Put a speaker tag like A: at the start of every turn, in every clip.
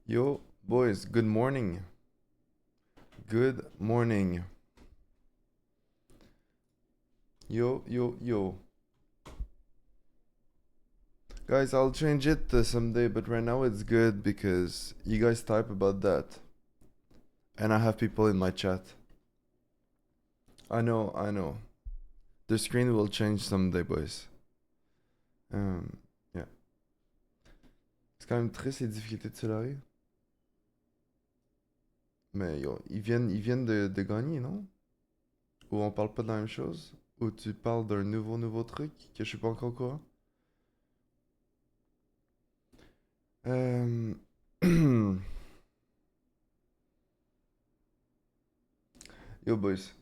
A: Yo, boys, good morning. Good morning. Yo, yo, yo. Guys, I'll change it someday, but right now it's good because you guys type about that. And I have people in my chat. I know, I know. The screen will change someday, boys. Yeah. C'est quand même triste les difficultés de Solari. Mais yo, ils viennent de gagner, non? Ou on parle pas de la même chose? Ou tu parles d'un nouveau truc que je suis pas encore au courant? Euh... Yo, boys.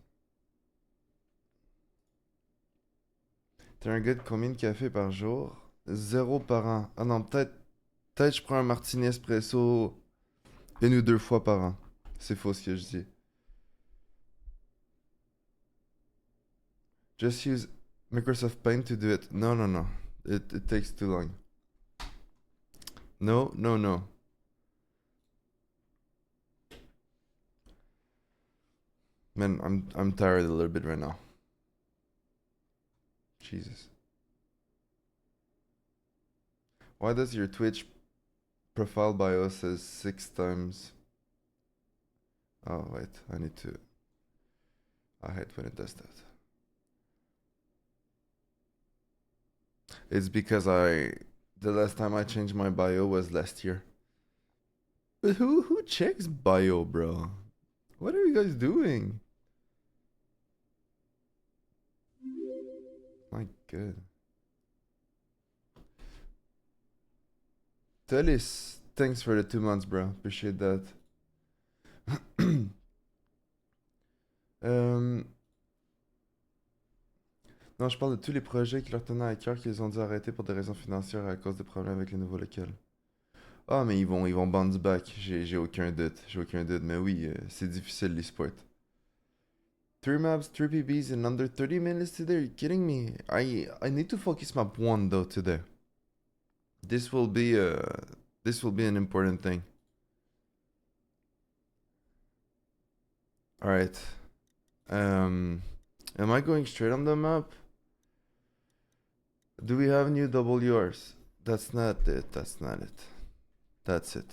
A: T'es un gars de combien de café par jour? Zéro par an. Ah non, peut-être je prends un martini espresso une ou deux fois par an. C'est faux ce que je dis. Just use Microsoft Paint to do it. No, no, no. It takes too long. No, no, no. Man, I'm tired a little bit right now. Jesus. Why does your Twitch profile bio says 6 times? Oh, wait. I need to... I hate when it does that. It's because the last time I changed my bio was last year. But who checks bio, bro? What are you guys doing? My god. Telis, thanks for the 2 months, bro. Appreciate that. Non, je parle de tous les projets qui leur tenaient à cœur qu'ils ont dû arrêter pour des raisons financières à cause des problèmes avec les nouveaux locales. Ah, mais ils vont bounce back. J'ai aucun doute. J'ai aucun doute. Mais oui, c'est difficile l'esport. 3 maps, 3 PBs in under 30 minutes today? Are you kidding me? I need to focus map 1 though today. This will be an important thing. Alright. Am I going straight on the map? Do we have new WRs? That's not it. That's not it. That's it.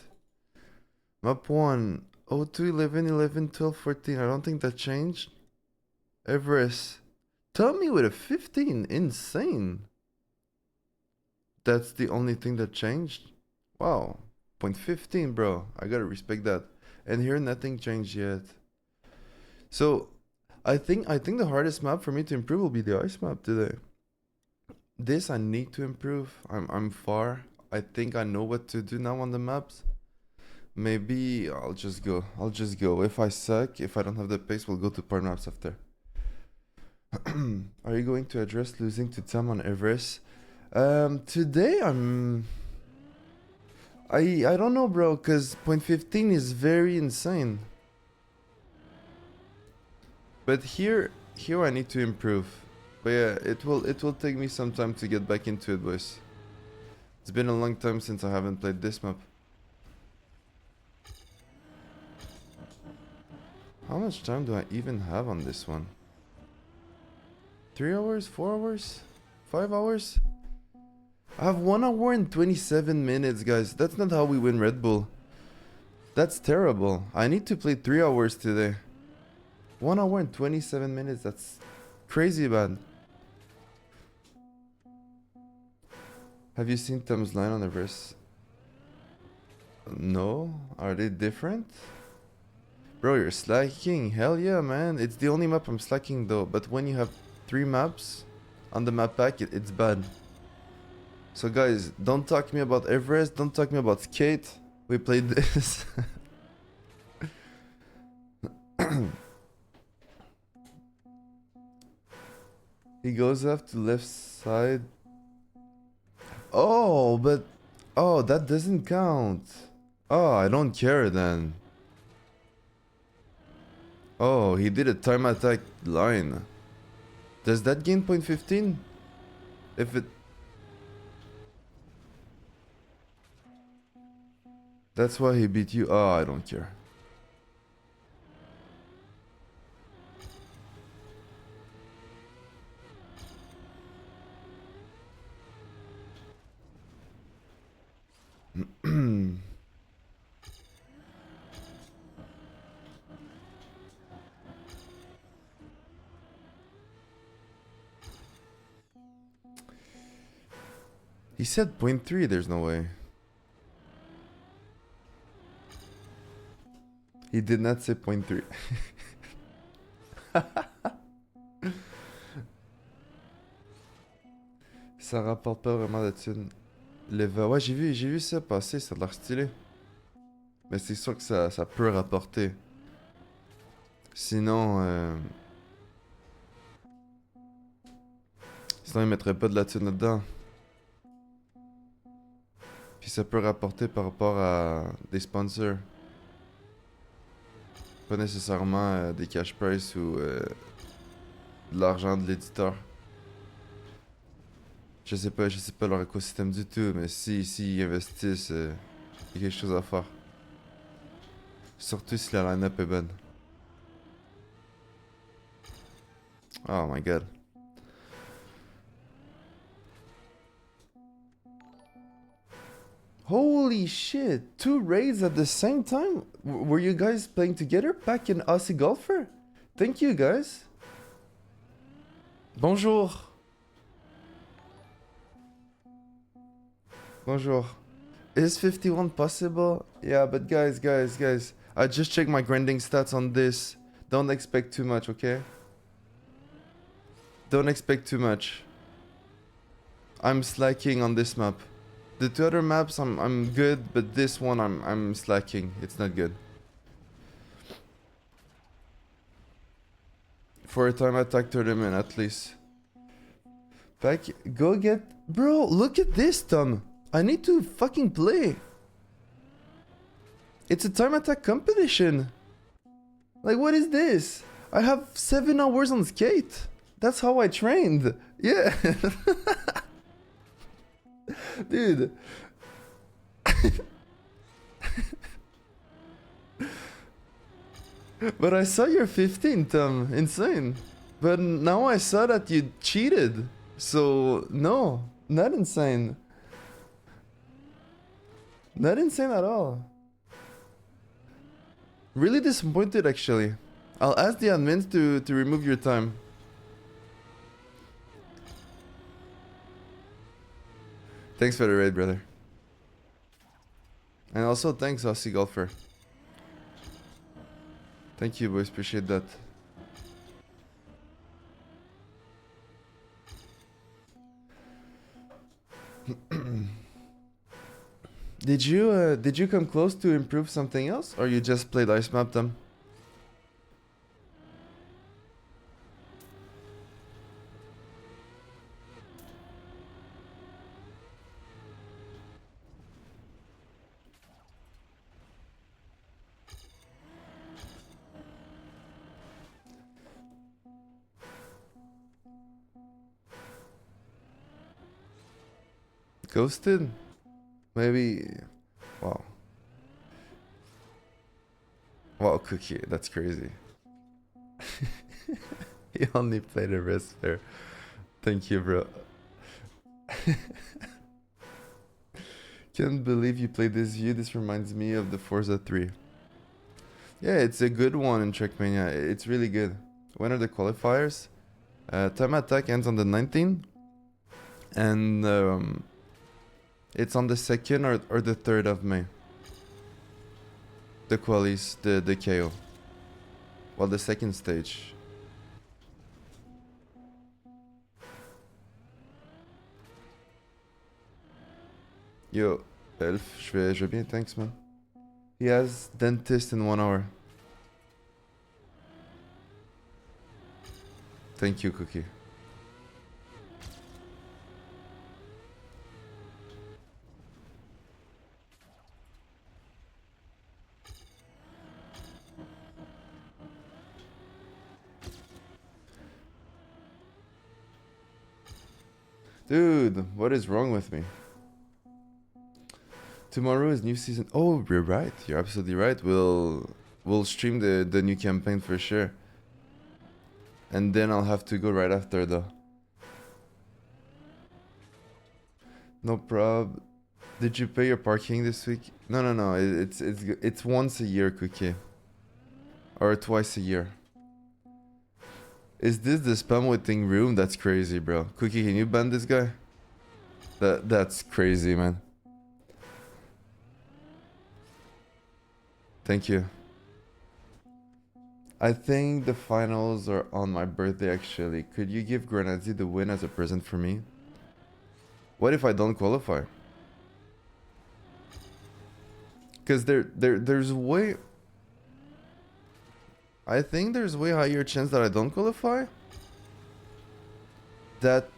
A: Map 1. 02, 11, 11, 12, 14. I don't think that changed. Everest. Tell me with a 15. Insane. That's the only thing that changed? Wow. 0.15, bro. I gotta respect that. And here nothing changed yet. So I think the hardest map for me to improve will be the ice map today. This I need to improve. I'm far. I think I know what to do now on the maps. Maybe I'll just go. If I suck, if I don't have the pace, we'll go to part maps after. Are you going to address losing to Tam on Everest? Today I don't know, bro, cause 0.15 is very insane. But here I need to improve. But yeah, it will take me some time to get back into it, boys. It's been a long time since I haven't played this map. How much time do I even have on this one? 3 hours? 4 hours? 5 hours? I have 1 hour and 27 minutes, guys. That's not how we win Red Bull. That's terrible. I need to play 3 hours today. 1 hour and 27 minutes. That's crazy bad. Have you seen Tom's line on the verse? No? Are they different? Bro, you're slacking. Hell yeah, man. It's the only map I'm slacking though. But when you have 3 maps on the map pack, it's bad. So guys, don't talk to me about Everest. Don't talk to me about Skate. We played this. He goes off to left side. Oh, but... Oh, that doesn't count. Oh, I don't care then. Oh, he did a time attack line. Does that gain 0.15? If it... That's why he beat you. Oh, I don't care. He said 0.3, there's no way. He did not say 0.3. Ça rapporte pas vraiment de thunes. Ouais, j'ai vu ça passer, ça a l'air stylé. Mais c'est sûr que ça peut rapporter. Sinon, sinon ils mettraient pas de la thune là-dedans. Puis ça peut rapporter par rapport à des sponsors. Pas nécessairement des cash price ou de l'argent de l'éditeur. Je sais pas leur écosystème du tout, mais si investissent, il y a quelque chose à faire. Surtout si la line-up est bonne. Oh my god. Holy shit! 2 raids at the same time? Were you guys playing together back in Aussie Golfer? Thank you guys. Bonjour. Bonjour. Is 51 possible? Yeah, but guys. I just checked my grinding stats on this. Don't expect too much, okay? Don't expect too much. I'm slacking on this map. The two other maps I'm good, but this one I'm slacking. It's not good. For a time attack tournament at least. Back, go get... Bro, look at this, Tom. I need to fucking play. It's a time attack competition. Like, what is this? I have 7 hours on skate. That's how I trained. Yeah. Dude. But I saw you're 15, Tom. Insane. But now I saw that you cheated. So, no. Not insane. Not insane at all. Really disappointed, actually. I'll ask the admins to remove your time. Thanks for the raid, brother. And also, thanks, Aussie Golfer. Thank you, boys. Appreciate that. Did you come close to improve something else, or you just played ice map them? Ghosted? Maybe. Wow. Wow, Cookie, that's crazy. He only played a wrist fair. Thank you, bro. Can't believe you played this view. This reminds me of the Forza 3. Yeah, it's a good one in Trackmania. It's really good. When are the qualifiers? Time attack ends on the 19th. And it's on the 2nd or the 3rd of May. The qualies, the KO. Well, the second stage. Yo, Elf, je vais bien, thanks, man. He has dentist in 1 hour. Thank you, Cookie. Dude, what is wrong with me? Tomorrow is new season. Oh, you're right. You're absolutely right. We'll stream the new campaign for sure. And then I'll have to go right after though. No prob. Did you pay your parking this week? No. It's once a year, Cookie. Or twice a year. Is this the spam waiting room? That's crazy, bro. Cookie, can you ban this guy? That's crazy, man. Thank you. I think the finals are on my birthday, actually. Could you give Grenadzi the win as a present for me? What if I don't qualify? Because there's way... I think there's way higher chance that I don't qualify. That...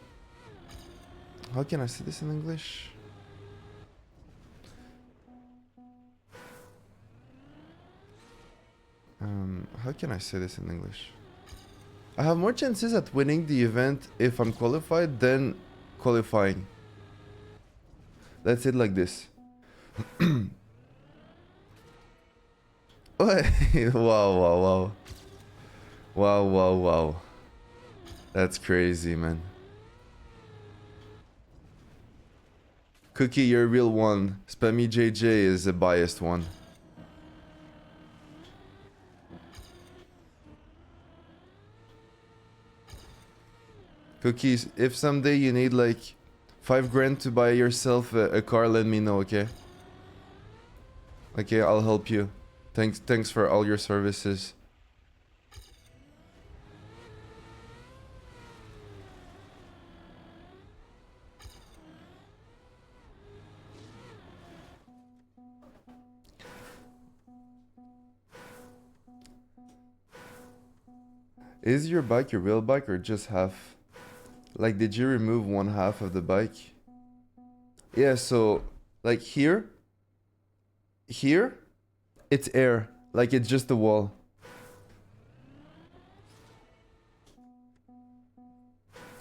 A: How can I say this in English? How can I say this in English? I have more chances at winning the event if I'm qualified than qualifying. Let's say it like this. Wow. Wow. That's crazy, man. Cookie, you're a real one. Spammy JJ is a biased one. Cookies, if someday you need like 5 grand to buy yourself a car, let me know, okay? Okay, I'll help you. Thanks for all your services. Is your bike your real bike or just half? Like, did you remove one half of the bike? Yeah, so, like here, it's air. Like, it's just the wall.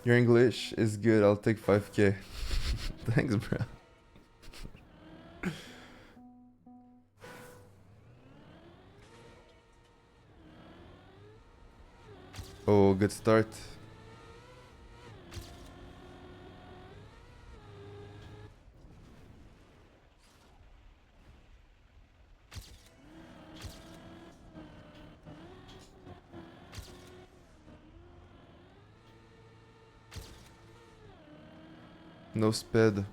A: Your English is good. I'll take 5k. Thanks, bro. Oh, good start. No sped.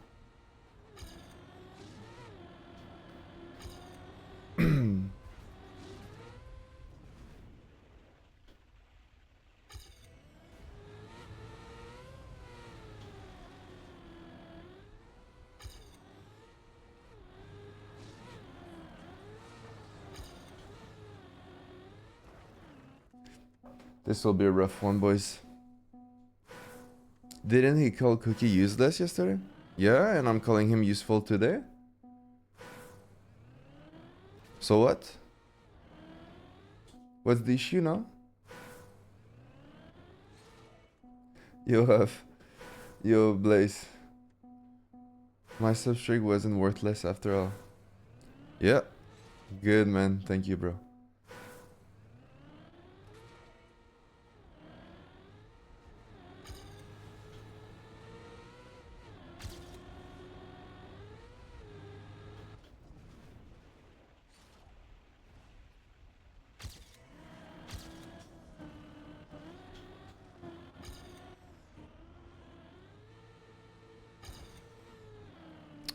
A: This will be a rough one, boys. Didn't he call Cookie useless yesterday? Yeah, and I'm calling him useful today? So what? What's the issue now? Yo, Blaze. My substring wasn't worthless after all. Yeah. Good, man. Thank you, bro.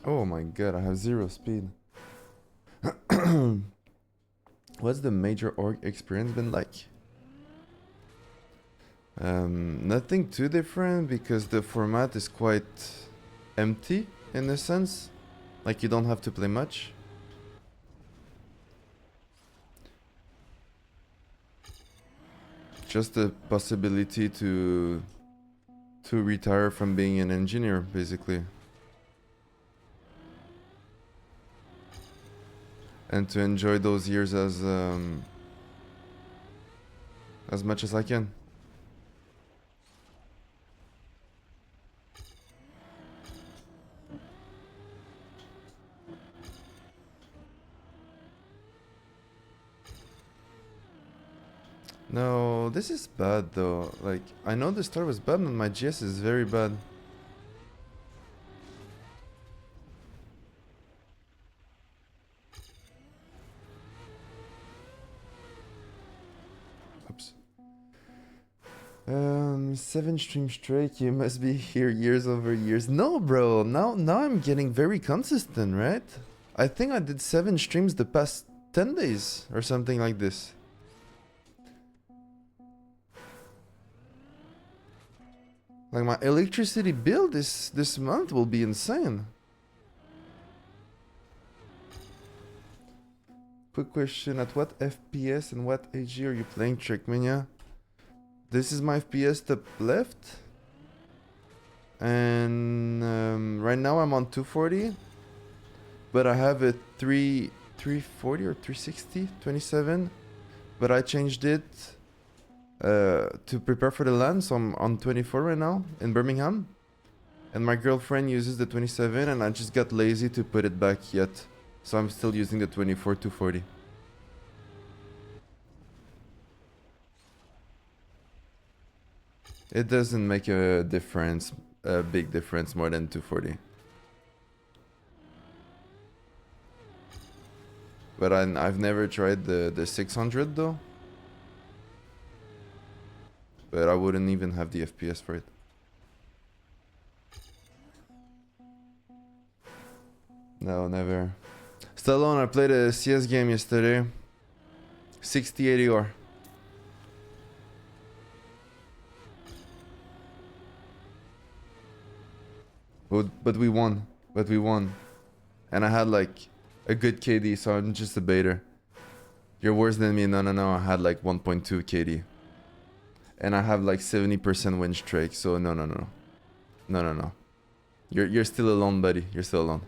A: Oh my god, I have 0 speed. What's the major org experience been like? Nothing too different because the format is quite empty in a sense. Like you don't have to play much. Just the possibility to retire from being an engineer, basically. And to enjoy those years as much as I can. No, this is bad though. Like, I know the start was bad, but my GS is very bad. Oops. 7 streams straight. You must be here years over years. No, bro. Now I'm getting very consistent, right? I think I did 7 streams the past 10 days or something like this. Like my electricity bill this month will be insane. Quick question: at what FPS and what AG are you playing, Trickmania? This is my FPS top left, and right now I'm on 240, but I have a 340 or 360 27, but I changed it to prepare for the LAN, so I'm on 24 right now in Birmingham, and my girlfriend uses the 27, and I just got lazy to put it back yet, so I'm still using the 24 240. It doesn't make a difference, a big difference, more than 240. But I've never tried the 600 though. But I wouldn't even have the FPS for it. No, never. Stallone, I played a CS game yesterday. 60 ADR. But we won. But we won. And I had like a good KD, so I'm just a baiter. You're worse than me. No. I had like 1.2 KD. And I have like 70% win streak, so no. You're still alone, buddy. You're still alone.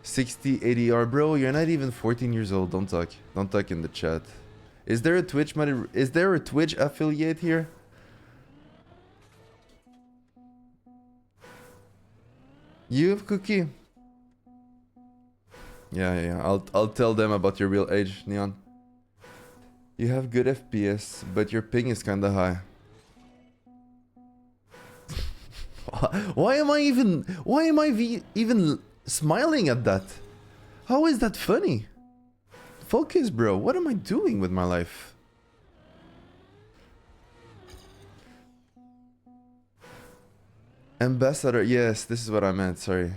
A: 60 ADR, bro. You're not even 14 years old. Don't talk. Don't talk in the chat. Is there a Twitch money? Is there a Twitch affiliate here? You have Cookie? Yeah. I'll tell them about your real age, Neon. You have good FPS, but your ping is kinda high. Why am I even smiling at that? How is that funny? Focus, bro. What am I doing with my life? Ambassador. Yes, this is what I meant. Sorry.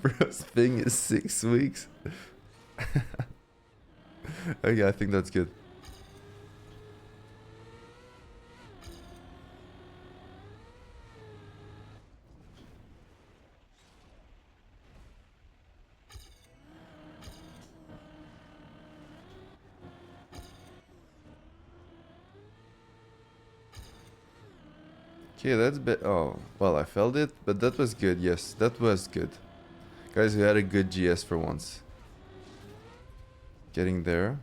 A: Bro's thing is 6 weeks. Okay, I think that's good. Okay, that's bit. Oh, well, I felt it, but that was good. Yes, that was good. Guys, we had a good GS for once. Getting there.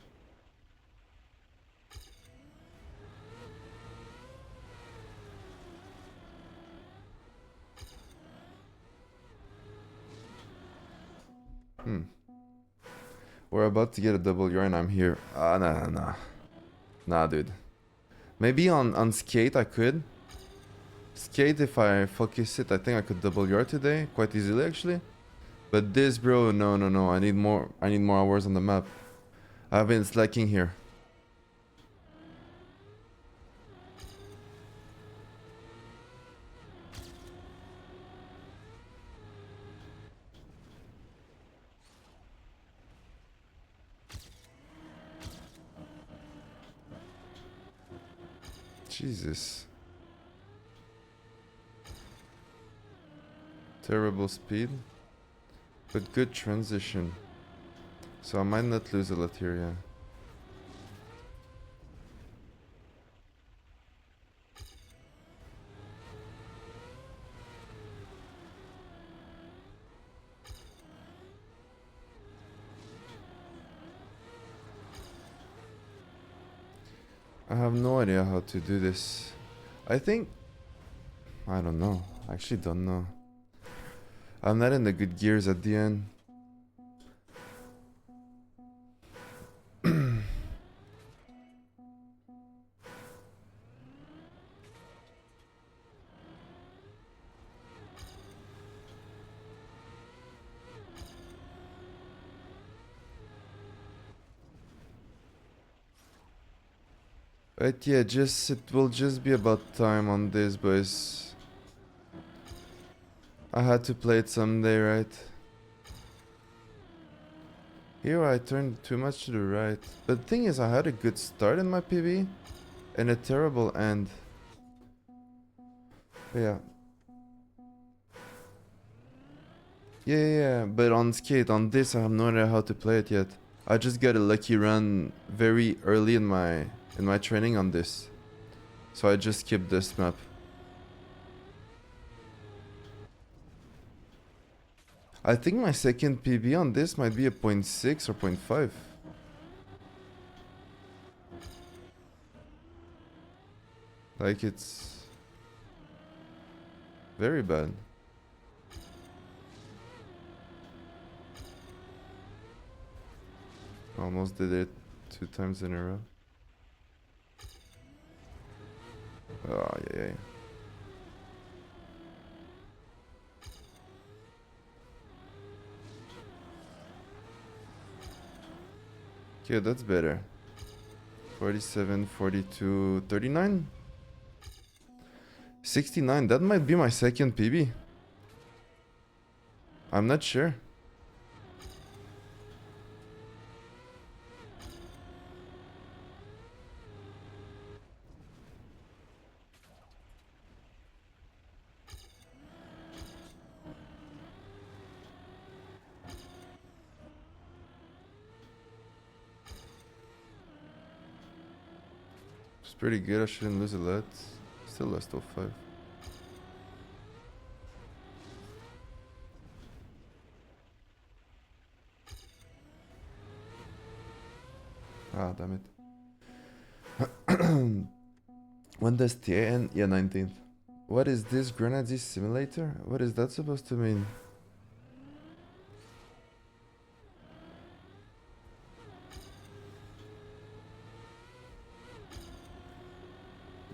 A: We're about to get a W and I'm here. Nah. Nah, dude. Maybe on skate I could. Skate, if I focus it, I think I could WR today. Quite easily, actually. But this, bro, no. I need more hours on the map. I've been slacking here. Jesus. Terrible speed. But good transition. So I might not lose a lot here, yeah. I have no idea how to do this. I think... I don't know. I actually don't know. I'm not in the good gears at the end. But yeah, it will just be about time on this, boys. I had to play it someday, right? Here I turned too much to the right. But the thing is, I had a good start in my PB and a terrible end. But yeah. Yeah, but on skate, on this, I have no idea how to play it yet. I just got a lucky run very early in my training on this. So I just skipped this map. I think my second PB on this might be a 0.6 or 0.5. Like, it's very bad. Almost did it 2 times in a row. Oh, yeah. Okay, that's better. 47, 42, 39? 69, that might be my second PB. I'm not sure. It's pretty good, I shouldn't lose a lot. Still lost 05. Ah, damn it. When does TA end? Yeah, 19th. What is this Grenadier simulator? What is that supposed to mean?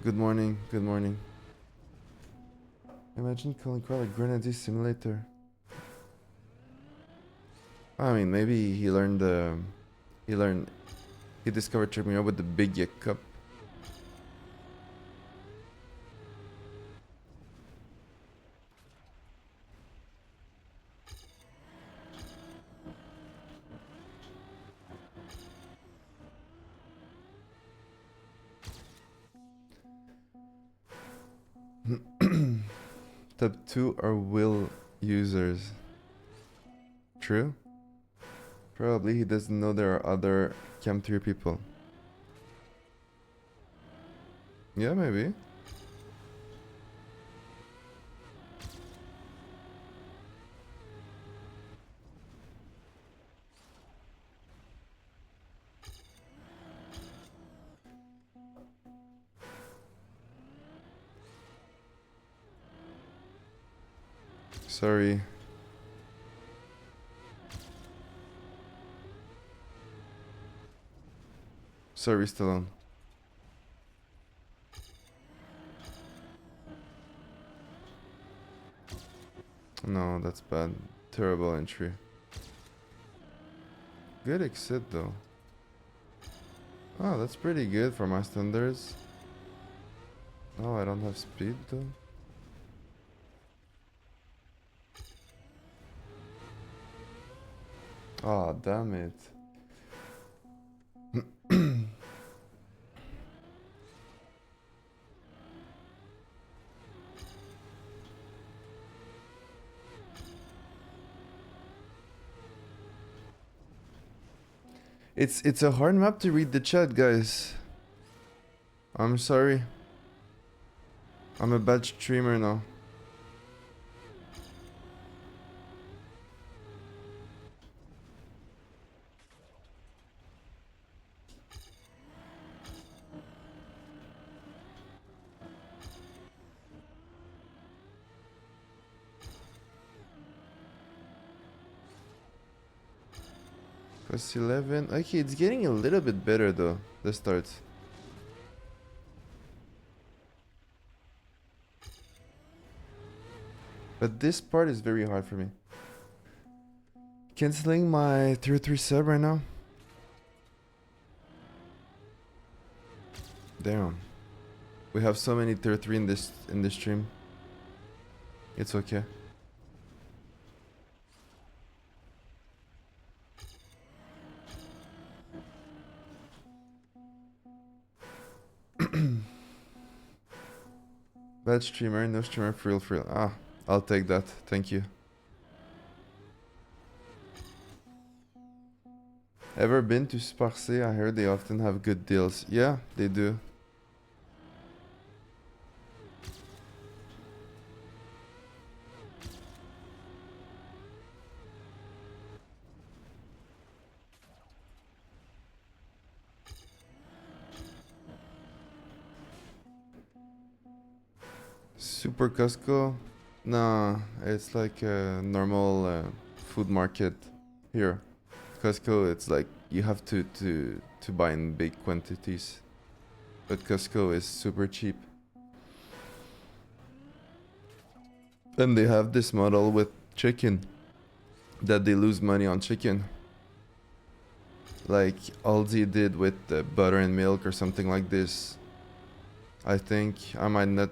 A: Good morning, good morning. Imagine calling Carl a Grenadier simulator. I mean, maybe he learned he discovered tricking out with the big yak cup. Top 2 are will users. True? Probably he doesn't know there are other Cam 3 people. Yeah, maybe. Sorry. Sorry, Stallone. No, that's bad. Terrible entry. Good exit though. Oh, that's pretty good for my standards. Oh, I don't have speed though. Oh, damn it. It's a hard map to read the chat, guys. I'm sorry. I'm a bad streamer now. Cost 11. Okay, it's getting a little bit better though, the start. But this part is very hard for me. Canceling my tier 3 sub right now. Damn. We have so many tier 3 in this stream. It's okay. Bad streamer, no streamer, for real. Ah, I'll take that. Thank you. Ever been to Sparse? I heard they often have good deals. Yeah, they do. Super Costco? Nah, it's like a normal food market here. Costco, it's like you have to buy in big quantities. But Costco is super cheap. And they have this model with chicken, that they lose money on chicken. Like Aldi did with the butter and milk or something like this. I think I might not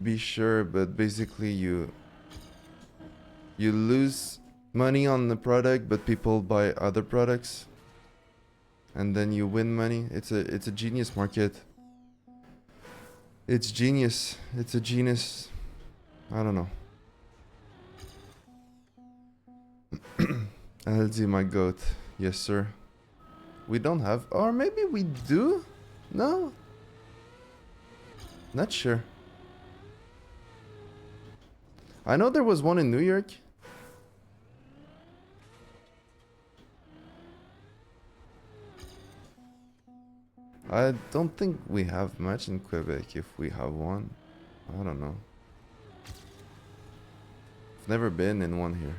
A: be sure, but basically you lose money on the product, but people buy other products, and then you win money. It's a genius market. It's genius. It's a genius. I don't know. Aldi, my goat. Yes, sir. We don't have, or maybe we do? No? Not sure. I know there was one in New York. I don't think we have much in Quebec if we have one. I don't know. I've never been in one here.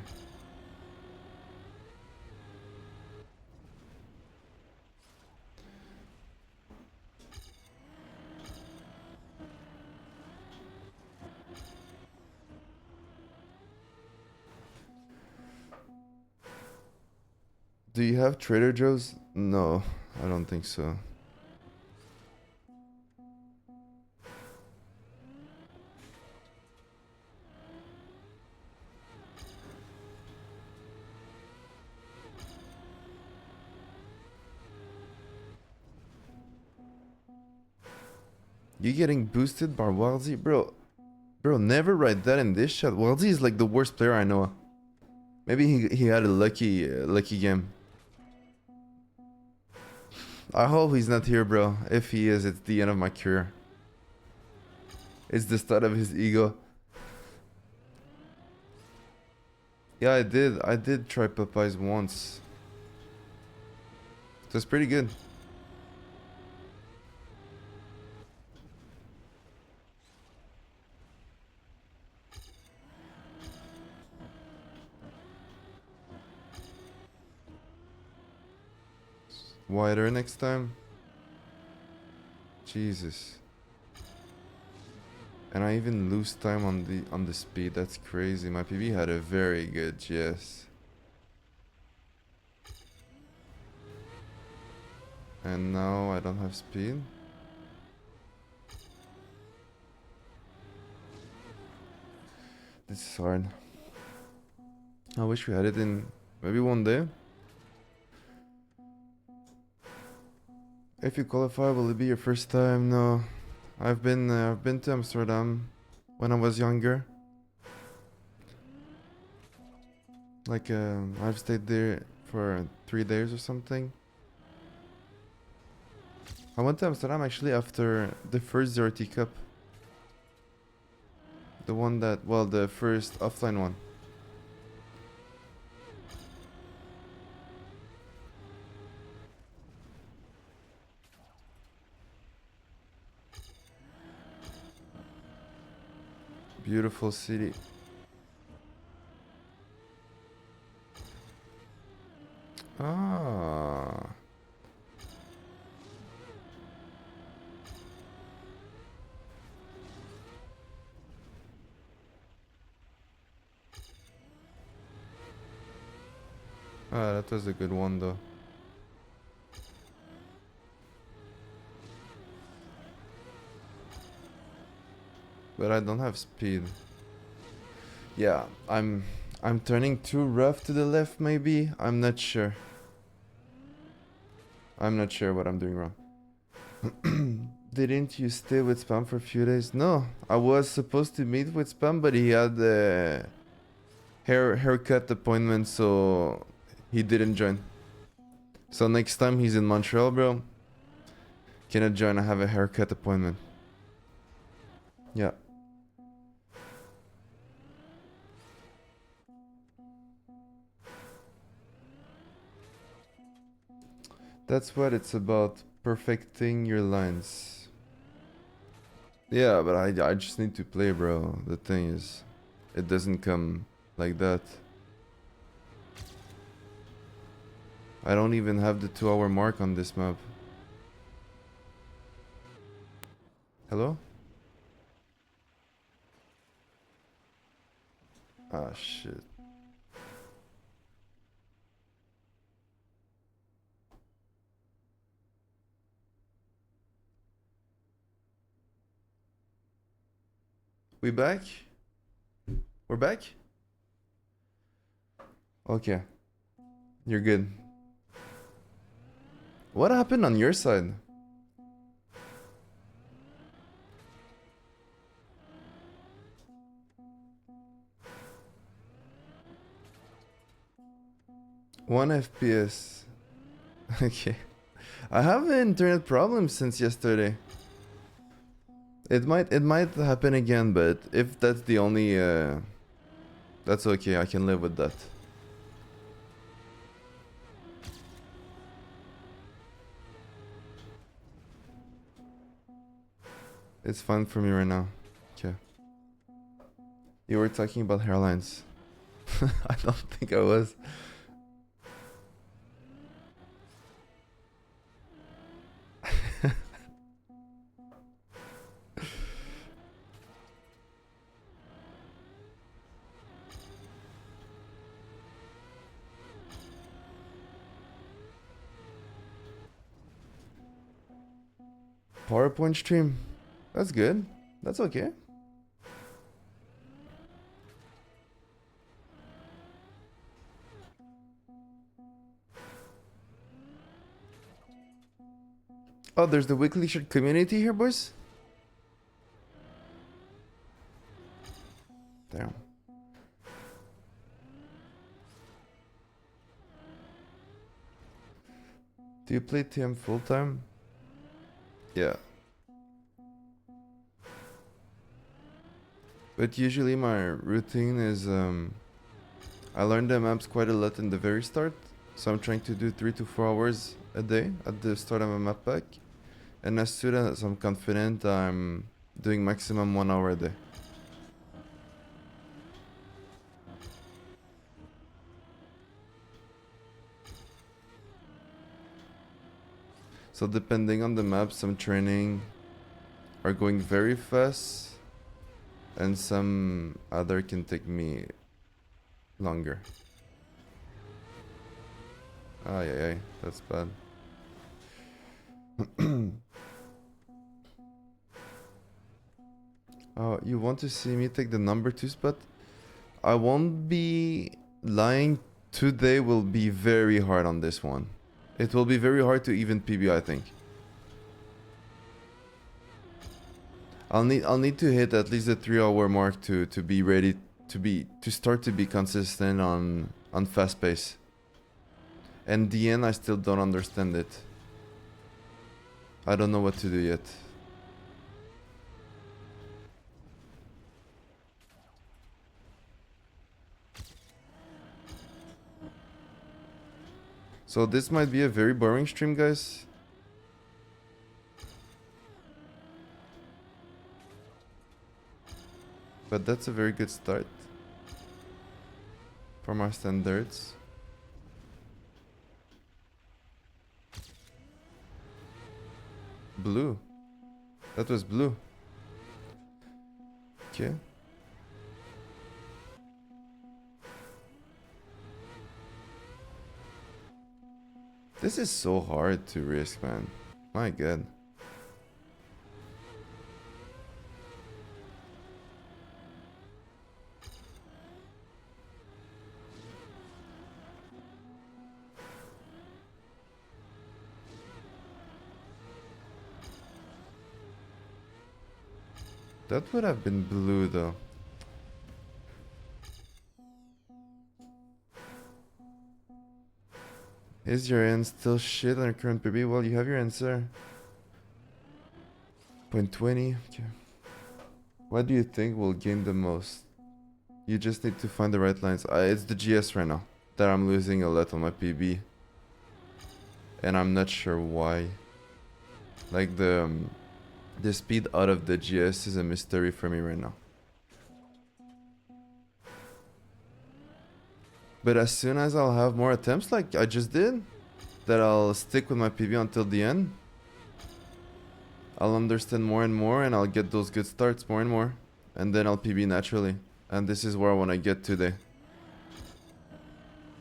A: Do you have Trader Joe's? No, I don't think so. You getting boosted by Waldsy? Bro, never write that in this chat. Waldsy is like the worst player I know. Maybe he had a lucky game. I hope he's not here, bro. If he is, it's the end of my career. It's the start of his ego. Yeah, I did try Popeyes once. So it's pretty good. Wider next time. Jesus. And I even lose time on the speed. That's crazy. My PB had a very good GS. And now I don't have speed. This is hard. I wish we had it in maybe one day. If you qualify, will it be your first time? No. I've been to Amsterdam when I was younger. Like I've stayed there for 3 days or something. I went to Amsterdam actually after the first ZRT Cup. The one that, well, the first offline one. Beautiful city. Ah, that was a good one though. But I don't have speed. Yeah, I'm turning too rough to the left maybe. I'm not sure. I'm not sure what I'm doing wrong. Didn't you stay with Spam for a few days? No, I was supposed to meet with Spam, but he had a haircut appointment, so he didn't join. So next time he's in Montreal, bro, cannot join. I have a haircut appointment. Yeah. That's what it's about, perfecting your lines. Yeah, but I just need to play, bro. The thing is, it doesn't come like that. I don't even have the 2-hour mark on this map. Hello? Ah, shit. We back? We're back? Okay. You're good. What happened on your side? One FPS. Okay. I have an internet problem since yesterday. It might happen again, but if that's the only that's okay, I can live with that. It's fun for me right now. Okay. You were talking about hairlines. I don't think I was. PowerPoint stream. That's good. That's okay. Oh, there's the weekly shirt community here, boys. Damn. Do you play TM full time? Yeah. But usually my routine is I learned the maps quite a lot in the very start, so I'm trying to do 3 to 4 hours a day at the start of a map pack. And as soon as I'm confident, I'm doing maximum 1 hour a day. So depending on the map, some training are going very fast, and some other can take me longer. Ay, ay, ay, that's bad. Oh, you want to see me take the number 2 spot? I won't be lying. Today will be very hard on this one. It will be very hard to even PB, I think. I'll need to hit at least the 3-hour mark to be ready to start to be consistent on fast pace. And DN, I still don't understand it. I don't know what to do yet. So this might be a very boring stream, guys. But that's a very good start from our standards. Blue. That was blue. Okay. This is so hard to risk, man. My god. That would have been blue though. Is your end still shit on your current PB? Well, you have your answer. 0.20. Okay. What do you think will gain the most? You just need to find the right lines. It's the GS right now that I'm losing a lot on my PB. And I'm not sure why. Like the speed out of the GS is a mystery for me right now. But as soon as I'll have more attempts like I just did, that I'll stick with my PB until the end, I'll understand more and more and I'll get those good starts more and more. And then I'll PB naturally. And this is where I want to get today.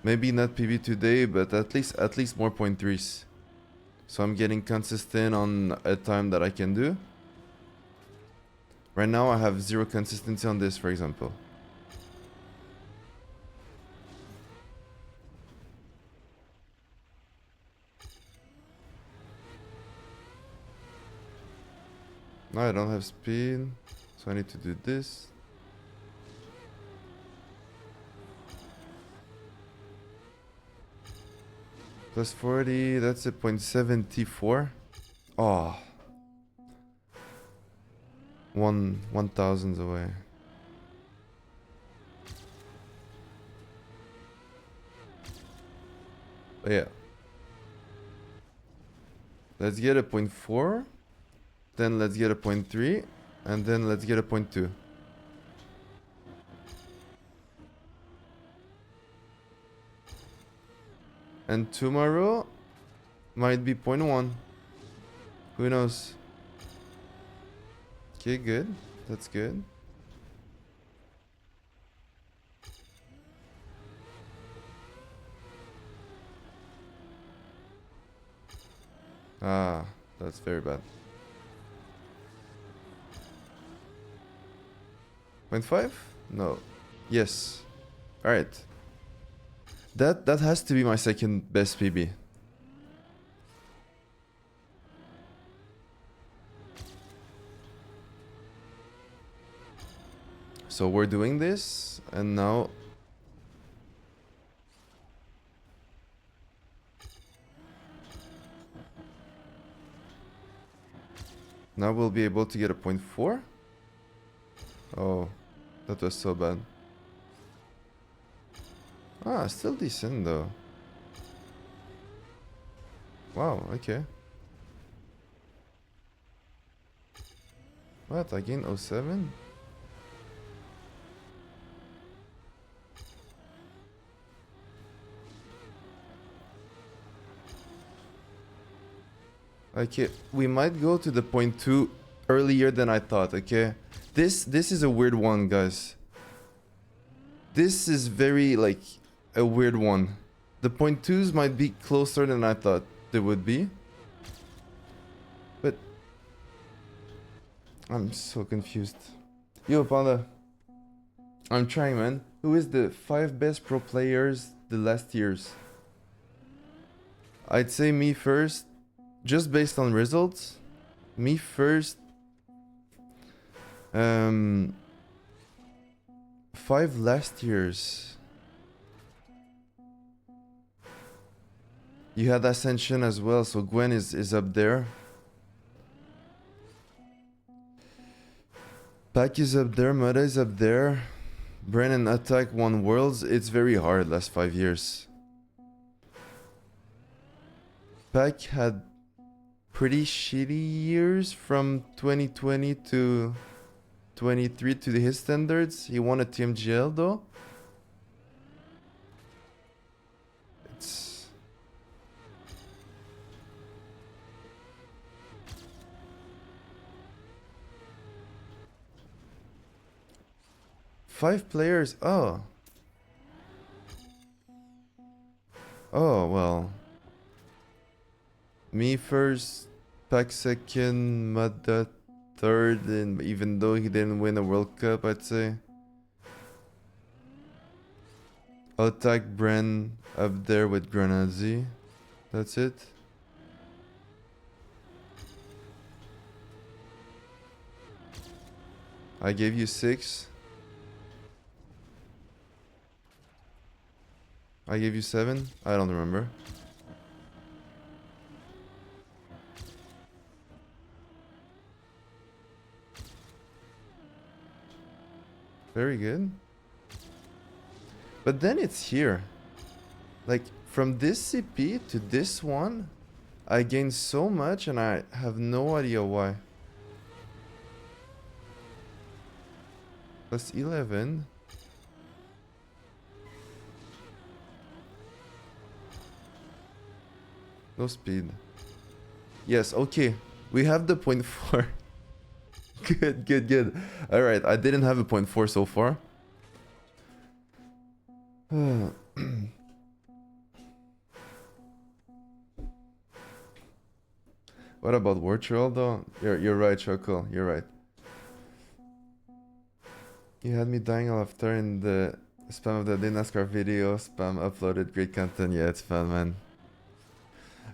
A: Maybe not PB today, but at least more 0.3s. So I'm getting consistent on a time that I can do. Right now I have zero consistency on this, for example. Now I don't have speed, so I need to do this. Plus 40, that's a 0.74. Oh. 1,000 away. But yeah. Let's get a 0.4. Then let's get a 0.3. And then let's get a 0.2. And tomorrow might be 0.1. Who knows? Okay, good. That's good. Ah, that's very bad. 0.5? No. Yes. Alright. That has to be my second best PB. So we're doing this, and now we'll be able to get a 0.4. Oh, that was so bad. Ah, still decent though. Wow, okay. What, I gained 07? Okay, we might go to the 0.2 earlier than I thought, okay? This is a weird one, guys. This is very, like, a weird one. The 0.2s might be closer than I thought they would be. But I'm so confused. Yo, Panda. I'm trying, man. Who is the 5 best pro players the last years? I'd say me first. Just based on results, me first. 5 last years. You had Ascension as well, so Gwen is up there. Pack is up there, Mudda is up there. Brennan Attack won Worlds. It's very hard last 5 years. Pack had pretty shitty years from 2020 to 23 to his standards. He won a TMGL though. It's 5 players. Oh. Oh, well. Me first, Pack second, Madda third, and even though he didn't win a World Cup, I'd say. Otak Bren up there with Granazzi. That's it. I gave you 6. I gave you 7. I don't remember. Very good. But then it's here. Like, from this CP to this one, I gained so much and I have no idea why. Plus 11. No speed. Yes, okay. We have the 0.4. Good, good, good. Alright, I didn't have a 0.4 so far. What about virtual though? You're right, Choco. You're right. You had me dying after in the spam of the day NASCAR video. Spam uploaded great content. Yeah, it's fun, man.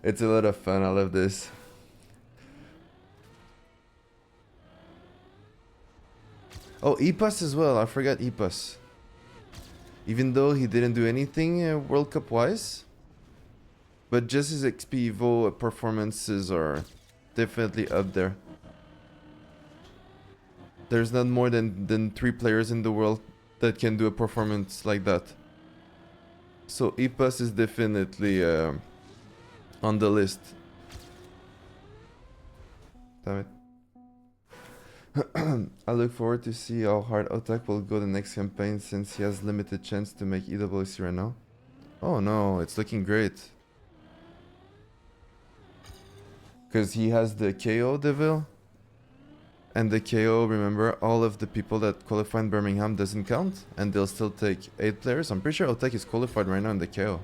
A: It's a lot of fun. I love this. Oh, Epos as well. I forgot Epos. Even though he didn't do anything World Cup wise, but just his XP Evo performances are definitely up there. There's not more than 3 players in the world that can do a performance like that. So Epos is definitely on the list. Damn it. I look forward to see how hard Otak will go the next campaign since he has limited chance to make EWC right now. Oh no, it's looking great. Because he has the KO Devil. And the KO, remember, all of the people that qualify in Birmingham doesn't count. And they'll still take 8 players. I'm pretty sure Otak is qualified right now in the KO.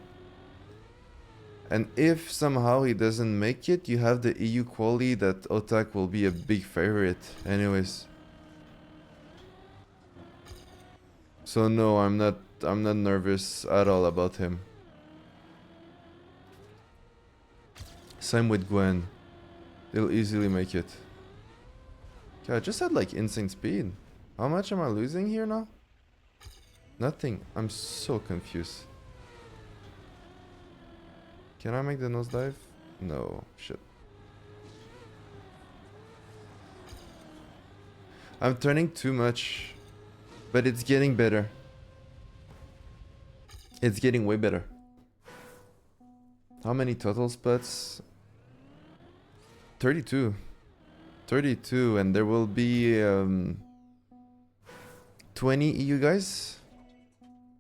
A: And if somehow he doesn't make it, you have the EU quali that Otak will be a big favorite anyways. So no, I'm not nervous at all about him. Same with Gwen. They'll easily make it. Okay, I just had like insane speed. How much am I losing here now? Nothing. I'm so confused. Can I make the nosedive? No. Shit. I'm turning too much. But it's getting better. It's getting way better. How many total spots? 32. 32, and there will be 20 EU guys.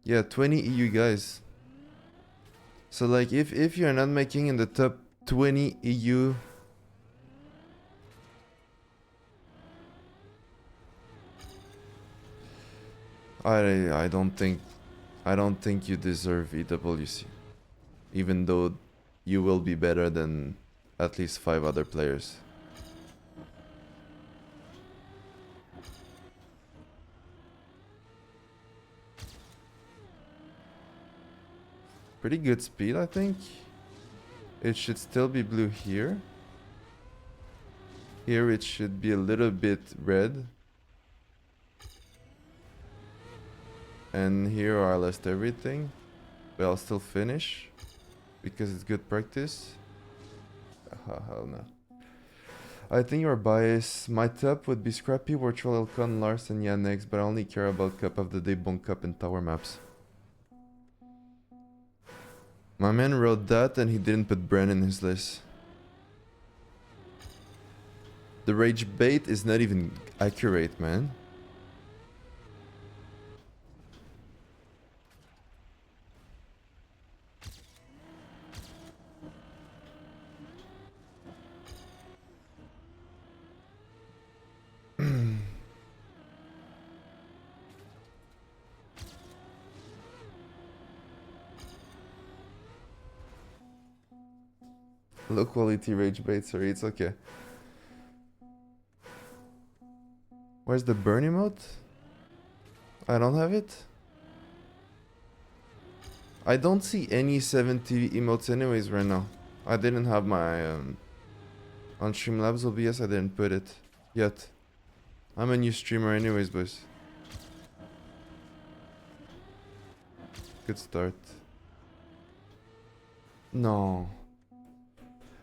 A: Yeah, 20 EU guys. So like if you're not making in the top 20 EU, I don't think you deserve EWC. Even though you will be better than at least 5 other players. Pretty good speed, I think. It should still be blue here. Here it should be a little bit red. And here I lost everything. But I'll still finish. Because it's good practice. Hell no. I think you're biased. My top would be Scrappy, Virtual Elcon, Lars, and Yannex, but I only care about Cup of the Day, Bon Cup, and Tower maps. My man wrote that and he didn't put Bren in his list. The rage bait is not even accurate, man. Low quality rage bait, sorry, it's okay. Where's the burn emote? I don't have it. I don't see any 70 emotes anyways right now. I didn't have my on Streamlabs OBS, I didn't put it yet. I'm a new streamer anyways, boys. Good start. No.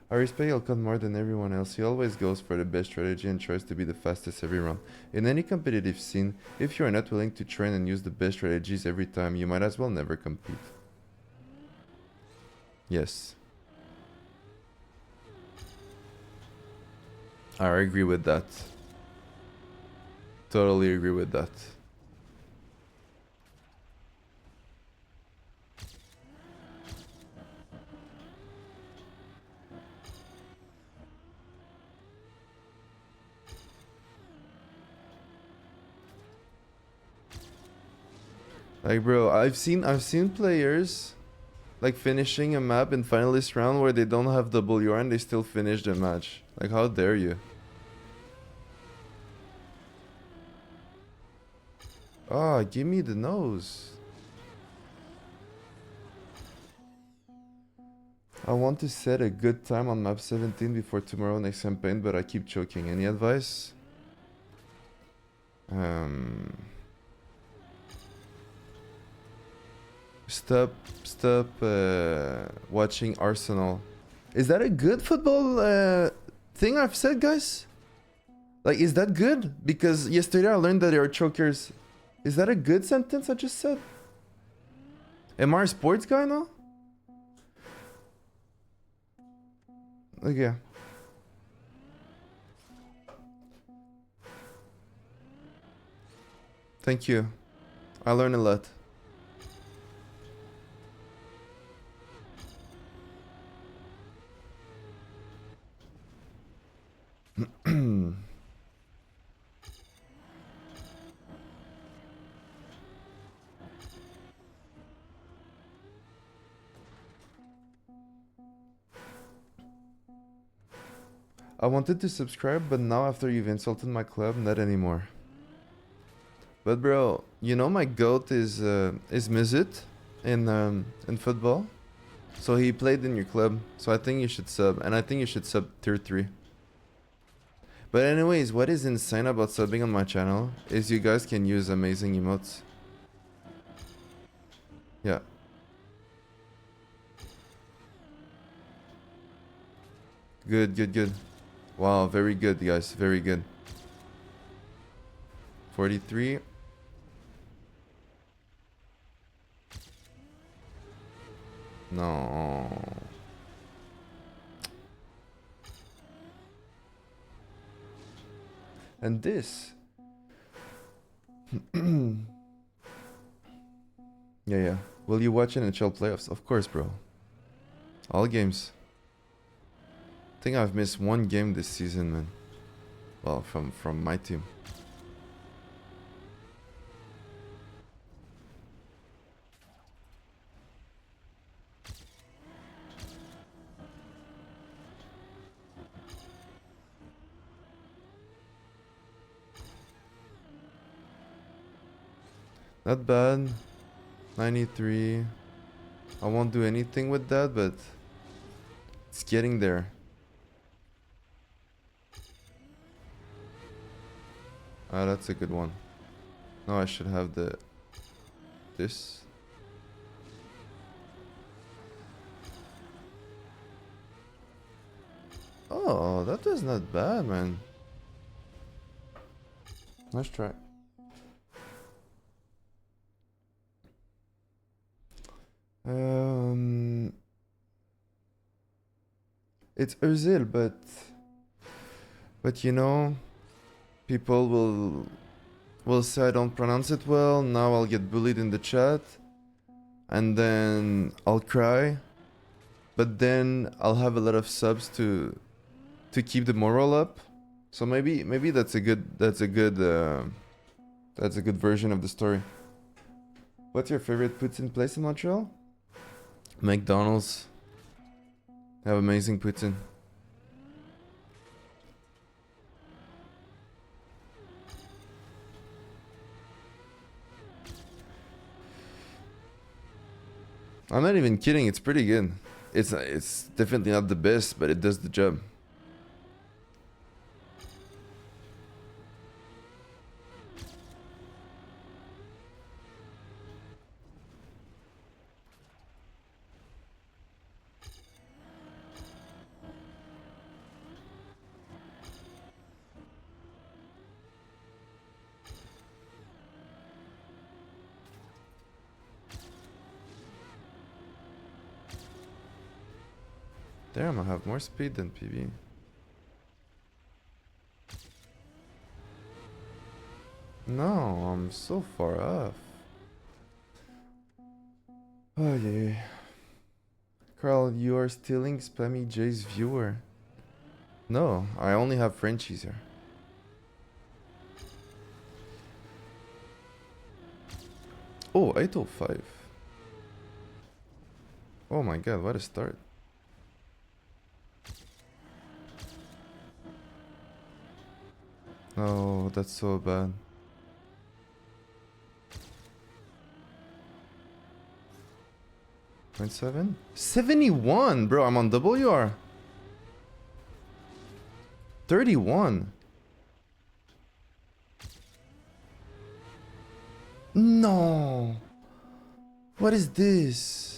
A: I respect Alcon more than everyone else. He always goes for the best strategy and tries to be the fastest every round. In any competitive scene, if you are not willing to train and use the best strategies every time, you might as well never compete. Yes. I agree with that. Totally agree with that. Like, bro, I've seen players like finishing a map in finalist round where they don't have WR and they still finish the match. Like, how dare you? Ah, give me the nose. I want to set a good time on map 17 before tomorrow next campaign, but I keep choking. Any advice? Stop watching Arsenal. Is that a good football thing I've said, guys? Like, is that good? Because yesterday I learned that there are chokers. Is that a good sentence I just said? Am I a sports guy now? Okay. Thank you. I learned a lot. I wanted to subscribe, but now after you've insulted my club, not anymore. But bro, you know my goat is Mizut in football. So he played in your club. So I think you should sub, and I think you should sub tier 3. But anyways, what is insane about subbing on my channel is you guys can use amazing emotes. Yeah. Good, good, good. Wow, very good, guys. Very good. 43. No. And this. Yeah. Will you watch NHL playoffs? Of course, bro. All games. I think I've missed one game this season, man. Well, from my team. Not bad. 93. I won't do anything with that, but it's getting there. Ah, that's a good one. No, I should have this. Oh, that was not bad, man. Nice try. It's Özil, but you know, people will say I don't pronounce it well. Now I'll get bullied in the chat, and then I'll cry, but then I'll have a lot of subs to keep the morale up. So maybe that's a good version of the story. What's your favorite Putin place in Montreal? McDonald's. Have amazing Putin. I'm not even kidding, it's pretty good. It's definitely not the best, but it does the job. Damn, I have more speed than PB. No, I'm so far off. Oh yeah. Carl, you are stealing Spammy J's viewer. No, I only have Frenchies here. Oh, 805. Oh my god, what a start. Oh, that's so bad. .7? 71, bro, I'm on WR. 31. No. What is this?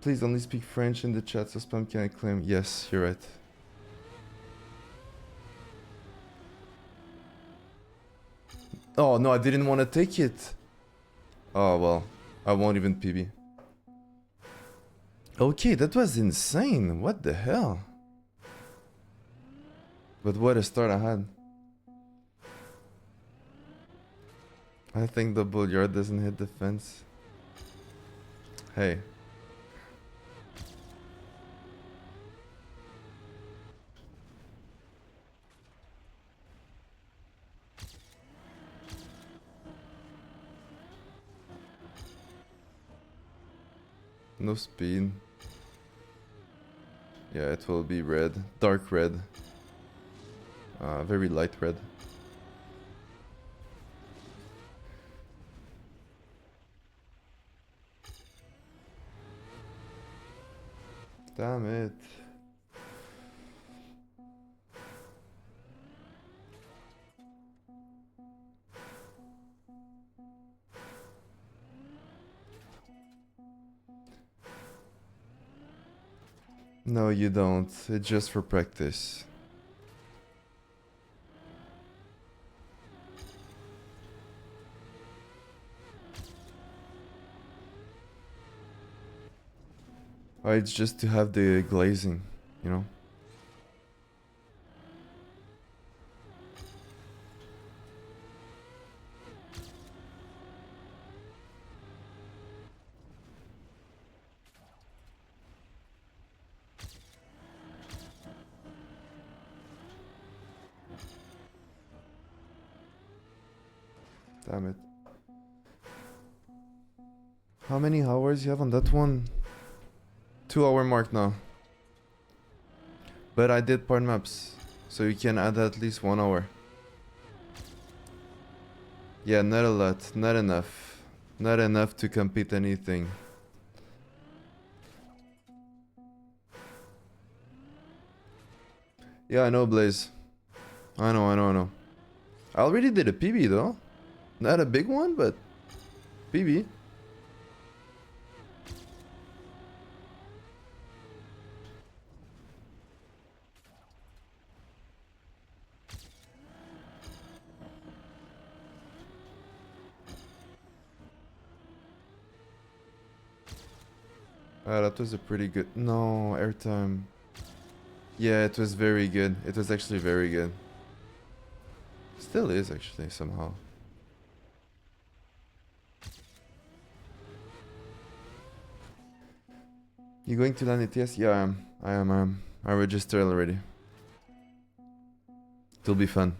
A: Please only speak French in the chat so spam can claim. Yes, you're right. Oh no, I didn't want to take it. Oh well, I won't even PB. Okay, that was insane. What the hell? But what a start I had. I think the bullyard doesn't hit the fence. Hey. No speed. Yeah, it will be red. Dark red. Very light red. Damn it. No, you don't. It's just for practice. It's just to have the glazing, you know? Damn it. How many hours you have on that one? 2 hour mark now. But I did part maps, so you can add at least 1 hour. Yeah, not a lot, not enough. Not enough to compete anything. Yeah, I know, Blaze. I know. I already did a PB though. Not a big one, but PB. That was a pretty good... No, airtime. Yeah, it was very good. It was actually very good. Still is, actually, somehow. You going to land ETS? Yeah, I am. I registered already. It'll be fun.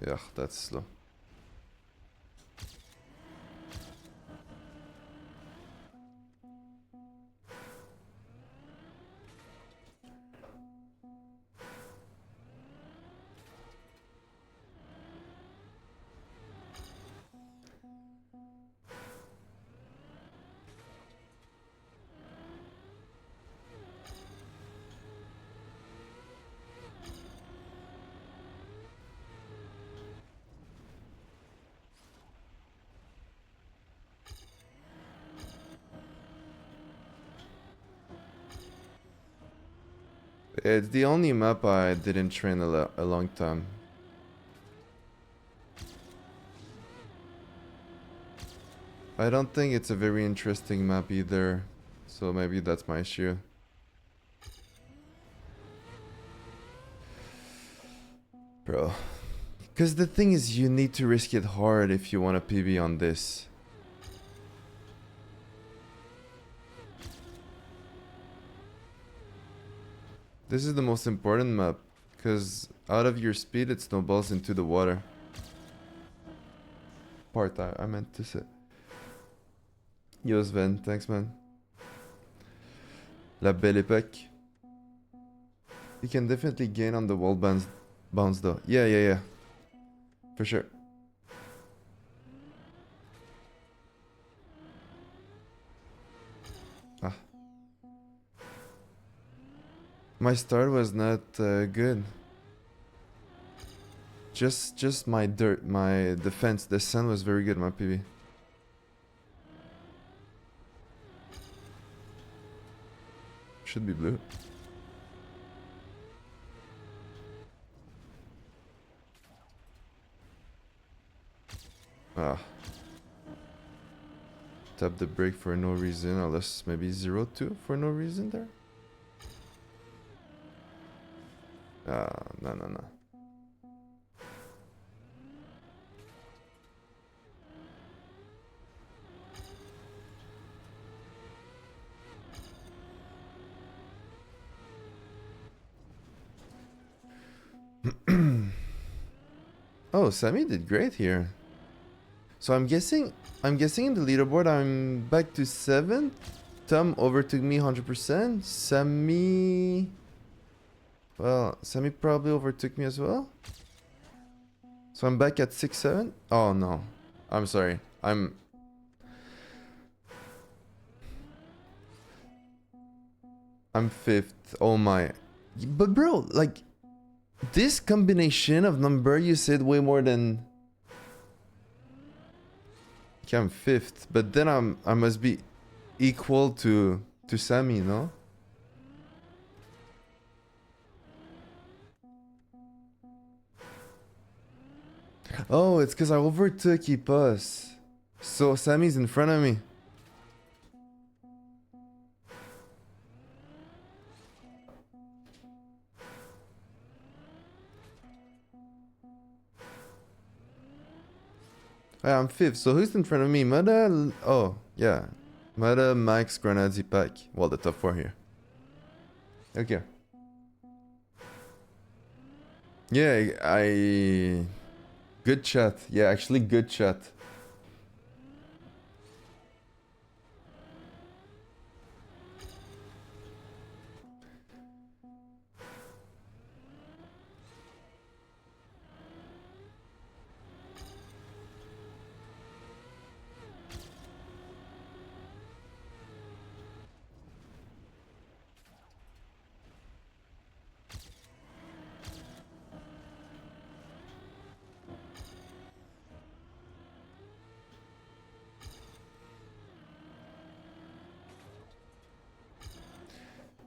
A: Yeah, that's slow. It's the only map I didn't train a long time. I don't think it's a very interesting map either, so maybe that's my issue. Bro. Because the thing is, you need to risk it hard if you want a PB on this. This is the most important map, because out of your speed it snowballs into the water. Part I meant to say. Yo Sven, thanks man. La belle époque. You can definitely gain on the wall bounce though. Yeah. For sure. Ah. My start was not good. Just my defense. The sun was very good, my PB. Should be blue. Ah. Tap the brake for no reason, unless maybe 0-2 for no reason there. No. Oh, Sammy did great here. So I'm guessing in the leaderboard I'm back to 7th. Tom overtook me 100%. Sammy... Well, Sammy probably overtook me as well. So I'm back at 6-7. Oh no. I'm sorry. I'm 5th. Oh my. But bro, like... This combination of number you said way more than... Okay, I'm 5th, but then I must be equal to Sammy, no? Oh, it's because I overtook Ipos. So Sammy's in front of me. I'm 5th, so who's in front of me? Mada... Oh, yeah. Mada, Max, Grenades, Pack. Well, the top 4 here. Okay. Yeah, Good chat. Yeah, actually good chat.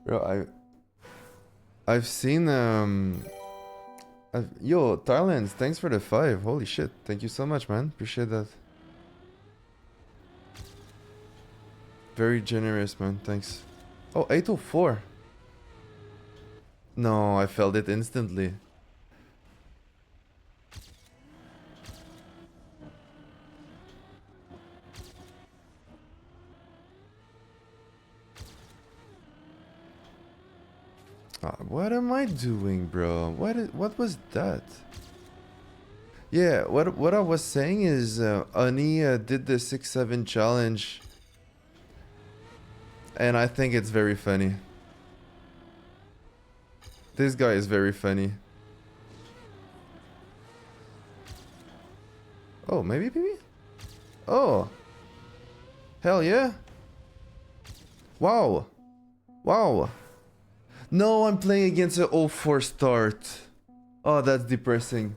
A: Bro, I've seen yo, Thailand, thanks for the 5. Holy shit. Thank you so much, man. Appreciate that. Very generous, man. Thanks. Oh, 804. No, I felt it instantly. What am I doing, bro? What was that? Yeah, what I was saying is Ani did the 6-7 challenge, and I think it's very funny. This guy is very funny. Oh, maybe? Oh, hell yeah. Wow. Wow. No, I'm playing against an 0-4 start. Oh, that's depressing.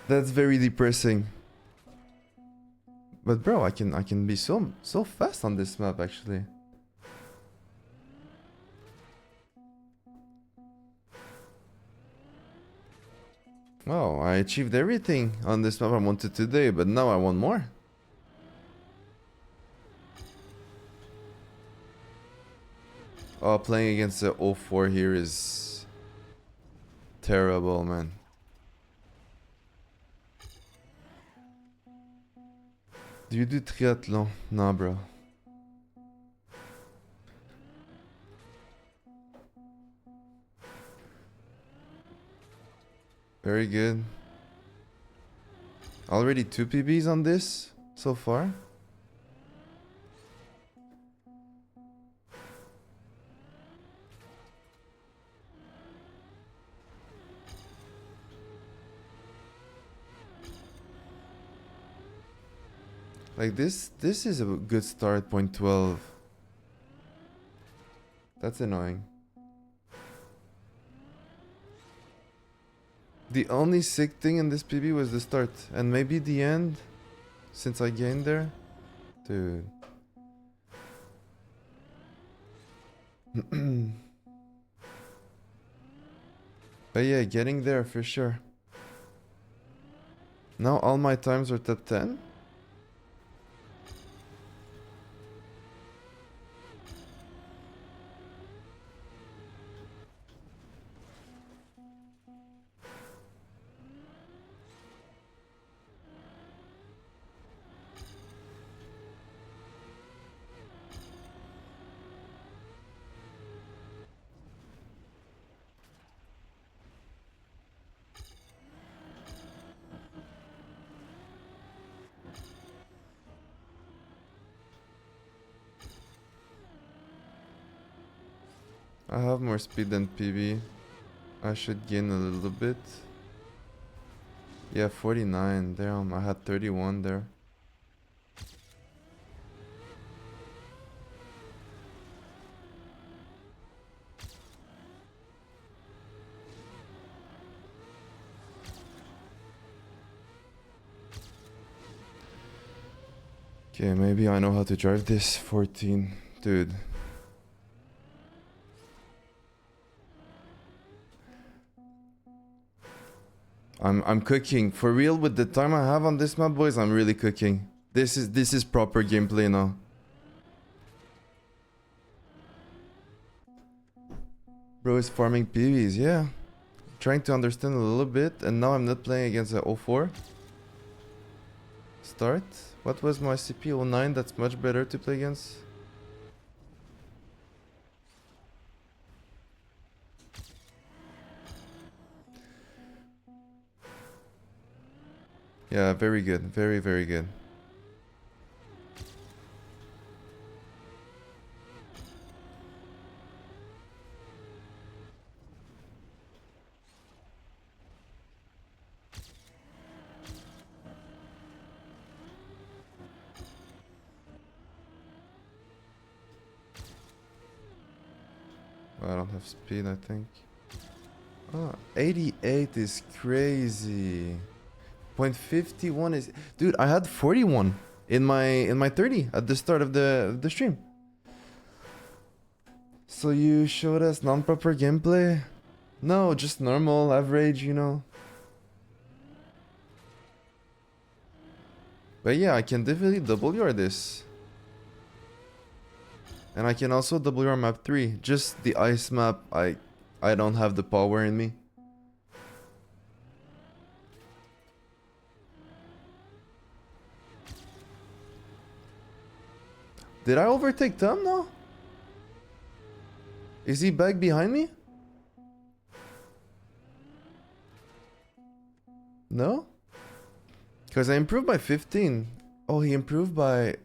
A: That's very depressing. But bro, I can be so fast on this map actually. Wow, I achieved everything on this map I wanted today, but now I want more. Oh, playing against the 0-4 here is terrible, man. Do you do triathlon? Nah, bro. Very good. Already 2 PBs on this so far. Like this is a good start, 0.12. That's annoying. The only sick thing in this PB was the start, and maybe the end, since I gained there. Dude. But yeah, getting there for sure. Now all my times are top 10. I have more speed than PB. I should gain a little bit. Yeah, 49. Damn, I had 31 there. Okay, maybe I know how to drive this. 14. Dude. I'm cooking. For real, with the time I have on this map, boys, I'm really cooking. This is proper gameplay now. Bro is farming PBs, yeah. Trying to understand a little bit, and now I'm not playing against the 0-4. Start. What was my CP? 0-9, that's much better to play against. Yeah, very good. Very, very good. I don't have speed, I think. Oh, 88 is crazy. 0.51 is... Dude, I had 41 in my 30 at the start of the stream. So you showed us non-proper gameplay? No, just normal, average, you know. But yeah, I can definitely WR this. And I can also WR map 3. Just the ice map, I don't have the power in me. Did I overtake Tom now? Is he back behind me? No? Because I improved by 15. Oh, he improved by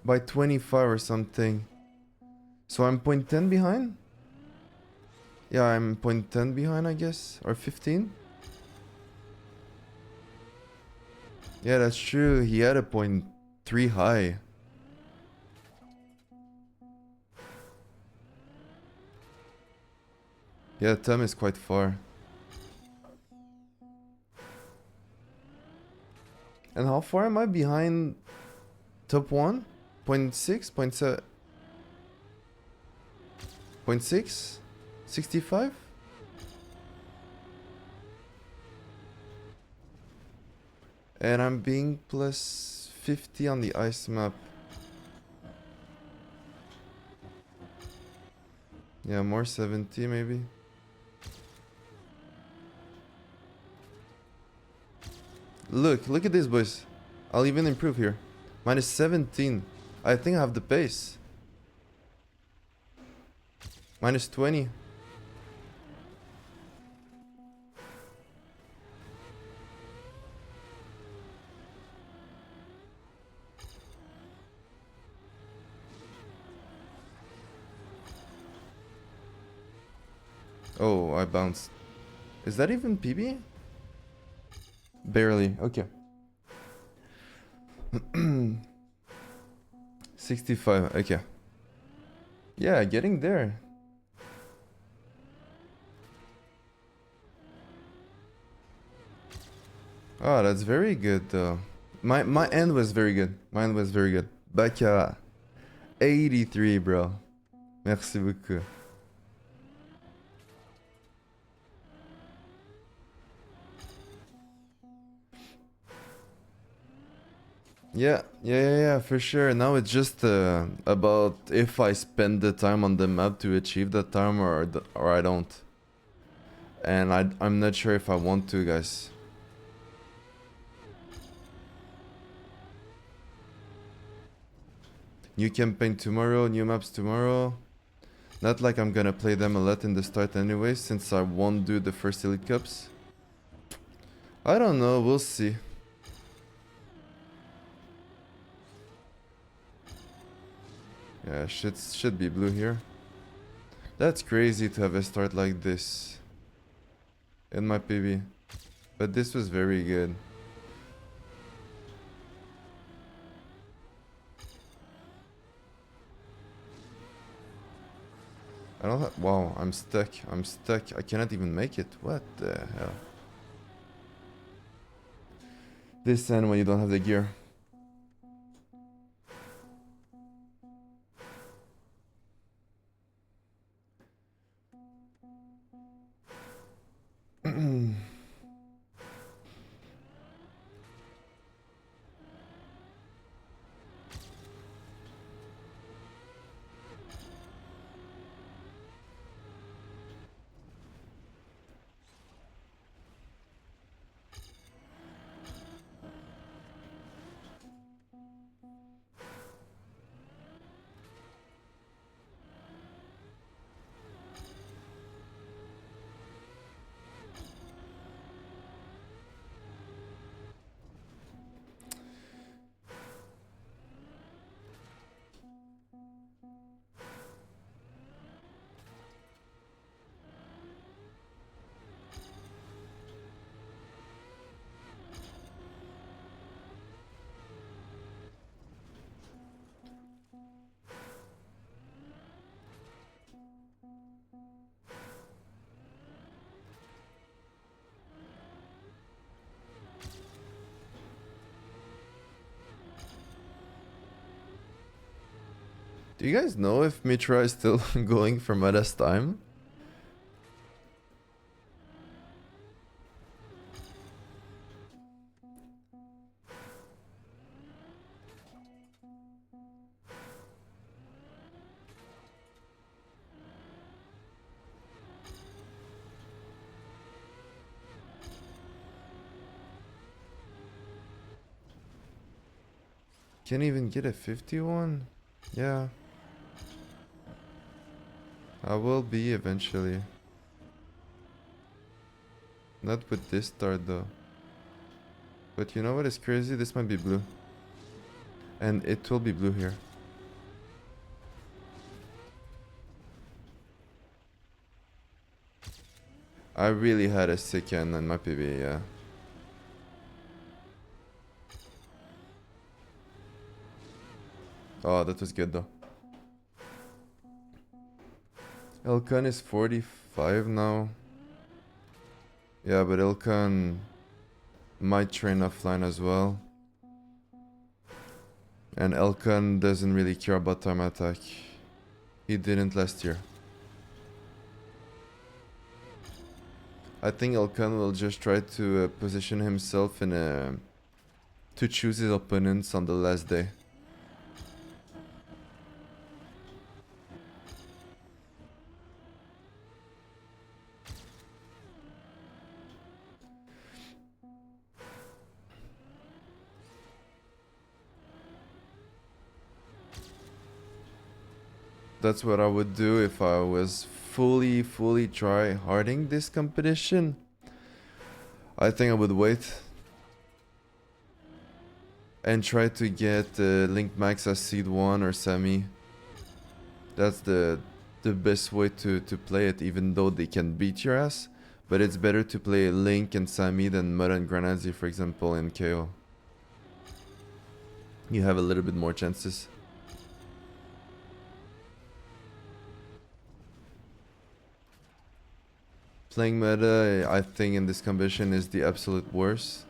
A: 25 or something. So I'm 0.10 behind? Yeah, I'm 0.10 behind, I guess. Or 15? Yeah, that's true. He had a 0.3 high. Yeah, Tem is quite far. And how far am I behind top 1? 0.6? 0.7? 0.6? 65? And I'm being plus 50 on the ice map. Yeah, more 70 maybe. Look at this, boys. I'll even improve here. Minus 17. I think I have the pace. Minus 20. Oh, I bounced. Is that even PB? Barely. Okay. 65. Okay. Yeah, getting there. Oh, that's very good though. My end was very good. Mine was very good. Back 83, bro. Merci beaucoup. Yeah, for sure. Now it's just about if I spend the time on the map to achieve that time or I don't. And I'm not sure if I want to, guys. New campaign tomorrow, new maps tomorrow. Not like I'm gonna play them a lot in the start anyway, since I won't do the first Elite Cups. I don't know, we'll see. Yeah, should be blue here. That's crazy to have a start like this in my PB. But this was very good. I don't have... Wow, I'm stuck. I'm stuck. I cannot even make it. What the hell? This end when you don't have the gear. Do you guys know if Mitra is still going for Meta's time? Can't even get a 51? Yeah. I will be eventually. Not with this start though. But you know what is crazy? This might be blue. And it will be blue here. I really had a sick end on my PB, yeah. Oh, that was good though. Elkan is 45 now. Yeah, but Elkan might train offline as well. And Elkan doesn't really care about time attack. He didn't last year. I think Elkan will just try to position himself in a... to choose his opponents on the last day. That's what I would do if I was fully try harding this competition. I think I would wait and try to get Link Max as Seed 1 or Sammy. That's the best way to play it, even though they can beat your ass. But it's better to play Link and Sammy than Mud and Granazzi, for example, in KO. You have a little bit more chances. Playing meta, I think in this competition is the absolute worst.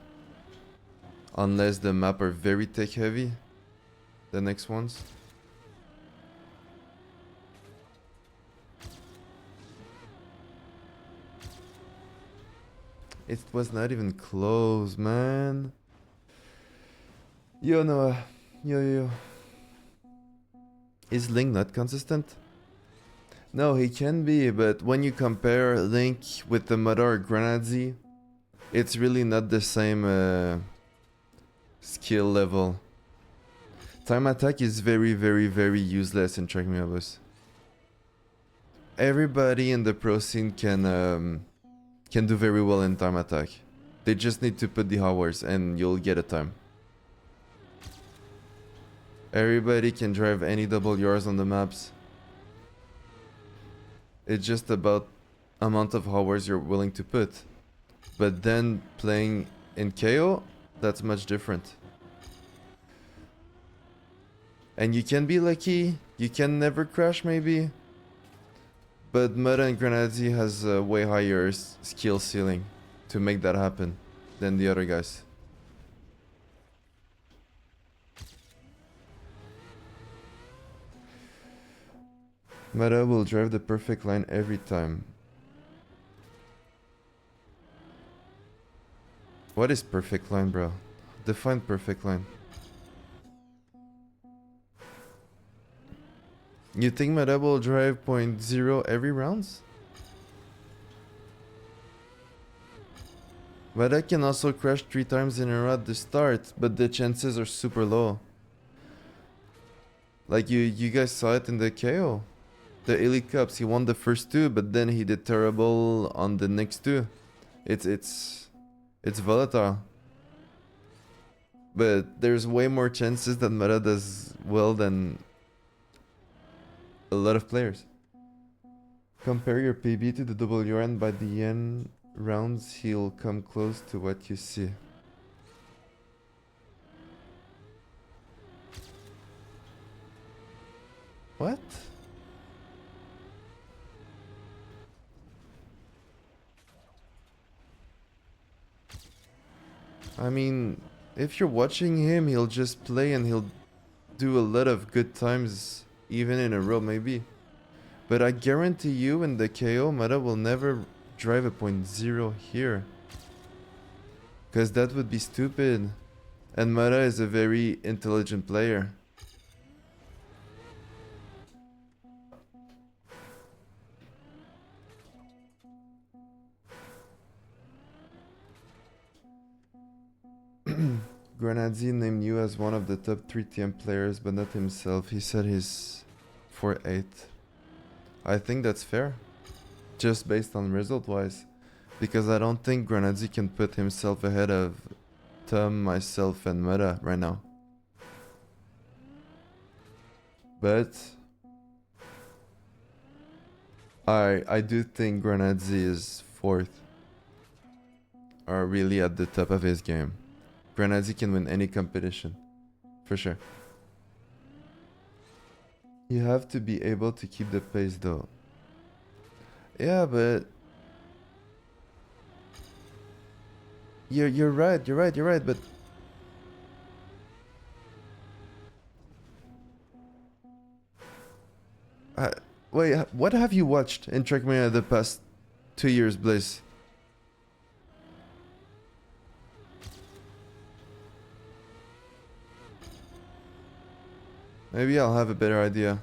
A: Unless the map are very tech heavy. The next ones. It was not even close, man. Yo, Noah. Yo. Is Link not consistent? No, he can be, but when you compare Link with the Madar Granazzi, it's really not the same skill level. Time attack is very useless in Track Meobus. Everybody in the pro scene can do very well in time attack. They just need to put the hours and you'll get a time. Everybody can drive any WRs on the maps. It's just about amount of hours you're willing to put. But then playing in KO, that's much different. And you can be lucky, you can never crash maybe. But Mudda and Granazzi has a way higher skill ceiling to make that happen than the other guys. Mudda will drive the perfect line every time. What is perfect line, bro? Define perfect line. You think Mudda will drive 0.0 every rounds? Mudda can also crash 3 times in a row at the start, but the chances are super low. Like you guys saw it in the KO. The Elite Cups, he won the first 2, but then he did terrible on the next 2. It's volatile. But there's way more chances that Mudda does well than a lot of players. Compare your PB to the WRN. By the end rounds, he'll come close to what you see. What? I mean, if you're watching him, he'll just play and he'll do a lot of good times, even in a row maybe. But I guarantee you in the KO, Mudda will never drive a 0.0 here. Because that would be stupid. And Mudda is a very intelligent player. Granazzi named you as one of the top 3 TM players, but not himself. He said he's 4-8. I think that's fair. Just based on result-wise. Because I don't think Granazzi can put himself ahead of Tom, myself, and Meta right now. But I do think Granadzi is fourth, or really at the top of his game. Granadzi can win any competition, for sure. You have to be able to keep the pace though. Yeah, but you're right, but wait, what have you watched in Trackmania the past 2 years, Blaze? Maybe I'll have a better idea.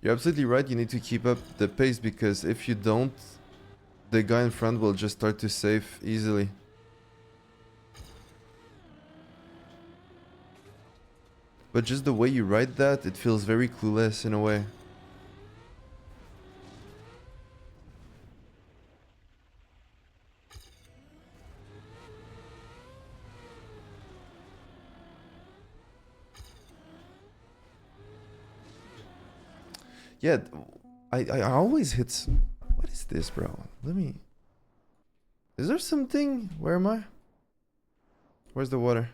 A: You're absolutely right, you need to keep up the pace, because if you don't, the guy in front will just start to save easily. But just the way you write that, it feels very clueless in a way. Yeah, I always hit... What is this, bro? Let me... Is there something? Where am I? Where's the water?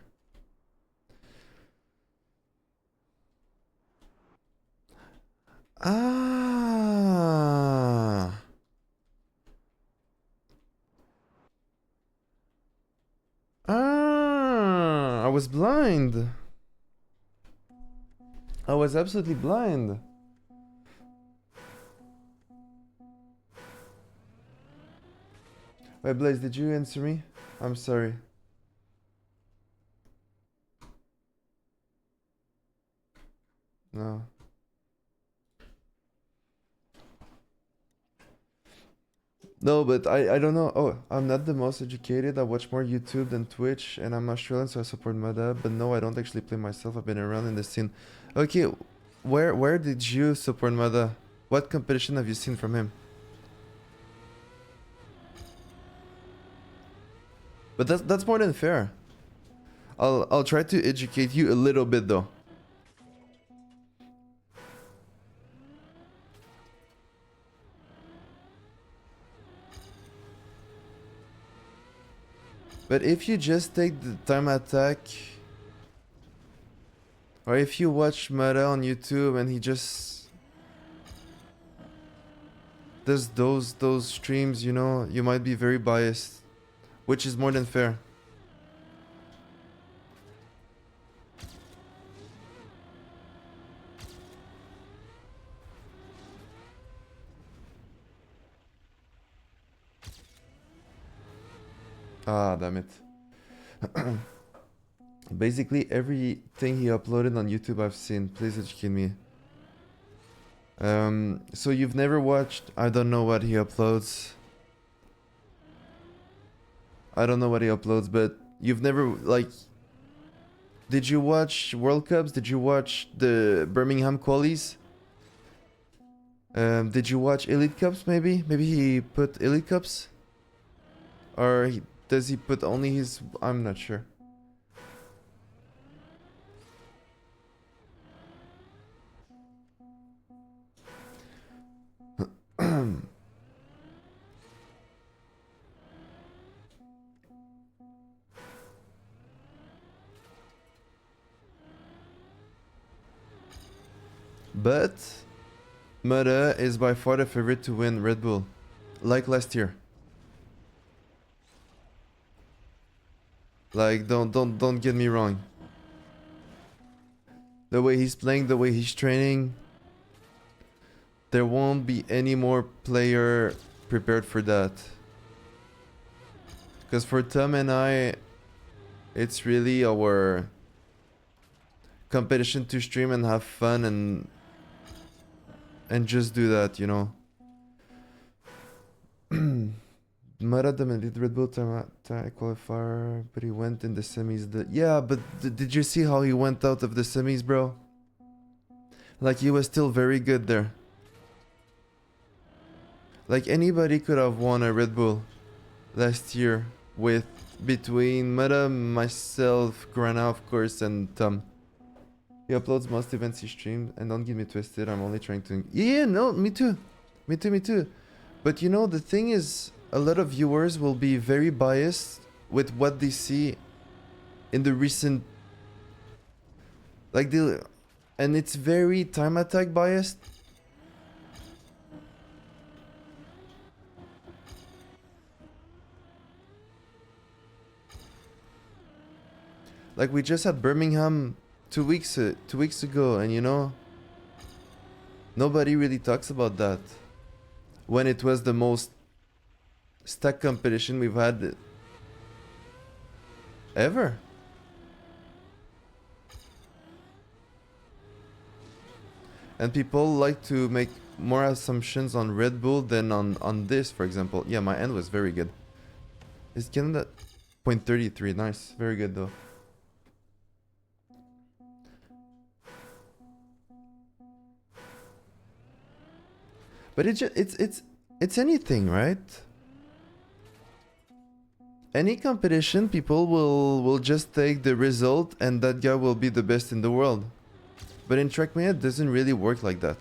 A: Ah. Ah. I was blind. I was absolutely blind. Wait, Blaze, did you answer me? I'm sorry. No. No, but I don't know. Oh, I'm not the most educated. I watch more YouTube than Twitch, and I'm Australian, so I support my dad. But no, I don't actually play myself. I've been around in the scene. Okay, where did you support Mada? What competition have you seen from him? But that's more than fair. I'll try to educate you a little bit though. But if you just take the time attack, or if you watch Mada on YouTube and he just does those streams, you know, you might be very biased, which is more than fair. Ah, damn it. Basically everything he uploaded on YouTube I've seen. Please educate me. So you've never watched... I don't know what he uploads. I don't know what he uploads, but you've never, like... Did you watch World Cups? Did you watch the Birmingham qualies? Did you watch Elite Cups maybe? Maybe he put Elite Cups? Or does he put only his... I'm not sure. But Mada is by far the favorite to win Red Bull, like last year. Like, don't get me wrong. The way he's playing, the way he's training, there won't be any more player prepared for that. Because for Tom and I, it's really our competition to stream and have fun and just do that, you know. Mara dominated Red Bull time qualifier, but he went in the semis. Yeah, but did you see how he went out of the semis, bro? Like, he was still very good there. Like, anybody could have won a Red Bull. last year with between Meta, myself, Grana of course, and Tom. He uploads most events he streams, and don't get me twisted, I'm only trying to... Yeah, no, me too. Me too, me too. But you know, the thing is, a lot of viewers will be very biased with what they see in the recent... Like, the... And it's very time attack biased. Like, we just had Birmingham 2 weeks ago, and you know, nobody really talks about that. When it was the most stack competition we've had ever. And people like to make more assumptions on Red Bull than on this, for example. Yeah, my end was very good. Is Canada 0.33? Nice, very good though. But it's anything, right? Any competition, people will just take the result and that guy will be the best in the world. But in Trackmania it doesn't really work like that.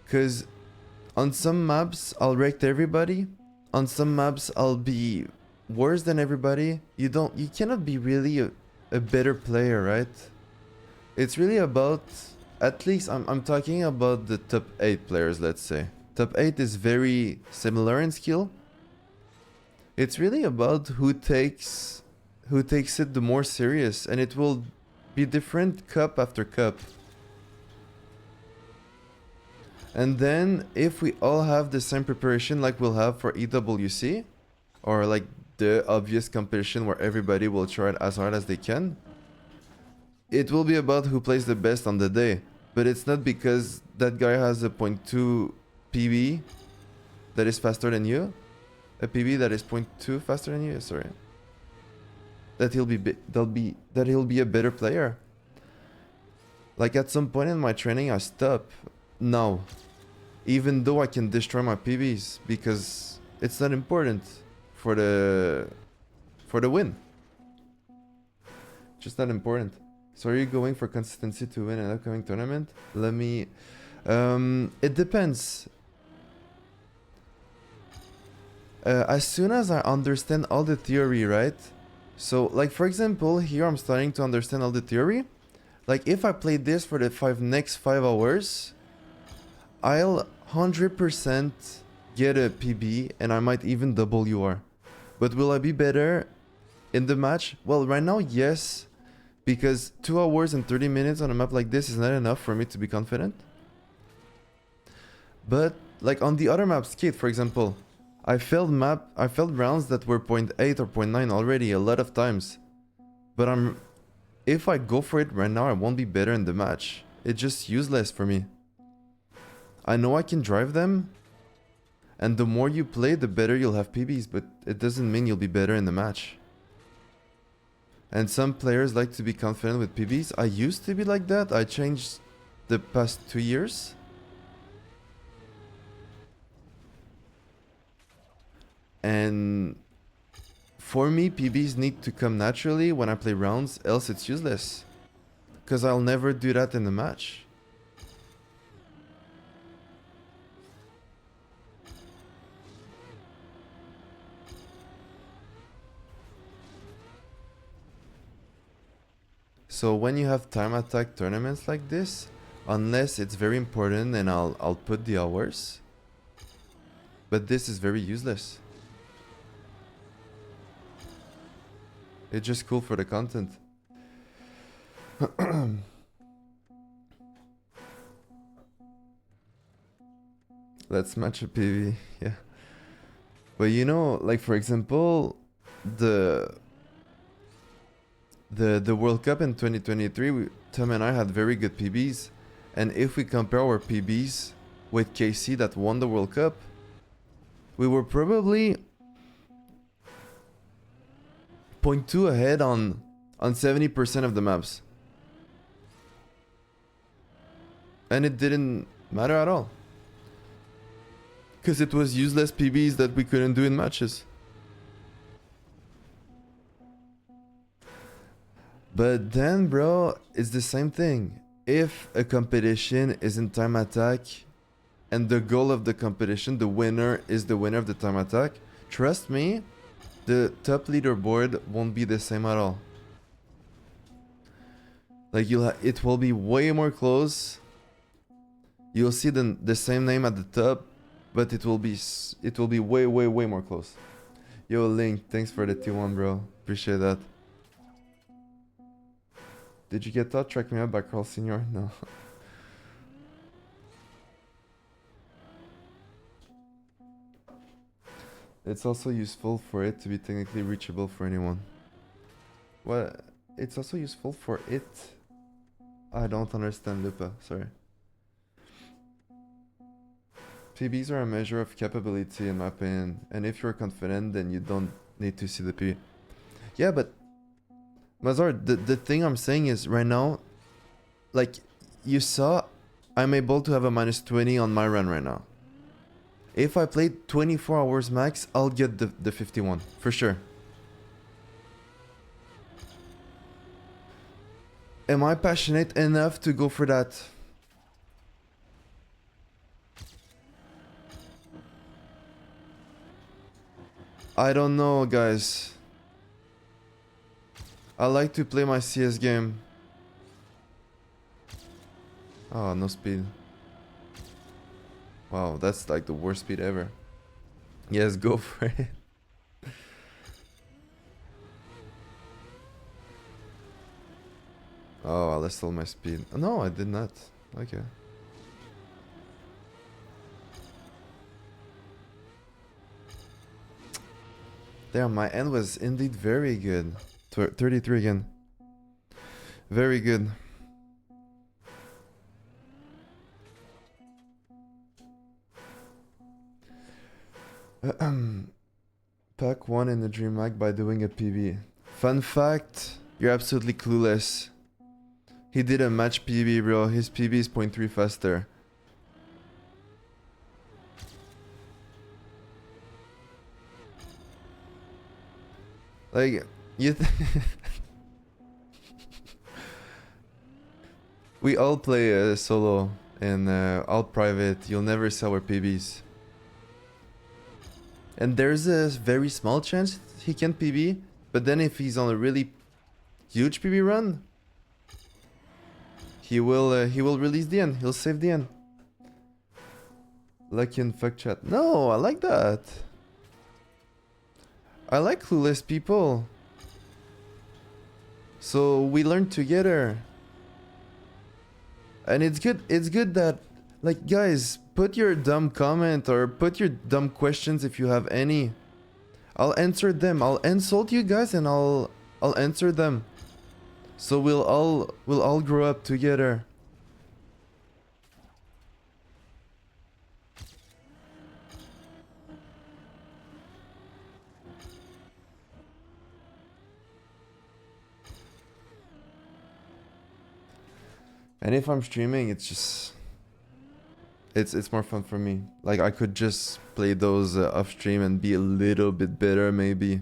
A: Cause on some maps I'll wreck everybody. On some maps I'll be worse than everybody. You cannot be really a better player, right? It's really about, at least I'm talking about the top 8 players, let's say. Top 8 is very similar in skill. It's really about who takes it the more serious, and it will be different cup after cup. And then if we all have the same preparation like we'll have for EWC, or like the obvious competition where everybody will try it as hard as they can, it will be about who plays the best on the day. But it's not because that guy has a 0.2 PB that is faster than you. A PB that is 0.2 faster than you, sorry. That he'll be a better player. Like at some point in my training I stop now. Even though I can destroy my PBs, because it's not important for the win. Just not important. So are you going for consistency to win an upcoming tournament? Let me... it depends. As soon as I understand all the theory, right? So, like for example, here I'm starting to understand all the theory. Like if I play this for the next 5 hours, I'll 100% get a PB and I might even double UR. But will I be better in the match? Well, right now, yes. Because 2 hours and 30 minutes on a map like this is not enough for me to be confident. But like on the other map, Skate, for example, I failed rounds that were 0.8 or 0.9 already a lot of times. But if I go for it right now, I won't be better in the match. It's just useless for me. I know I can drive them, and the more you play, the better you'll have PBs, but it doesn't mean you'll be better in the match. And some players like to be confident with PBs. I used to be like that. I changed the past 2 years. And for me, PBs need to come naturally when I play rounds, else it's useless. Because I'll never do that in the match. So when you have time attack tournaments like this, unless it's very important, then I'll put the hours. But this is very useless. It's just cool for the content. Let's match a PV, yeah. But you know, like for example, the World Cup in 2023, Tom and I had very good PBs. And if we compare our PBs with KC that won the World Cup, we were probably 0.2 ahead on 70% of the maps. And it didn't matter at all. Because it was useless PBs that we couldn't do in matches. But then, bro, it's the same thing. If a competition is in time attack, and the goal of the competition, the winner is the winner of the time attack, trust me, the top leaderboard won't be the same at all. Like it will be way more close. You'll see the same name at the top, but it will be way more close. Yo, Link, thanks for the T1, bro. Appreciate that. Did you get that? Track me up by Carl Senior? No. It's also useful for it to be technically reachable for anyone. What? It's also useful for it? I don't understand, Lupa. Sorry. PBs are a measure of capability in my opinion. And if you're confident, then you don't need to see the PB. Yeah, but Mazar, the thing I'm saying is right now, like you saw, I'm able to have a -20 on my run right now. If I played 24 hours max, I'll get the 51 for sure. Am I passionate enough to go for that? I don't know, guys. I like to play my CS game. Oh, no speed. Wow, that's like the worst speed ever. Yes, go for it. Oh, I lost all my speed. No, I did not. Okay. Damn, my end was indeed very good. 33 again. Very good. Pack 1 in the Dream Mag by doing a PB. Fun fact, you're absolutely clueless. He did a match PB, bro. His PB is 0.3 faster. Like, you we all play solo and all private. You'll never see our PBs. And there's a very small chance he can PB, but then if he's on a really huge PB run, he will release the end. He'll save the end. Lucky and fuck chat. No, I like that. I like clueless people. So we learn together. And it's good that, like, guys, put your dumb comment or put your dumb questions if you have any. I'll answer them. I'll insult you guys and I'll answer them. So we'll all grow up together. And if I'm streaming, it's just it's more fun for me. Like I could just play those off stream and be a little bit better maybe,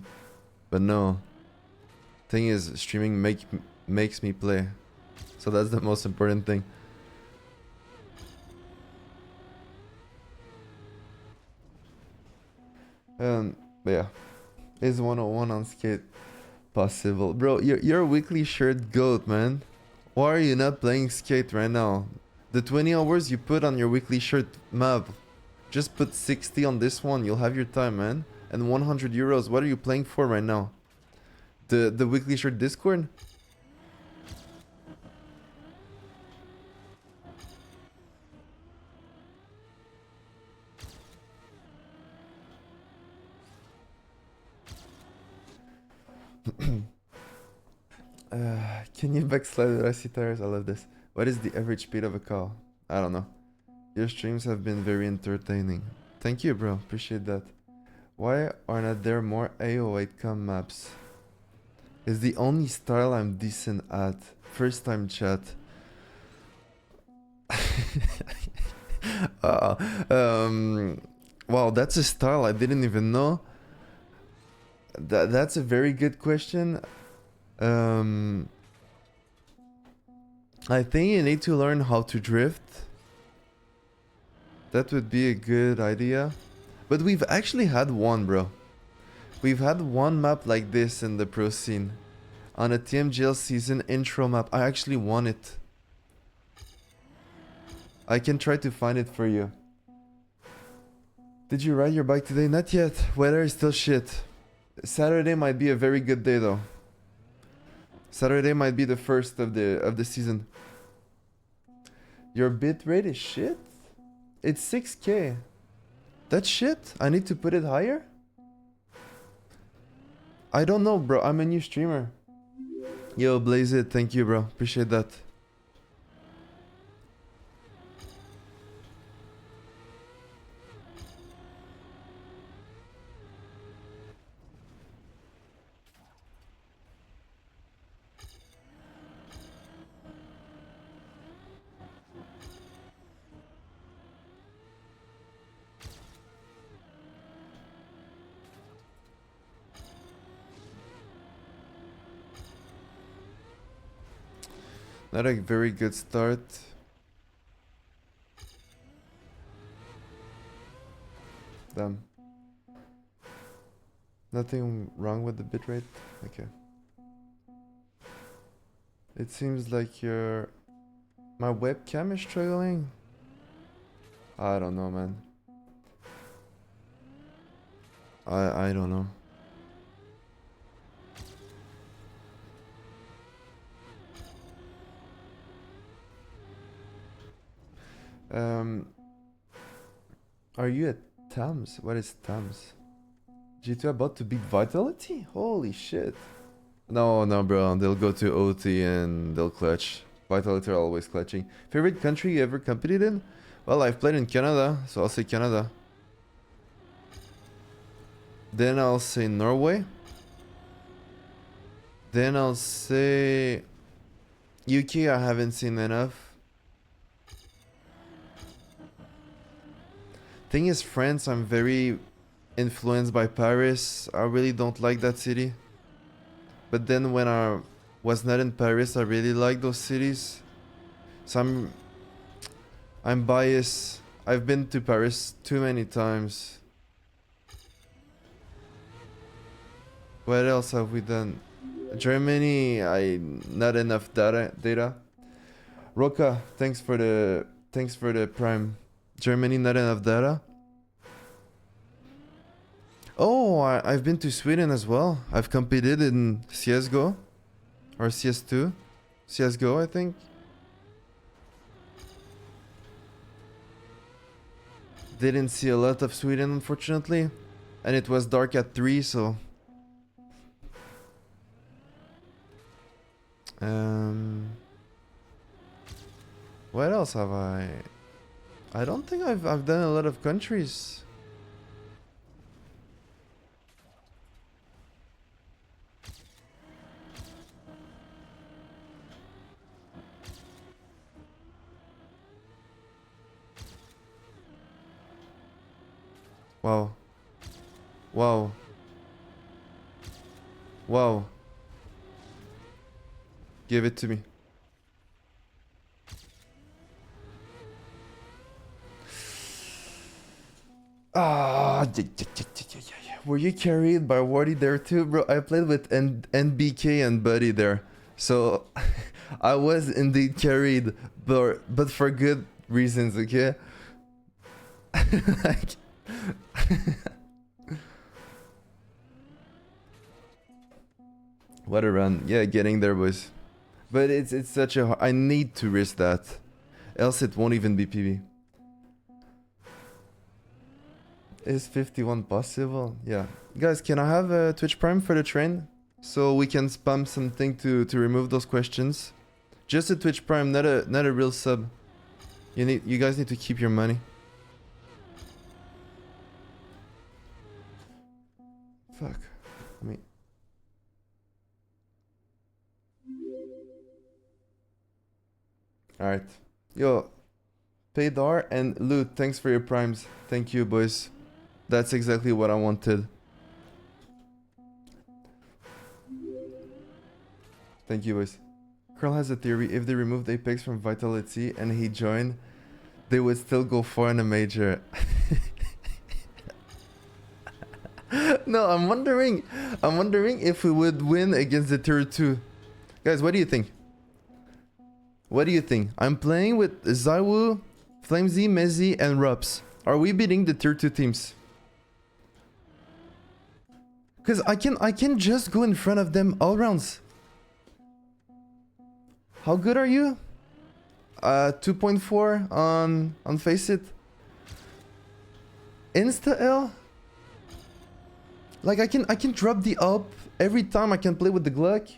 A: but no. Thing is, streaming makes me play, so that's the most important thing. But yeah, is 101 on skate possible, bro? You're a weekly shirt goat, man. Why are you not playing skate right now? The 20 hours you put on your weekly shirt map, just put 60 on this one. You'll have your time, man. And 100 euros. What are you playing for right now? The weekly shirt Discord? Can you backslide with icy tires? I love this. What is the average speed of a cow? I don't know. Your streams have been very entertaining. Thank you, bro. Appreciate that. Why are not there more AO8 maps? It's the only style I'm decent at. First time chat. Wow, that's a style I didn't even know. That's a very good question. Um, I think you need to learn how to drift. That would be a good idea. But we've actually had one, bro. We've had one map like this in the pro scene. On a TMGL season intro map. I actually won it. I can try to find it for you. Did you ride your bike today? Not yet. Weather is still shit. Saturday might be a very good day though. Saturday might be the first of the season. Your bitrate is shit? It's 6K. That's shit? I need to put it higher? I don't know, bro. I'm a new streamer. Yo, Blaze it. Thank you, bro. Appreciate that. Not a very good start. Damn. Nothing wrong with the bitrate? Okay. It seems like my webcam is struggling. I don't know, man. I don't know. Are you at Tams? What is Tams? G2 about to beat Vitality? Holy shit. No, bro. They'll go to OT and they'll clutch. Vitality are always clutching. Favorite country you ever competed in? Well, I've played in Canada, so I'll say Canada. Then I'll say Norway. Then I'll say UK. I haven't seen enough. Thing is, France, I'm very influenced by Paris. I really don't like that city. But then when I was not in Paris, I really like those cities. So I'm biased. I've been to Paris too many times. What else have we done? Germany, not enough data. Roka, thanks for the prime. Germany, not enough data. Oh, I've been to Sweden as well. I've competed in CSGO or CS2. CSGO, I think. Didn't see a lot of Sweden, unfortunately. And it was dark at 3, so... What else have I... I don't think I've done a lot of countries. Wow. Wow. Wow. Give it to me. Ah, were you carried by Wardy there too, bro? I played with NBK and Buddy there, so I was indeed carried, but for good reasons, okay? Like, what a run! Yeah, getting there, boys. But it's such a I need to risk that, else it won't even be PB. Is 51 possible? Yeah. Guys, can I have a Twitch Prime for the train? So we can spam something to remove those questions. Just a Twitch Prime, not a real sub. You guys need to keep your money. Fuck. I mean... Alright. Yo, Paydar and Loot, thanks for your primes. Thank you, boys. That's exactly what I wanted. Thank you, boys. Carl has a theory. If they removed Apex from Vitality and he joined, they would still go far in a major. No, I'm wondering if we would win against the tier 2. Guys, what do you think? What do you think? I'm playing with Zaiwu, Flamesy, Mezzy, and Rups. Are we beating the tier 2 teams? Because I can just go in front of them all rounds. How good are you? 2.4 on Faceit. Insta L? Like I can drop the up every time I can play with the Glock.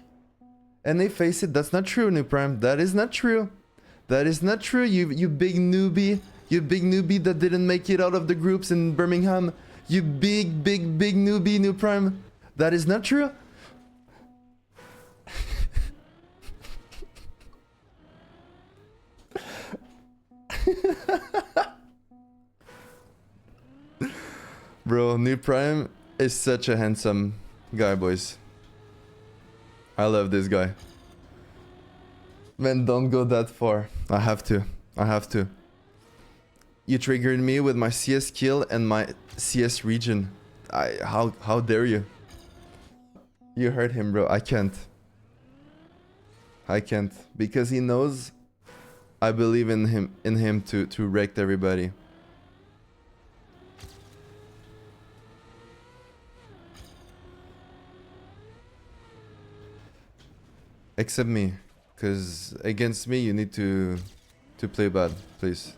A: And they face it. That's not true, New Prime. That is not true. That is not true, you big newbie. You big newbie that didn't make it out of the groups in Birmingham. You big newbie, New Prime. That is not true. Bro, New Prime is such a handsome guy, boys. I love this guy. Man, don't go that far. I have to. You triggered me with my CS kill and my CS region. How dare you? You hurt him, bro. I can't. Because he knows I believe in him to wreck everybody. Except me, because against me you need to play bad, please.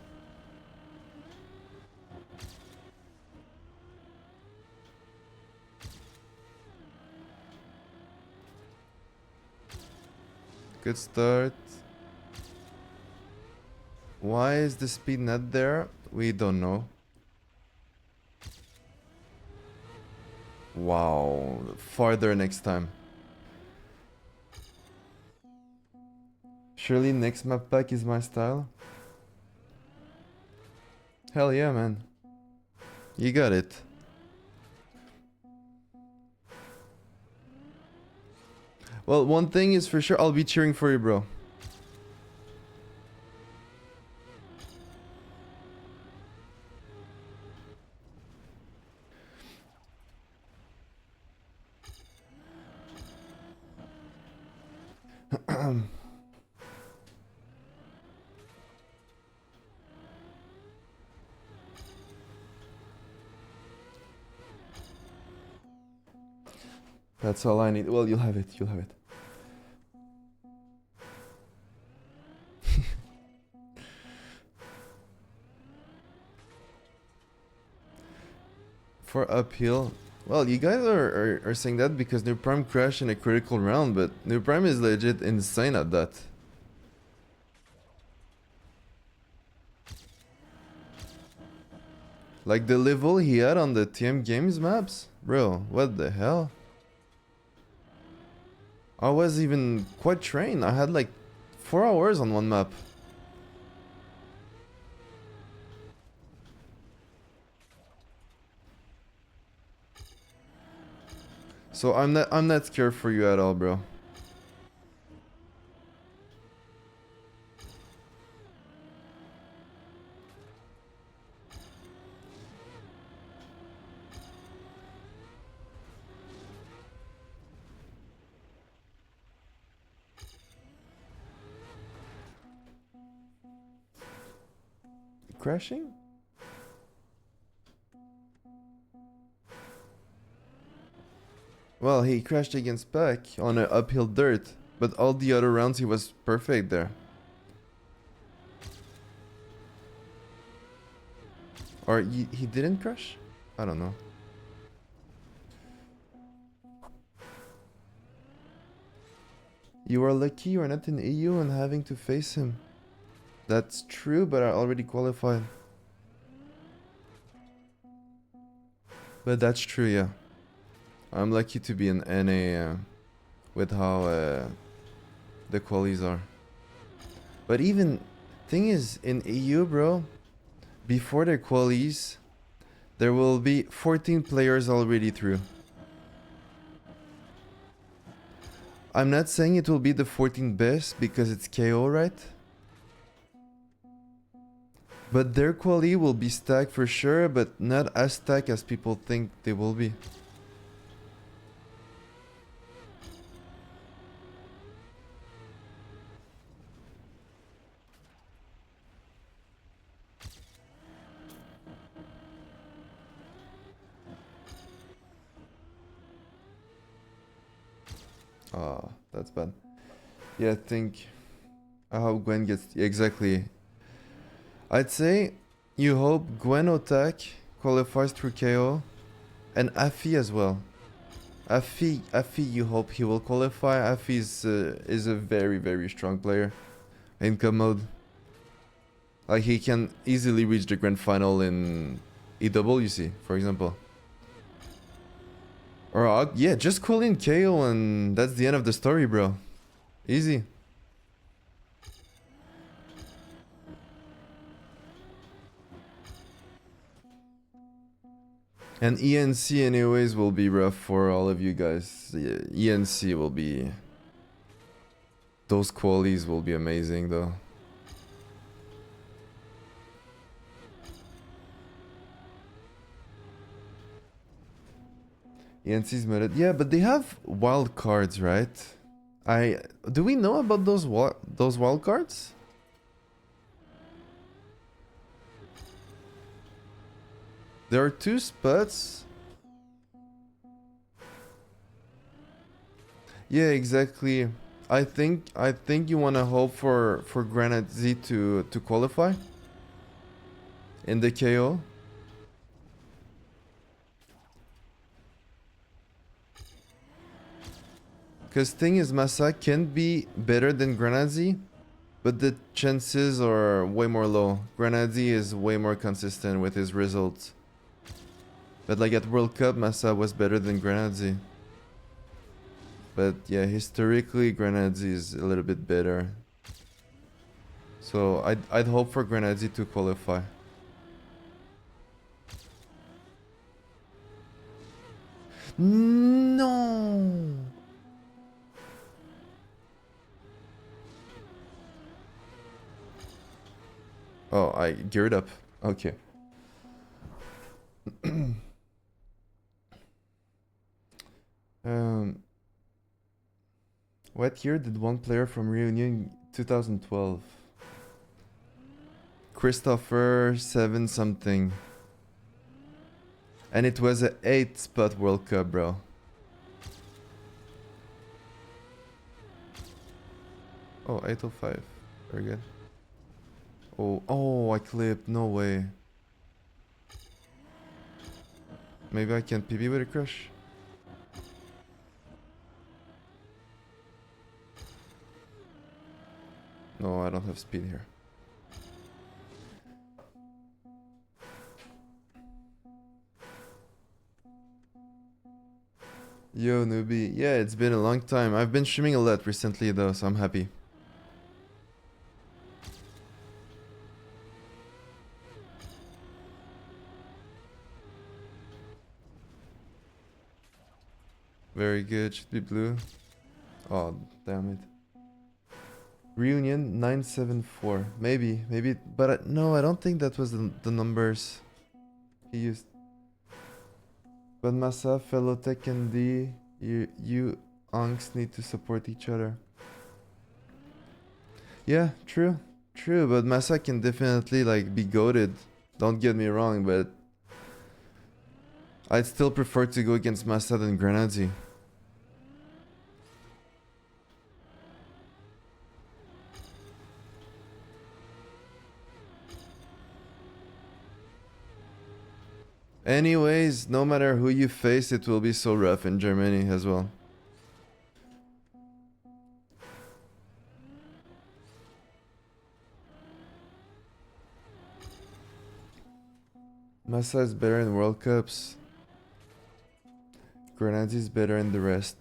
A: Good start. Why is the speed not there? We don't know. Wow, farther next time. Surely next map pack is my style. Hell yeah, man. You got it. Well, one thing is for sure, I'll be cheering for you, bro. That's all I need. Well, you'll have it. For uphill. Well, you guys are saying that because New Prime crashed in a critical round, but New Prime is legit insane at that. Like the level he had on the TM Games maps? Bro, what the hell? I was even quite trained. I had like 4 hours on one map. So I'm not scared for you at all, bro. Crashing? Well, he crashed against Pac on an uphill dirt, but all the other rounds he was perfect there. Or he didn't crash? I don't know. You are lucky you are not in EU and having to face him. That's true, but I already qualified. But that's true, yeah. I'm lucky to be in NA with how the qualies are. But even, thing is, in EU, bro, before the qualies, There will be 14 players already through. I'm not saying it will be the 14 best because it's KO, right? But their quality will be stacked for sure, but not as stacked as people think they will be. Ah, that's bad. Yeah, I think I hope Gwen gets exactly. I'd say you hope Gwen Otak qualifies through KO and Afi as well. Afi, you hope he will qualify. Afi is a very strong player in Cup mode. Like he can easily reach the grand final in EWC, for example. Or yeah, just call in KO and that's the end of the story, bro. Easy. And ENC anyways will be rough for all of you guys. Yeah, ENC will be... Those qualities will be amazing though. ENC's method. Yeah, but they have wild cards, right? Do we know about those wild cards? There are 2 spots. Yeah, exactly. I think you wanna hope for Granite Z to qualify in the KO. Cause thing is, Massa can be better than Granadzi, but the chances are way more low. Granadzi is way more consistent with his results. But like at World Cup, Massa was better than Granadzi. But yeah, historically, Granadzi is a little bit better. So I'd hope for Granadzi to qualify. No. Oh, I geared up. Okay. What year did one player from Reunion 2012? Christopher 7 something. And it was a 8 spot World Cup, bro. Oh, 805. Very good. Oh, I clipped. No way. Maybe I can PB with a crush. No, I don't have speed here. Yo, newbie. Yeah, it's been a long time. I've been streaming a lot recently though, so I'm happy. Very good. Should be blue. Oh, damn it. Reunion 974. Maybe. But no, I don't think that was the numbers he used. But Massa, fellow Tech and D, you Anks need to support each other. Yeah, true. But Massa can definitely like be goated. Don't get me wrong, but I'd still prefer to go against Massa than Granadzi. Anyways, no matter who you face, it will be so rough in Germany as well. Massa is better in World Cups. Granadzi is better in the rest.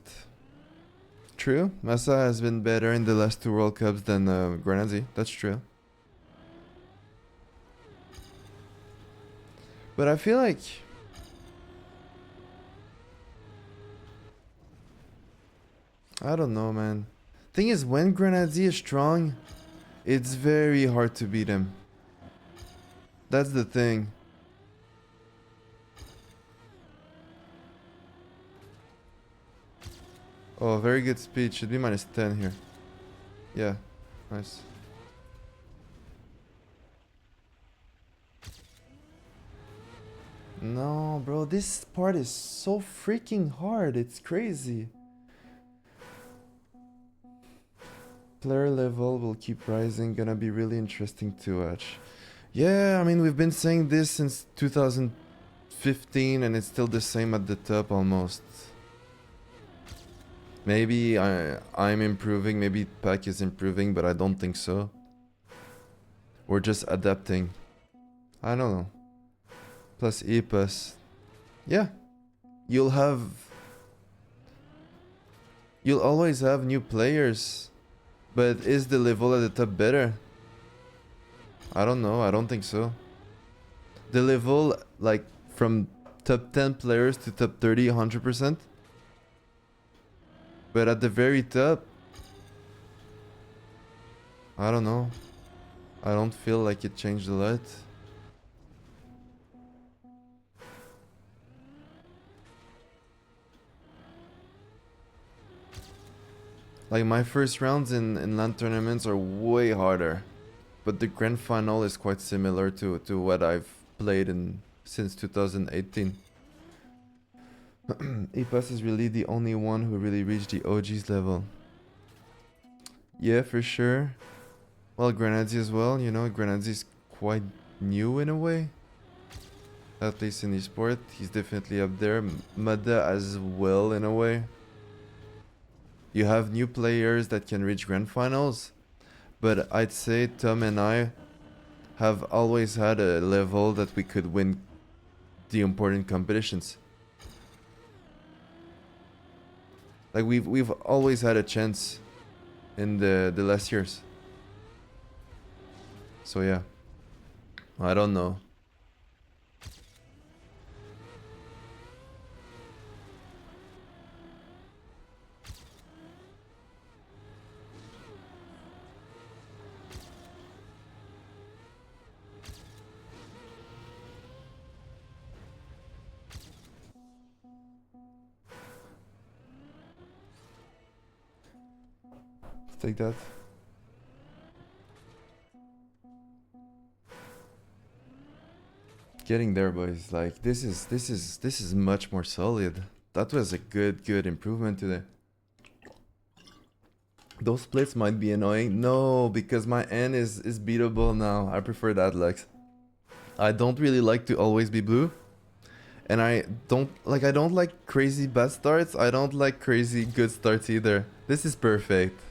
A: True, Massa has been better in the last 2 World Cups than Granadzi. That's true. But I feel like I don't know, man. Thing is, when Grenadier is strong, it's very hard to beat him. That's the thing. Oh, very good speed. Should be minus 10 here. Yeah, nice. No, bro, this part is so freaking hard. It's crazy. Player level will keep rising. Gonna be really interesting to watch. Yeah, I mean, we've been saying this since 2015 and it's still the same at the top almost. Maybe I'm improving, maybe Pack is improving, but I don't think so. We're just adapting. I don't know. Plus E plus. Yeah. You'll always have new players. But is the level at the top better? I don't know, I don't think so. The level, like, from top 10 players to top 30, 100%. But at the very top, I don't know. I don't feel like it changed a lot. Like, my first rounds in LAN tournaments are way harder. But the grand final is quite similar to what I've played in since 2018. Epas is really the only one who really reached the OG's level. Yeah, for sure. Well, Grenadier as well, you know, Grenadier is quite new in a way. At least in esport, he's definitely up there. Mada as well in a way. You have new players that can reach grand finals, but I'd say Tom and I have always had a level that we could win the important competitions. Like we've always had a chance in the last years. So yeah. I don't know. Take that. Getting there, boys. Like this is much more solid. That was a good improvement today. Those splits might be annoying. No, because my N is beatable now. I prefer that, Lex. I don't really like to always be blue. And I don't like crazy bad starts. I don't like crazy good starts either. This is perfect.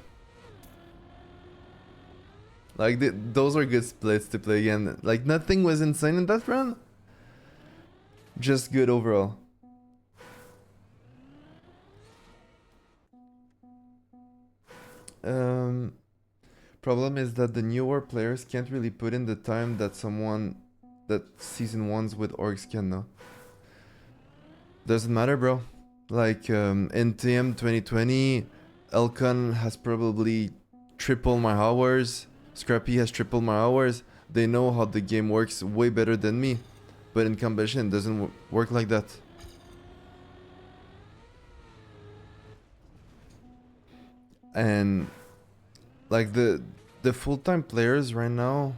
A: Like, those are good splits to play again. Like, nothing was insane in that run. Just good overall. Problem is that the newer players can't really put in the time that season 1s with orgs can, no? Doesn't matter, bro. Like, in TM 2020, Elcon has probably triple my hours. Scrappy has tripled my hours. They know how the game works way better than me. But in competition, it doesn't work like that. And like the full-time players right now,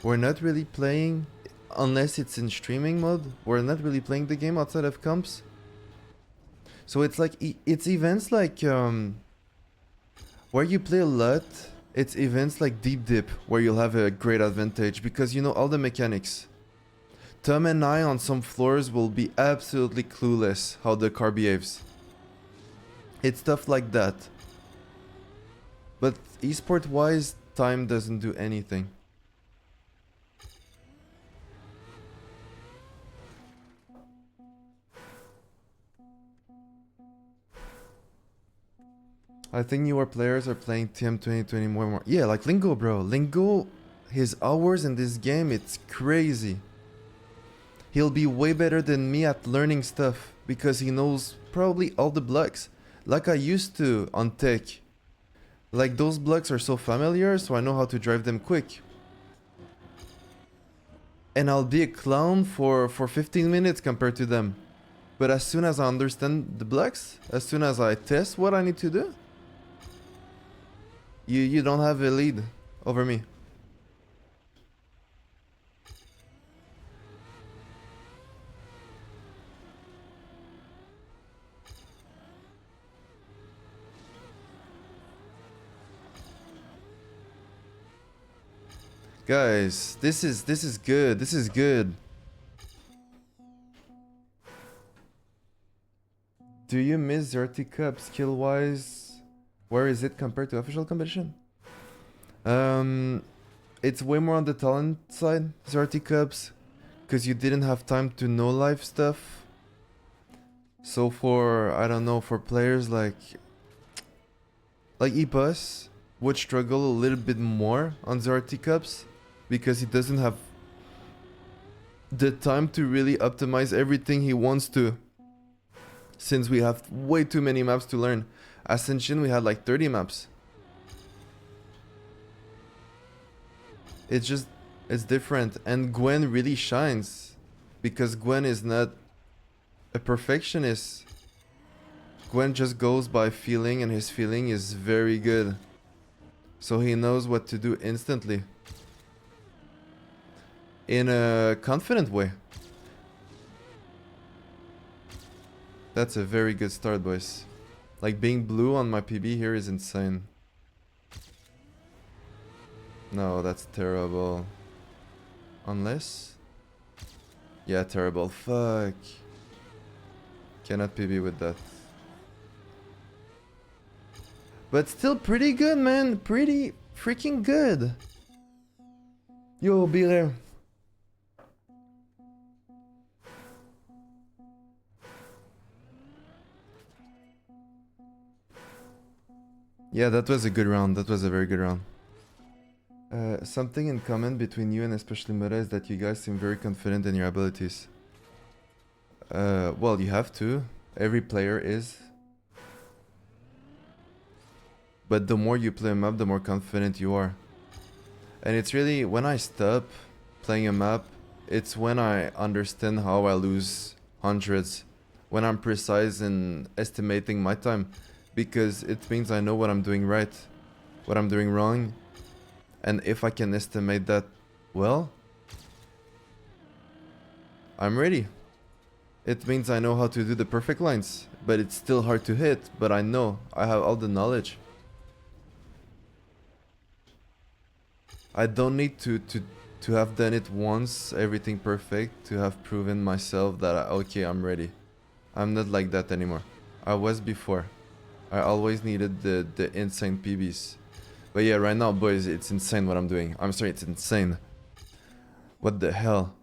A: we're not really playing unless it's in streaming mode. We're not really playing the game outside of comps. So it's like it's events like where you play a lot. It's events like Deep Dip where you'll have a great advantage because you know all the mechanics. Tom and I on some floors will be absolutely clueless how the car behaves. It's stuff like that. But esport wise, time doesn't do anything. I think newer players are playing TM 2020 more and more. Yeah, like Lingo, bro. Lingo, his hours in this game, it's crazy. He'll be way better than me at learning stuff because he knows probably all the blocks. like I used to on tech. Like those blocks are so familiar, so I know how to drive them quick. And I'll be a clown for 15 minutes compared to them. But as soon as I understand the blocks, as soon as I test what I need to do, you don't have a lead over me. Guys, this is good. This is good. Do you miss ZRT Cup skill wise? Where is it compared to official competition? It's way more on the talent side, ZRT Cups, because you didn't have time to know live stuff. So for, I don't know, for players like Epos would struggle a little bit more on ZRT Cups because he doesn't have the time to really optimize everything he wants to, since we have way too many maps to learn. Ascension, we had like 30 maps. It's different. And Gwen really shines because Gwen is not a perfectionist. Gwen just goes by feeling, and his feeling is very good. So he knows what to do instantly. In a confident way. That's a very good start, boys. Like, being blue on my PB here is insane. No, that's terrible. Unless... yeah, terrible. Fuck. Cannot PB with that. But still pretty good, man. Pretty freaking good. Yo, be there. Yeah, that was a good round. That was a very good round. Something in common between you and especially Mura is that you guys seem very confident in your abilities. Well, you have to. Every player is. But the more you play a map, the more confident you are. And it's really, when I stop playing a map, it's when I understand how I lose hundreds. When I'm precise in estimating my time. Because it means I know what I'm doing right, what I'm doing wrong. And if I can estimate that well, I'm ready. It means I know how to do the perfect lines, but it's still hard to hit, but I know, I have all the knowledge. I don't need to have done it once, everything perfect, to have proven myself that, okay, I'm ready. I'm not like that anymore. I was before. I always needed the insane PBs. But yeah, right now, boys, it's insane what I'm doing. I'm sorry, it's insane. What the hell?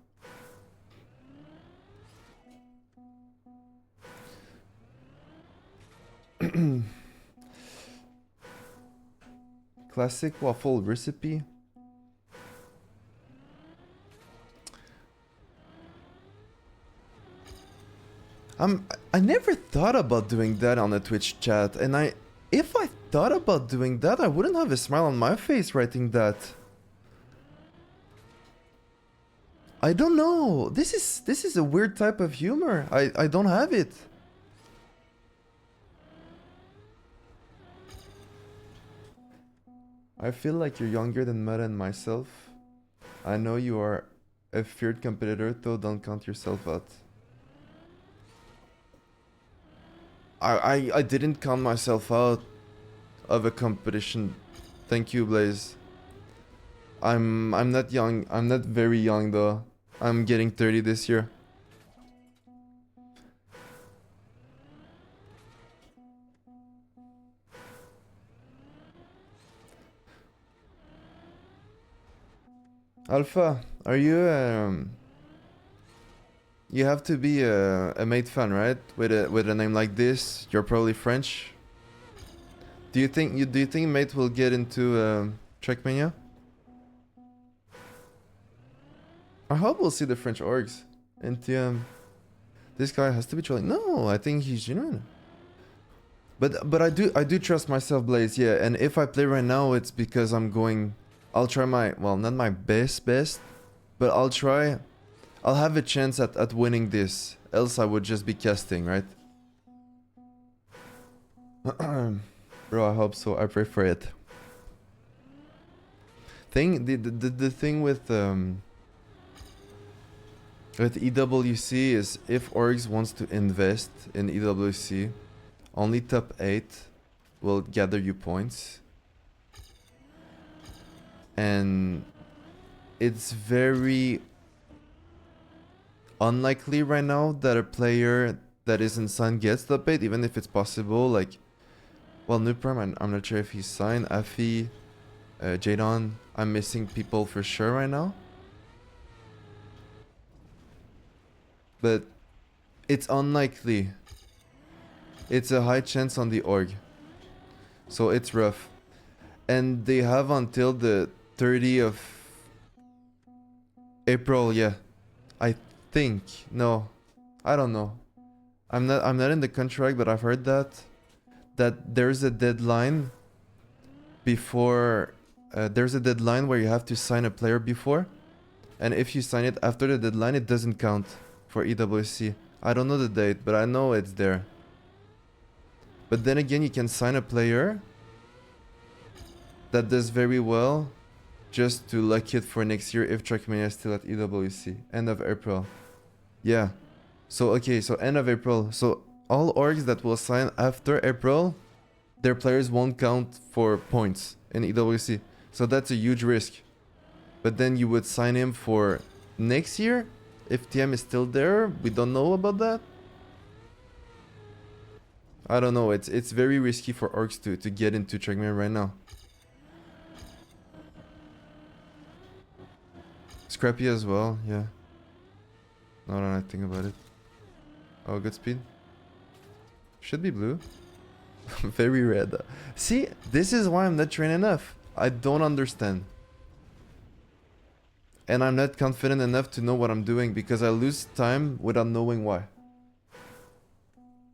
A: Classic waffle recipe. I never thought about doing that on a Twitch chat, and if I thought about doing that, I wouldn't have a smile on my face writing that. I don't know. This is a weird type of humor. I don't have it. I feel like you're younger than Meta and myself. I know you are a feared competitor, though don't count yourself out. I didn't count myself out of a competition. Thank you, Blaze. I'm not young. I'm not very young though. I'm getting 30 this year. Alpha, are you you have to be a Mate fan, right? With a name like this, you're probably French. Do you think Mate will get into Trackmania? I hope we'll see the French orgs in TM. This guy has to be trolling. No, I think he's genuine. But I do trust myself, Blaze. Yeah, and if I play right now, it's because I'm going. I'll try my, well, not my best, but I'll try. I'll have a chance at winning this. Else I would just be casting, right? Bro, I hope so. I pray for it. The thing with EWC is if orgs wants to invest in EWC, only top 8 will gather you points. And it's very unlikely right now that a player that isn't signed gets top 8, even if it's possible. Like, well, Nuprime, I'm not sure if he's signed. Afi, Jadon, I'm missing people for sure right now. But it's unlikely. It's a high chance on the org. So it's rough. And they have until the 30th of April, yeah. I think. No. I don't know. I'm not in the contract, but I've heard that there's a deadline before there's a deadline where you have to sign a player before. And if you sign it after the deadline, it doesn't count for EWC. I don't know the date, but I know it's there. But then again, you can sign a player that does very well just to luck it for next year if Trackmania is still at EWC. End of April. Yeah. So, okay, so end of April. So, all orgs that will sign after April, their players won't count for points in EWC. So, that's a huge risk. But then you would sign him for next year if TM is still there. We don't know about that. I don't know. It's very risky for orgs to get into Trackmania right now. Scrappy as well, yeah. No, I don't know anything about it. Oh, good speed. Should be blue. Very red. See, this is why I'm not trained enough. I don't understand. And I'm not confident enough to know what I'm doing because I lose time without knowing why.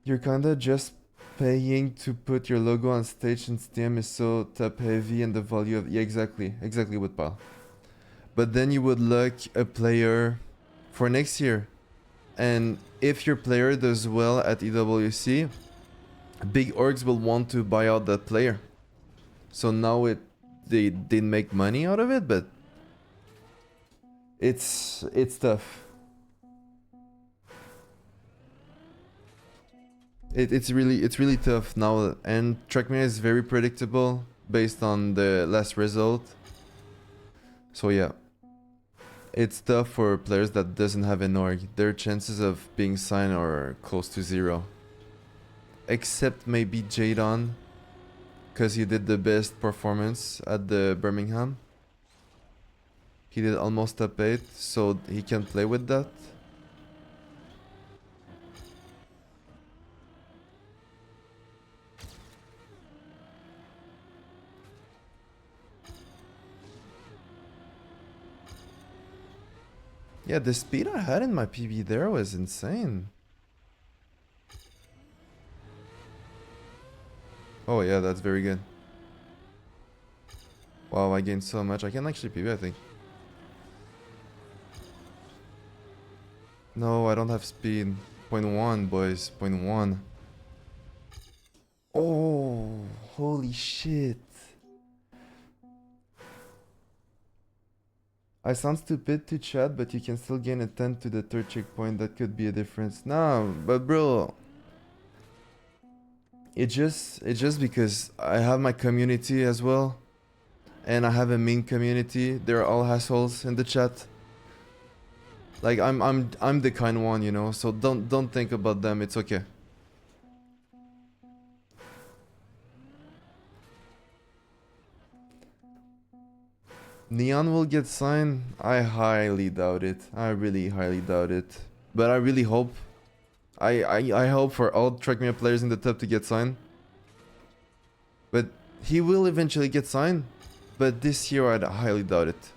A: You're kinda just paying to put your logo on stage since TM is so top heavy and the value of... Yeah, exactly. Exactly what pal. But then you would luck a player for next year. And if your player does well at EWC, big orgs will want to buy out that player. So now they didn't make money out of it, but it's tough. It's really tough now, and Trackmania is very predictable based on the last result. So yeah. It's tough for players that doesn't have an org. Their chances of being signed are close to 0. Except maybe Jadon, because he did the best performance at the Birmingham. He did almost top 8, so he can play with that. Yeah, the speed I had in my PB there was insane. Oh yeah, that's very good. Wow, I gained so much. I can actually PB, I think. No, I don't have speed. 0.1, boys. 0.1. Oh, holy shit. I sound stupid to chat, but you can still gain a 10 to the third checkpoint. That could be a difference. No, but bro, it's just because I have my community as well, and I have a mean community. They're all assholes in the chat. Like I'm the kind one, you know. So don't think about them. It's okay. Neon will get signed? I highly doubt it. I really highly doubt it. But I really hope. I hope for all Trackmania players in the top to get signed. But he will eventually get signed. But this year I highly doubt it.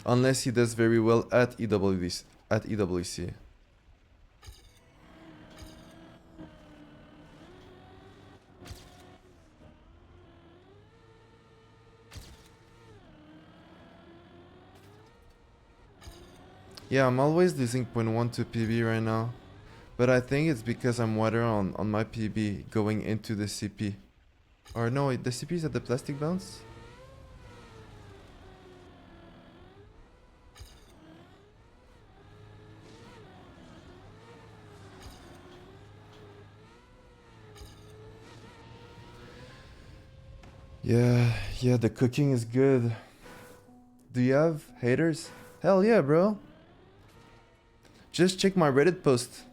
A: Unless he does very well at EWC. Yeah, I'm always losing 0.1 to PB right now. But I think it's because I'm wetter on my PB going into the CP. Or no, the CP is at the plastic bounce? Yeah, the cooking is good. Do you have haters? Hell yeah, bro. Just check my Reddit post.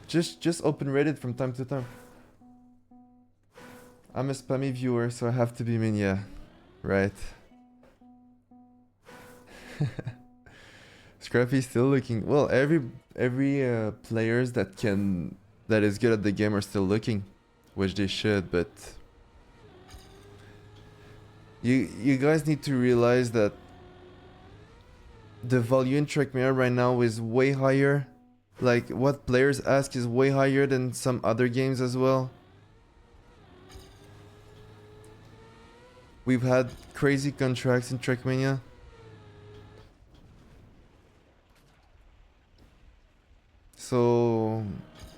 A: Just open Reddit from time to time. I'm a spammy viewer, so I have to be mean, yeah. Right. Scrappy's still looking. Well, every players that is good at the game are still looking, which they should. But you guys need to realize that the value in Trackmania right now is way higher. Like what players ask is way higher than some other games as well. We've had crazy contracts in Trackmania. So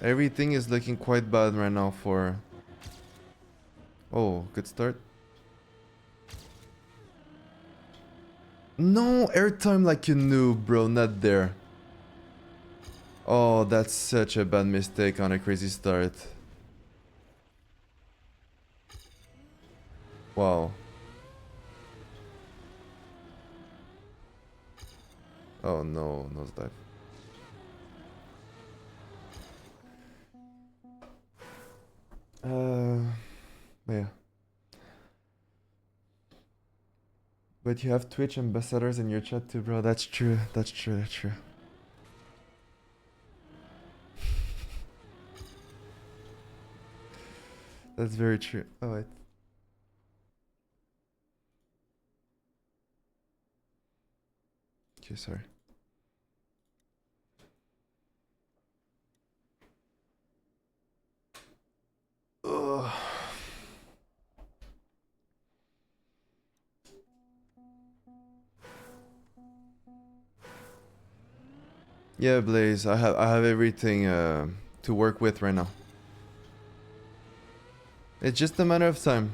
A: everything is looking quite bad right now for... Oh, good start. No, airtime like you noob, bro, not there. Oh, that's such a bad mistake on a crazy start. Wow. Oh no, nosedive. Yeah. But you have Twitch ambassadors in your chat too, bro. That's true. That's true. That's true. That's very true. Oh wait. Okay, sorry. Ugh. Yeah, Blaze. I have everything to work with right now. It's just a matter of time.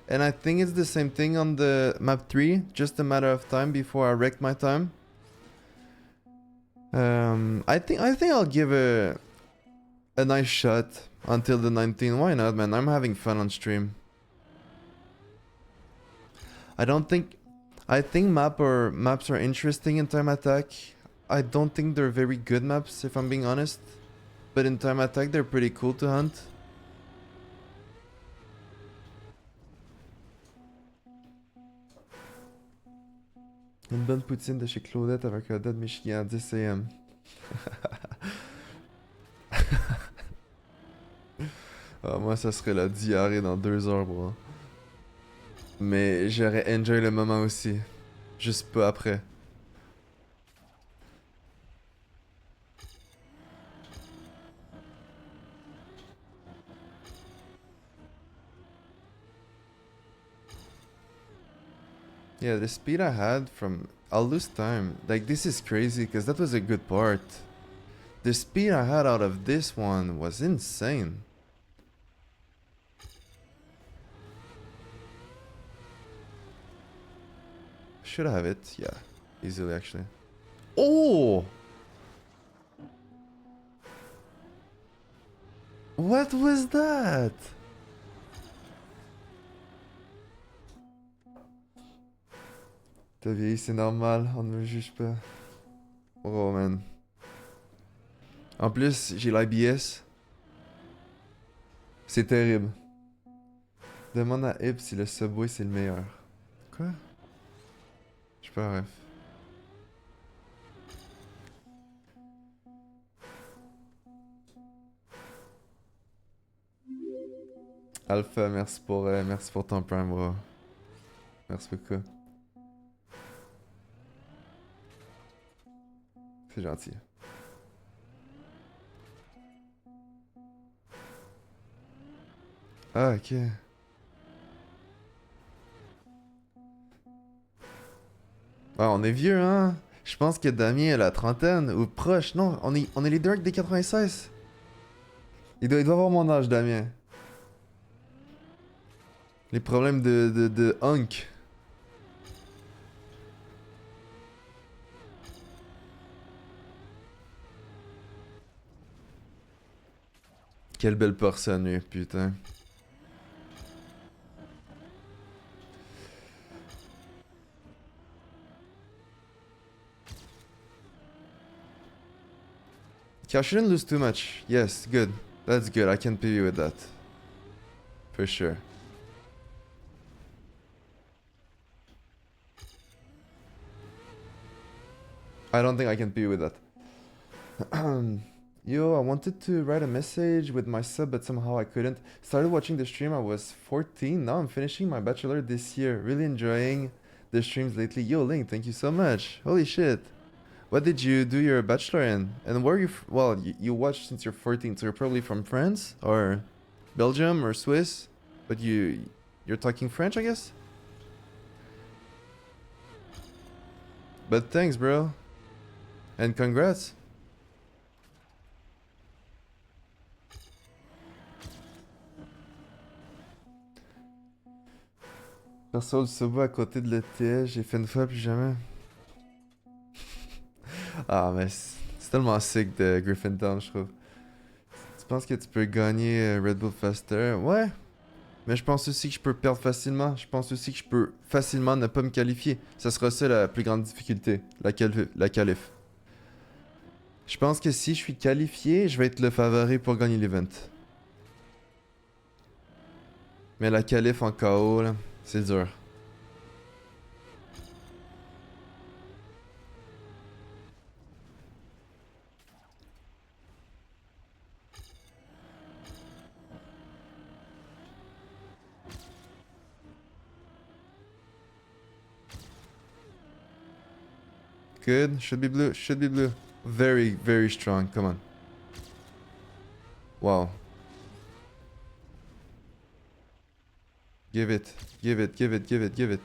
A: And I think it's the same thing on the map 3. Just a matter of time before I wreck my time. I think I'll give a nice shot until the 19. Why not, man? I'm having fun on stream. I think maps are interesting in time attack. I don't think they're very good maps, if I'm being honest. But in time attack, they're pretty cool to hunt. Une bonne poutine de chez Claudette avec un dead Michigan à 10 AM. Ah, moi, ça serait la diarrhée dans 2 heures, bro. Mais j'aurais enjoy le moment aussi. Juste peu après. Yeah, the speed I had from... I'll lose time. Like, this is crazy, because that was a good part. The speed I had out of this one was insane. Should I have it? Yeah, easily actually. Oh! What was that? T'as vieilli, c'est normal, on ne me juge pas. Oh man. En plus, j'ai l'IBS. C'est terrible. Demande à Ip si le Subway c'est le meilleur. Quoi? Je suis pas bref. Alpha, merci pour ton prime, bro. Merci beaucoup. C'est gentil. Ah, ok. Ah, on est vieux, hein? Je pense que Damien a la trentaine, ou proche. Non, on est les deux avec des 96. Il doit avoir mon âge, Damien. Les problèmes de Hunk. Quelle belle personne, lui, putain. Okay, I shouldn't lose too much. Yes, good. That's good. I can PB with that. For sure. I don't think I can PB with that. Yo, I wanted to write a message with my sub, but somehow I couldn't. Started watching the stream, I was 14. Now I'm finishing my bachelor this year. Really enjoying the streams lately. Yo, Link, thank you so much. Holy shit. What did you do your bachelor in? And where are you? Well, you watched since you're 14, so you're probably from France or Belgium or Swiss, but you're talking French, I guess. But thanks, bro, and congrats. Perso, le Sobo à côté de l'ETS, j'ai fait une fois plus jamais. Ah, mais c'est tellement sick de Griffintown, je trouve. Tu penses que tu peux gagner Red Bull Faster? Ouais. Mais je pense aussi que je peux perdre facilement. Je pense aussi que je peux facilement ne pas me qualifier. Ça sera ça la plus grande difficulté, la qualif. Je pense que si je suis qualifié, je vais être le favori pour gagner l'event. Mais la qualif en KO, là, c'est dur. Good. Should be blue. Should be blue. Very, very strong. Come on. Wow. Give it. Give it. Give it. Give it. Give it.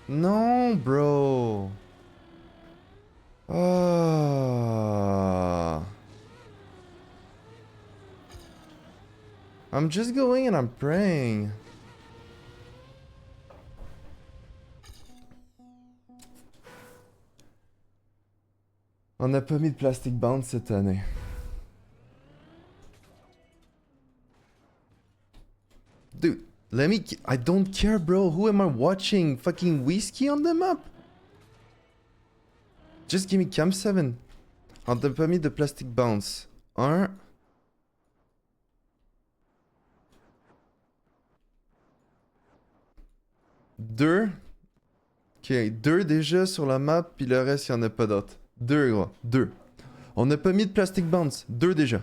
A: No, bro. Ah. I'm just going and I'm praying. On n'a pas mis de plastic bound cette année. Dude, let me... I don't care, bro. Who am I watching? Fucking Whiskey on the map? Just give me Cam 7. On n'a pas mis de plastic bounce. 1. Deux. Ok, 2 déjà sur la map, puis le reste, il n'y en a pas d'autres. 2, gros. 2. On n'a pas mis de plastic bounce. 2 déjà.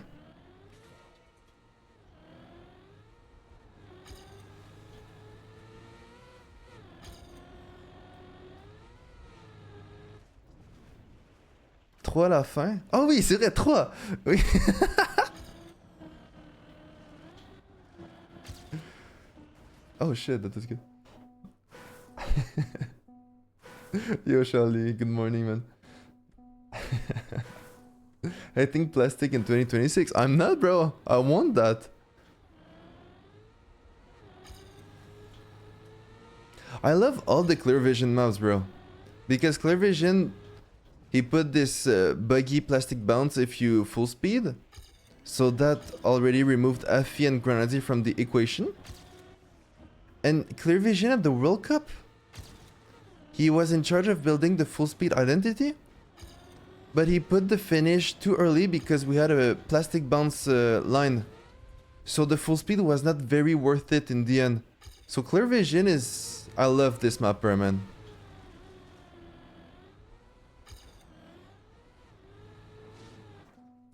A: Trois à la fin. Ah oui, c'est vrai, 3. Oui. Oh shit, that was good. Yo, Charlie, good morning, man. I think plastic in 2026. I'm not, bro. I want that. I love all the clear vision maps, bro. Because clear vision, he put this buggy plastic bounce if you full speed. So that already removed Effie and Grenadier from the equation. And clear vision at the World Cup, he was in charge of building the full speed identity. But he put the finish too early because we had a plastic bounce line. So the full speed was not very worth it in the end. So clear vision is... I love this mapper, man.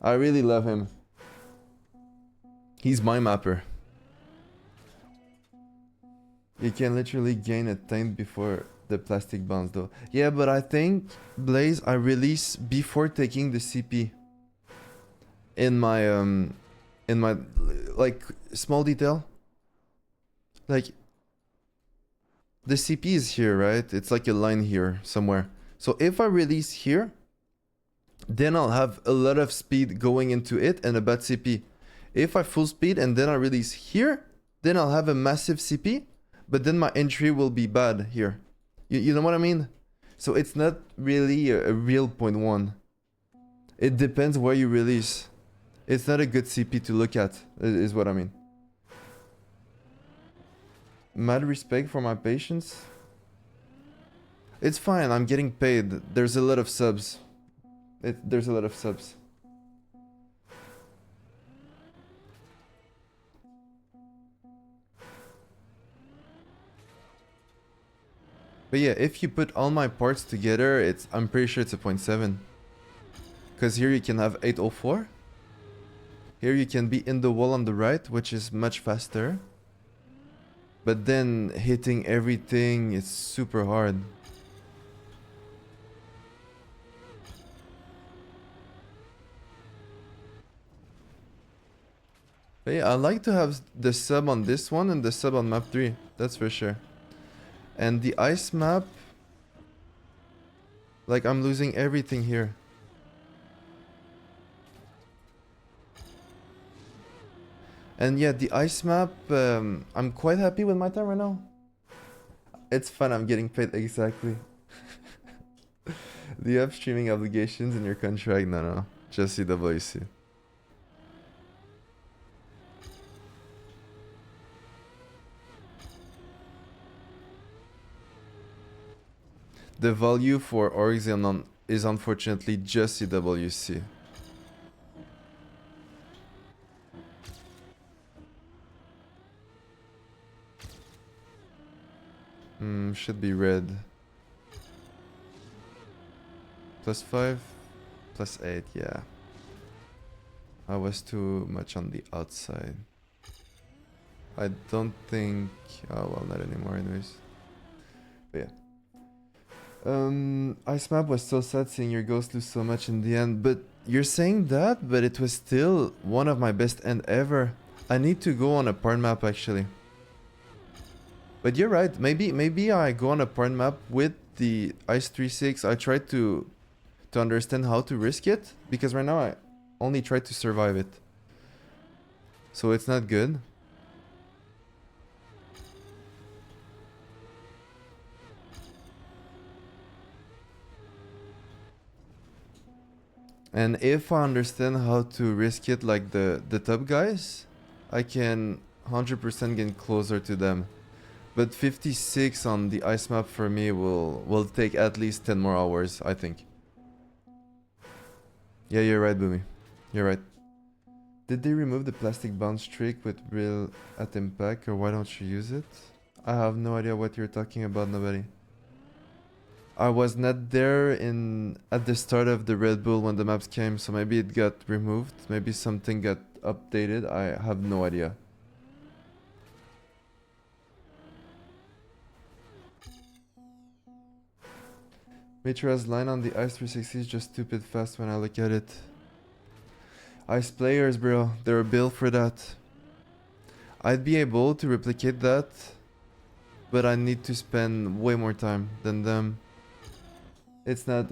A: I really love him. He's my mapper. You can literally gain a tank before the plastic bounce though. Yeah, but I think, Blaze, I release before taking the CP. In my, like, small detail. Like, the CP is here, right? It's like a line here, somewhere. So if I release here, then I'll have a lot of speed going into it and a bad CP. If I full speed and then I release here, then I'll have a massive CP, but then my entry will be bad here. You know what I mean? So it's not really a real 0.1. It depends where you release. It's not a good CP to look at, is what I mean. Mad respect for my patience. It's fine, I'm getting paid. There's a lot of subs. There's a lot of subs. But yeah, if you put all my parts together, I'm pretty sure it's a 0.7. Because here you can have 804. Here you can be in the wall on the right, which is much faster. But then hitting everything is super hard. But yeah, I like to have the sub on this one and the sub on map 3. That's for sure. And the ice map, like I'm losing everything here. And yeah, the ice map, I'm quite happy with my time right now. It's fun, I'm getting paid exactly. Do you have streaming obligations in your contract? No, just CWC. The value for Orix is unfortunately just CWC. Should be red. +5, +8, yeah. I was too much on the outside. I don't think... Oh, well, not anymore anyways. But yeah. Ice map was so sad seeing your ghost lose so much in the end, but you're saying that, but it was still one of my best end ever. I need to go on a porn map actually. But you're right, maybe I go on a porn map with the Ice 3.6. I try to understand how to risk it, because right now I only try to survive it. So it's not good. And if I understand how to risk it like the top guys, I can 100% get closer to them. But 56 on the ice map for me will take at least 10 more hours, I think. Yeah, you're right, Boomy. You're right. Did they remove the plastic bounce trick with real at impact, or why don't you use it? I have no idea what you're talking about, nobody. I was not there at the start of the Red Bull when the maps came, so maybe it got removed, maybe something got updated, I have no idea. Mitra's line on the Ice 360 is just stupid fast when I look at it. Ice players, bro, they're built for that. I'd be able to replicate that, but I need to spend way more time than them. It's not,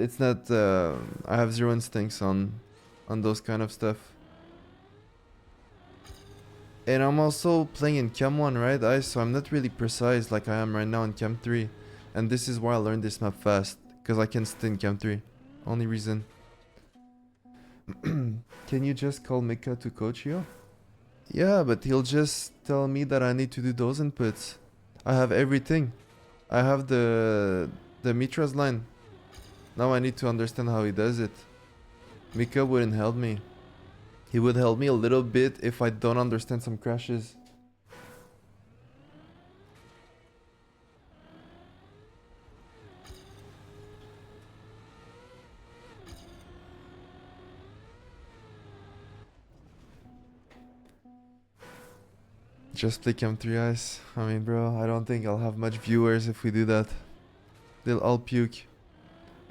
A: I have zero instincts on those kind of stuff. And I'm also playing in Cam 1, right, Ice? So I'm not really precise like I am right now in Cam 3. And this is why I learned this map fast, because I can stay in Cam 3. Only reason. Can you just call Mika to coach you? Yeah, but he'll just tell me that I need to do those inputs. I have everything. I have the Mitra's line. Now I need to understand how he does it. Mika wouldn't help me. He would help me a little bit if I don't understand some crashes. Just play Cam 3 Ice. I mean, bro, I don't think I'll have much viewers if we do that. They'll all puke.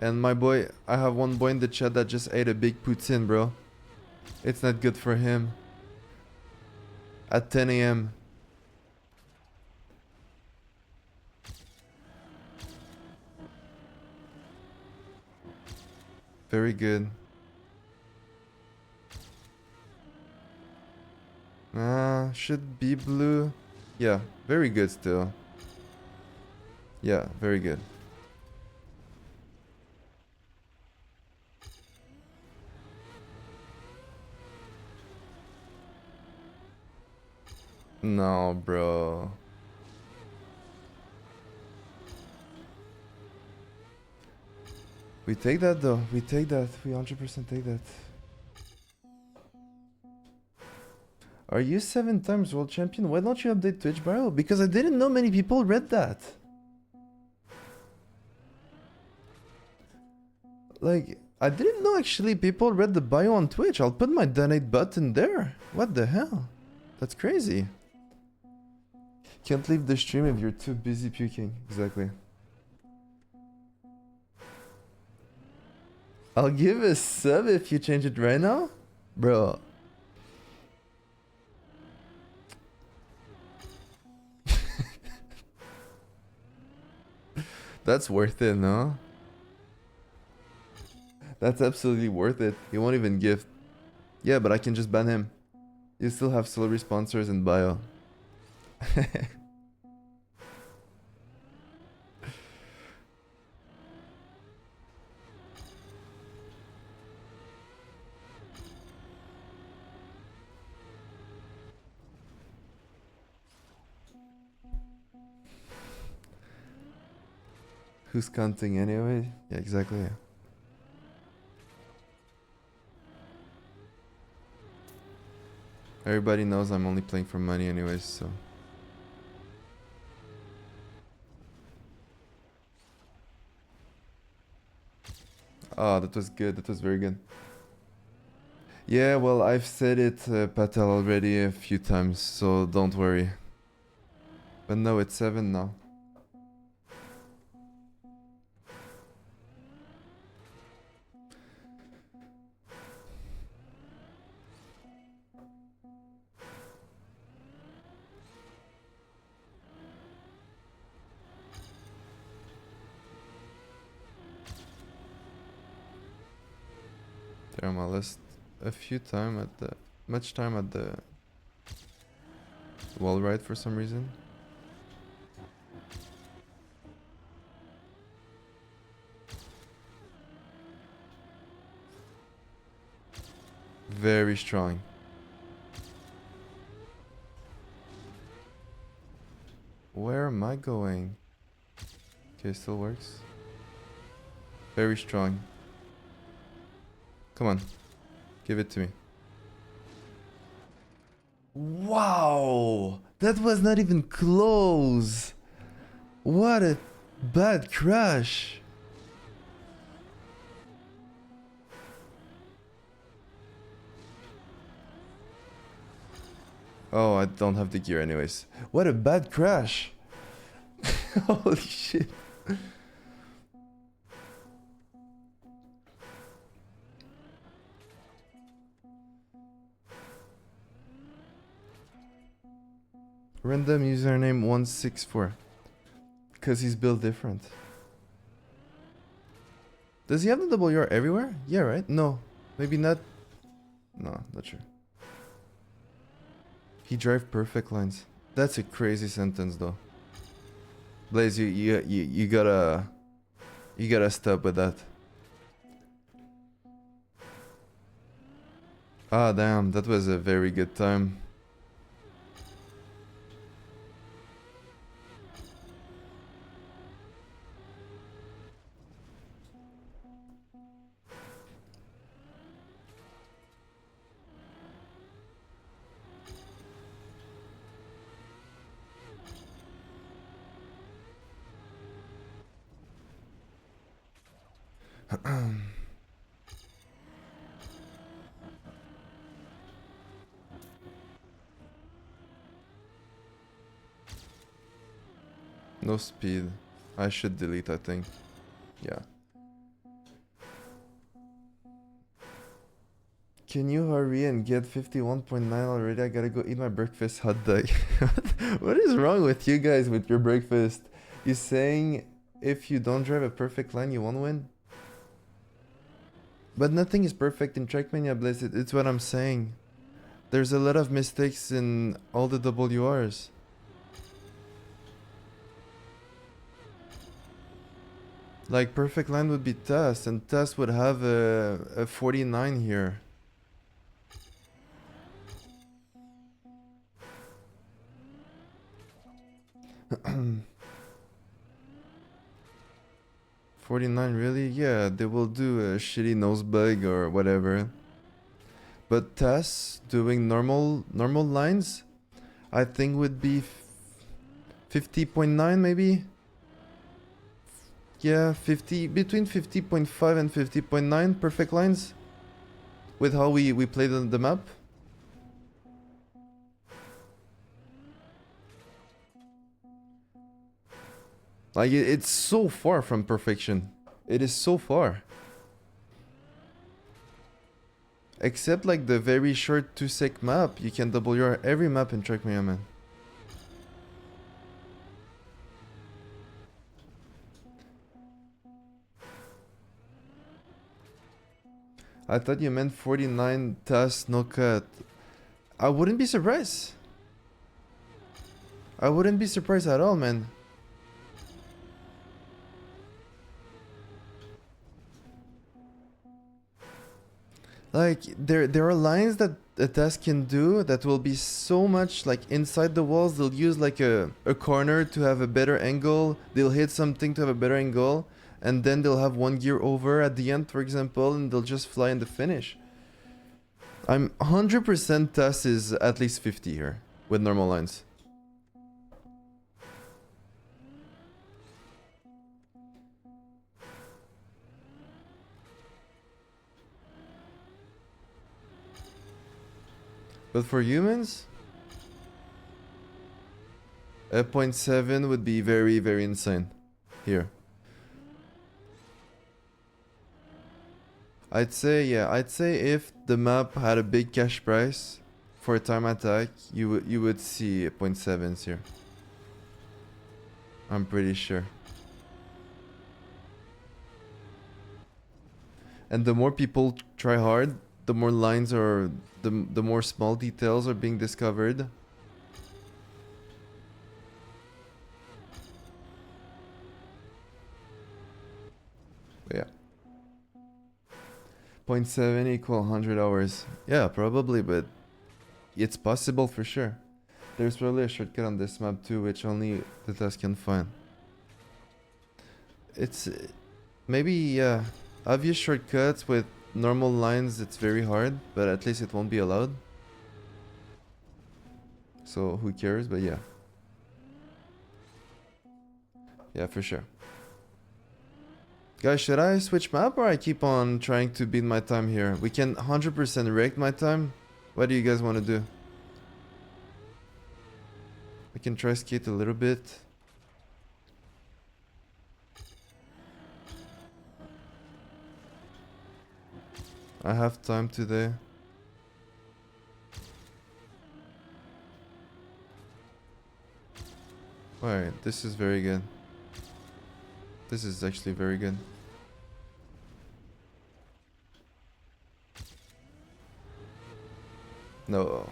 A: And my boy, I have one boy in the chat that just ate a big poutine, bro. It's not good for him. At 10 AM. Very good. Should be blue. Yeah, very good still. Yeah, very good. No, bro. We take that though. We take that. We 100% take that. Are you 7 times world champion? Why don't you update Twitch bio? Because I didn't know many people read that. Like, I didn't know actually people read the bio on Twitch. I'll put my donate button there. What the hell? That's crazy. Can't leave the stream if you're too busy puking. Exactly. I'll give a sub if you change it right now? Bro. That's worth it, no? That's absolutely worth it. He won't even gift. Yeah, but I can just ban him. You still have celebrity sponsors in bio. Who's counting anyway? Yeah, exactly. Everybody knows I'm only playing for money anyways, so. Oh, that was good. That was very good. Yeah, well, I've said it, Patel, already a few times, so don't worry. But no, it's 7 now. They're on my list a few time at the much time at the wall ride for some reason. Very strong. Where am I going? Okay, still works. Very strong. Come on. Give it to me. Wow! That was not even close! What a bad crash! Oh, I don't have the gear anyways. What a bad crash! Holy shit. Random username 164. Because he's built different. Does he have the WR everywhere? Yeah, right? No. Maybe not. No, not sure. He drive perfect lines. That's a crazy sentence though. Blaze, you gotta stop with that. Ah, damn, that was a very good time. No speed. I should delete, I think. Yeah. Can you hurry and get 51.9 already? I gotta go eat my breakfast hot dog. What is wrong with you guys with your breakfast? You saying if you don't drive a perfect line, you won't win? But nothing is perfect in Trackmania, Blaze. It's what I'm saying. There's a lot of mistakes in all the WRs. Like, perfect line would be Test, and Test would have a 49 here. $49 really? Yeah, they will do a shitty nose bug or whatever. But Tess doing normal lines, I think would be 50.9 maybe? Yeah, 50, between 50.5 and 50.9 perfect lines. With how we play the map. Like, it's so far from perfection. It is so far. Except like the very short 2-sec map, you can WR every map in Trackmania, man. I thought you meant 49 TAS no cut. I wouldn't be surprised. I wouldn't be surprised at all, man. Like, there are lines that a test can do that will be so much like inside the walls. They'll use like a corner to have a better angle. They'll hit something to have a better angle. And then they'll have one gear over at the end, for example, and they'll just fly in the finish. I'm 100% test is at least 50 here with normal lines. But for humans, a 0.7 would be very, very insane here. I'd say, yeah, I'd say if the map had a big cash price for a time attack, you would see 0.7s here. I'm pretty sure. And the more people try hard, the more lines are, the more small details are being discovered. Yeah. 0.7 equal 100 hours. Yeah, probably, but it's possible for sure. There's probably a shortcut on this map too, which only the test can find. It's maybe, yeah, obvious shortcuts with normal lines, it's very hard, but at least it won't be allowed. So who cares, but yeah. Yeah, for sure. Guys, should I switch map or I keep on trying to beat my time here? We can 100% rake my time. What do you guys want to do? I can try skate a little bit. I have time today. Alright, this is very good. This is actually very good. No.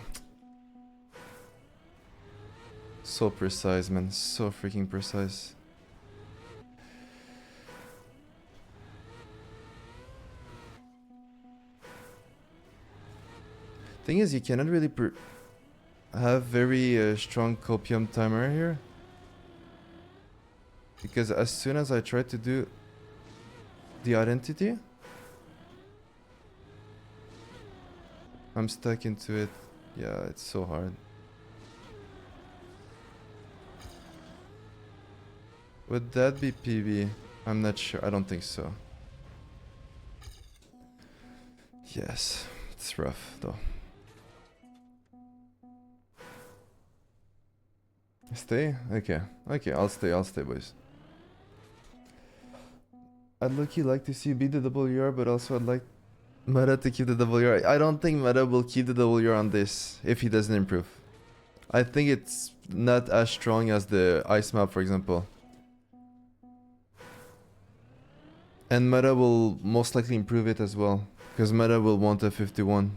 A: So precise, man. So freaking precise. Thing is, you cannot really have very strong copium timer here. Because as soon as I try to do the identity, I'm stuck into it. Yeah, it's so hard. Would that be PB? I'm not sure. I don't think so. Yes, it's rough though. Stay? Okay. Okay, I'll stay, boys. I'd like to see you beat the WR, but also I'd like Meta to keep the WR. I don't think Meta will keep the WR on this if he doesn't improve. I think it's not as strong as the ice map, for example. And Meta will most likely improve it as well. Because meta will want a 51.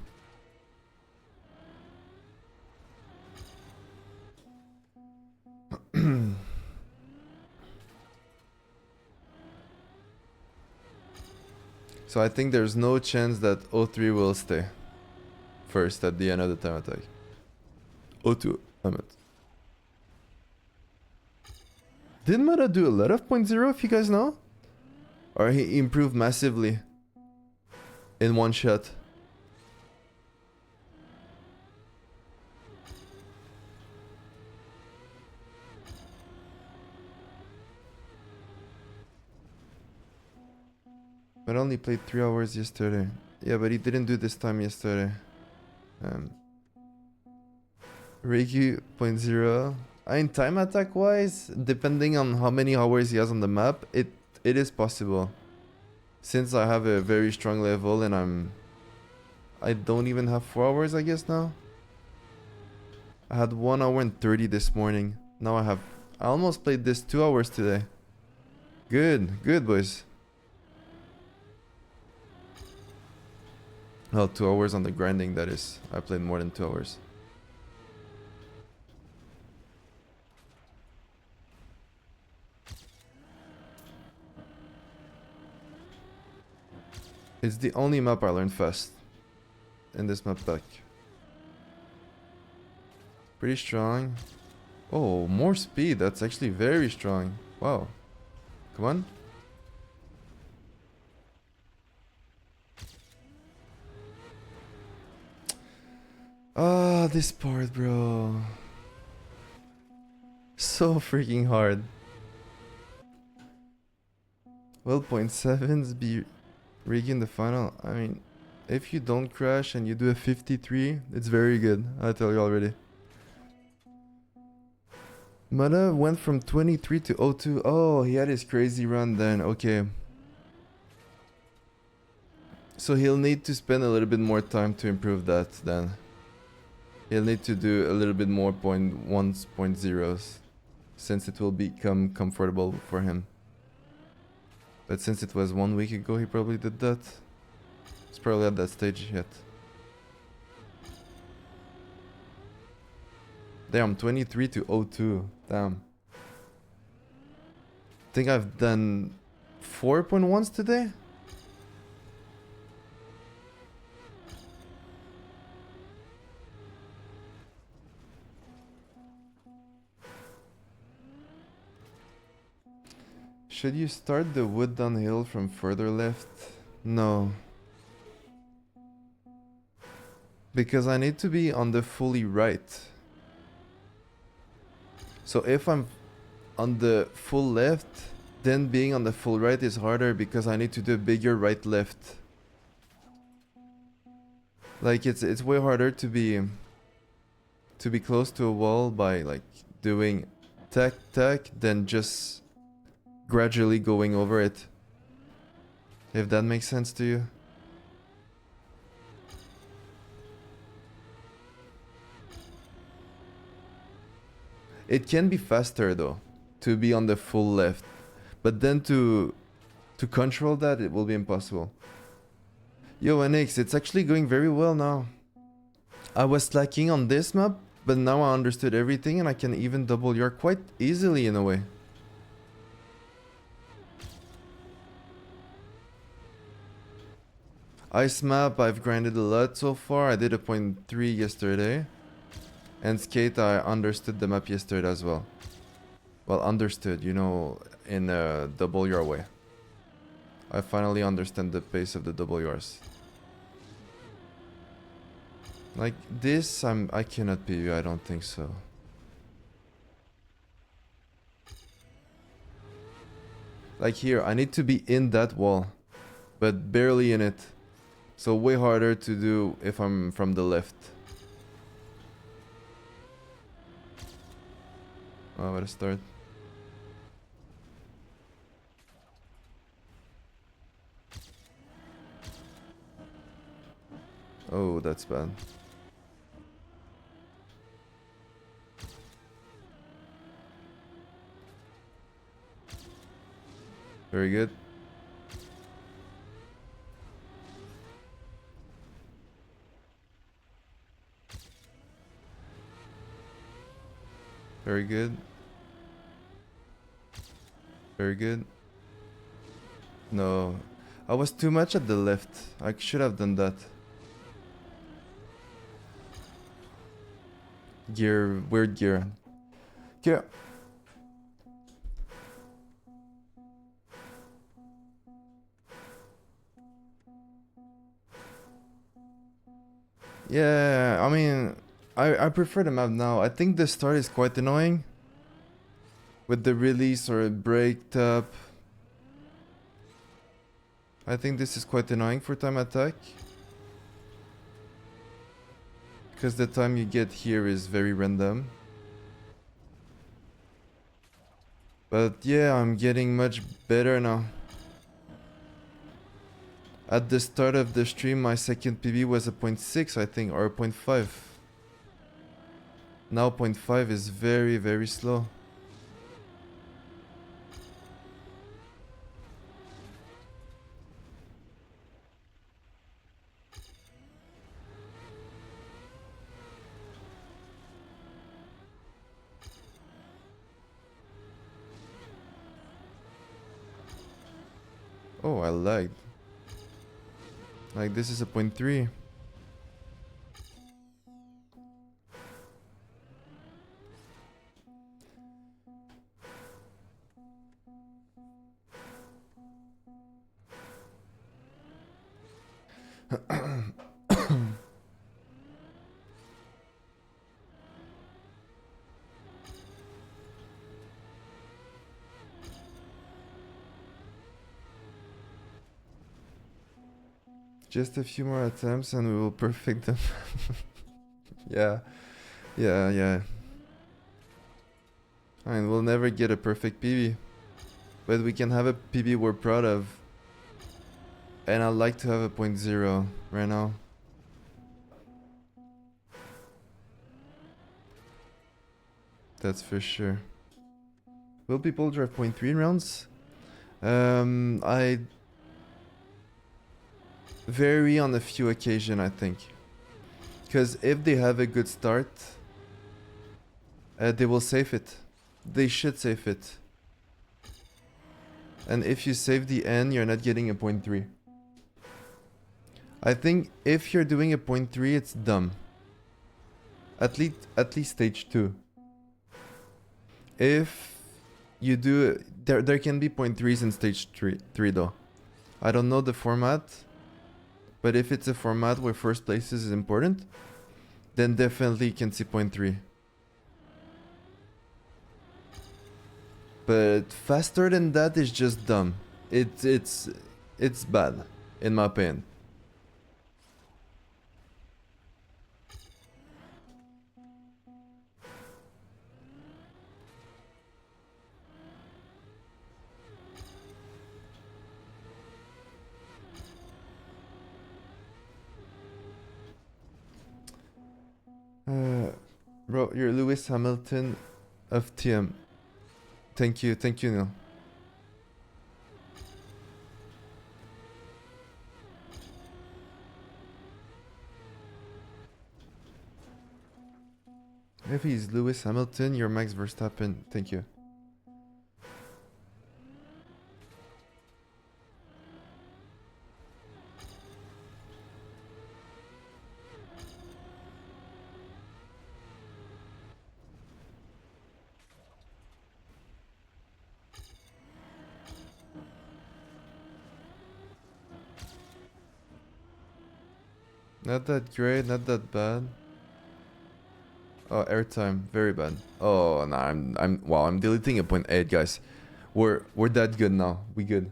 A: So I think there's no chance that O3 will stay first at the end of the time attack. O2, I'm it. Did meta do a lot of 0.0 if you guys know? Or he improved massively in one shot? But only played 3 hours yesterday. Yeah, but he didn't do this time yesterday. Reiki 0.0. I mean, time attack wise, depending on how many hours he has on the map, it is possible. Since I have a very strong level and I don't even have 4 hours, I guess now. I had 1 hour and 30 this morning. Now I almost played this 2 hours today. Good boys. Oh, 2 hours on the grinding, that is. I played more than 2 hours. It's the only map I learned fast in this map pack. Pretty strong. Oh, more speed. That's actually very strong. Wow. Come on. Ah, this part, bro. So freaking hard. Well, 0.7s be rigging the final. I mean, if you don't crash and you do a 53, it's very good. I tell you already. Mata went from 23 to 02. Oh, he had his crazy run then. Okay. So he'll need to spend a little bit more time to improve that then. He'll need to do a little bit more 0.1s, 0.0s. Since it will become comfortable for him. But since it was 1 week ago, he probably did that. He's probably at that stage yet. Damn, 23 to 02. Damn. I think I've done 4.1s today. Should you start the wood downhill from further left? No. Because I need to be on the fully right. So if I'm on the full left, then being on the full right is harder because I need to do a bigger right left. Like it's way harder to be close to a wall by like doing tack than just gradually going over it. If that makes sense to you. It can be faster though, to be on the full left. But then to control that, it will be impossible. Yo, NX, it's actually going very well now. I was slacking on this map, but now I understood everything and I can even double yard quite easily in a way. Ice map, I've grinded a lot so far. I did a 0.3 yesterday. And skate, I understood the map yesterday as well. Well, understood, you know, in a double your way. I finally understand the pace of the double yours. Like this, I cannot PU, I don't think so. Like here, I need to be in that wall, but barely in it. So way harder to do if I'm from the left. Oh, what a start. Oh, that's bad. Very good. Very good. Very good. No. I was too much at the left. I should have done that. Gear. Weird gear. Gear. Yeah, I mean, I prefer the map now. I think the start is quite annoying. With the release or break up. I think this is quite annoying for time attack. Because the time you get here is very random. But yeah, I'm getting much better now. At the start of the stream, my second PB was a 0.6, I think, or a 0.5. Now 0.5 is very, very slow. Oh, I lagged. Like, this is a 0.3. Just a few more attempts and we will perfect them. Yeah. Yeah. I mean, we'll never get a perfect PB. But we can have a PB we're proud of. And I'd like to have a 0.0 right now. That's for sure. Will people drive 0.3 rounds? I vary on a few occasions, I think. Because if they have a good start, they will save it. They should save it. And if you save the N, you're not getting a 0.3. I think if you're doing a 0.3, it's dumb. At least stage 2. If you do... There can be 0.3s in stage 3 though. I don't know the format. But if it's a format where first places is important, then definitely you can see 0.3. But faster than that is just dumb. It's bad, in my opinion. Bro, you're Lewis Hamilton of TM. Thank you, Neil. If he's Lewis Hamilton, you're Max Verstappen. Thank you. Not that great, not that bad. Oh, airtime, very bad. Oh no, I'm deleting a 0.8, guys. We're that good now. We good.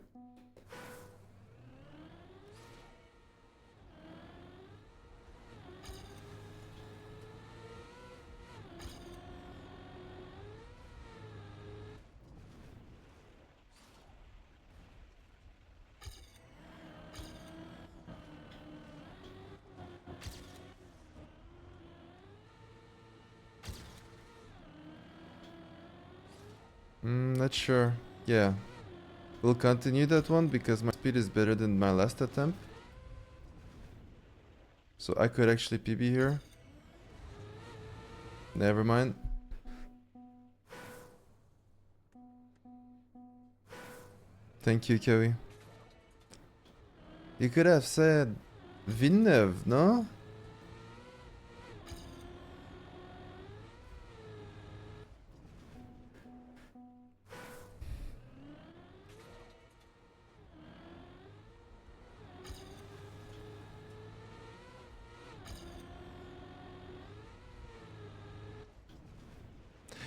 A: Not sure. Yeah. We'll continue that one because my speed is better than my last attempt. So I could actually PB here. Never mind. Thank you, Kelly. You could have said Villeneuve, no?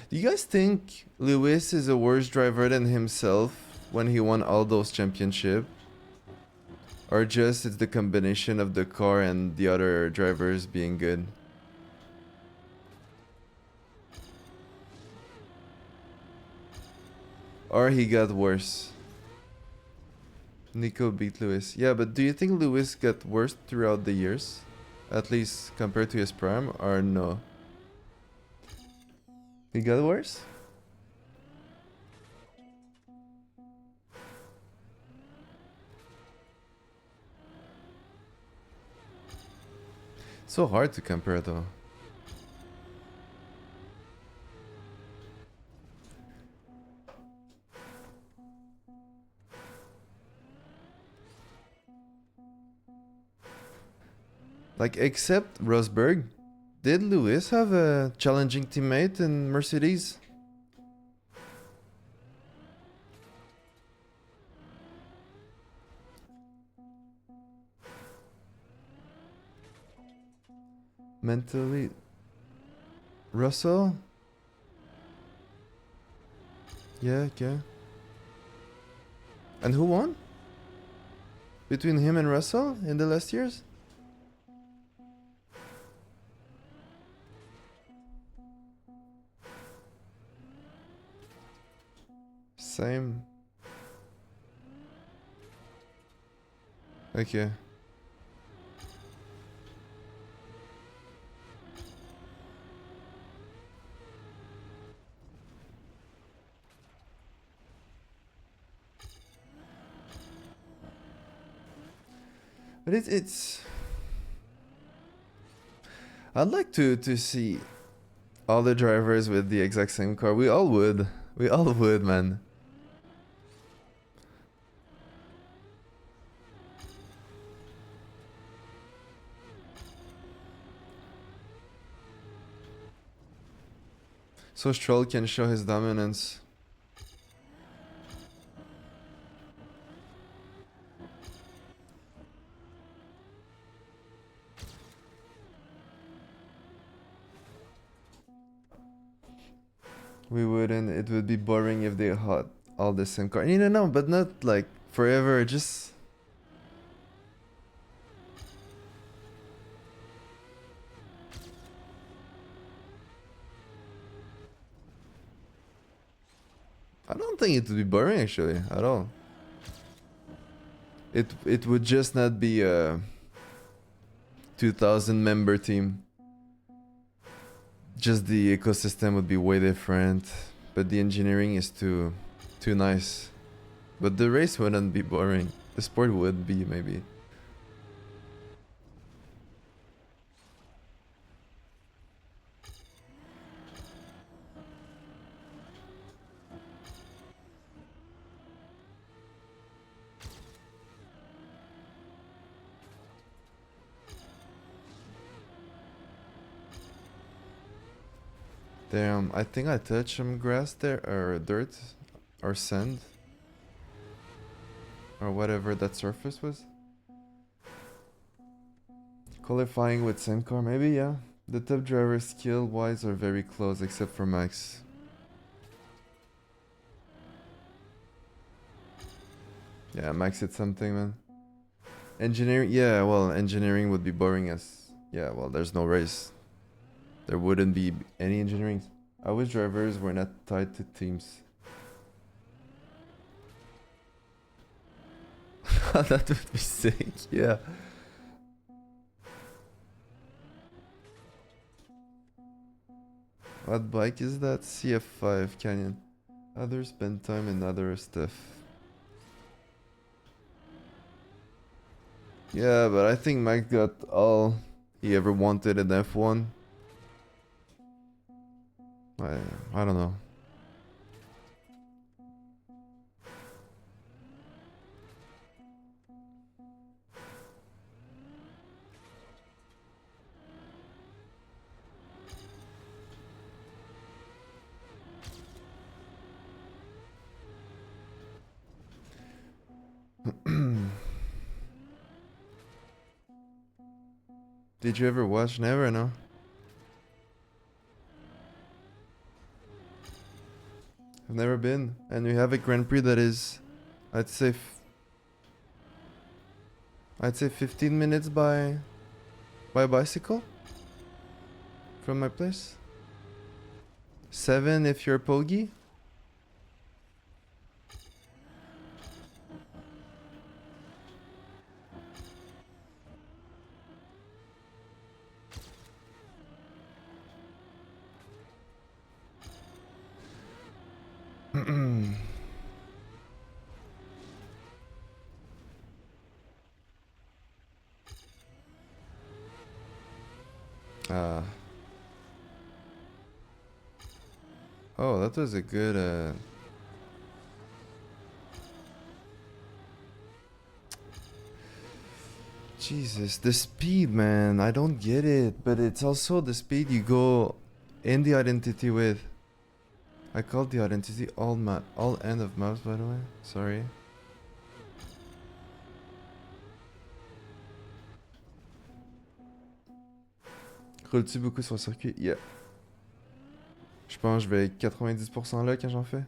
A: Do you guys think Lewis is a worse driver than himself when he won all those championships? Or just it's the combination of the car and the other drivers being good? Or he got worse? Nico beat Lewis. Yeah, but do you think Lewis got worse throughout the years? At least compared to his prime, or no? He got worse? So hard to compare though. Like, except Rosberg, did Lewis have a challenging teammate in Mercedes? Mentally... Russell? Yeah, okay. And who won? Between him and Russell in the last years? Same. Okay. But it's... I'd like to see all the drivers with the exact same car. We all would. We all would, man. So Stroll can show his dominance. We wouldn't. It would be boring if they had all the same car. No, but not like forever. Just... I don't think it would be boring actually at all. It would just not be a 2000 member team. Just the ecosystem would be way different, but the engineering is too nice. But the race wouldn't be boring. The sport would be, maybe. Damn, I think I touched some grass there, or dirt, or sand, or whatever that surface was. Qualifying with same car, maybe, yeah. The top drivers skill-wise are very close, except for Max. Yeah, Max did something, man. Engineering, yeah, well, engineering would be boring as... Yeah, well, there's no race. There wouldn't be any engineering. I wish drivers were not tied to teams. That would be sick, yeah. What bike is that? CF5 Canyon. Others spend time in other stuff. Yeah, but I think Max got all he ever wanted in F1. I don't know. Did you ever watch? Never, no. I've never been. And we have a Grand Prix that is, I'd say, I'd say 15 minutes by bicycle from my place. 7 if you're Pogi. Oh, that was a good Jesus, the speed, man. I don't get it, but it's also the speed you go in the identity with. I called the identity all end of maps, by the way. Sorry. Roules-tu beaucoup sur le circuit? Yeah. Je pense que je vais 90% là quand j'en fais.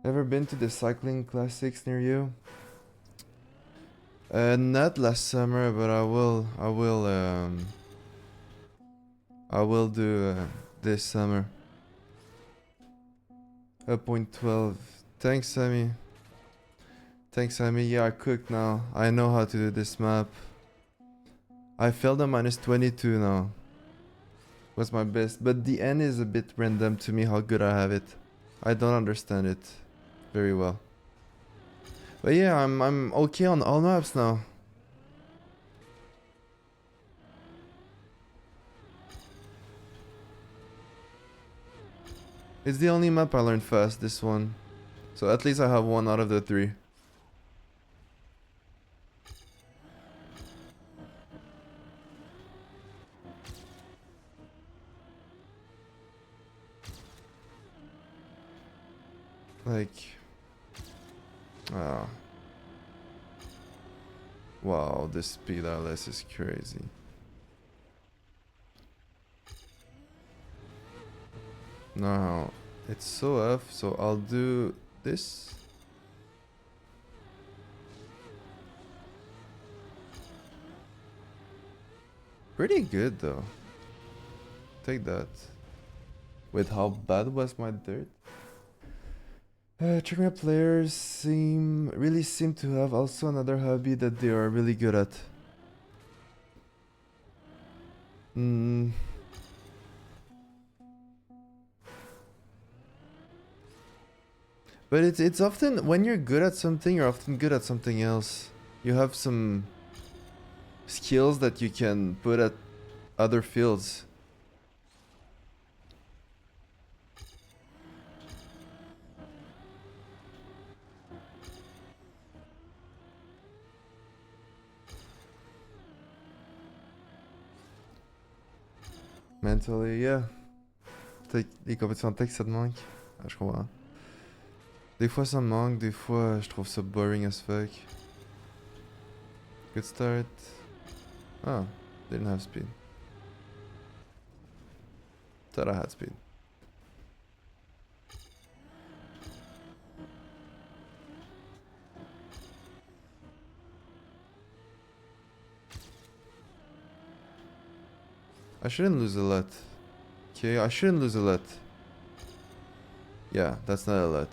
A: Ever been to the cycling classics near you? Not last summer, but I will do this summer. 0.12. Thanks, Sammy. Thanks, Sammy. Yeah, I cooked now. I know how to do this map. I failed a -22 now. Was my best, but the end is a bit random to me how good I have it. I don't understand it very well. But yeah, I'm okay on all maps now. It's the only map I learned fast, this one. So at least I have 1 out of the 3. Like... Ah. Wow, the speed LS is crazy. Now, it's so off, so I'll do this. Pretty good though. Take that. With how bad was my dirt? Trigger players really seem to have also another hobby that they are really good at. But it's often when you're good at something, you're often good at something else. You have some skills that you can put at other fields. Mentally, yeah. Les compétitions de texte, ça te manque. Ah, je comprends. Des fois ça me manque, des fois je trouve ça boring as fuck. Good start. Oh, didn't have speed. Thought I had speed. I shouldn't lose a lot. Okay, I shouldn't lose a lot. Yeah, that's not a lot.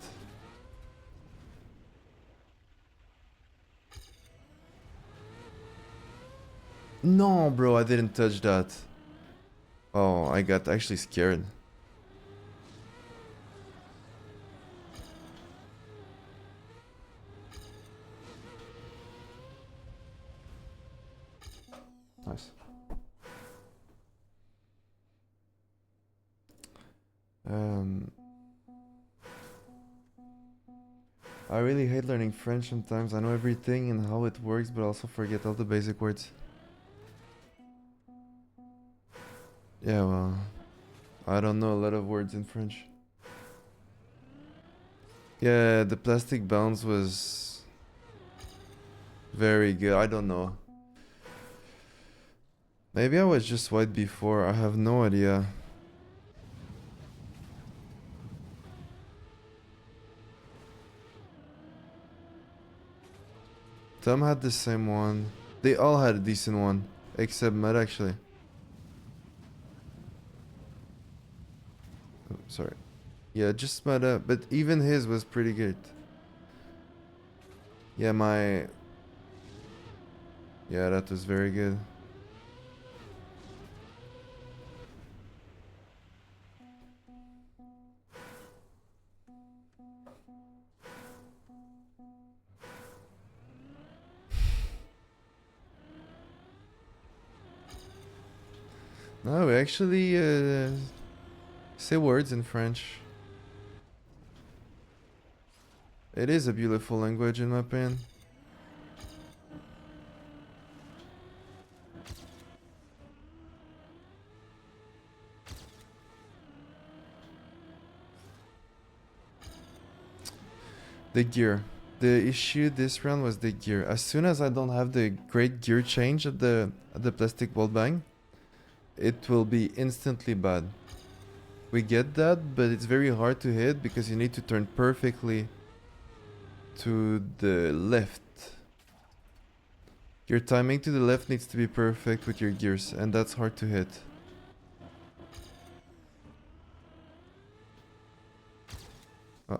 A: No, bro, I didn't touch that. Oh, I got actually scared. Nice. I really hate learning French sometimes. I know everything and how it works, but I also forget all the basic words. Yeah, well, I don't know a lot of words in French. Yeah, the plastic bounce was very good. I don't know. Maybe I was just white before, I have no idea. Tom had the same one. They all had a decent one. Except Matt, actually. Oh, sorry. Yeah, just Matt, but even his was pretty good. Yeah, my... Yeah, that was very good. No, we actually say words in French. It is a beautiful language in my opinion. The gear. The issue this round was the gear. As soon as I don't have the great gear change at the plastic wall bang, it will be instantly bad. We get that, but it's very hard to hit because you need to turn perfectly to the left. Your timing to the left needs to be perfect with your gears, and that's hard to hit. Oh.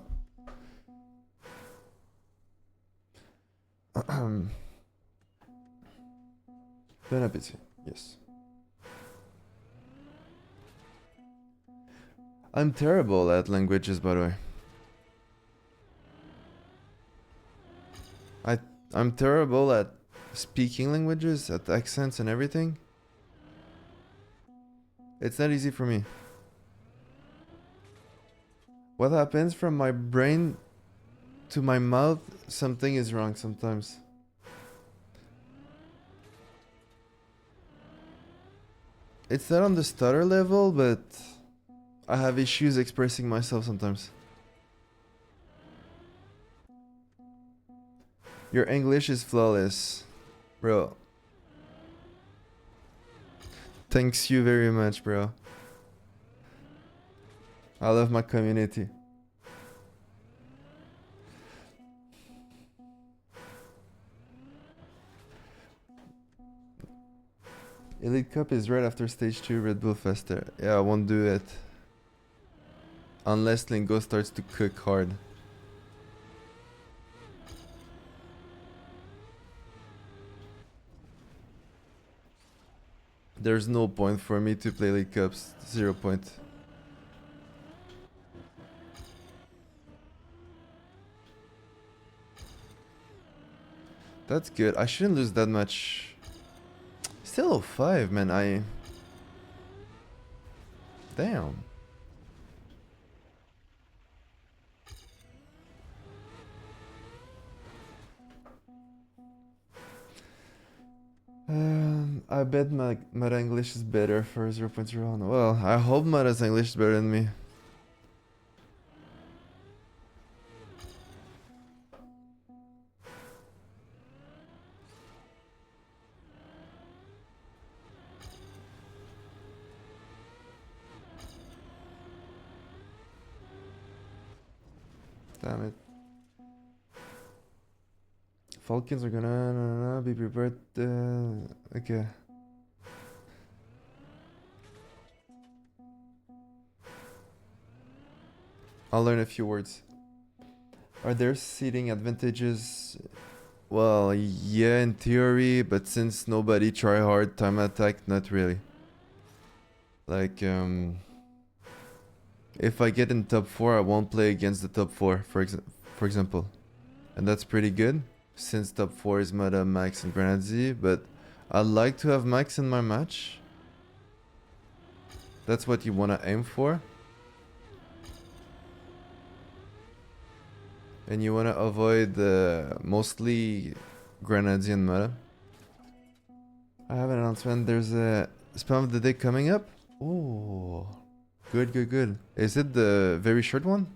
A: Bon appétit. Yes. I'm terrible at languages, by the way. I'm terrible at speaking languages, at accents and everything. It's not easy for me. What happens from my brain to my mouth, something is wrong sometimes. It's not on the stutter level, but I have issues expressing myself sometimes. Your English is flawless. Bro. Thanks you very much, bro. I love my community. Elite Cup is right after stage 2 Red Bull Faster. Yeah, I won't do it. Unless Lingo starts to cook hard. There's no point for me to play Elite Cups. 0 point. That's good. I shouldn't lose that much. Still 05, man. Damn. I bet Meta English is better for 0.01. Well, I hope Meta's English is better than me. Damn it. Falcons are gonna be prepared. Okay. I'll learn a few words. Are there seating advantages? Well, yeah, in theory, but since nobody try hard time attack, not really. Like, if I get in top 4, I won't play against the top 4, for example. And that's pretty good, since top 4 is Meta, Max, and Grenadzi, but I'd like to have Max in my match. That's what you want to aim for. And you want to avoid mostly Grenadier and Meta. I have an announcement. There's a spam of the day coming up. Oh, good, good, good. Is it the very short one?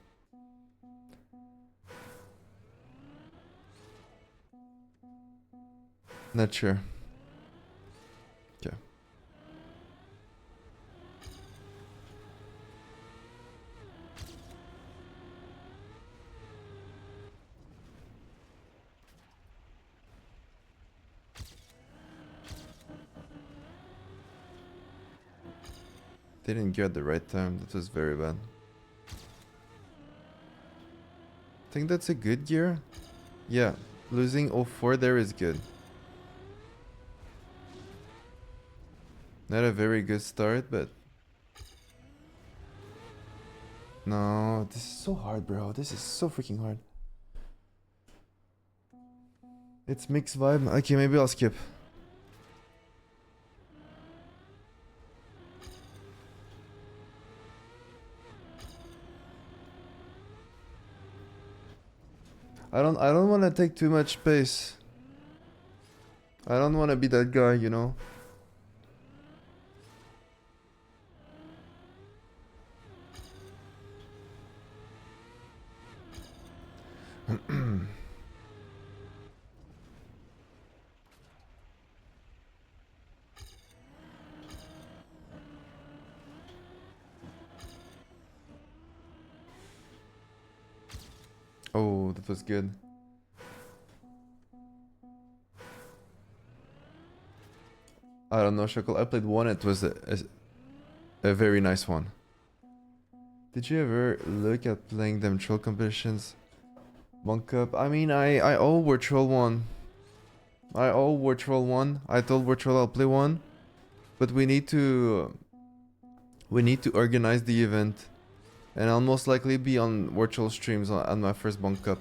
A: Not sure. Okay. Didn't gear at the right time. That was very bad. Think that's a good gear? Yeah, losing 04 there is good. Not a very good start, but... No, this is so hard, bro. This is so freaking hard. It's mixed vibe. Okay, maybe I'll skip. I don't want to take too much space. I don't want to be that guy, you know. Oh, that was good. I don't know, Shackle. I played one. It was a very nice one. Did you ever look at playing them troll competitions? Monk up. I mean, I owe War Troll one. I owe War Troll one. I told War Troll I'll play one, but we need to organize the event, and I'll most likely be on War Troll streams on my first Monk Cup.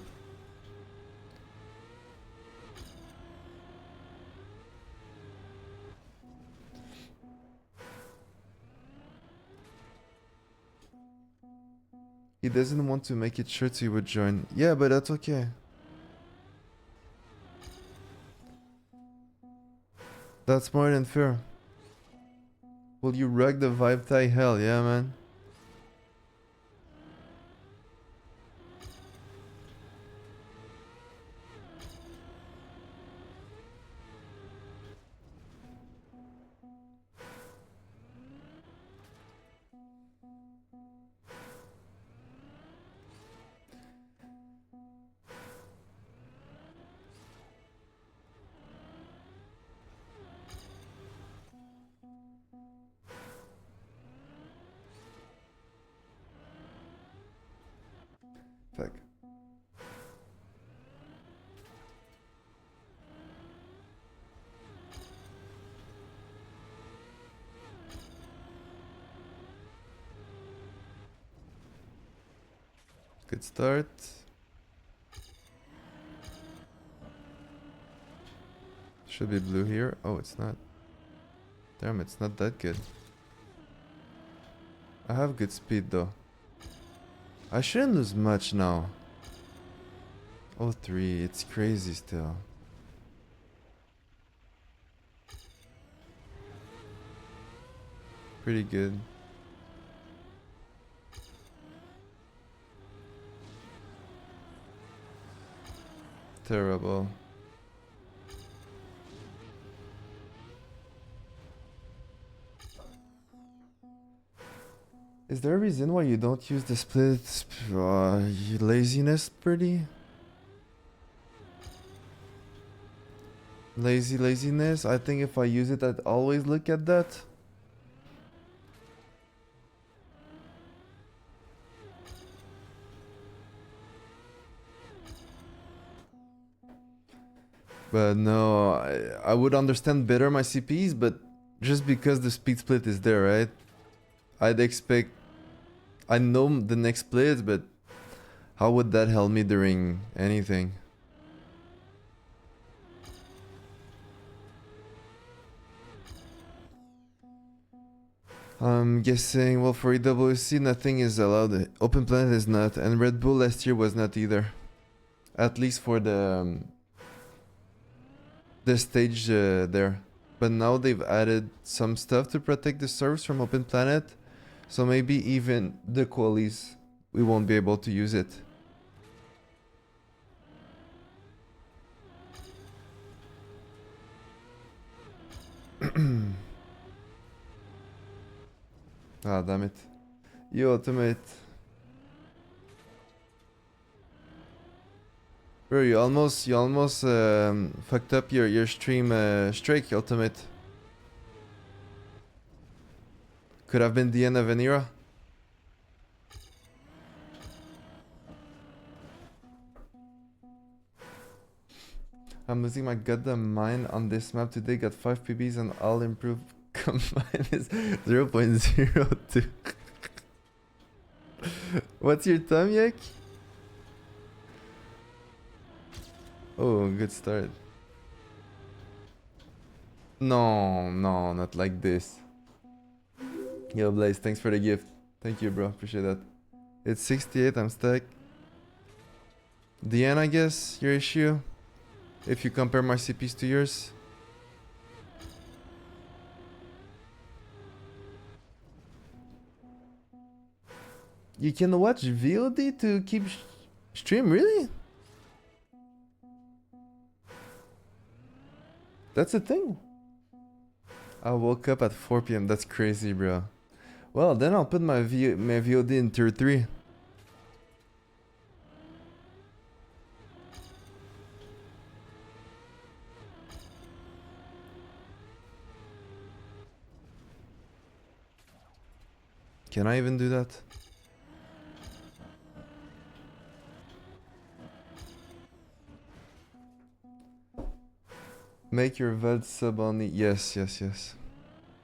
A: He doesn't want to make it sure he would join. Yeah, but that's okay. That's more than fair. Will you rock the vibe tie? Hell yeah, man. Fuck. Good start. Should be blue here. Oh, it's not. Damn, it's not that good. I have good speed though. I shouldn't lose much now. Oh, 03, it's crazy still. Pretty good. Terrible. Is there a reason why you don't use the split? Laziness, pretty? Laziness? I think if I use it, I'd always look at that. But no, I would understand better my CPs, but just because the speed split is there, right? I'd expect... I know the next splits, but how would that help me during anything? I'm guessing, well, for EWC nothing is allowed. Open Planet is not, and Red Bull last year was not either. At least for the stage there. But now they've added some stuff to protect the servers from Open Planet. So maybe even the qualies, we won't be able to use it. Ah, damn it. You ultimate. Bro, you almost fucked up your stream streak, ultimate. Could have been the end of an era. I'm losing my goddamn mind on this map today. Got 5 PBs and all improved combined is 0.02. What's your time, Yak? Oh, good start. No, not like this. Yo, Blaze, thanks for the gift. Thank you, bro. Appreciate that. It's 68, I'm stuck. The end, I guess, your issue. If you compare my CPs to yours. You can watch VOD to keep stream, really? That's a thing. I woke up at 4 PM. That's crazy, bro. Well, then I'll put my VOD in tier 3. Can I even do that? Make your VOD sub only. Yes.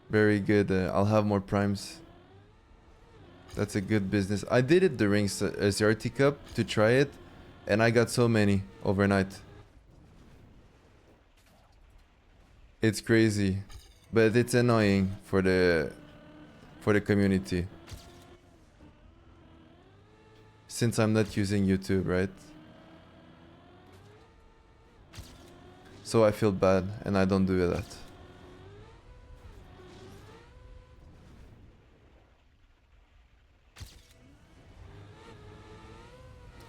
A: Very good. I'll have more primes. That's a good business. I did it during CRT Cup to try it, and I got so many overnight. It's crazy, but it's annoying for the community. Since I'm not using YouTube, right? So I feel bad and I don't do that.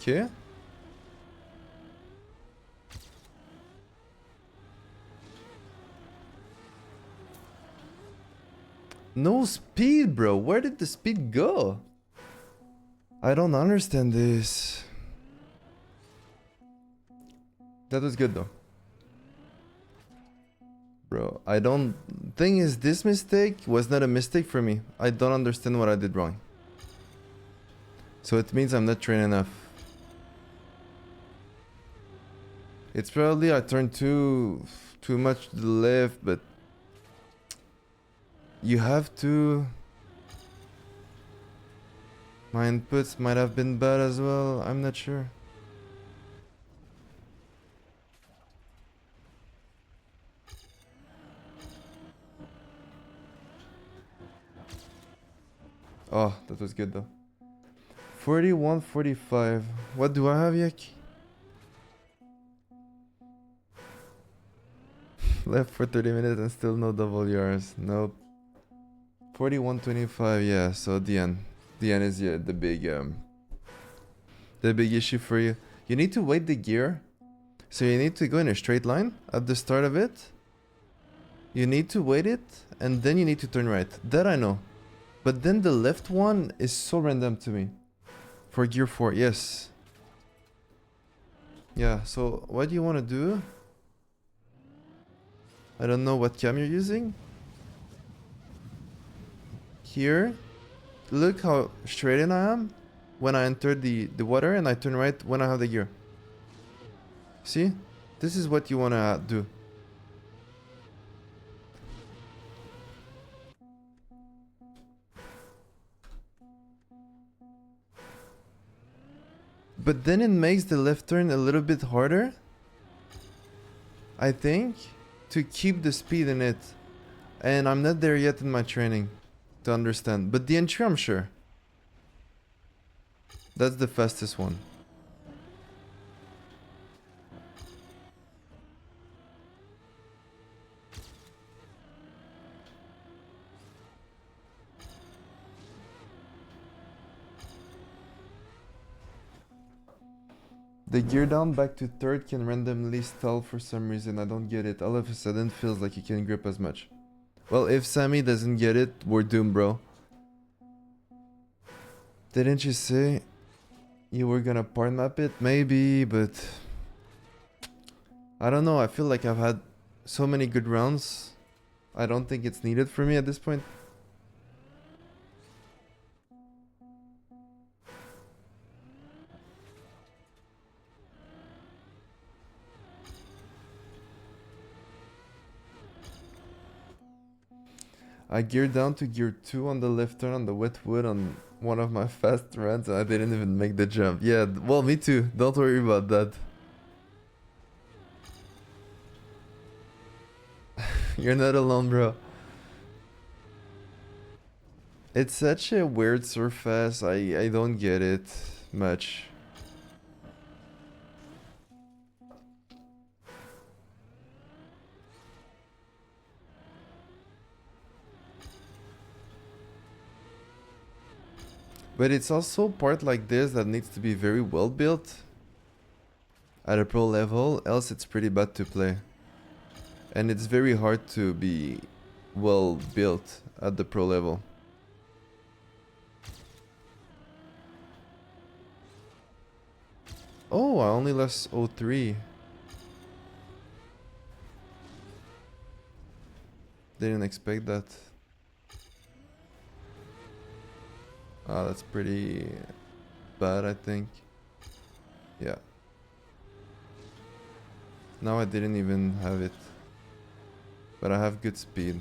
A: Okay. No speed, bro. Where did the speed go? I don't understand this. That was good though. Bro, I don't... Thing is, this mistake was not a mistake for me. I don't understand what I did wrong. So it means I'm not trained enough. It's probably I turned too much to the left, but... You have to... My inputs might have been bad as well. I'm not sure. Oh, that was good though. 41, 45. What do I have, Yak? Left for 30 minutes and still no WRs. Nope. 41, 25. Yeah, so the end. The end is the big issue for you. You need to weight the gear. So you need to go in a straight line at the start of it. You need to weight it and then you need to turn right. That I know. But then the left one is so random to me. For gear 4, yes. Yeah, so what do you want to do? I don't know what cam you're using. Here, look how straight in I am when I enter the water and I turn right when I have the gear. See? This is what you want to do. But then it makes the left turn a little bit harder, I think, to keep the speed in it. And I'm not there yet in my training to understand. But the entry, I'm sure. That's the fastest one. The gear down back to third can randomly stall for some reason. I don't get it. All of a sudden feels like you can grip as much. Well, if Sammy doesn't get it, we're doomed, bro. Didn't you say you were gonna part map it? Maybe, but... I don't know. I feel like I've had so many good rounds. I don't think it's needed for me at this point. I geared down to gear 2 on the left turn on the wet wood on one of my fast runs and I didn't even make the jump. Yeah, well, me too. Don't worry about that. You're not alone, bro. It's such a weird surface. I don't get it much. But it's also part like this that needs to be very well built at a pro level, else it's pretty bad to play. And it's very hard to be well built at the pro level. Oh, I only lost 03. Didn't expect that. Ah, that's pretty bad, I think. Yeah. Now I didn't even have it. But I have good speed.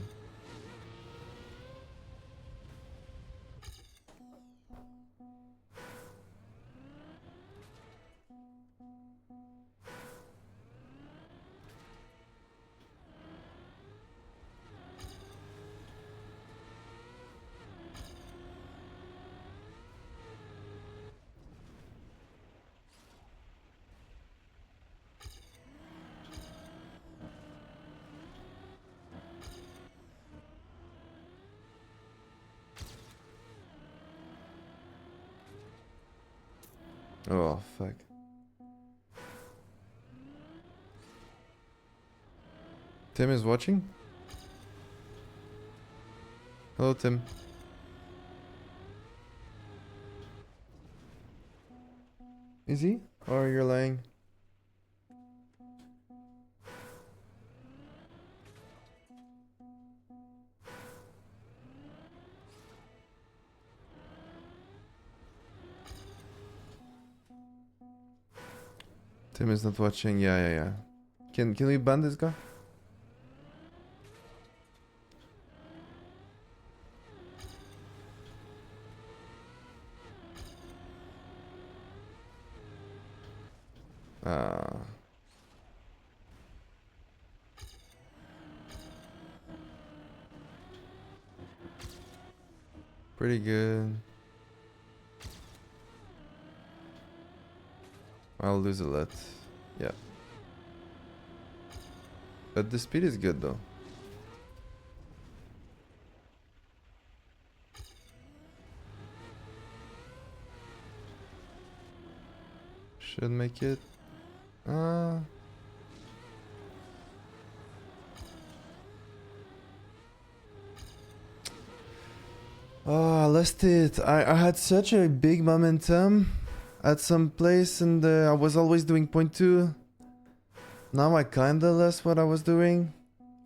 A: Oh, fuck. Tim is watching? Hello, Tim. Is he? Or you're lying? Tim is not watching. Yeah. Can we ban this guy? Pretty good. I'll lose a lot. Yeah. But the speed is good though. Should make it. Oh, I lost it. I had such a big momentum at some place and I was always doing point 2. Now I kinda lost what I was doing.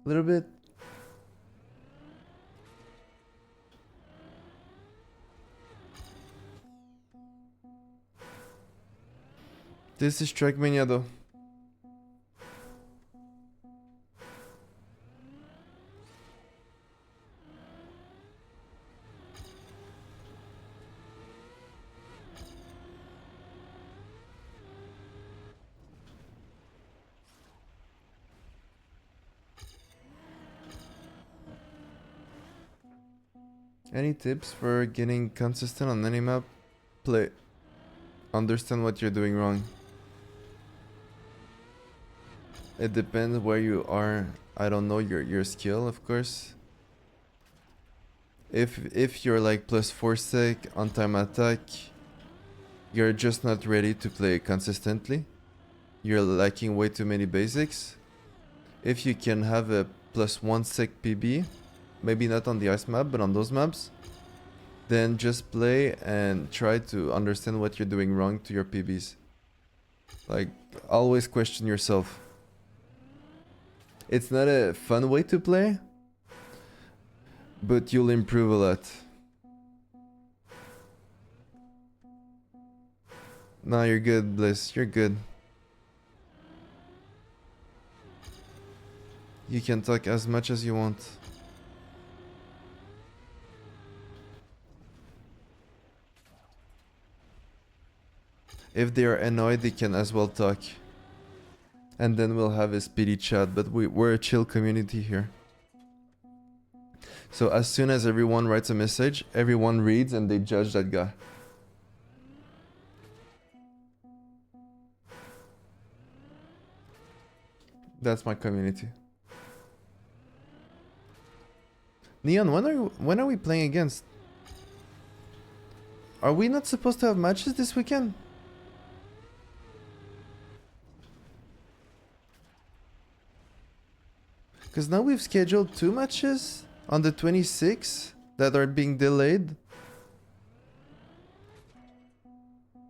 A: A little bit. This is Trackmania though. Any tips for getting consistent on any map? Play. Understand what you're doing wrong. It depends where you are. I don't know your skill, of course. If you're like +4 sec on time attack, you're just not ready to play consistently. You're lacking way too many basics. If you can have a +1 sec PB, maybe not on the ice map, but on those maps, then just play and try to understand what you're doing wrong to your PBs. Like, always question yourself. It's not a fun way to play, but you'll improve a lot. No, you're good, Bliss. You're good. You can talk as much as you want. If they are annoyed, they can as well talk. And then we'll have a speedy chat, but we're a chill community here. So as soon as everyone writes a message, everyone reads and they judge that guy. That's my community. Neon, when are we playing against? Are we not supposed to have matches this weekend? Because now we've scheduled 2 matches on the 26th that are being delayed.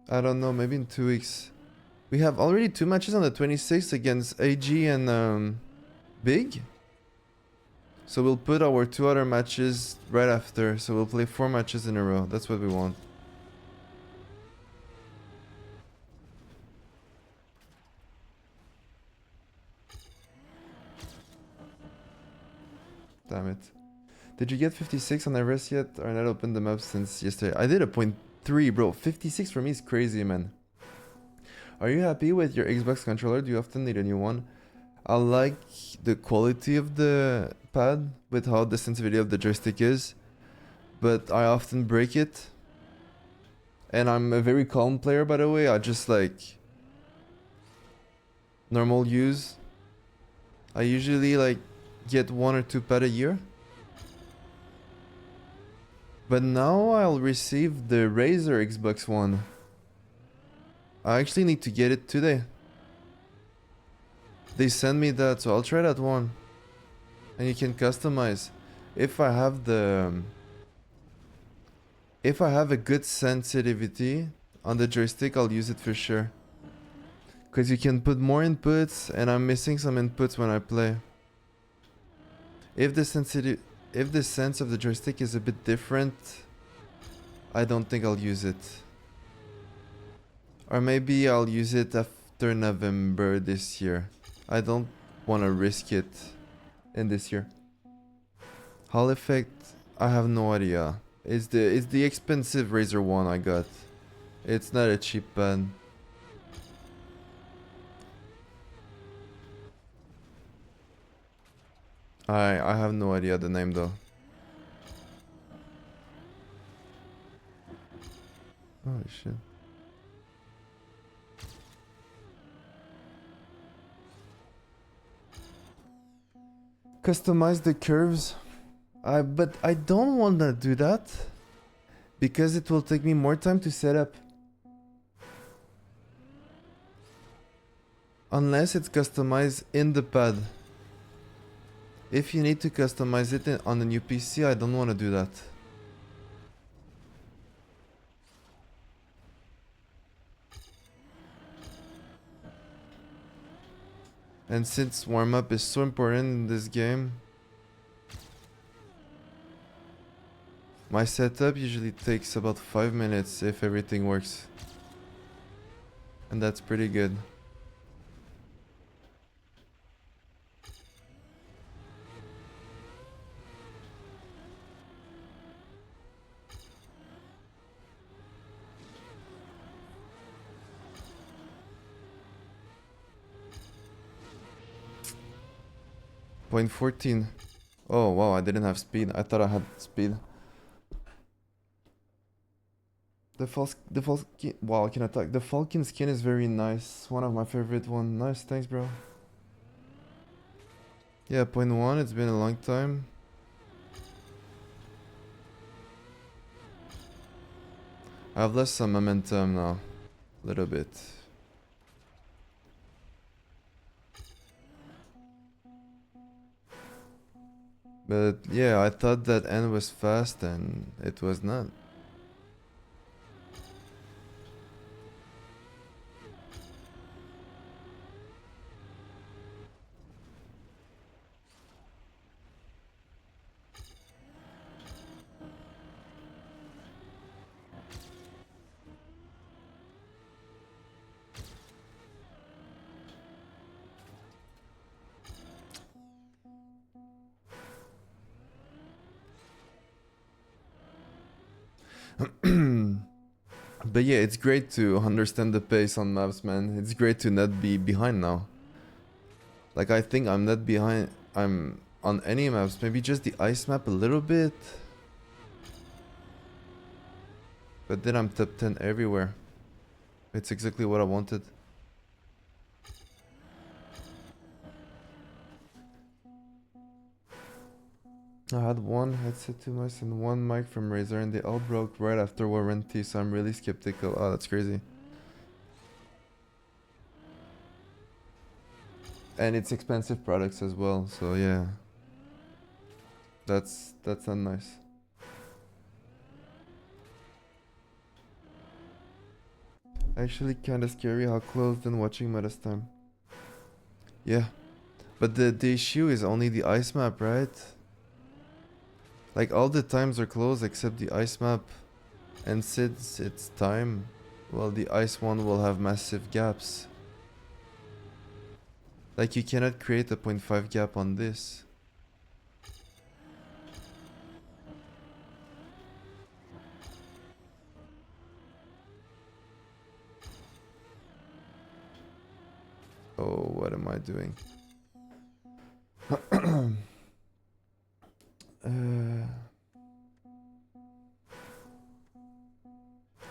A: I don't know, maybe in 2 weeks. We have already 2 matches on the 26th against AG and Big. So we'll put our 2 other matches right after. So we'll play 4 matches in a row. That's what we want. Damn it. Did you get 56 on Everest yet? Or not opened them up since yesterday? I did a 0.3, bro. 56 for me is crazy, man. Are you happy with your Xbox controller? Do you often need a new one? I like the quality of the pad with how the sensitivity of the joystick is, but I often break it. And I'm a very calm player, by the way. I just like normal use. I usually like get 1 or 2 pad a year. But now I'll receive the Razer Xbox One. I actually need to get it today. They send me that, so I'll try that one. And you can customize. If I have the... If I have a good sensitivity on the joystick, I'll use it for sure. Because you can put more inputs, and I'm missing some inputs when I play. If the sense of the joystick is a bit different, I don't think I'll use it. Or maybe I'll use it after November this year. I don't want to risk it in this year. Hall effect, I have no idea. It's the expensive Razer one I got. It's not a cheap pad. I have no idea the name though. Oh shit. Customize the curves. But I don't want to do that because it will take me more time to set up. Unless it's customized in the pad. If you need to customize it on the new PC, I don't want to do that. And since warm-up is so important in this game, my setup usually takes about 5 minutes if everything works. And that's pretty good. Point 14. Oh wow, I didn't have speed. I thought I had speed. Wow, I can attack. The Falcon skin is very nice. One of my favorite one. Nice, thanks bro. Yeah, point 1, it's been a long time. I've lost some momentum now. A little bit. But yeah, I thought that end was fast and it was not. But yeah, it's great to understand the pace on maps, man. It's great to not be behind now. Like, I think I'm not behind. I'm on any maps. Maybe just the ice map a little bit. But then I'm top 10 everywhere. It's exactly what I wanted. I had one headset too much and one mic from Razer, and they all broke right after warranty, so I'm really skeptical. Oh, that's crazy. And it's expensive products as well, so yeah. That's not nice. Actually kinda scary how close than watching Metas time. Yeah. But the issue is only the ice map, right? Like, all the times are close except the ice map. And since it's time, well, the ice one will have massive gaps. Like, you cannot create a 0.5 gap on this. Oh, what am I doing?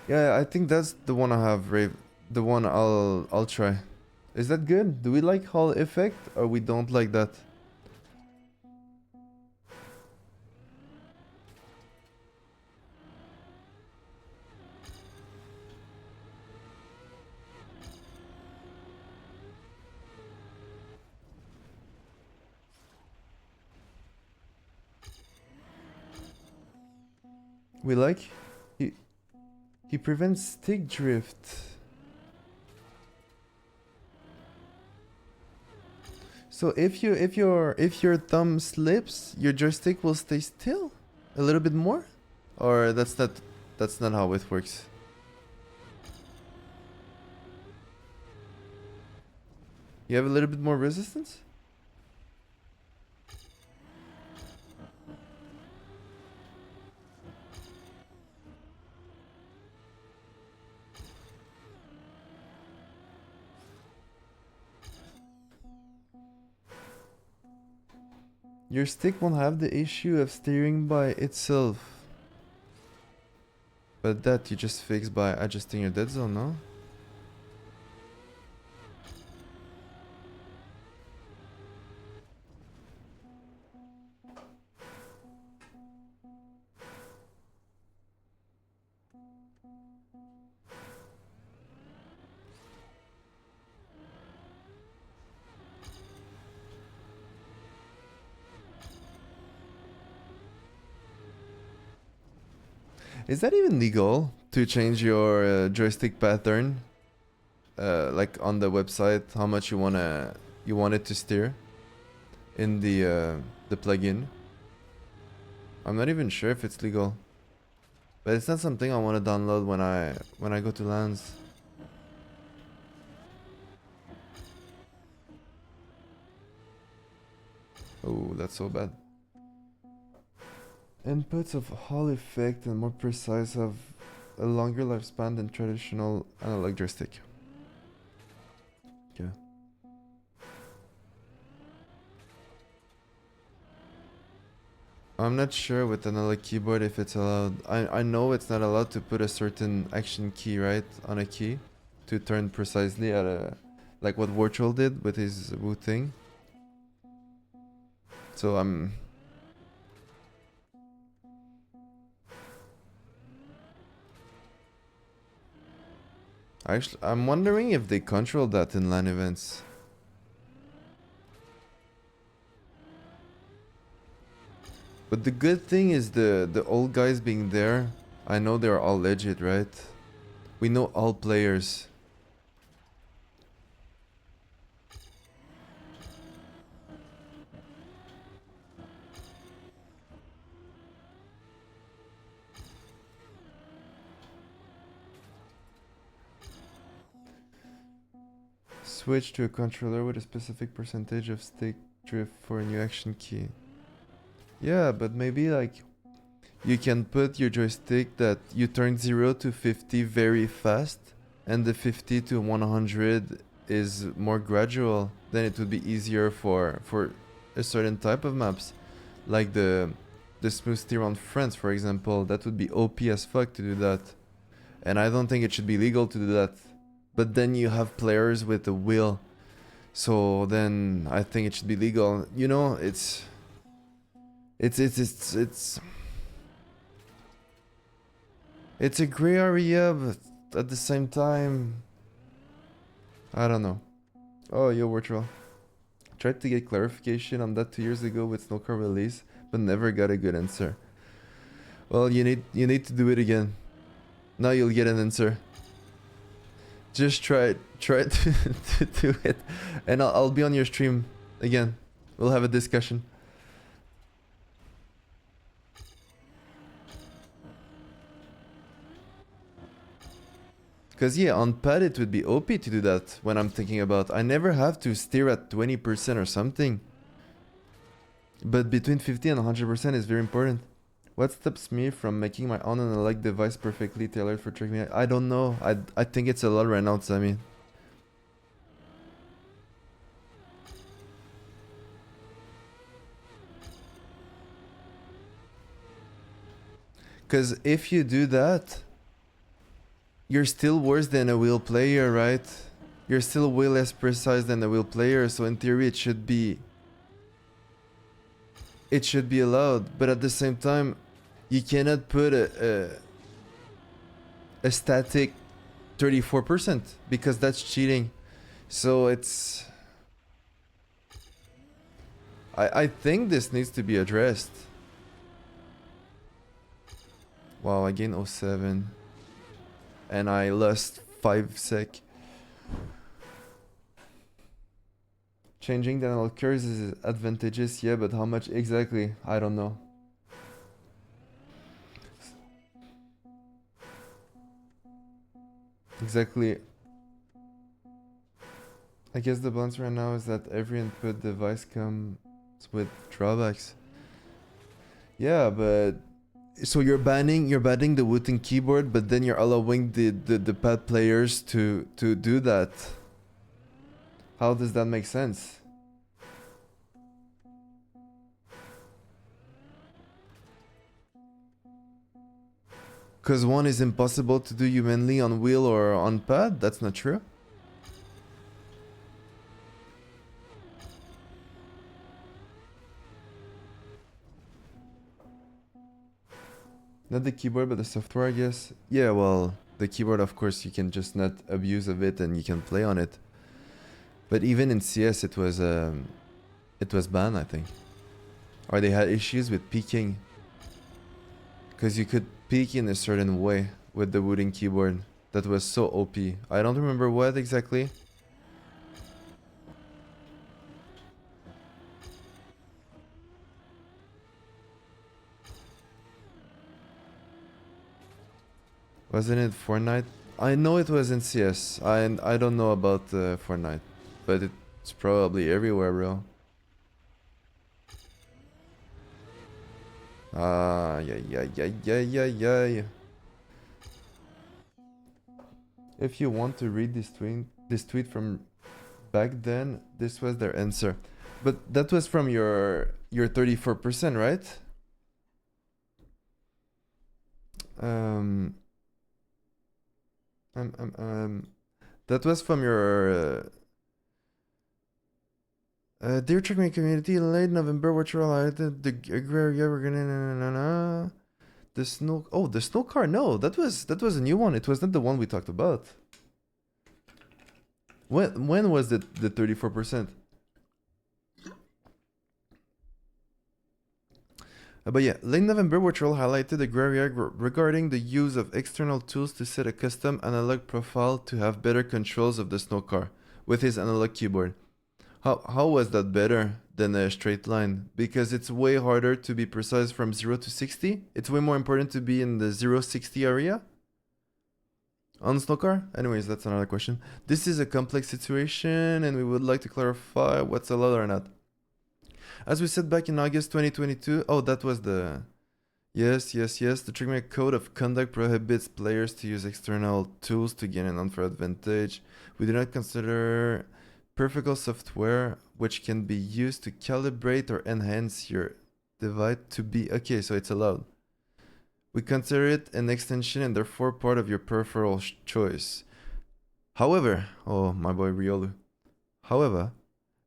A: Yeah, I think that's the one I have, Rave. The one I'll try. Is that good? Do we like Hall effect or we don't like that? We like? He prevents stick drift. So if your thumb slips, your joystick will stay still a little bit more, or that's not how it works. You have a little bit more resistance? Your stick won't have the issue of steering by itself. But that you just fix by adjusting your dead zone, no? Is that even legal to change your joystick pattern? Like on the website, how much you want it to steer in the plugin? I'm not even sure if it's legal, but it's not something I want to download when I go to LANs. Oh, that's so bad. Inputs of Hall effect and more precise have a longer lifespan than traditional analog joystick. Okay. I'm not sure with analog keyboard if it's allowed. I know it's not allowed to put a certain action key, right, on a key to turn precisely at a, like what Wartrol did with his Wu thing. So I'm wondering if they control that in LAN events. But the good thing is the old guys being there. I know they're all legit, right? We know all players. Switch to a controller with a specific percentage of stick drift for a new action key. Yeah, but maybe like you can put your joystick that you turn 0 to 50 very fast, and the 50 to 100 is more gradual. Then it would be easier for a certain type of maps, like the smooth steer on France, for example. That would be OP as fuck to do that, and I don't think it should be legal to do that. But then you have players with a will, so then I think it should be legal. You know, it's a gray area, but at the same time, I don't know. Oh, yo, Virtual. Tried to get clarification on that 2 years ago with Snowcar release, but never got a good answer. Well, you need to do it again. Now you'll get an answer. Just try to do it, and I'll be on your stream again. We'll have a discussion. Because yeah, on pad it would be OP to do that when I'm thinking about. I never have to steer at 20% or something. But between 50 and 100% is very important. What stops me from making my own analog device perfectly tailored for tracking? I don't know. I think it's a lot right now, Sammy. Because if you do that, you're still worse than a wheel player, right? You're still way less precise than a wheel player, so in theory it should be allowed, but at the same time you cannot put a static 34% because that's cheating. So it's I think this needs to be addressed. Wow, I gained 07 and I lost 5 sec. Changing the analog curves is advantageous, yeah, but how much exactly? I don't know. Exactly. I guess the balance right now is that every input device comes with drawbacks. Yeah, but so you're banning the wooden keyboard, but then you're allowing the pad players to do that. How does that make sense? Because one is impossible to do humanly on wheel or on pad? That's not true. Not the keyboard, but the software, I guess. Yeah, well, the keyboard, of course, you can just not abuse of it and you can play on it. But even in CS, it was banned, I think. Or they had issues with peaking. Because you could peak in a certain way with the wooden keyboard. That was so OP. I don't remember what exactly. Wasn't it Fortnite? I know it was in CS. I don't know about Fortnite. But it's probably everywhere, bro. Yeah. If you want to read this tweet from back then, this was their answer. But that was from your 34%, right? That was from your dear Checkmate community, late November, what you highlighted the Agraria, we're gonna the snow. Oh, the snow car. No, that was a new one. It was not the one we talked about. When was the 34%? But yeah, late November, Virtual highlighted Agraria regarding the use of external tools to set a custom analog profile to have better controls of the snow car with his analog keyboard. How was that better than a straight line? Because it's way harder to be precise from 0 to 60. It's way more important to be in the 0-60 area on snowcar. Anyways, that's another question. This is a complex situation and we would like to clarify what's allowed or not. As we said back in August 2022, oh, that was the... Yes, yes, yes. The Trigger Code of Conduct prohibits players to use external tools to gain an unfair advantage. We do not consider peripheral software which can be used to calibrate or enhance your device to be... Okay, so it's allowed. We consider it an extension and therefore part of your peripheral choice. However, oh my boy Riolu. However,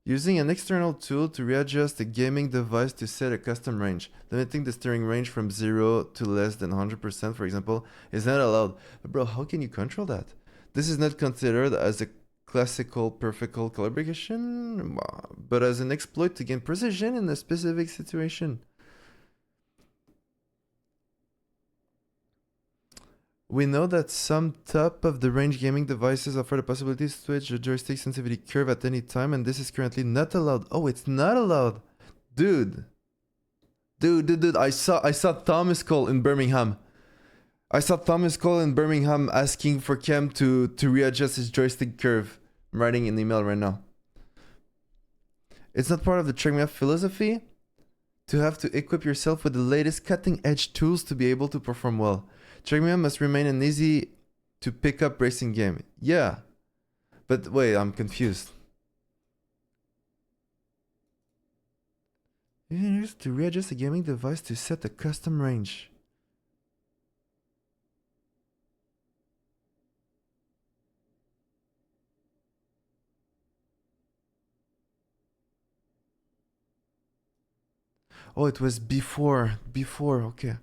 A: using an external tool to readjust a gaming device to set a custom range, limiting the steering range from 0 to less than 100%, for example, is not allowed. But bro, how can you control that? This is not considered as a classical perfectal calibration, but as an exploit to gain precision in a specific situation. We know that some top-of-the-range gaming devices offer the possibility to switch the joystick sensitivity curve at any time, and this is currently not allowed. Oh, it's not allowed. Dude. Dude, I saw Thomas Cole in Birmingham. I saw Thomas Cole in Birmingham asking for Cam to readjust his joystick curve. I'm writing an email right now. It's not part of the TrackMap philosophy to have to equip yourself with the latest cutting-edge tools to be able to perform well. TrackMap must remain an easy to pick up racing game. Yeah. But wait, I'm confused. You can use to readjust a gaming device to set a custom range. Oh, it was before, okay.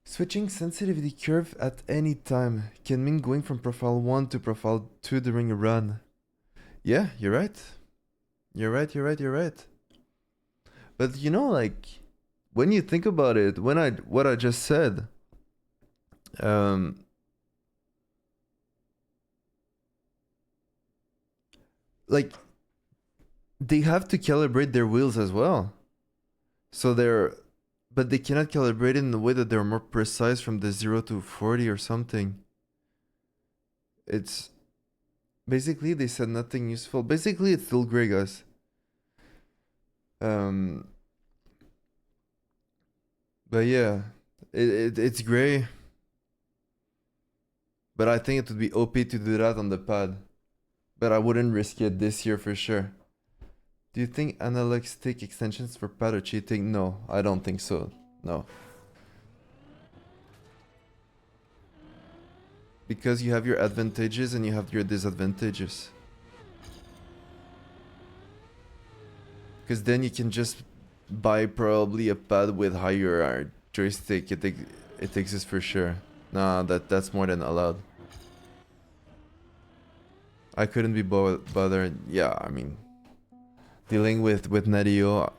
A: Switching sensitivity curve at any time can mean going from profile 1 to profile 2 during a run. Yeah, you're right. You're right. But you know, like, when you think about it, what I just said, like, they have to calibrate their wheels as well. So but they cannot calibrate it in a way that they're more precise from the 0 to 40 or something. It's basically they said nothing useful. Basically, it's still gray, guys. But yeah, it's gray. But I think it would be OP to do that on the pad. But I wouldn't risk it this year for sure. Do you think analog stick extensions for pad are cheating? No, I don't think so. No. Because you have your advantages and you have your disadvantages. Because then you can just buy probably a pad with higher joystick. It exists for sure. Nah, that's more than allowed. I couldn't be bothered. Yeah, I mean, dealing with Netio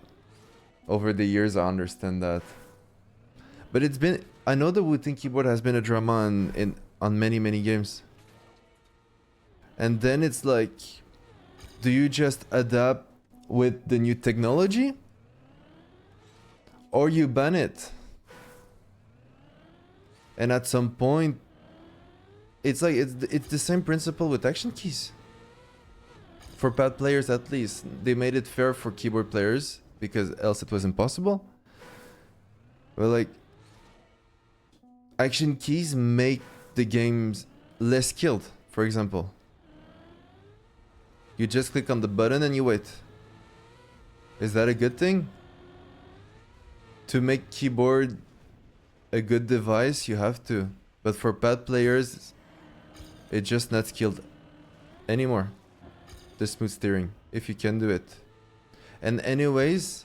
A: over the years, I understand that. But it's been... I know the Wooting keyboard has been a drama on many games. And then it's like, do you just adapt with the new technology? Or you ban it? And at some point, it's like, it's the same principle with action keys. For pad players at least. They made it fair for keyboard players, because else it was impossible. But like, action keys make the games less skilled, for example. You just click on the button and you wait. Is that a good thing? To make keyboard a good device, you have to. But for pad players, it's just not skilled anymore. The smooth steering, if you can do it. And anyways,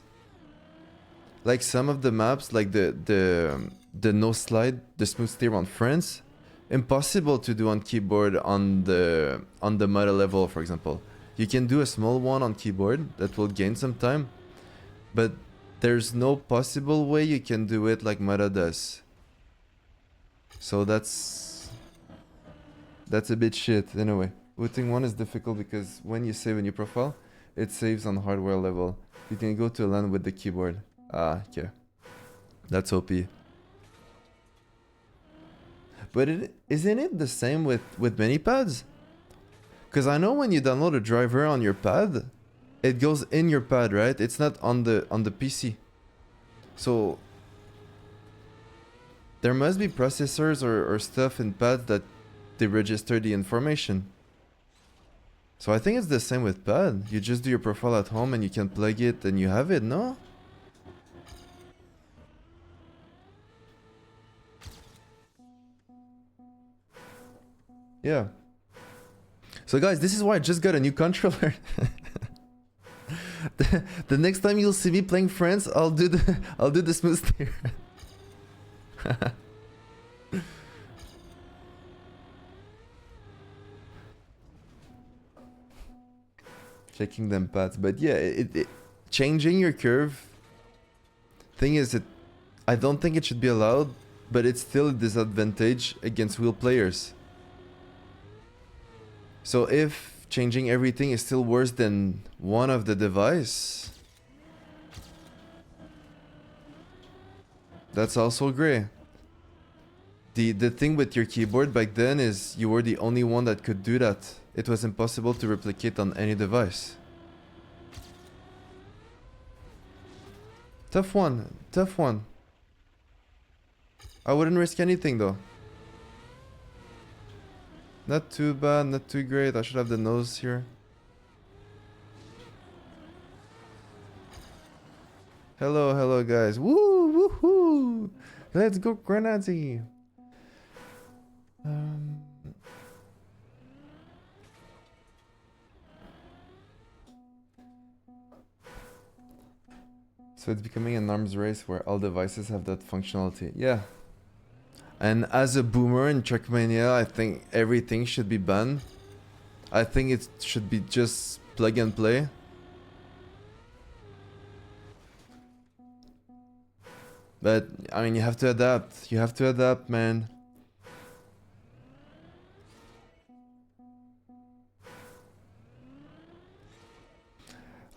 A: like some of the maps, like the no slide, the smooth steer on France, impossible to do on keyboard on the meta level, for example. You can do a small one on keyboard that will gain some time, but there's no possible way you can do it like meta does. So that's a bit shit anyway. Booting 1 is difficult because when you save a new profile, it saves on hardware level. You can go to a LAN with the keyboard. Ah, okay. That's OP. But isn't it the same with many pads? Because I know when you download a driver on your pad, it goes in your pad, right? It's not on the PC. So there must be processors or stuff in pads that they register the information. So I think it's the same with pad. You just do your profile at home and you can plug it and you have it, no? Yeah. So guys, this is why I just got a new controller. the next time you'll see me playing France, I'll do the smooth steer. Checking them pads, but yeah, changing your curve. Thing is, I don't think it should be allowed, but it's still a disadvantage against wheel players. So if changing everything is still worse than one of the device, that's also great. The thing with your keyboard back then is you were the only one that could do that. It was impossible to replicate on any device. Tough one, tough one. I wouldn't risk anything though. Not too bad, not too great. I should have the nose here. Hello, hello guys. Woo, woohoo! Let's go, Grenade! So it's becoming an arms race where all devices have that functionality. Yeah. And as a boomer in Trackmania, I think everything should be banned. I think it should be just plug and play. But, I mean, you have to adapt. You have to adapt, man.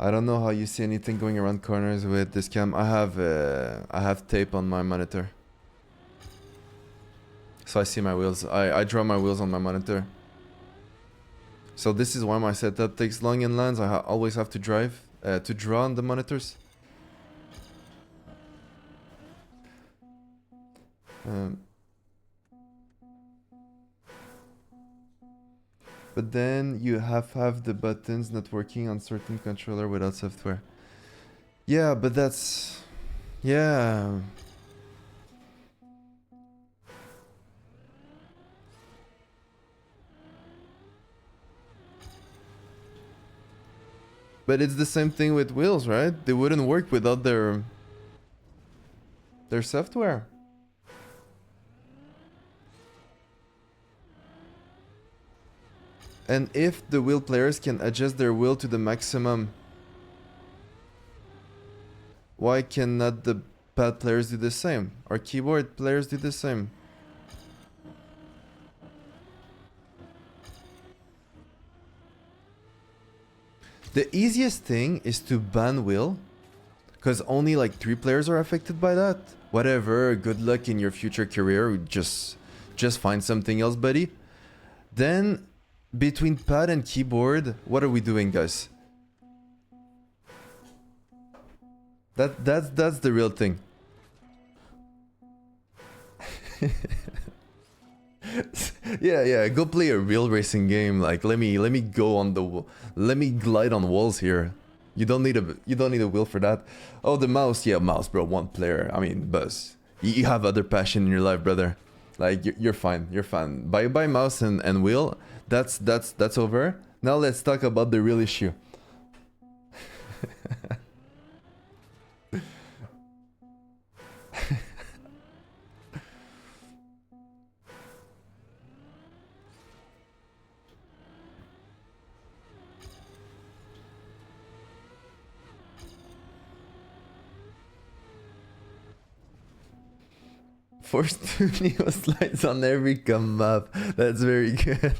A: I don't know how you see anything going around corners with this cam. I have tape on my monitor. So I see my wheels. I draw my wheels on my monitor. So this is why my setup takes long in lands. I always have to draw on the monitors. But then you have the buttons not working on certain controller without software. Yeah, but that's... Yeah. But it's the same thing with wheels, right? They wouldn't work without their software. And if the wheel players can adjust their wheel to the maximum, why cannot the pad players do the same? Or keyboard players do the same? The easiest thing is to ban wheel, because only like 3 players are affected by that. Whatever, good luck in your future career, just find something else, buddy. Then, between pad and keyboard, what are we doing, guys? That's the real thing. Yeah, go play a real racing game. Like, let me go on let me glide on walls here. You don't need a wheel for that. Oh, the mouse, yeah, mouse, bro. One player. I mean, Buzz, you have other passion in your life, brother. Like, you're fine. You're fine. Bye mouse and wheel. That's over. Now let's talk about the real issue. Force 2 Neo slides on every come map. That's very good.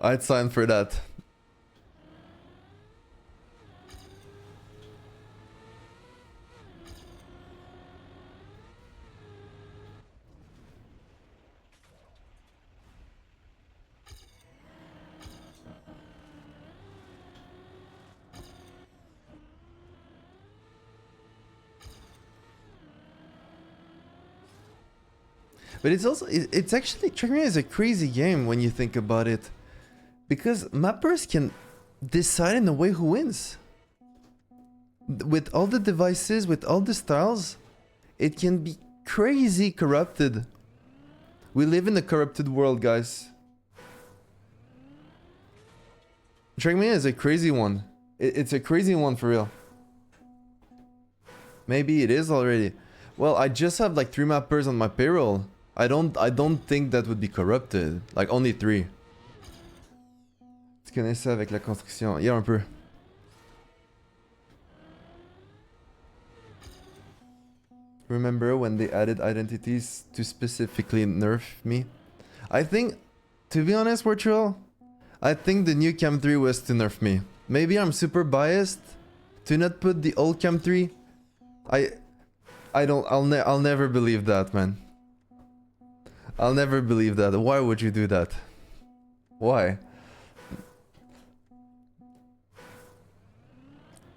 A: I'd sign for that. But it's also, it's actually, Trackmania is a crazy game when you think about it. Because mappers can decide in a way who wins. With all the devices, with all the styles, it can be crazy corrupted. We live in a corrupted world, guys. Trackmania is a crazy one. It's a crazy one for real. Maybe it is already. Well, I just have like 3 mappers on my payroll. I don't think that would be corrupted. Like only 3. Tu connais ça avec la construction? Yeah, un peu. Remember when they added identities to specifically nerf me? I think, to be honest, Virtual, I think the new Cam 3 was to nerf me. Maybe I'm super biased to not put the old Cam 3. I'll never believe that, man. I'll never believe that. Why would you do that? Why?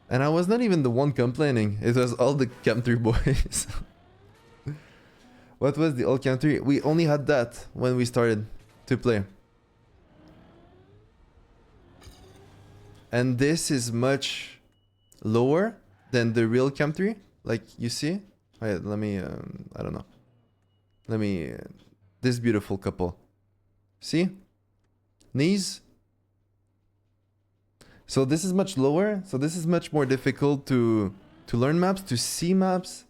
A: And I was not even the one complaining. It was all the Cam 3 boys. What was the old Cam 3? We only had that when we started to play. And this is much lower than the real Cam 3. Like, you see? Let me, I don't know. Let me, this beautiful couple. See? Knees. So this is much lower. So this is much more difficult to learn maps, to see maps.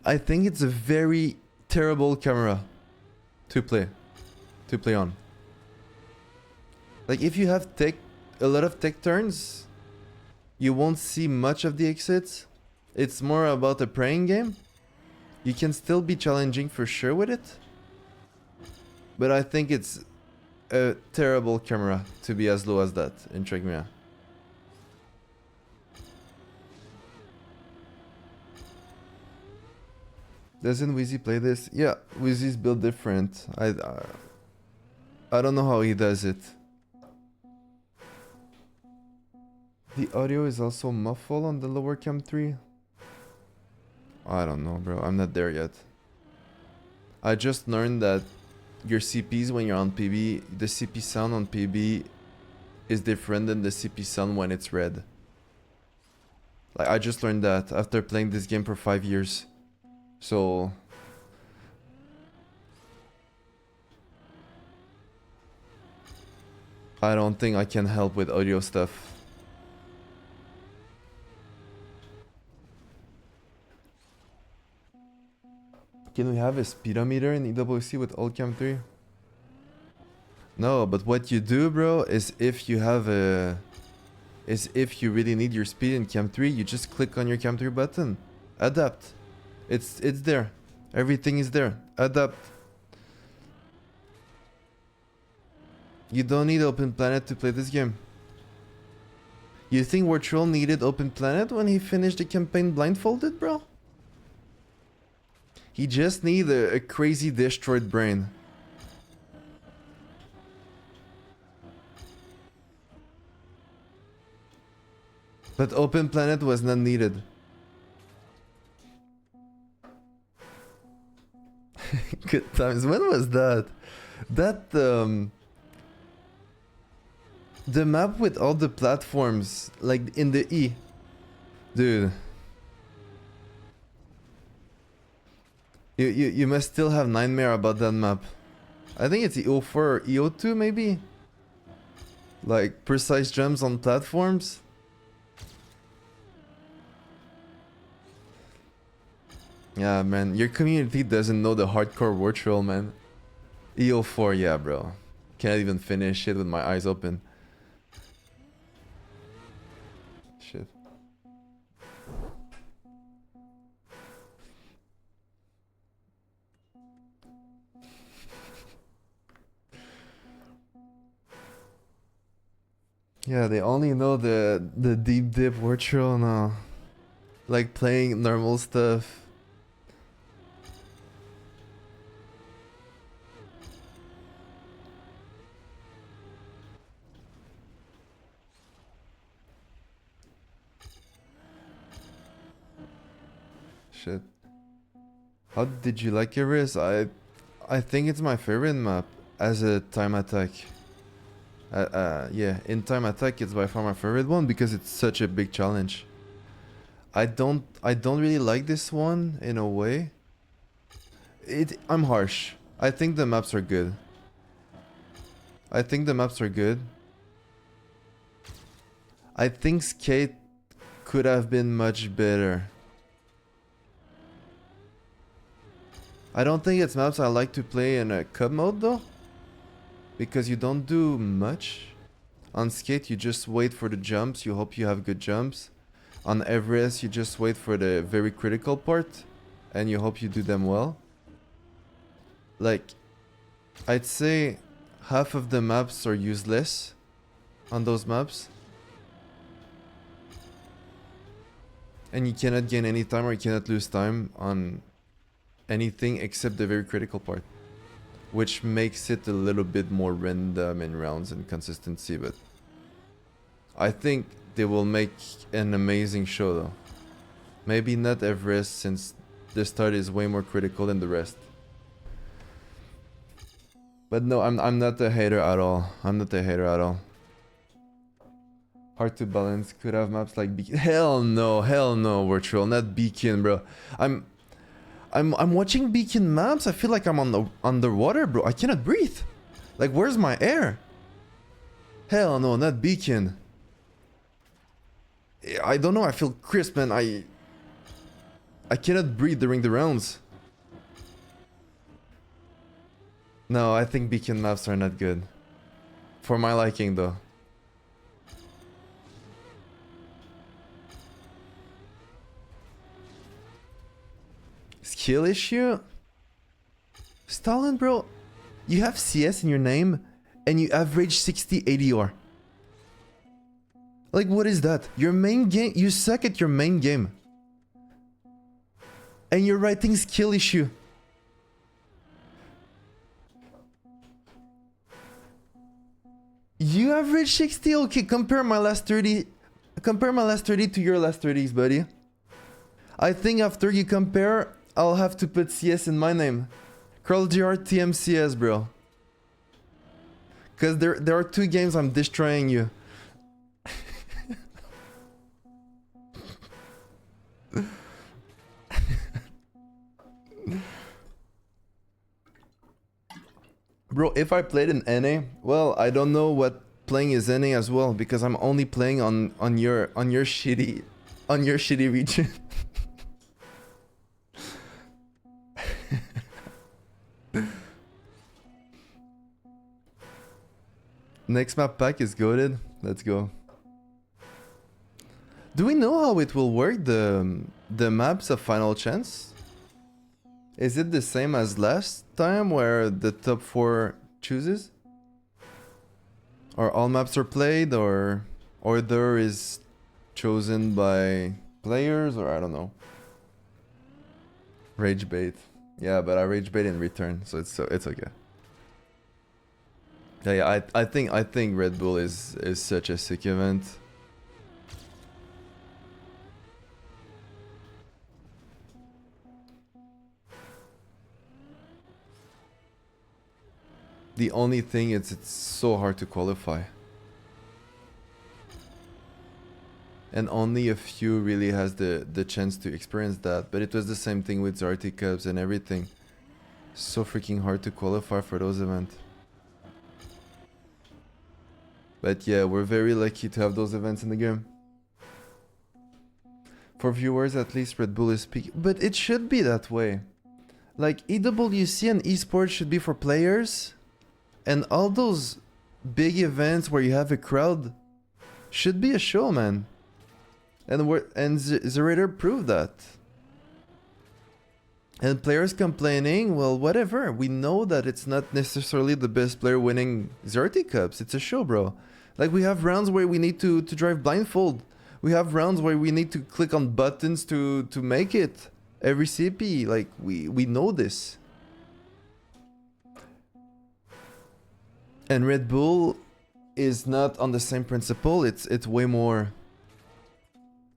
A: I think it's a very terrible camera to play on. Like if you have a lot of tech turns, you won't see much of the exits. It's more about a praying game. You can still be challenging for sure with it. But I think it's a terrible camera to be as low as that in Trackmania. Doesn't Wheezy play this? Yeah, Wheezy's built different. I don't know how he does it. The audio is also muffled on the lower Cam 3. I don't know, bro. I'm not there yet. I just learned that your CPs when you're on PB, the CP sound on PB is different than the CP sound when it's red. Like I just learned that after playing this game for 5 years. So I don't think I can help with audio stuff. Can we have a speedometer in EWC with old Cam 3? No, but what you do, bro, is if you have a... is if you really need your speed in Cam 3, you just click on your Cam 3 button. Adapt. It's there. Everything is there. Adapt. You don't need Open Planet to play this game. You think Wartroll needed Open Planet when he finished the campaign blindfolded, bro? He just needs a crazy destroyed brain. But Open Planet was not needed. Good times. When was that? That, the map with all the platforms, like in the E. Dude. You must still have nightmare about that map. I think it's EO4 or EO2 maybe? Like precise jumps on platforms. Yeah, man, your community doesn't know the hardcore virtual, man. EO4, yeah, bro. Can't even finish it with my eyes open. Shit. Yeah, they only know the deep dip virtual now. Like playing normal stuff. Shit. How did you like Everest? I think it's my favorite map as a time attack. Yeah, in time attack it's by far my favorite one because it's such a big challenge. I don't really like this one in a way. I'm harsh. I think the maps are good. I think the maps are good. I think Skate could have been much better. I don't think it's maps I like to play in a cub mode though, because you don't do much. On Skate you just wait for the jumps, you hope you have good jumps. On Everest you just wait for the very critical part and you hope you do them well. Like, I'd say half of the maps are useless on those maps. And you cannot gain any time or you cannot lose time on anything except the very critical part, which makes it a little bit more random in rounds and consistency. But I think they will make an amazing show though. Maybe not Everest, since the start is way more critical than the rest. But no, I'm not a hater at all. I'm not a hater at all. Hard to balance. Could have maps like Beacon. Hell no, Virtual, not Beacon, bro. I'm watching Beacon maps. I feel like I'm on the underwater, bro. I cannot breathe. Like, where's my air? Hell no, not Beacon. I don't know. I feel crisp, man. I cannot breathe during the rounds. No, I think Beacon maps are not good. For my liking, though. Skill issue? Stalin, bro. You have CS in your name and you average 60 ADR. Like, what is that? Your main game, you suck at your main game. And you're writing skill issue. You average 60? Okay, compare my last 30. Compare my last 30 to your last 30s, buddy. I think after you compare, I'll have to put CS in my name. CarlJrtm CS, bro. Cause there are 2 games I'm destroying you. Bro, if I played in NA, well, I don't know what playing is NA as well, because I'm only playing on your shitty region. Next map pack is goated. Let's go. Do we know how it will work, the maps of Final Chance? Is it the same as last time where the top 4 chooses? Or all maps are played, or order is chosen by players, or I don't know. Rage bait. Yeah, but I rage bait in return, so it's okay. Yeah, I think Red Bull is such a sick event. The only thing is it's so hard to qualify. And only a few really has the chance to experience that. But it was the same thing with Zarty Cups and everything. So freaking hard to qualify for those events. But yeah, we're very lucky to have those events in the game. For viewers, at least Red Bull is peak. But it should be that way. Like, EWC and esports should be for players. And all those big events where you have a crowd should be a show, man. And Zerator proved that. And players complaining, well, whatever. We know that it's not necessarily the best player winning Zarty Cups. It's a show, bro. Like, we have rounds where we need to drive blindfold. We have rounds where we need to click on buttons to make it. Every CP, like, we know this. And Red Bull is not on the same principle. It's way more...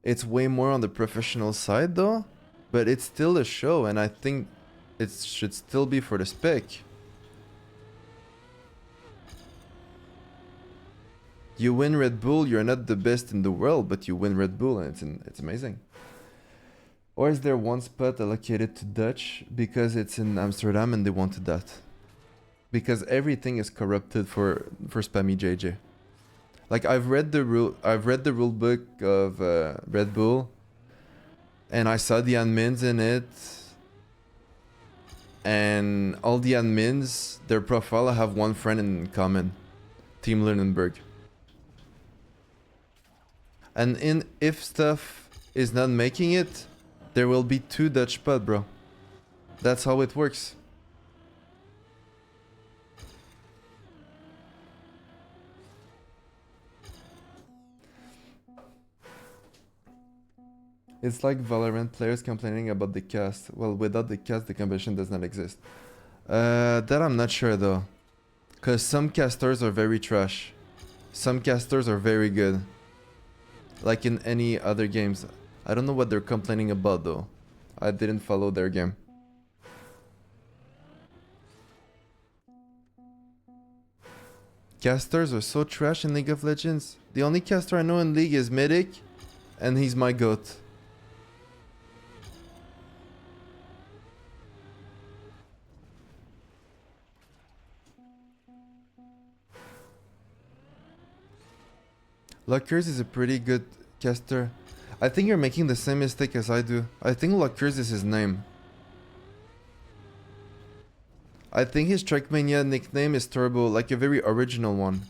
A: It's way more on the professional side, though. But it's still a show, and I think it should still be for the spec. You win Red Bull, you're not the best in the world, but you win Red Bull, and it's amazing. Or is there one spot allocated to Dutch because it's in Amsterdam and they wanted that? Because everything is corrupted for spammy JJ. Like I've read the rule book of Red Bull, and I saw the admins in it, and all the admins, their profile have one friend in common, Team Lunenburg. And if stuff is not making it, there will be 2 Dutch spots, bro. That's how it works. It's like Valorant players complaining about the cast. Well, without the cast, the competition does not exist. That I'm not sure though. Because some casters are very trash. Some casters are very good. Like in any other games. I don't know what they're complaining about though. I didn't follow their game. Casters are so trash in League of Legends. The only caster I know in League is Medic, and he's my goat. Luckers is a pretty good caster. I think you're making the same mistake as I do. I think Luckers is his name. I think his Trackmania nickname is Turbo, like a very original one.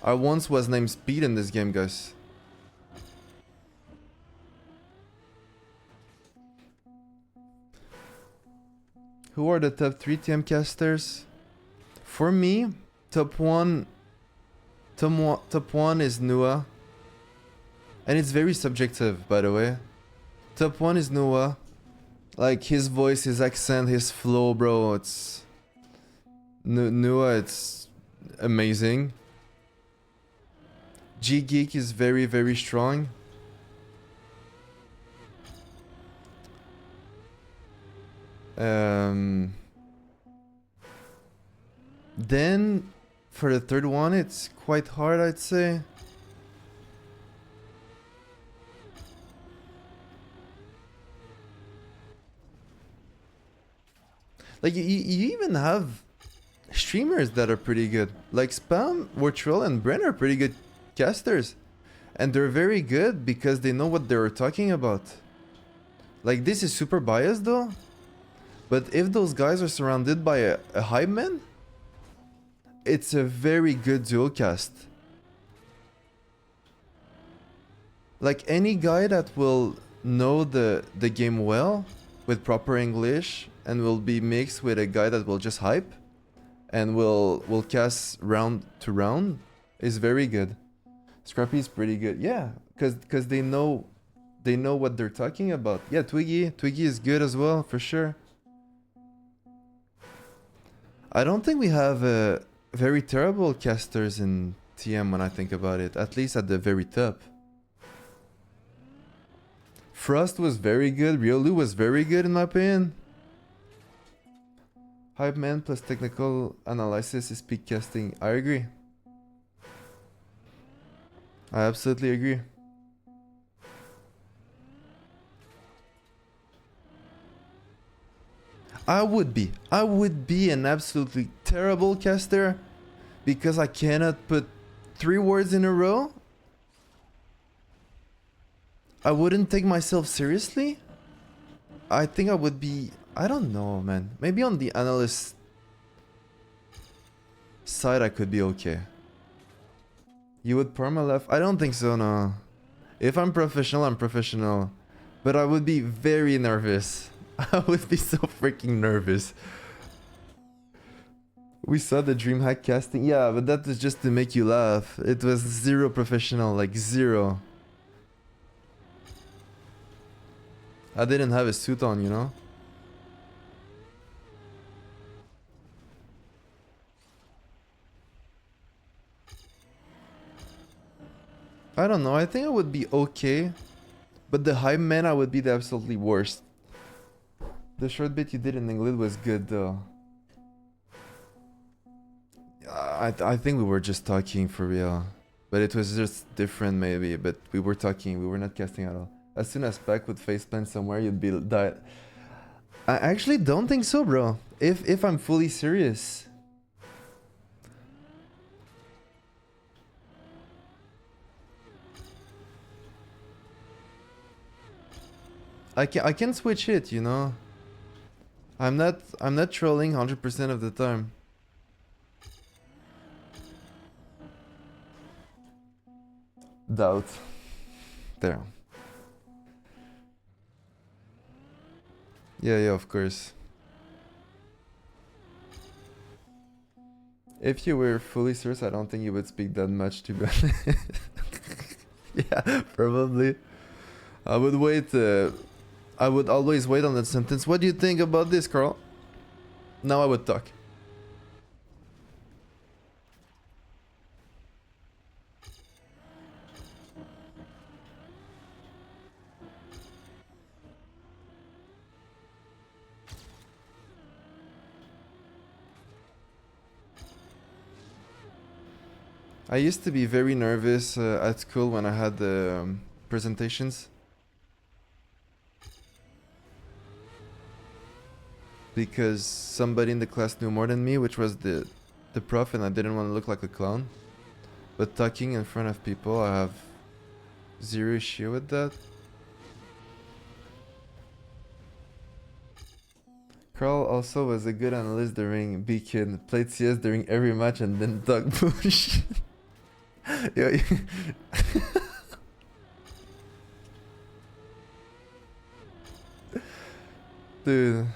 A: I once was named Speed in this game, guys. Who are the top 3 TM casters? For me, top 1 is Nua. And it's very subjective, by the way. Top 1 is Nua. Like his voice, his accent, his flow, bro. It's Nua. It's amazing. G Geek is very, very strong. Then for the third one, it's quite hard, I'd say. Like you even have streamers that are pretty good. Like Spam, Wartrill, and Bren are pretty good casters. And they're very good because they know what they're talking about. Like this is super biased though. But if those guys are surrounded by a hype man, it's a very good dual cast. Like any guy that will know the game well with proper English and will be mixed with a guy that will just hype and will cast round to round is very good. Scrappy is pretty good, yeah, because they know what they're talking about. Yeah, Twiggy is good as well for sure. I don't think we have very terrible casters in TM when I think about it, at least at the very top. Frost was very good, Riolu was very good in my opinion. Hype man plus technical analysis is peak casting. I agree. I absolutely agree. I would be an absolutely terrible caster because I cannot put 3 words in a row. I wouldn't take myself seriously. I think I would be, I don't know, man. Maybe on the analyst side I could be okay. You would perma-left? I don't think so, no. If I'm professional, I'm professional. But I would be very nervous. I would be so freaking nervous. We saw the DreamHack casting. Yeah, but that was just to make you laugh. It was zero professional, like zero. I didn't have a suit on, you know? I don't know, I think I would be okay. But the hype man, I would be the absolutely worst. The short bit you did in England was good though. I think we were just talking for real. But it was just different maybe, but we were talking, we were not casting at all. As soon as Pac would faceplant somewhere, you'd be died. I actually don't think so, bro. If I'm fully serious. I can switch it, you know. I'm not trolling 100% of the time. Doubt. There. Yeah, of course. If you were fully serious, I don't think you would speak that much, to be honest. Yeah, probably. I would wait. I would always wait on that sentence. What do you think about this, Carl? Now I would talk. I used to be very nervous at school when I had the presentations. Because somebody in the class knew more than me, which was the prof, and I didn't want to look like a clown. But talking in front of people, I have zero issue with that. Carl also was a good analyst during Beacon, played CS during every match and then talk bullshit. Yo, dude.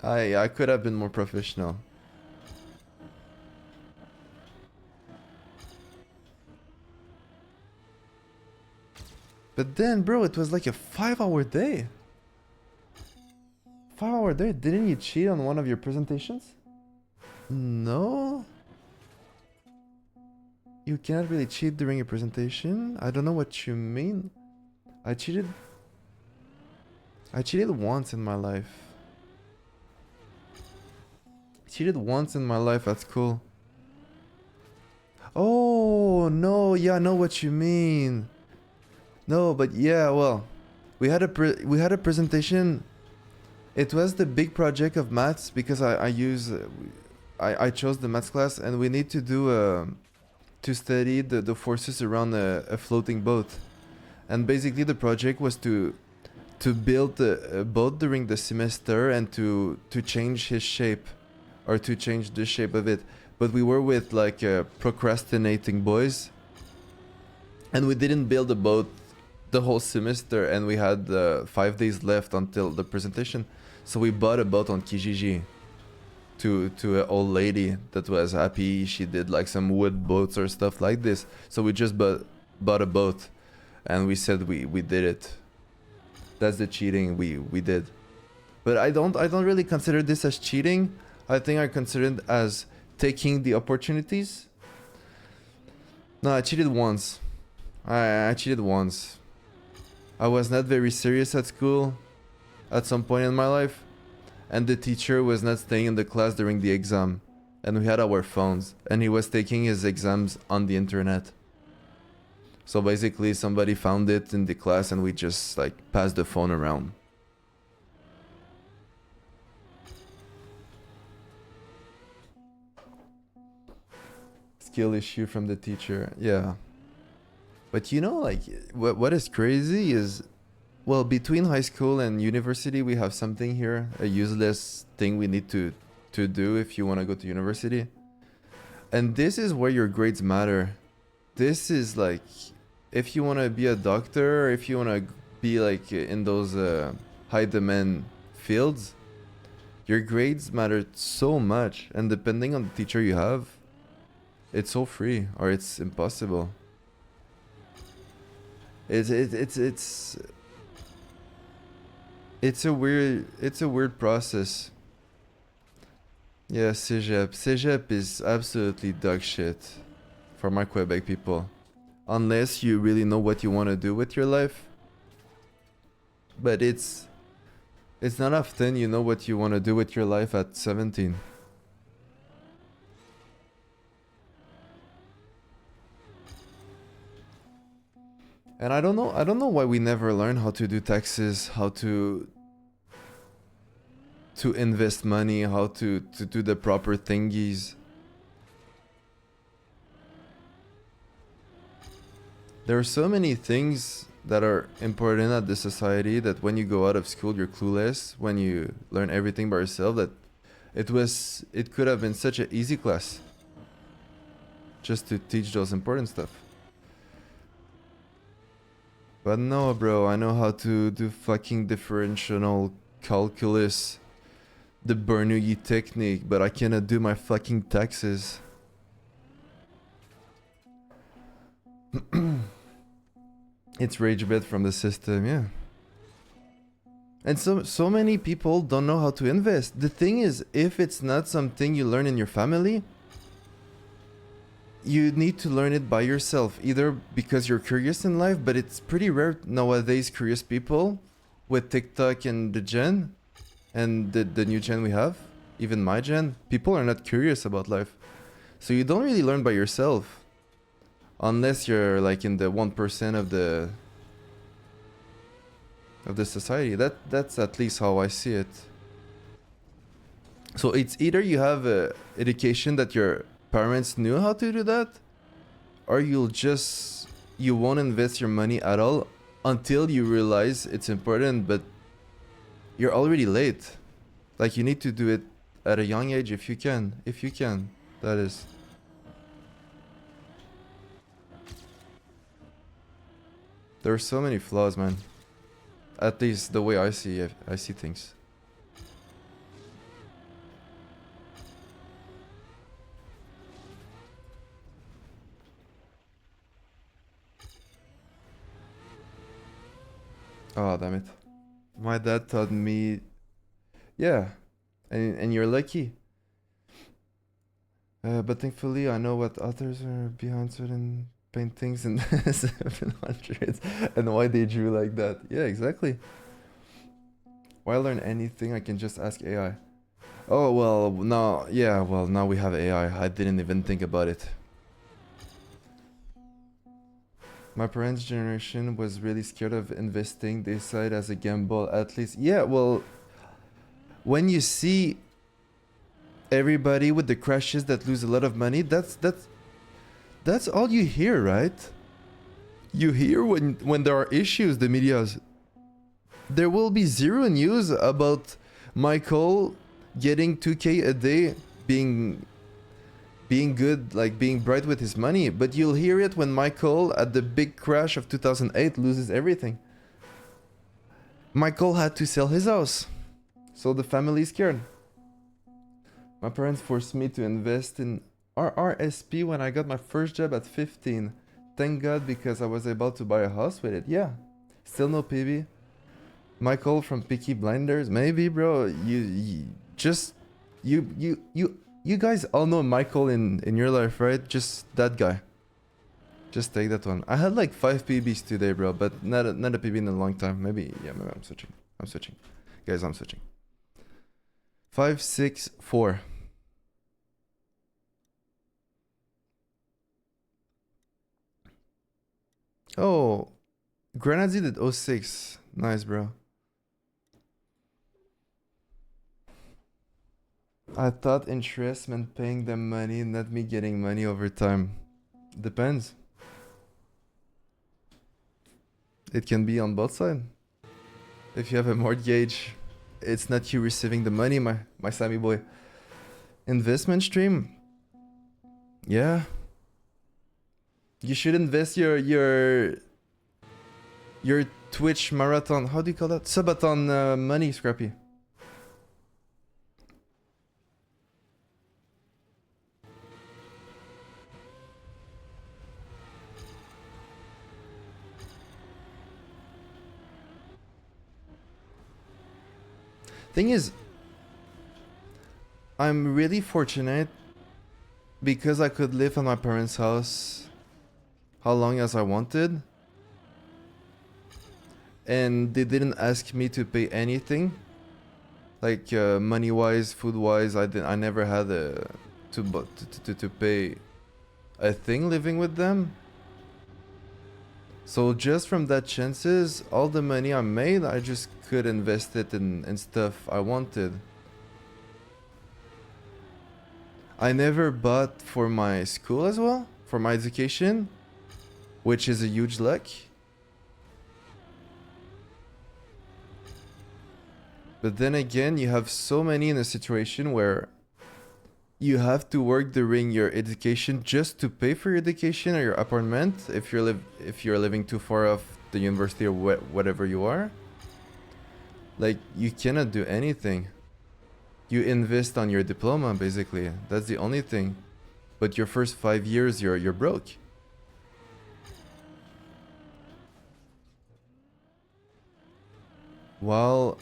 A: I could have been more professional. But then, bro, it was like a 5-hour day. 5-hour day? Didn't you cheat on one of your presentations? No? You can't really cheat during a presentation? I don't know what you mean. I cheated once in my life. I cheated once in my life at school. Oh, no, yeah, I know what you mean. No, but yeah, well, we had a presentation. It was the big project of maths because I chose the maths class, and we need to do to study the forces around a floating boat. And basically the project was to build a boat during the semester and to change his shape, or to change the shape of it. But we were with like procrastinating boys, and we didn't build a boat the whole semester, and we had 5 days left until the presentation. So we bought a boat on Kijiji to an old lady that was happy. She did like some wood boats or stuff like this. So we just bought a boat, and we said we did it. That's the cheating we did. But I don't really consider this as cheating. I think I consider it as taking the opportunities. No, I cheated once. I cheated once. I was not very serious at school at some point in my life, and the teacher was not staying in the class during the exam, and we had our phones, and he was taking his exams on the internet. So basically somebody found it in the class, and we just like passed the phone around. Skill issue from the teacher, yeah. But you know, like, what is crazy is, well, between high school and university, we have something here, a useless thing we need to do if you want to go to university. And this is where your grades matter. This is like, if you want to be a doctor, or if you want to be like in those high demand fields, your grades matter so much. And depending on the teacher you have, it's so free, or it's impossible. It's a weird process. Yeah, Cégep is absolutely dog shit for my Quebec people. Unless you really know what you want to do with your life. But it's not often you know what you want to do with your life at 17. And I don't know why we never learn how to do taxes, how to invest money, how to do the proper thingies. There are so many things that are important at the society that when you go out of school you're clueless, when you learn everything by yourself, that it could have been such an easy class just to teach those important stuff. But no, bro, I know how to do fucking differential calculus, the Bernoulli technique, but I cannot do my fucking taxes. It's rage bait from the system, yeah. And so many people don't know how to invest. The thing is, if it's not something you learn in your family, you need to learn it by yourself, either because you're curious in life, but it's pretty rare nowadays, curious people with TikTok and the gen and the new gen we have, even my gen, people are not curious about life. So you don't really learn by yourself unless you're like in the 1% of the society. That's at least how I see it. So it's either you have a education that your parents knew how to do that, or you won't invest your money at all until you realize it's important, but you're already late. Like, you need to do it at a young age if you can, that is. There are so many flaws, man. At least the way I see things. Oh, damn it. My dad taught me... Yeah. And you're lucky. But thankfully, I know what authors are behind certain paintings in the 700s and why they drew like that. Yeah, exactly. Why learn anything? I can just ask AI. Oh, well, no. Yeah, well, now we have AI. I didn't even think about it. My parents' generation was really scared of investing. They saw it as a gamble, at least. Yeah, well, when you see everybody with the crashes that lose a lot of money, that's all you hear, right? You hear when there are issues, the media's. There will be zero news about Michael getting 2K a day, being good, like being bright with his money, but you'll hear it when Michael, at the big crash of 2008, loses everything. Michael had to sell his house, so the family is scared. My parents forced me to invest in RRSP when I got my first job at 15. Thank God, because I was able to buy a house with it. Yeah, still no PB. Michael from Peaky Blinders, maybe, bro. You guys all know Michael in your life, right? Just that guy. Just take that one. I had like 5 PBs today, bro, but not a PB in a long time. Maybe I'm switching. Guys, I'm switching. 5, 6, 4. Oh, Grenadier did 06. Nice, bro. I thought interest meant paying them money, not me getting money over time. Depends. It can be on both sides. If you have a mortgage, it's not you receiving the money, my Sammy boy. Investment stream? Yeah. You should invest your Twitch marathon. How do you call that? Subathon money, Scrappy. Thing is, I'm really fortunate because I could live in my parents' house how long as I wanted. and they didn't ask me to pay anything, like money wise, food wise. I never had to pay a thing living with them. So just from that chances, all the money I made, I just could invest it in stuff I wanted. I never bought for my school as well, for my education, which is a huge luck. But then again, you have so many in a situation where you have to work during your education just to pay for your education or your apartment if you're living too far off the university or whatever you are. Like, you cannot do anything. You invest on your diploma, basically. That's the only thing. But your first 5 years, you're broke. While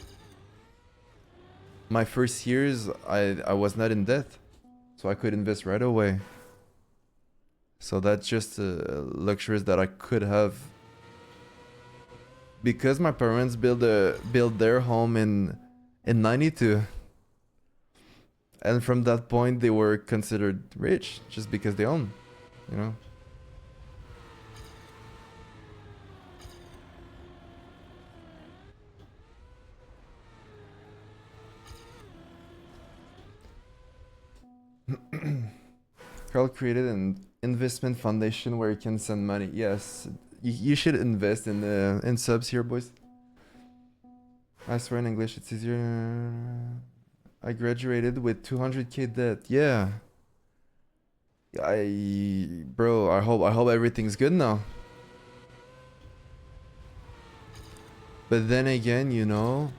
A: my first years, I was not in debt, so I could invest right away. So that's just luxuries that I could have because my parents built their home in '92, and from that point they were considered rich just because they own, you know. Carl created an investment foundation where you can send money. Yes, you should invest in subs here, boys. I swear in English it's easier. I graduated with 200k debt. Yeah. Bro, I hope everything's good now. But then again, you know,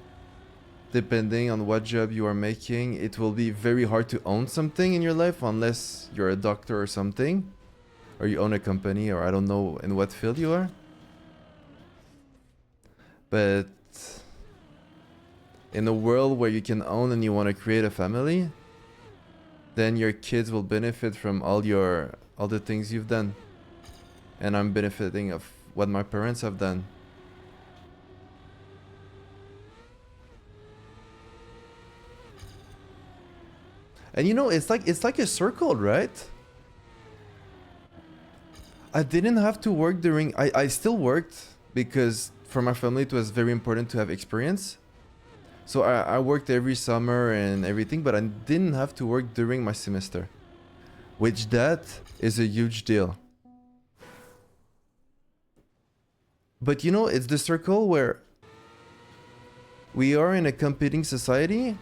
A: depending on what job you are making, it will be very hard to own something in your life unless you're a doctor or something, or you own a company, or I don't know in what field you are. But in a world where you can own and you want to create a family, then your kids will benefit from all the things you've done. And I'm benefiting of what my parents have done. And you know, it's like a circle, right? I didn't have to work during I still worked because for my family it was very important to have experience. So I worked every summer and everything, but I didn't have to work during my semester. Which that is a huge deal. But you know, it's the circle where we are in a competing society.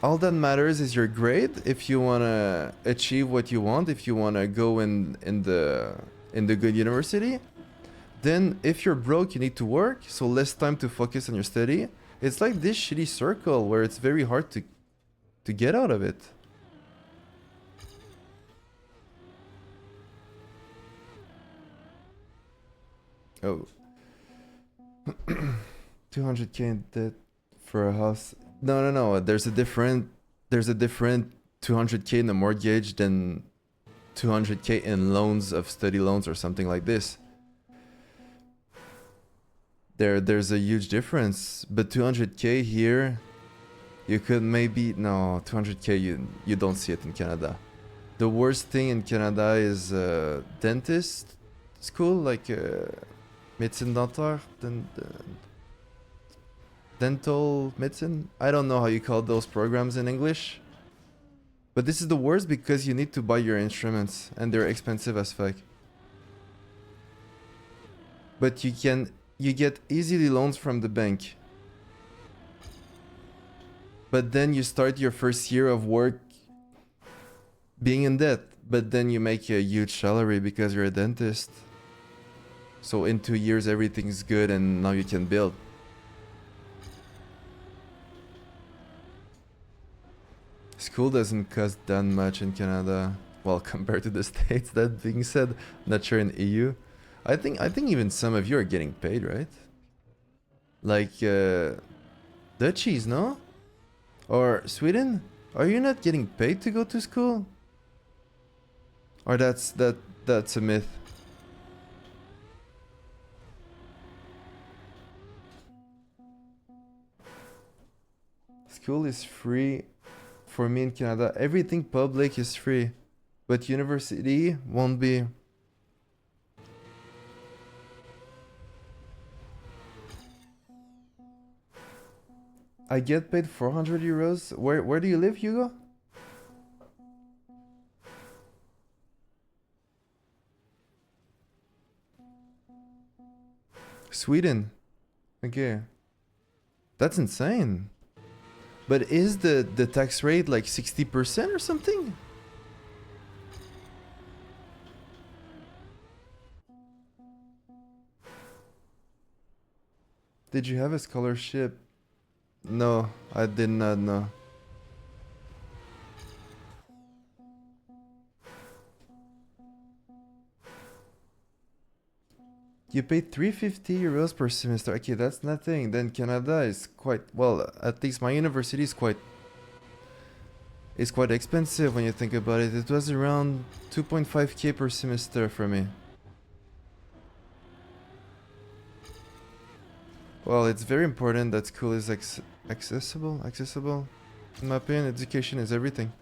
A: All that matters is your grade. If you want to achieve what you want, if you want to go in the good university, then if you're broke, you need to work, so less time to focus on your study. It's like this shitty circle where it's very hard to get out of it. Oh. 200k in debt for a house. No. There's a different 200k in the mortgage than 200k in loans of study loans or something like this. There's a huge difference, but 200k here, you could maybe no 200k you don't see it in Canada. The worst thing in Canada is dentist school, like médecine dentaire, dental medicine. I don't know how you call those programs in English. But this is the worst because you need to buy your instruments and they're expensive as fuck. But you get easily loans from the bank. But then you start your first year of work being in debt. But then you make a huge salary because you're a dentist. So in 2 years everything's good and now you can build. School doesn't cost that much in Canada. Well, compared to the States, that being said, not sure in EU. I think even some of you are getting paid, right? Like Dutchies, no? Or Sweden? Are you not getting paid to go to school? Or that's a myth. School is free for me in Canada. Everything public is free, but university won't be. I get paid 400 euros. Where do you live, Hugo? Sweden. Okay. That's insane. But is the tax rate like 60% or something? Did you have a scholarship? No, I did not know. You pay 350 euros per semester. Okay, that's nothing. Then Canada is quite well. At least my university is quite. It's quite expensive when you think about it. It was around 2.5k per semester for me. Well, it's very important that school is accessible. Accessible. In my opinion, education is everything.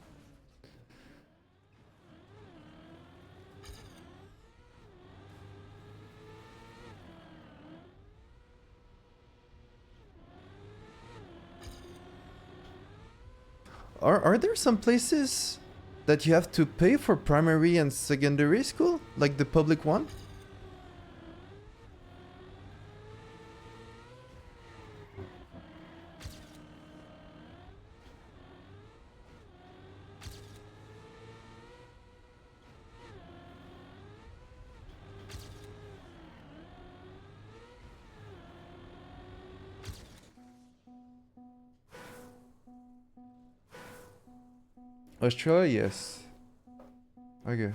A: Are there some places that you have to pay for primary and secondary school, like the public one? Australia, yes. Okay.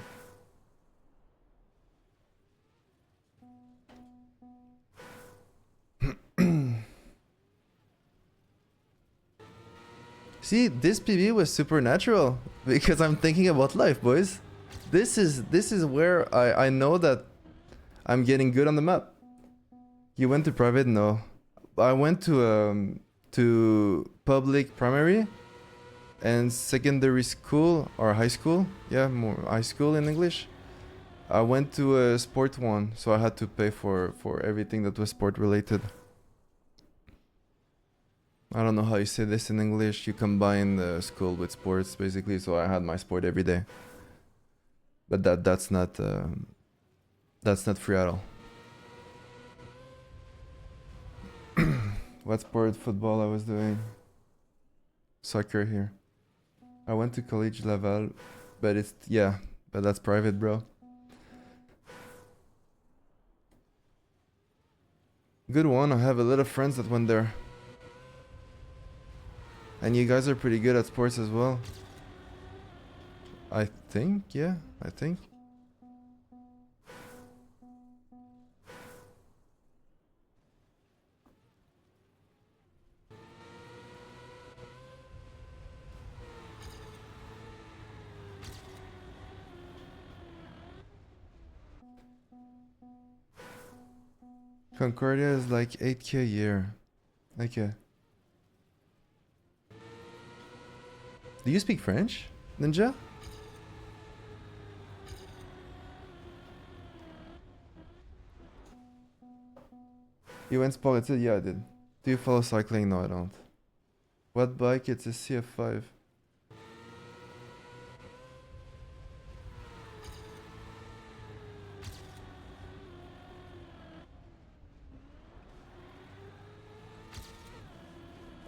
A: See, this PB was supernatural because I'm thinking about life, boys. This is where I know that I'm getting good on the map. You went to private? No. I went to public primary and secondary school or high school. Yeah, more high school in English. I went to a sport one, so I had to pay for everything that was sport related. I don't know how you say this in English. You combine the school with sports, basically. So I had my sport every day. But that's not free at all. What sport? Football I was doing. Soccer here. I went to College Laval, but but that's private, bro. Good one. I have a lot of friends that went there. And you guys are pretty good at sports as well. I think, yeah, I think. Concordia is like 8k a year. Okay. Do you speak French, Ninja? You went spotted? Yeah, I did. Do you follow cycling? No, I don't. What bike? It's a CF5.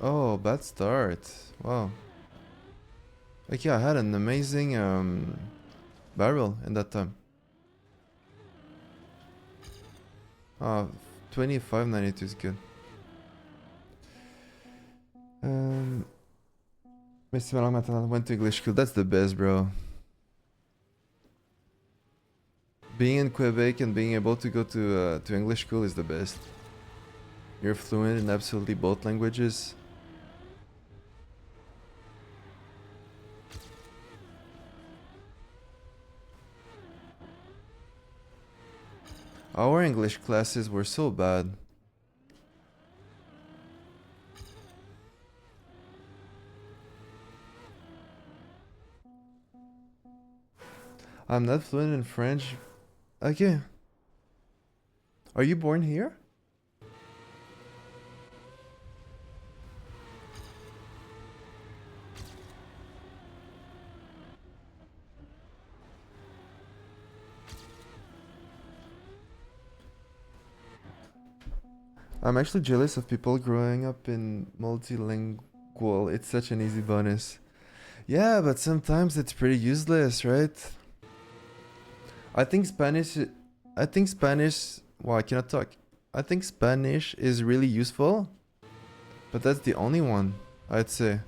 A: Oh, bad start. Wow. Like, yeah, I had an amazing barrel in that time. 2592 is good. Mr. Malang went to English school. That's the best, bro. Being in Quebec and being able to go to English school is the best. You're fluent in absolutely both languages. Our English classes were so bad. I'm not fluent in French. Okay. Are you born here? I'm actually jealous of people growing up in multilingual. It's such an easy bonus. Yeah, but sometimes it's pretty useless, right? I think Spanish. I think Spanish. Well, I cannot talk. I think Spanish is really useful, but that's the only one, I'd say.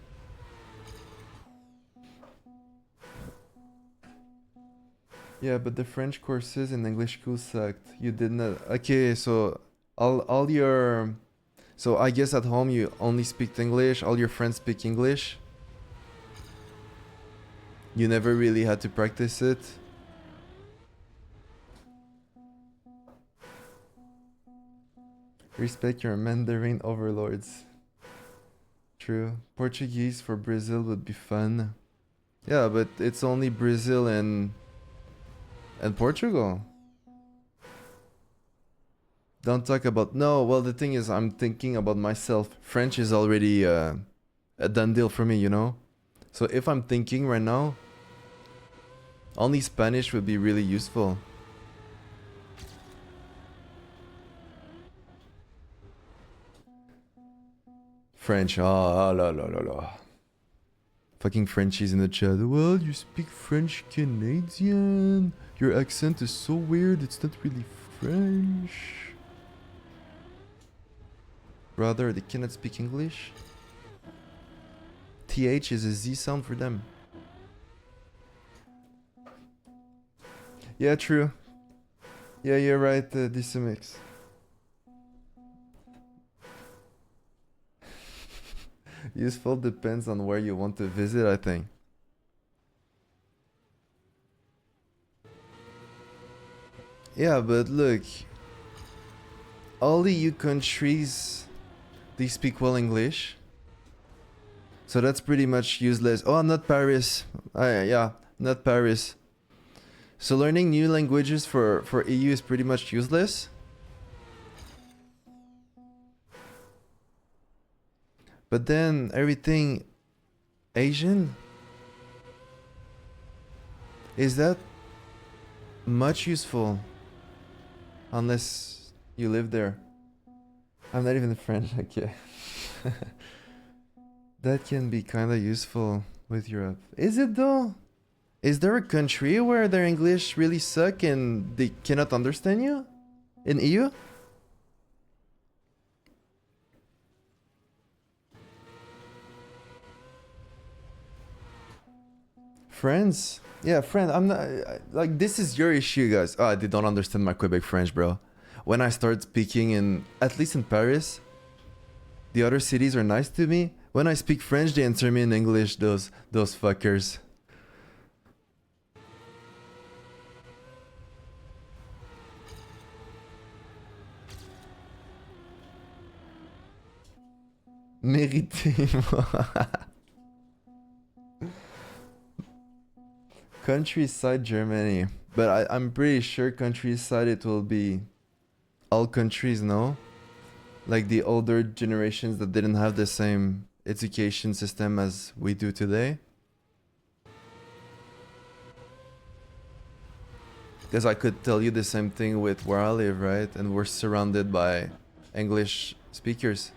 A: Yeah, but the French courses in English school sucked. You did not. Okay, so all your. So I guess at home you only speak English. All your friends speak English. You never really had to practice it. Respect your Mandarin overlords. True. Portuguese for Brazil would be fun. Yeah, but it's only Brazil and Portugal. Don't talk about no. Well, the thing is, I'm thinking about myself. French is already a done deal for me, you know. So if I'm thinking right now, only Spanish would be really useful. French, ah, la la la la. Fucking Frenchies in the chat. Well, you speak French Canadian. Your accent is so weird. It's not really French. Brother, they cannot speak English. TH is a Z sound for them. Yeah, true. Yeah, you're right, DCMX. Useful depends on where you want to visit, I think. Yeah, but look. All the EU countries, they speak well English. So that's pretty much useless. Oh, not Paris. Yeah, not Paris. So learning new languages for EU is pretty much useless. But then everything Asian, is that much useful? Unless you live there. I'm not even French, okay. That can be kind of useful with Europe. Is it though? Is there a country where their English really suck and they cannot understand you? In EU? France? Yeah, France. I'm not like this is your issue, guys. Oh, they don't understand my Quebec French, bro. When I start speaking in at least in Paris, the other cities are nice to me. When I speak French, they answer me in English. Those fuckers. Méritez-moi. Countryside Germany. But I'm pretty sure countryside it will be all countries, no? Like the older generations that didn't have the same education system as we do today. Because I could tell you the same thing with where I live, right? And we're surrounded by English speakers.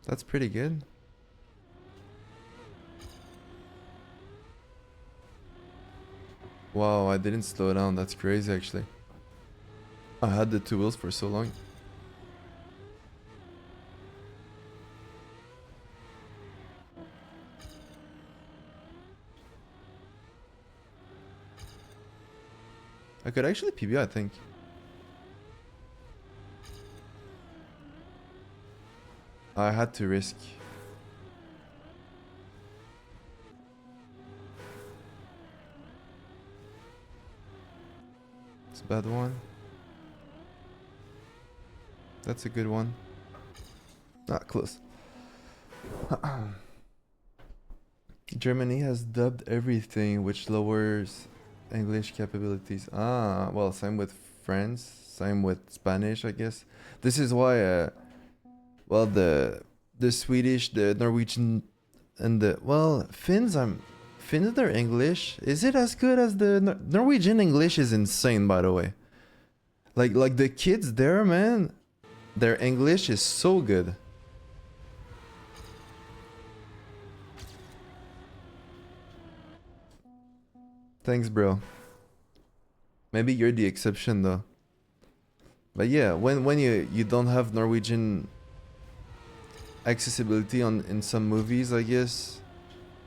A: That's pretty good. Wow, I didn't slow down. That's crazy, actually. I had the two wheels for so long. I could actually PB, I think. I had to risk. a bad one. That's a good one. Not close. Germany has dubbed everything, which lowers English capabilities. Ah, well, same with France, same with Spanish, I guess. This is why, well, the Swedish, the Norwegian, and the Finns. Finns, their English, is it as good as the Norwegian English? Is insane, by the way. Like the kids there, man, their English is so good. Thanks, bro. Maybe you're the exception, though. But yeah, when you don't have Norwegian accessibility in some movies, I guess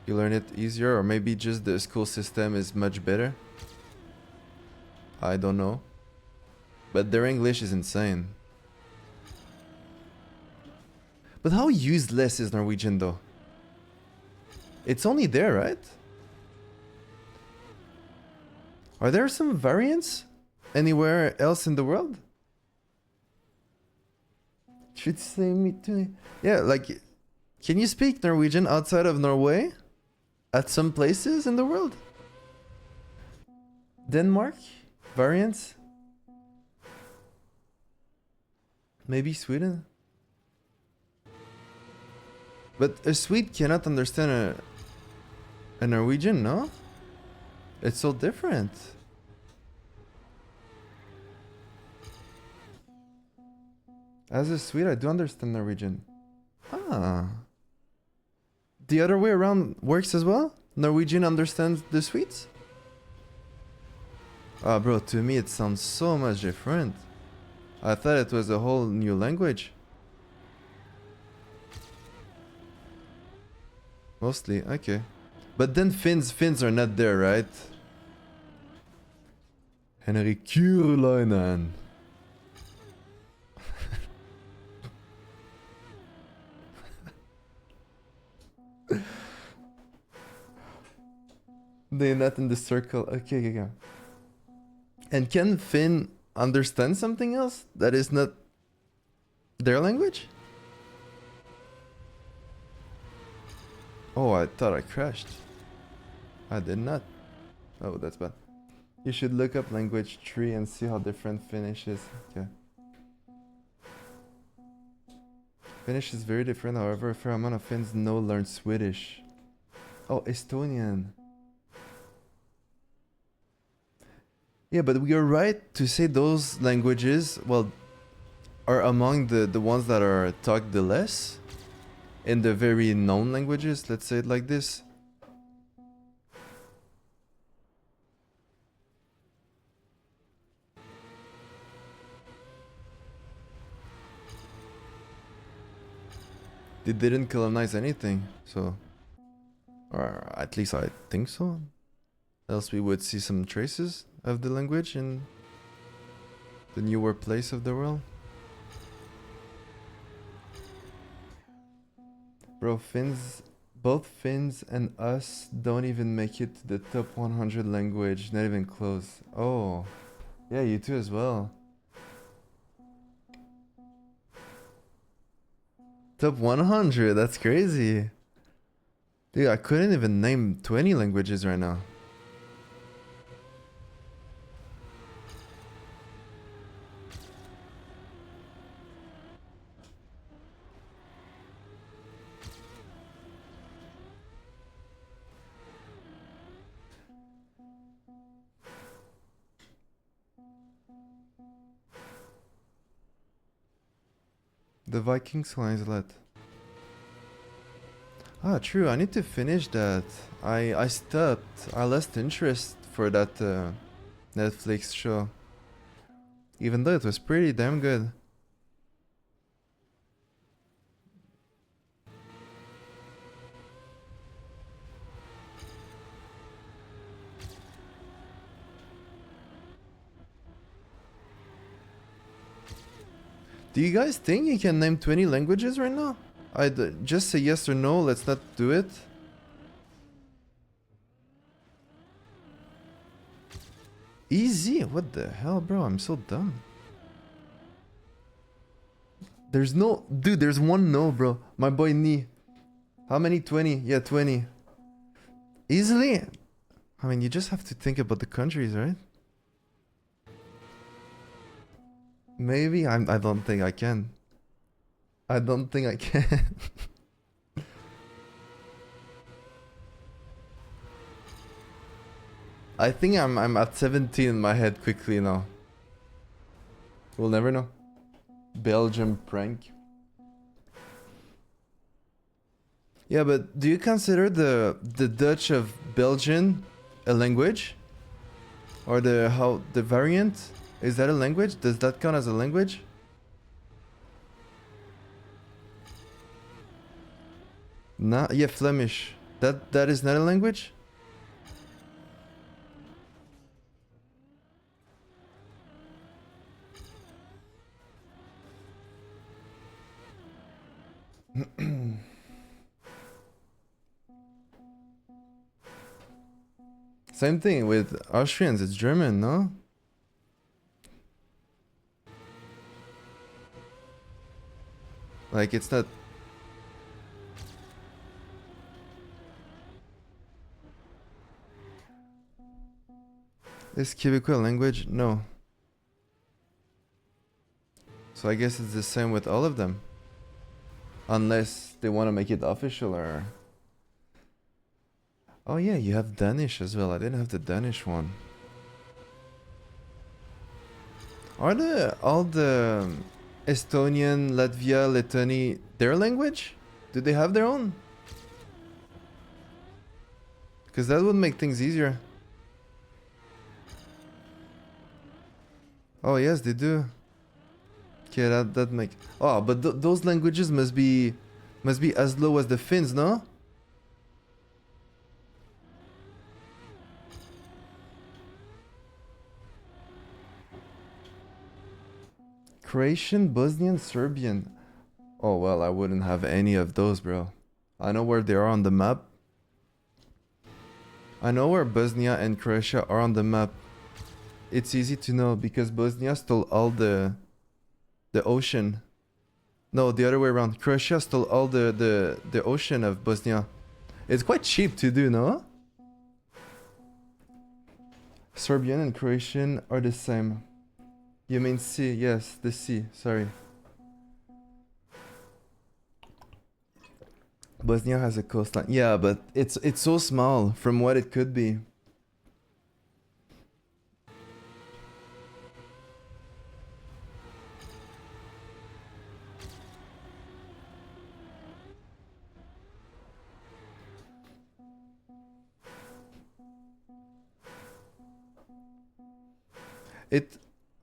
A: you learn it easier, or maybe just the school system is much better. I don't know. But their English is insane. But how useless is Norwegian, though? It's only there, right? Are there some variants anywhere else in the world? Should say me too. Yeah, like, can you speak Norwegian outside of Norway? At some places in the world? Denmark? Variants? Maybe Sweden? But a Swede cannot understand a Norwegian, no? It's so different. As a Swede, I do understand Norwegian. Ah. The other way around works as well? Norwegian understands the Swedes? Ah, bro, to me it sounds so much different. I thought it was a whole new language. Mostly, okay. But then Finns are not there, right? Henrik Kyurlainen. They're not in the circle. Okay. And can Finn understand something else that is not their language? Oh, I thought I crashed. I did not. Oh, that's bad. You should look up language tree and see how different Finnish is. Okay. Finnish is very different, however, a fair amount of Finns learn Swedish. Oh, Estonian. Yeah, but we are right to say those languages, well, are among the ones that are talked the less in the very known languages, let's say it like this. They didn't colonize anything, so... Or at least I think so. Else we would see some traces of the language in the newer place of the world. Bro, both Finns and us don't even make it to the top 100 language, not even close. Oh, yeah, you too as well. Top 100, that's crazy. Dude, I couldn't even name 20 languages right now. The Vikings Landslet. Ah, true. I need to finish that. I stopped. I lost interest for that Netflix show. Even though it was pretty damn good. Do you guys think you can name 20 languages right now? I'd just say yes or no, let's not do it. Easy? What the hell, bro? I'm so dumb. There's no... Dude, there's one no, bro. My boy Ni. How many? 20? Yeah, 20. Easily? I mean, you just have to think about the countries, right? Maybe? I don't think I can. I don't think I can. I think I'm at 17 in my head quickly now. We'll never know. Belgium prank. Yeah, but do you consider the Dutch of Belgian a language? Or the variant? Is that a language? Does that count as a language? Nah, yeah, Flemish. That is not a language? Same thing with Austrians, it's German, no? Like, it's not... Is Quebecois a language? No. So I guess it's the same with all of them. Unless they want to make it official or... Oh yeah, you have Danish as well. I didn't have the Danish one. Are all the Estonian, Latvia, Lettonia their language? Do they have their own? Because that would make things easier. Oh yes, they do. Okay, that make... Oh, but those languages must be as low as the Finns, no? Croatian, Bosnian, Serbian. Oh well, I wouldn't have any of those, bro. I know where they are on the map. I know where Bosnia and Croatia are on the map. It's easy to know because Bosnia stole all the ocean. No, the other way around. Croatia stole all the ocean of Bosnia. It's quite cheap to do, no? Serbian and Croatian are the same. You mean sea? Yes, the sea. Sorry. Bosnia has a coastline. Yeah, but it's so small from what it could be.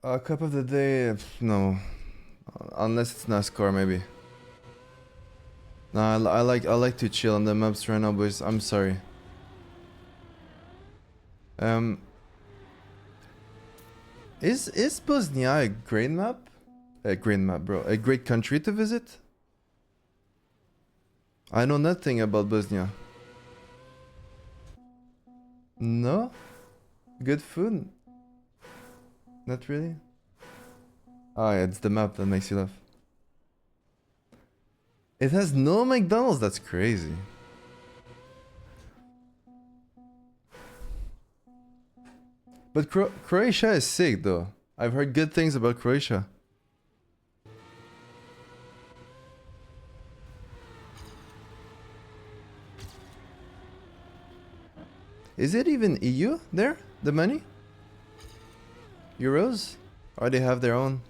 A: A cup of the day, no. Unless it's NASCAR, maybe. No, I like to chill on the maps right now, boys. I'm sorry. Is Bosnia a great map? A great map, bro. A great country to visit? I know nothing about Bosnia. No? Good food? Not really? Ah, yeah, it's the map that makes you laugh. It has no McDonald's, that's crazy. But Croatia is sick though. I've heard good things about Croatia. Is it even EU there? The money? Euros? Or they have their own?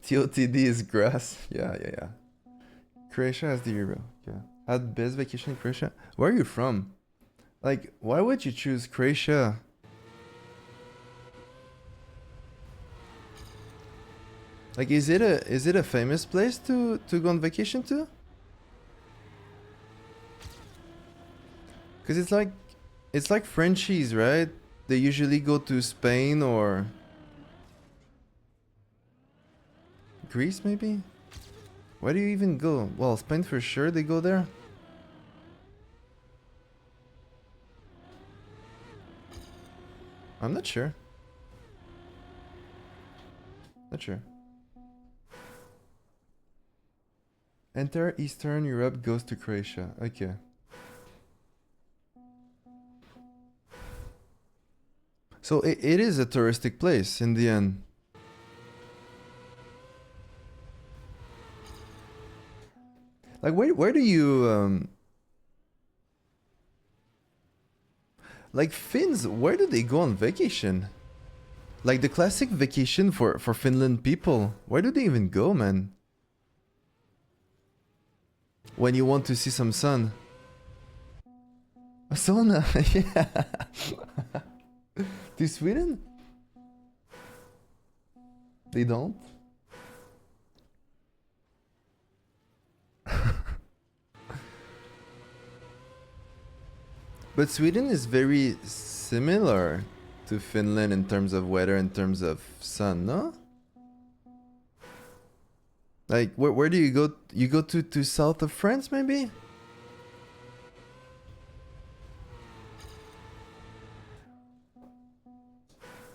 A: TOTD is grass. Yeah. Croatia has the euro. Yeah. Had best vacation in Croatia. Where are you from? Like, why would you choose Croatia? Like, is it a famous place to go on vacation to? Because Cause it's like Frenchies, right? They usually go to Spain or Greece, maybe. Why do you even go? Well, Spain for sure. They go there. I'm not sure. Not sure. Enter Eastern Europe goes to Croatia. Okay. So it is a touristic place in the end. Like where do you like Finns, where do they go on vacation? Like the classic vacation for Finland people. Where do they even go, man? When you want to see some sun. A sauna, yeah. To Sweden? They don't? But Sweden is very similar to Finland in terms of weather, in terms of sun, no? Like, where do you go? You go to south of France, maybe?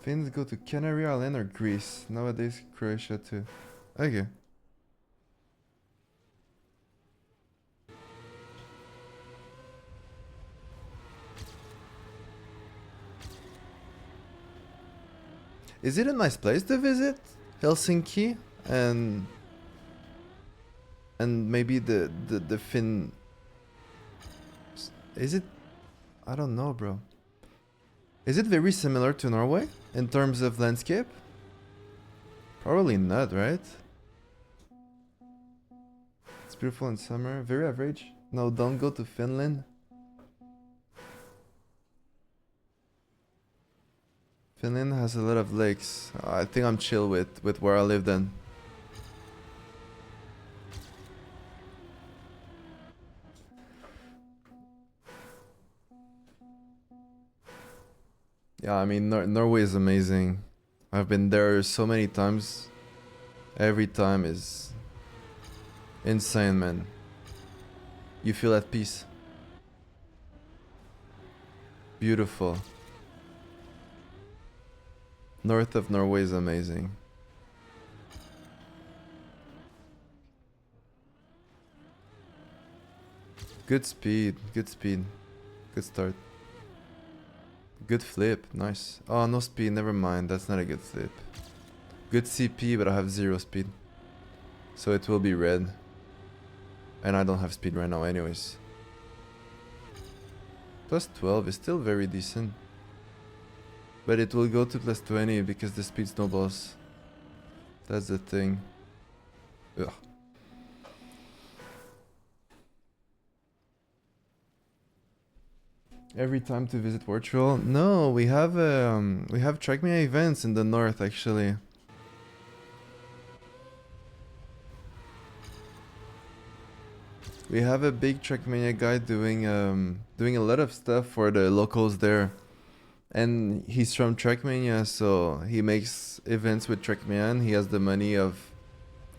A: Finns go to Canary Island or Greece. Nowadays, Croatia too. Okay. Is it a nice place to visit? Helsinki and maybe the Finn. Is it? I don't know, bro. Is it very similar to Norway in terms of landscape? Probably not, right? It's beautiful in summer. Very average. No, don't go to Finland. Finland has a lot of lakes. I think I'm chill with where I live then. Yeah, I mean, Norway is amazing. I've been there so many times. Every time is insane, man. You feel at peace. Beautiful. North of Norway is amazing. Good speed, good speed. Good start. Good flip, nice. Oh, no speed, never mind, that's not a good flip. Good CP, but I have 0 speed. So it will be red. And I don't have speed right now anyways. Plus 12 is still very decent. But it will go to plus 20 because the speed snowballs. That's the thing. Ugh. Every time to visit virtual? No, we have Trackmania events in the north actually. We have a big Trackmania guy doing a lot of stuff for the locals there. And he's from Trackmania, so he makes events with Trackmania and he has the money of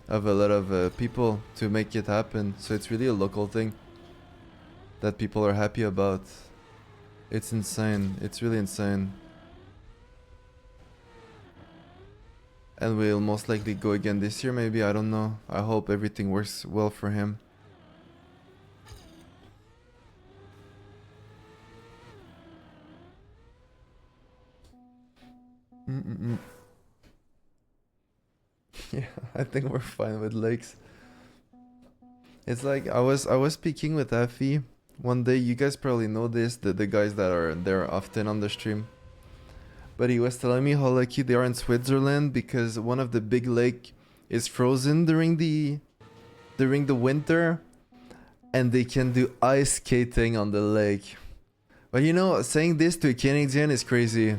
A: a lot of people to make it happen. So it's really a local thing that people are happy about. It's insane. It's really insane. And we'll most likely go again this year, maybe. I don't know. I hope everything works well for him. Yeah, I think we're fine with lakes. It's like I was speaking with Effie one day. You guys probably know this, the guys that are there often on the stream. But he was telling me how lucky they are in Switzerland because one of the big lake is frozen during the winter and they can do ice skating on the lake. But you know, saying this to a Canadian is crazy.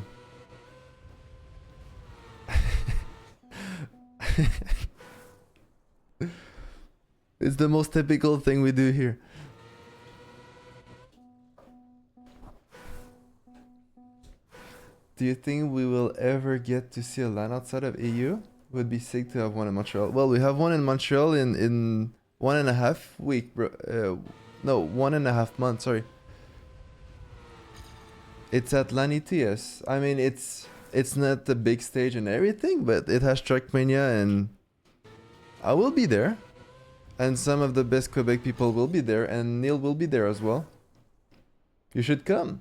A: It's the most typical thing we do here. Do you think we will ever get to see a LAN outside of EU? Would be sick to have one in Montreal. Well, we have one in Montreal in 1.5 week, bro. No, 1.5 months. Sorry. It's at LAN ETS. I mean, it's not the big stage and everything, but it has Trackmania, and I will be there. And some of the best Quebec people will be there, and Neil will be there as well. You should come.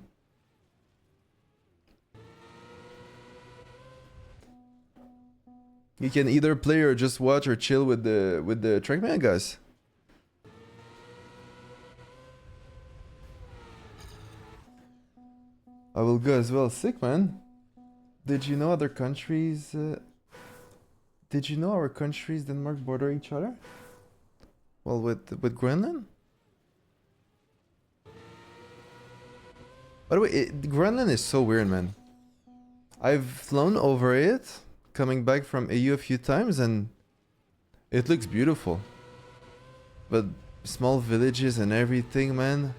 A: You can either play or just watch or chill with the Trackmania guys. I will go as well. Sick, man. Did you know other countries? Did you know our countries, Denmark, border each other? Well, with Greenland. By the way, Greenland is so weird, man. I've flown over it, coming back from EU a few times, and it looks beautiful. But small villages and everything, man.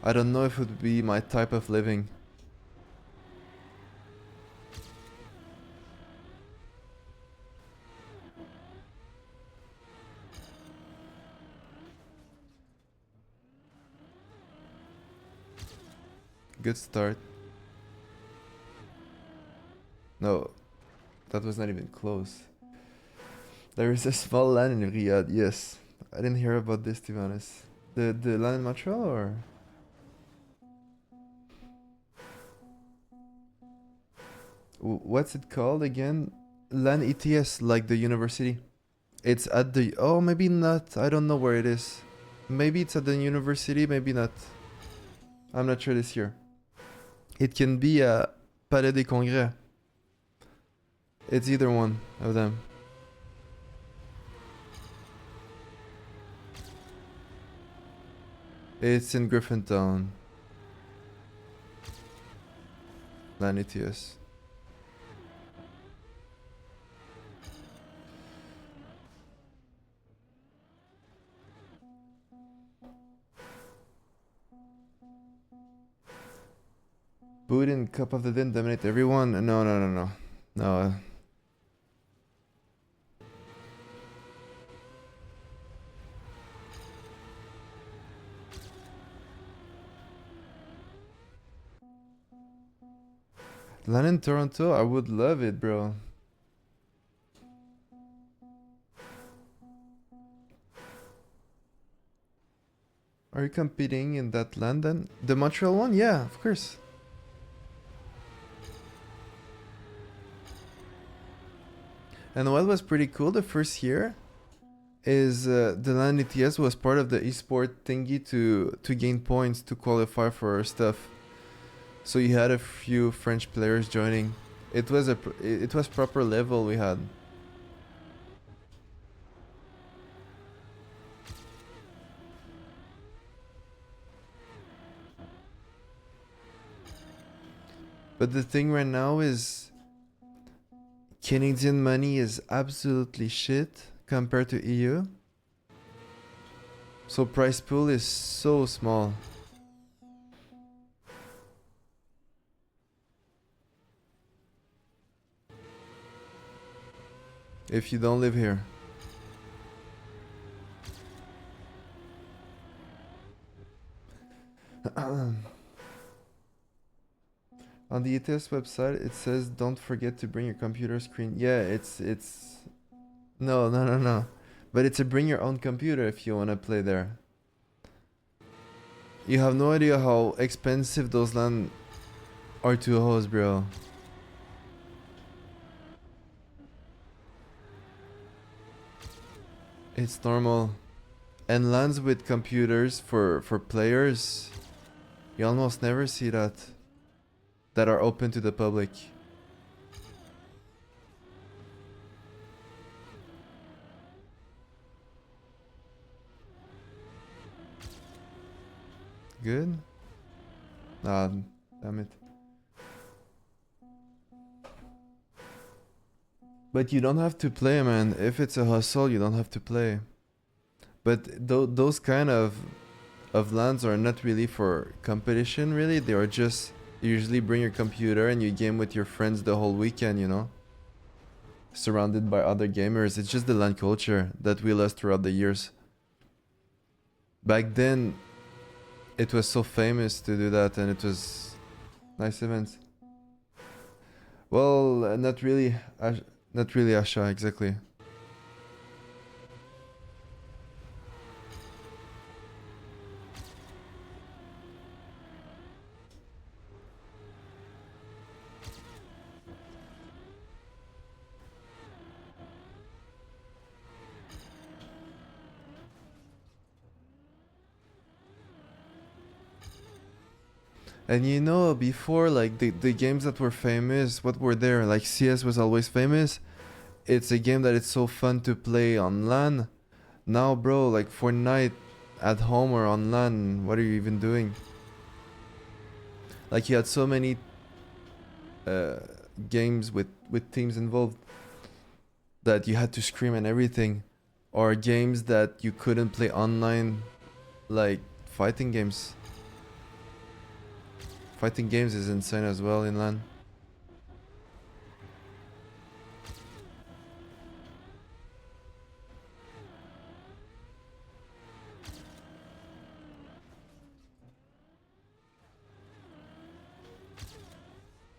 A: I don't know if it would be my type of living. Good start. No, that was not even close. There is a small land in Riyadh, yes. I didn't hear about this, to be honest. The land in Montreal, or? What's it called again? LAN ETS, like the university. It's at the... Oh, maybe not. I don't know where it is. Maybe it's at the university, maybe not. I'm not sure this year. It can be a Palais des Congrès. It's either one of them. It's in Griffintown. LAN ETS. Putin, Cup of the Din, dominate everyone. No. LAN in Toronto, I would love it, bro. Are you competing in that LAN then? The Montreal one? Yeah, of course. And what was pretty cool the first year is the LAN ETS was part of the esport thingy to gain points to qualify for stuff. So you had a few French players joining. It was proper level we had. But the thing right now is Canadian money is absolutely shit compared to EU. So prize pool is so small. If you don't live here. On the ETS website, it says don't forget to bring your computer screen. Yeah, it's no. But it's a bring your own computer if you want to play there. You have no idea how expensive those LAN are to host, bro. It's normal. And LANs with computers for players, you almost never see that are open to the public. Good? Ah, damn it. But you don't have to play, man. If it's a hustle, you don't have to play. But those kind of LANs are not really for competition, really. They are just You usually bring your computer and you game with your friends the whole weekend, you know? Surrounded by other gamers. It's just the LAN culture that we lost throughout the years. Back then, it was so famous to do that, and it was nice events. Well, not really. Not really, Asha, exactly. And you know, before, like, the games that were famous, what were there? Like, CS was always famous. It's a game that it's so fun to play on LAN. Now, bro, like, Fortnite at home or on LAN, what are you even doing? Like, you had so many uh, games with teams involved that you had to scream and everything. Or games that you couldn't play online, like fighting games. Fighting games is insane as well in LAN.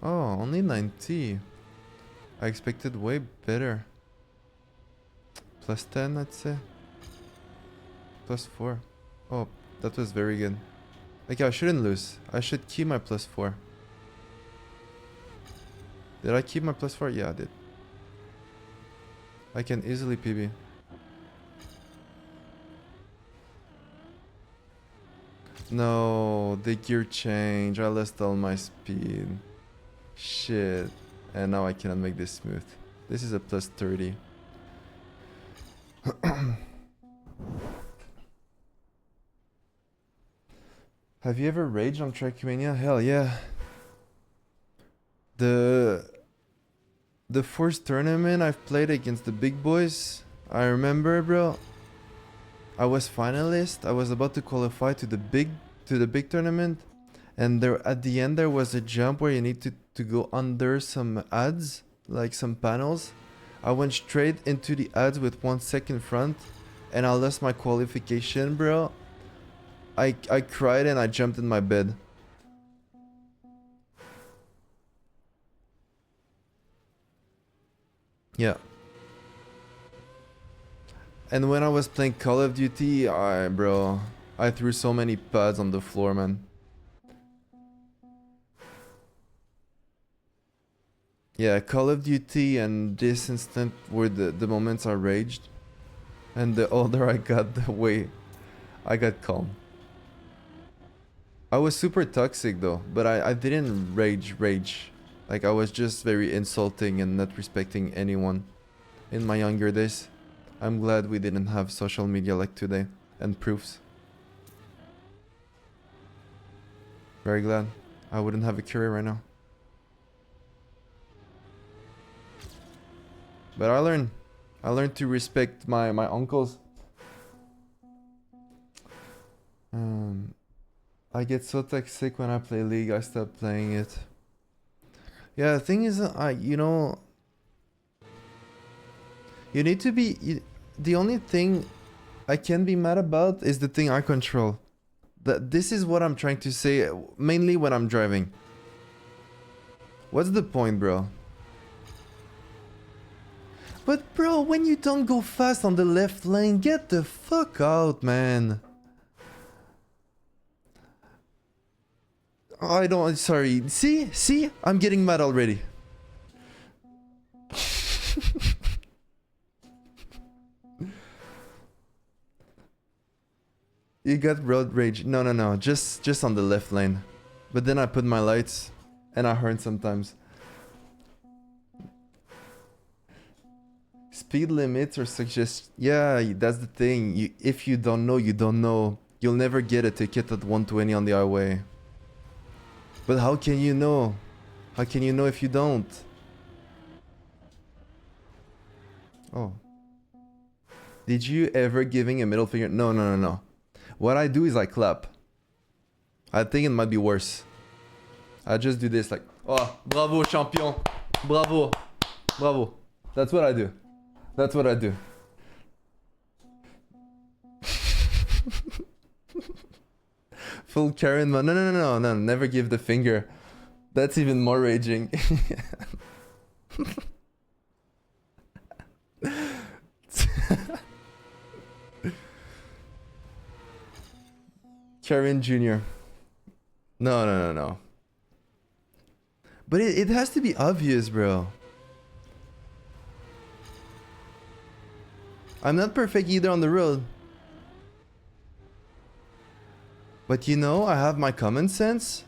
A: Oh, only 90. I expected way better. Plus 10, I'd say. Plus 4. Oh, that was very good. Okay, I shouldn't lose. I should keep my plus 4. Did I keep my plus 4? Yeah, I did. I can easily PB. No, the gear change. I lost all my speed. Shit. And now I cannot make this smooth. This is a plus 30. Have you ever raged on Trackmania? Hell yeah. The first tournament I've played against the big boys, I remember, bro. I was finalist. I was about to qualify to the big tournament, and there at the end there was a jump where you need to go under some ads, like some panels. I went straight into the ads with 1 second front, and I lost my qualification, bro. I cried and I jumped in my bed. Yeah. And when I was playing Call of Duty, I threw so many pads on the floor, man. Yeah, Call of Duty and this instant were the moments I raged. And the older I got, the way I got calm. I was super toxic though, but I didn't rage. Like, I was just very insulting and not respecting anyone in my younger days. I'm glad we didn't have social media like today and proofs. Very glad. I wouldn't have a career right now. But I learned to respect my uncles. I get so toxic when I play League, I stop playing it. Yeah, the thing is, you need to be... the only thing I can be mad about is the thing I control. This is what I'm trying to say, mainly when I'm driving. What's the point, bro? But bro, when you don't go fast on the left lane, get the fuck out, man. I don't... sorry. See? I'm getting mad already. You got road rage. No. Just on the left lane. But then I put my lights and I horn sometimes. Speed limits or suggest... yeah, that's the thing. If you don't know, you don't know. You'll never get a ticket at 120 on the highway. But how can you know? How can you know if you don't? Oh. Did you ever giving a middle finger? No. What I do is I clap. I think it might be worse. I just do this like, oh, bravo, champion. Bravo. Bravo. That's what I do. That's what I do. Full Karen mode. No. Never give the finger. That's even more raging. Karen Jr. No. But it has to be obvious, bro. I'm not perfect either on the road. But you know, I have my common sense.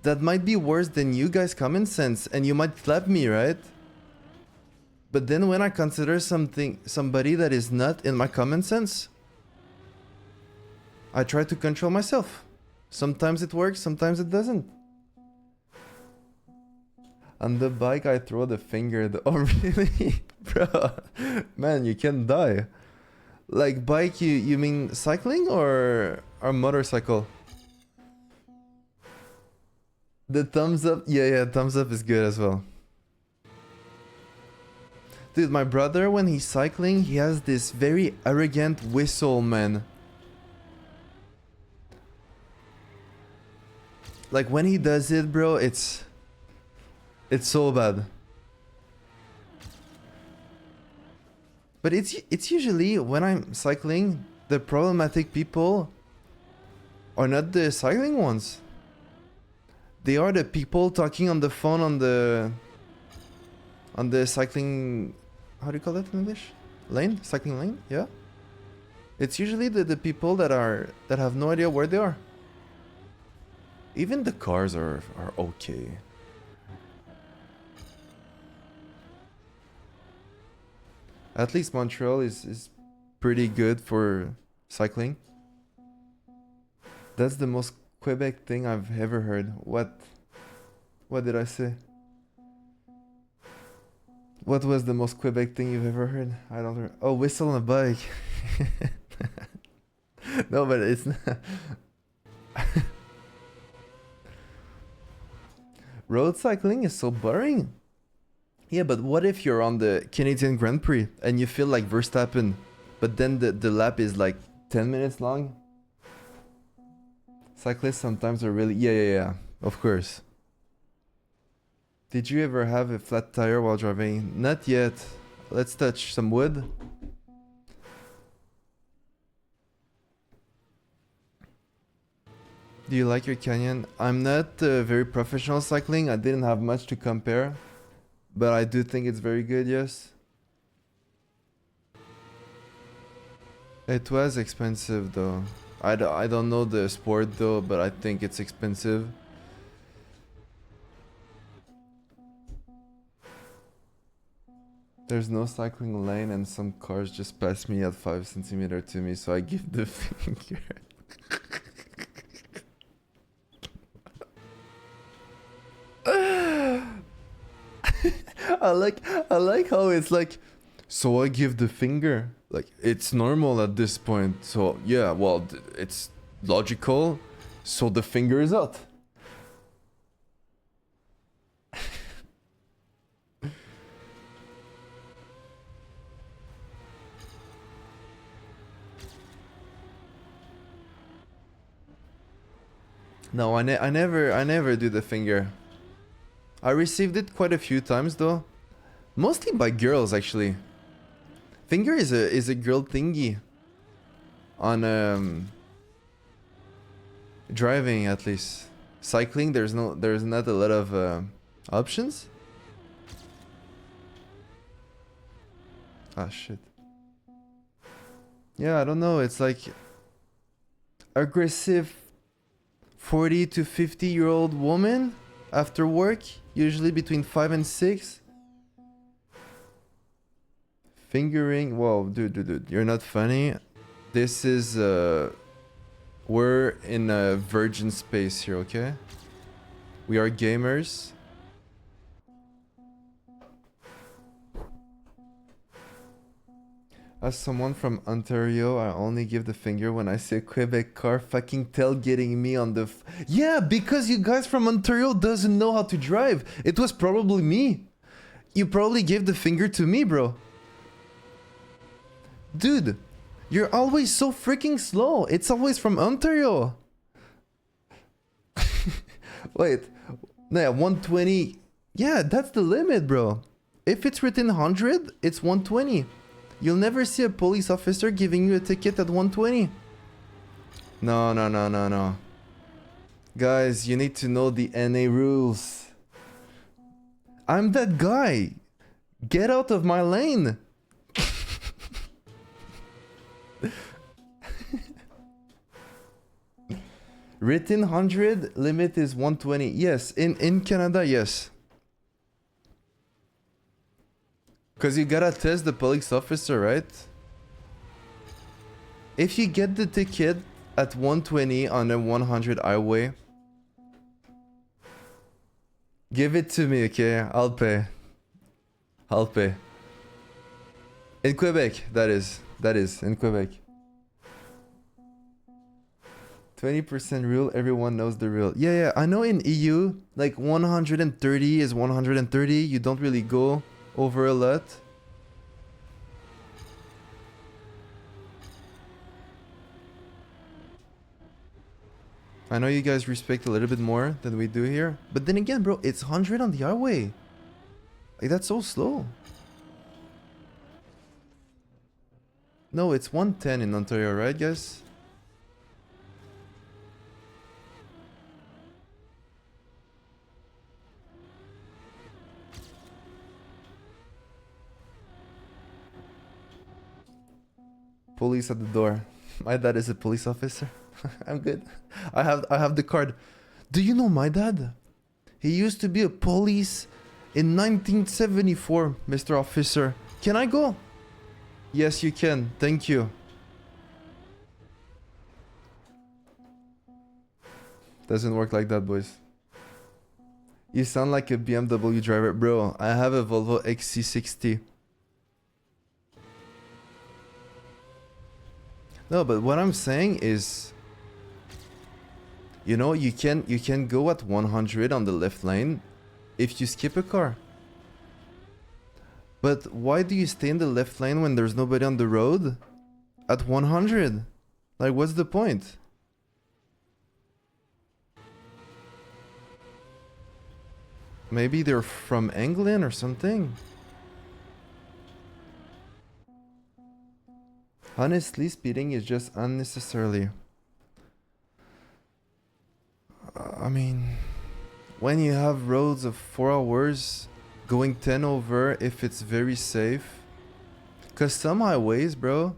A: That might be worse than you guys' common sense, and you might slap me, right? But then when I consider somebody that is not in my common sense, I try to control myself. Sometimes it works, sometimes it doesn't. On the bike, I throw the finger. Oh, really? Bro, man, you can die. Like bike, you mean cycling or motorcycle? The thumbs up? Yeah, thumbs up is good as well. Dude, my brother, when he's cycling, he has this very arrogant whistle, man. Like when he does it, bro, it's so bad. But it's usually when I'm cycling, the problematic people are not the cycling ones. They are the people talking on the phone on the cycling, how do you call that in English? Lane? Cycling lane? Yeah. It's usually the people that have no idea where they are. Even the cars are okay. At least Montreal is pretty good for cycling. That's the most Quebec thing I've ever heard. What did I say? What was the most Quebec thing you've ever heard? I don't know. Oh, whistle on a bike. No, but it's not. Road cycling is so boring. Yeah, but what if you're on the Canadian Grand Prix and you feel like Verstappen, but then the lap is like 10 minutes long? Cyclists sometimes are really... Yeah, of course. Did you ever have a flat tire while driving? Not yet. Let's touch some wood. Do you like your canyon? I'm not very professional cycling. I didn't have much to compare. But I do think it's very good, yes. It was expensive though. I don't know the sport though, but I think it's expensive. There's no cycling lane and some cars just pass me at 5 centimeters to me, so I give the finger. I like how it's like, so I give the finger. Like, it's normal at this point. So, yeah, well, it's logical. So the finger is out. No, I never do the finger. I received it quite a few times though. Mostly by girls actually. Finger is a girl thingy. On driving at least. Cycling there's not a lot of options. Ah shit. Yeah, I don't know, it's like aggressive 40 to 50-year-old woman after work, usually between 5 and 6. Fingering, whoa, dude, you're not funny. This is we're in a virgin space here, okay? We are gamers. As someone from Ontario, I only give the finger when I see a Quebec car fucking tailgating me on the yeah, because you guys from Ontario doesn't know how to drive. It was probably me. You probably gave the finger to me, bro. Dude, you're always so freaking slow. It's always from Ontario. Wait. Yeah, 120. Yeah, that's the limit, bro. If it's written 100, it's 120. You'll never see a police officer giving you a ticket at 120. No, no, no, no, no. Guys, you need to know the NA rules. I'm that guy. Get out of my lane. Written 100, limit is 120. Yes, in Canada, yes. Because you gotta test the police officer, right? If you get the ticket at 120 on a 100 highway, give it to me, okay? I'll pay. I'll pay. In Quebec, that is. That is, in Quebec. 20% rule, everyone knows the rule. Yeah, yeah, I know in EU, like 130 is 130. You don't really go over a lot. I know you guys respect a little bit more than we do here. But then again, bro, it's 100 on the highway. Like, that's so slow. No, it's 110 in Ontario, right, guys? Police at the door. My dad is a police officer. I'm good. I have the card. Do you know my dad? He used to be a police in 1974, Mr. Officer. Can I go? Yes, you can. Thank you. Doesn't work like that, boys. You sound like a BMW driver. Bro, I have a Volvo XC60. No, but what I'm saying is, you know, you can go at 100 on the left lane if you skip a car. But why do you stay in the left lane when there's nobody on the road at 100? Like, what's the point? Maybe they're from England or something. Honestly, speeding is just unnecessarily. I mean, when you have roads of 4 hours, going 10 over if it's very safe. Cause some highways, bro,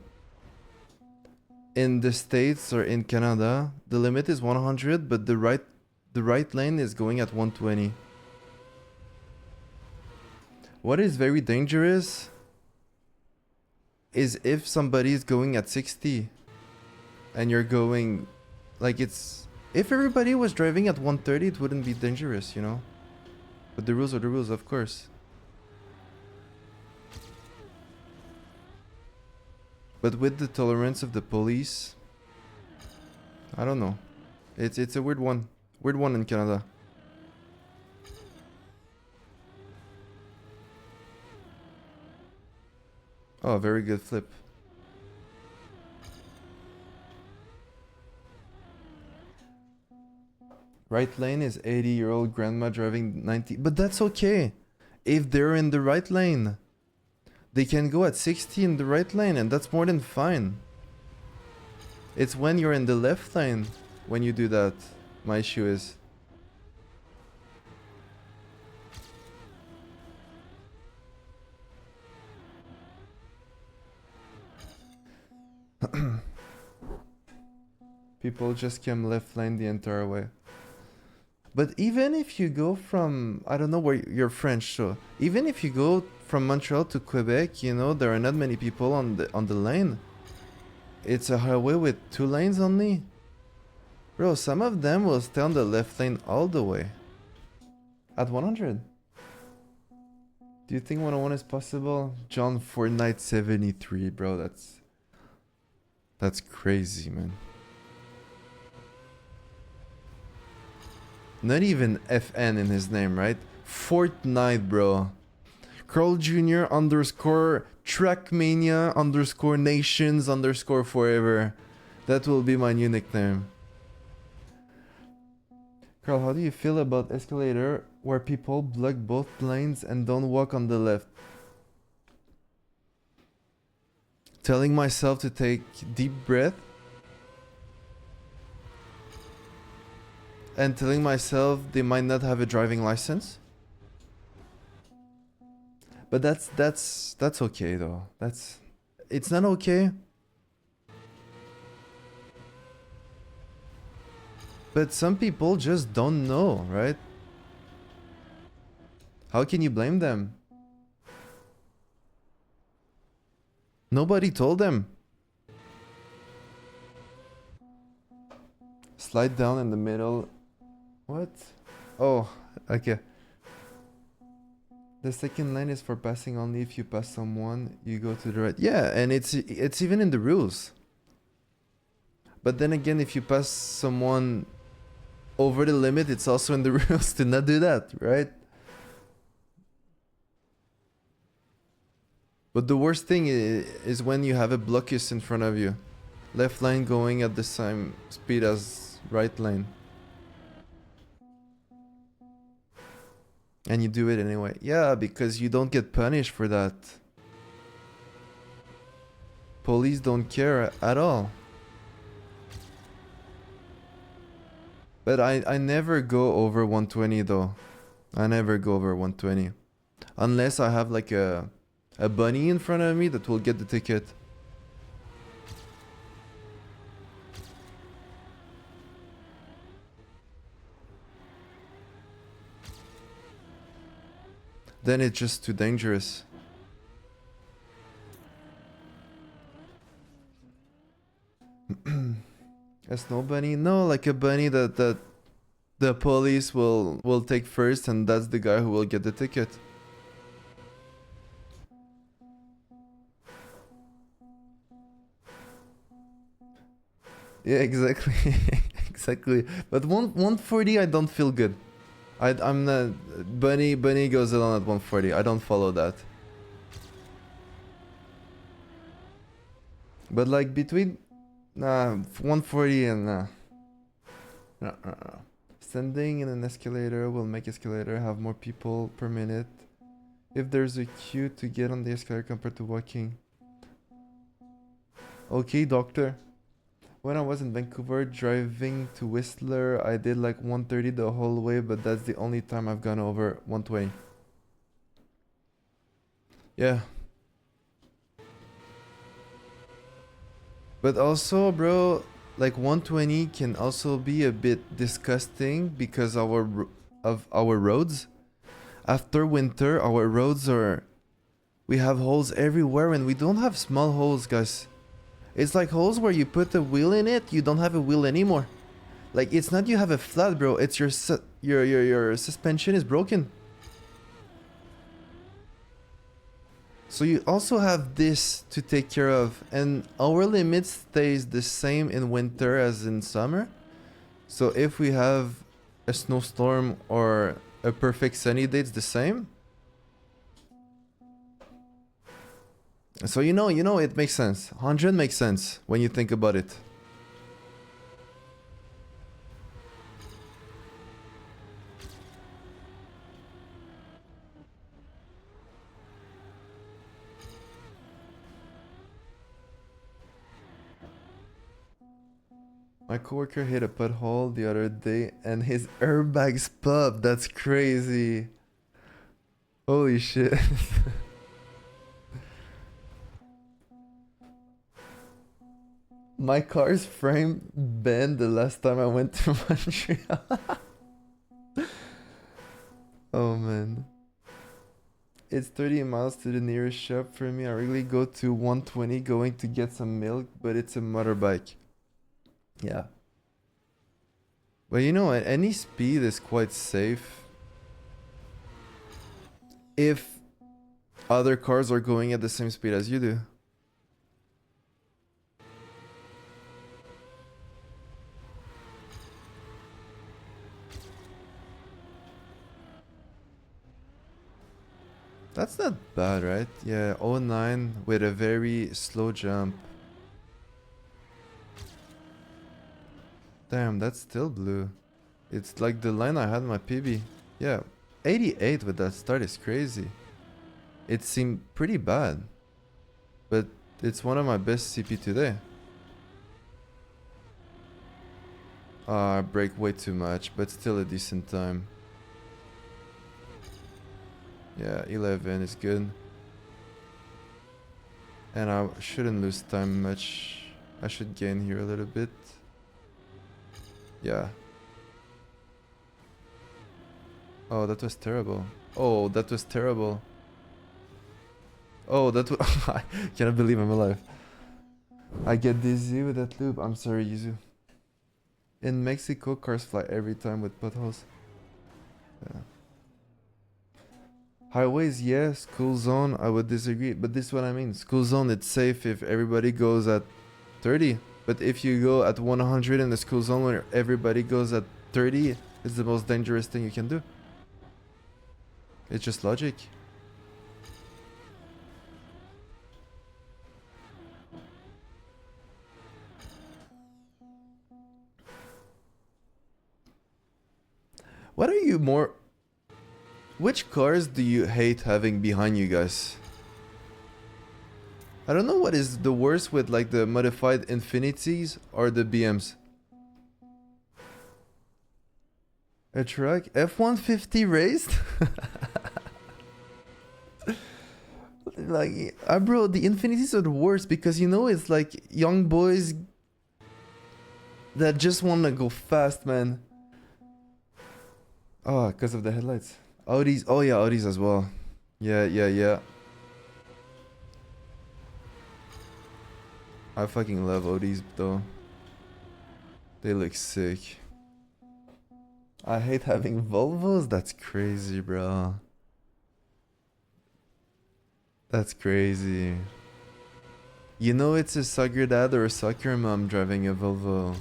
A: in the States or in Canada, the limit is 100, but the right lane is going at 120. What is very dangerous is if somebody is going at 60 and you're going, like, it's, if everybody was driving at 130, it wouldn't be dangerous, you know? But the rules are the rules, of course. But with the tolerance of the police, I don't know. It's a weird one. Weird one in Canada. Oh, very good flip. Right lane is 80-year-old grandma driving 90. But that's okay. If they're in the right lane, they can go at 60 in the right lane, and that's more than fine. It's when you're in the left lane when you do that. My issue is. People just came left lane the entire way. But even if you go from, I don't know where you're French, so even if you go from Montreal to Quebec, you know, there are not many people on the lane. It's a highway with 2 lanes only. Bro, some of them will stay on the left lane all the way. At 100. Do you think 101 is possible? John Fortnite 73, bro. That's crazy, man. Not even FN in his name, right? Fortnite, bro. CarlJrtm underscore Trackmania underscore nations underscore forever. That will be my new nickname. Carl, how do you feel about escalator where people block both lanes and don't walk on the left? Telling myself to take deep breath and telling myself they might not have a driving license. But that's okay though. It's not okay. But some people just don't know, right? How can you blame them? Nobody told them. Slide down in the middle. What? Oh, okay. The second lane is for passing only if you pass someone, you go to the right. Yeah, and it's even in the rules. But then again, if you pass someone over the limit, it's also in the rules to not do that, right? But the worst thing is when you have a blockist in front of you. Left lane going at the same speed as right lane. And you do it anyway. Yeah, because you don't get punished for that. Police don't care at all. But I never go over 120 though. I never go over 120. Unless I have like a bunny in front of me that will get the ticket. Then it's just too dangerous. A snow bunny? No, like a bunny that the police will take first, and that's the guy who will get the ticket. Yeah, exactly. Exactly. But 140 I don't feel good. I'm not... Bunny goes along at 140. I don't follow that. But like between... Nah, 140 and... No. Standing in an escalator will make escalator have more people per minute if there's a queue to get on the escalator compared to walking. Okay, doctor. When I was in Vancouver driving to Whistler, I did like 130 the whole way, but that's the only time I've gone over 120. Yeah. But also, bro, like 120 can also be a bit disgusting because of our roads. After winter, our roads are... We have holes everywhere and we don't have small holes, guys. It's like holes where you put a wheel in it, you don't have a wheel anymore. Like, it's not you have a flat, bro. It's your suspension is broken. So you also have this to take care of. And our limit stays the same in winter as in summer. So if we have a snowstorm or a perfect sunny day, it's the same. So you know, it makes sense. 100 makes sense when you think about it. My coworker hit a pothole the other day and his airbags popped. That's crazy. Holy shit. My car's frame bent the last time I went to Montreal. Oh man. It's 30 miles to the nearest shop for me. I really go to 120 going to get some milk, but it's a motorbike. Yeah. But you know, at any speed is quite safe. If other cars are going at the same speed as you do. That's not bad, right? Yeah, 09 with a very slow jump. Damn, that's still blue. It's like the line I had in my PB. Yeah, 88 with that start is crazy. It seemed pretty bad, but it's one of my best CP today. I brake way too much, but still a decent time. Yeah, 11 is good. And I shouldn't lose time much. I should gain here a little bit. Yeah. Oh, that was terrible. Oh, that was terrible. Oh, that was... I cannot believe I'm alive. I get dizzy with that loop. I'm sorry, Yuzu. In Mexico, cars fly every time with potholes. Yeah. Highways, yeah. School zone, I would disagree. But this is what I mean. School zone, it's safe if everybody goes at 30. But if you go at 100 in the school zone where everybody goes at 30, it's the most dangerous thing you can do. It's just logic. What are you more... Which cars do you hate having behind you guys? I don't know what is the worst with like the modified Infinities or the BMs. A truck? F-150 raced? Like, bro, the Infinities are the worst because you know it's like young boys that just want to go fast, man. Oh, because of the headlights. Audis, oh yeah, Audis as well. Yeah. I fucking love Audis though. They look sick. I hate having Volvos, that's crazy, bro. That's crazy. You know it's a soccer dad or a soccer mom driving a Volvo.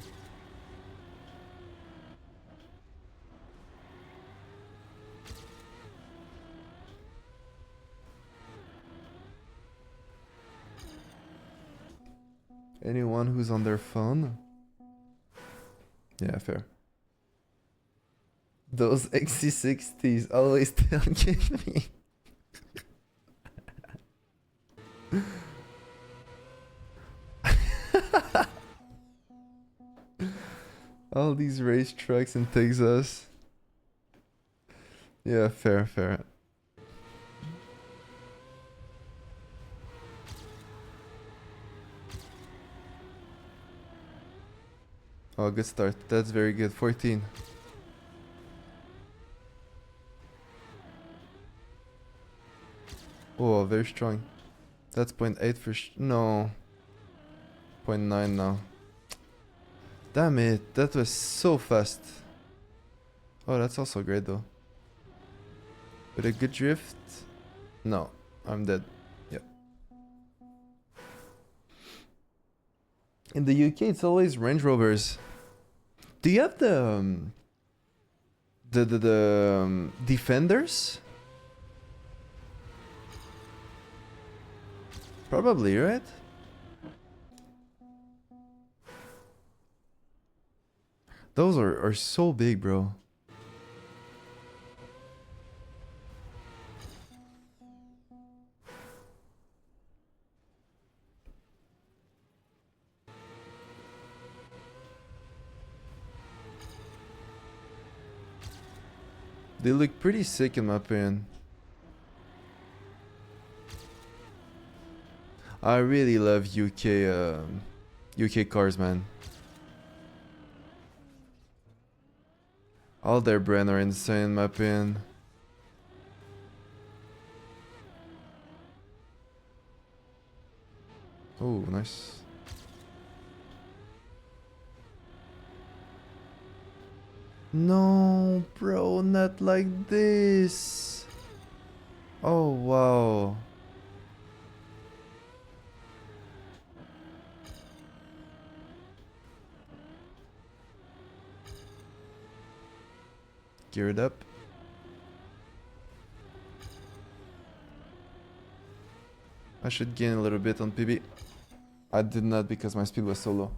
A: Anyone who's on their phone? Yeah, fair. Those XC60s always tailgate me. All these race trucks in Texas. Yeah, fair. Oh, good start. That's very good. 14. Oh, very strong. That's 0.8 for no. 0.9 now. Damn it, that was so fast. Oh, that's also great though. With a good drift? No, I'm dead. Yep. In the UK, it's always Range Rovers. Do you have the Defenders? Probably, right? Those are so big, bro. They look pretty sick in my opinion. I really love UK cars, man. All their brand are insane in my opinion. Oh, nice. No, bro, not like this. Oh, wow. geared up. I should gain a little bit on PB. I did not because my speed was so low.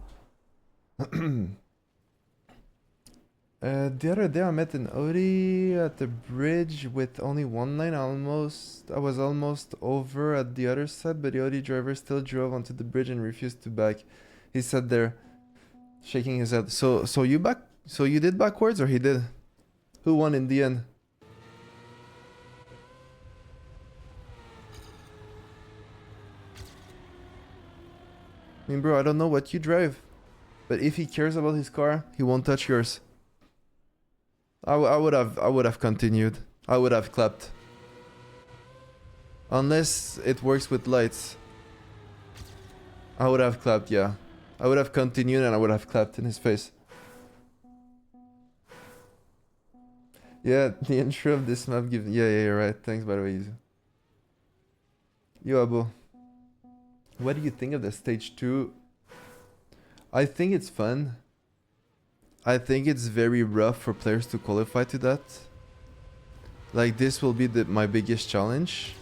A: The other day I met an Odi at the bridge with only one lane. I was almost over at the other side, but the Odi driver still drove onto the bridge and refused to back. He sat there, shaking his head. So you did backwards, or he did? Who won in the end? I mean, bro, I don't know what you drive, but if he cares about his car, he won't touch yours. I would have continued. I would have clapped. Unless it works with lights. I would have clapped, yeah. I would have continued and I would have clapped in his face. Yeah, the intro of this map gives... Yeah, you're right. Thanks, by the way, Easy. Yo, Abo. What do you think of the stage 2? I think it's fun. I think it's very rough for players to qualify to that. Like, this will be my biggest challenge.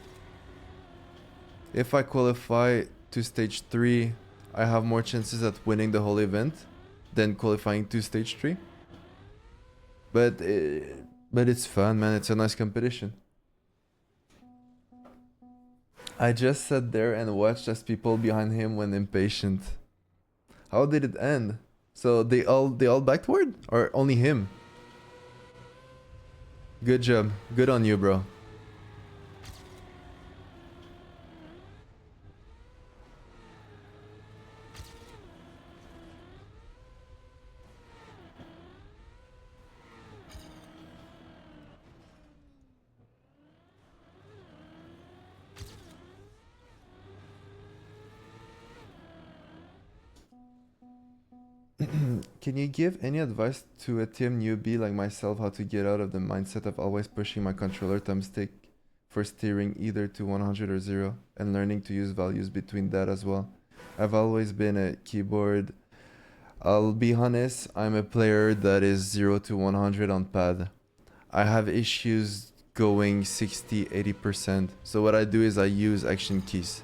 A: If I qualify to stage 3, I have more chances at winning the whole event than qualifying to stage 3. But it's fun, man. It's a nice competition. I just sat there and watched as people behind him went impatient. How did it end? So they all backward, or only him? Good job. Good on you, bro. Can you give any advice to a team newbie like myself how to get out of the mindset of always pushing my controller thumbstick for steering either to 100 or 0 and learning to use values between that as well? I've always been a keyboard. I'll be honest, I'm a player that is 0 to 100 on pad. I have issues going 60-80%. So what I do is I use action keys.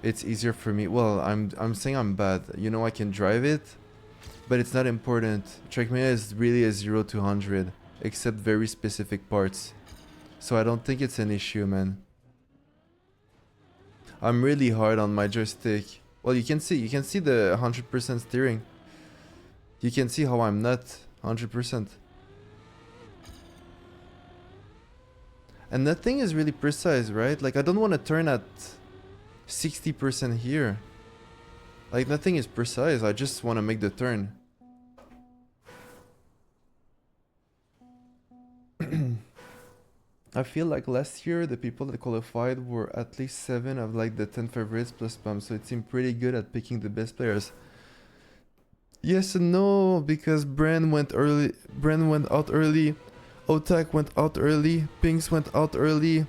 A: It's easier for me. Well, I'm saying I'm bad. You know, I can drive it, but it's not important. Trackmania is really a 0 to 100, except very specific parts. So I don't think it's an issue, man. I'm really hard on my joystick. Well, you can see the 100% steering. You can see how I'm not 100%. And that thing is really precise, right? Like, I don't want to turn at 60% here. Like, nothing is precise. I just want to make the turn. I feel like last year the people that qualified were at least 7 of like the 10 favorites plus spam, so it seemed pretty good at picking the best players. Yes and no, because Bren went out early, Otak went out early, Pinks went out early,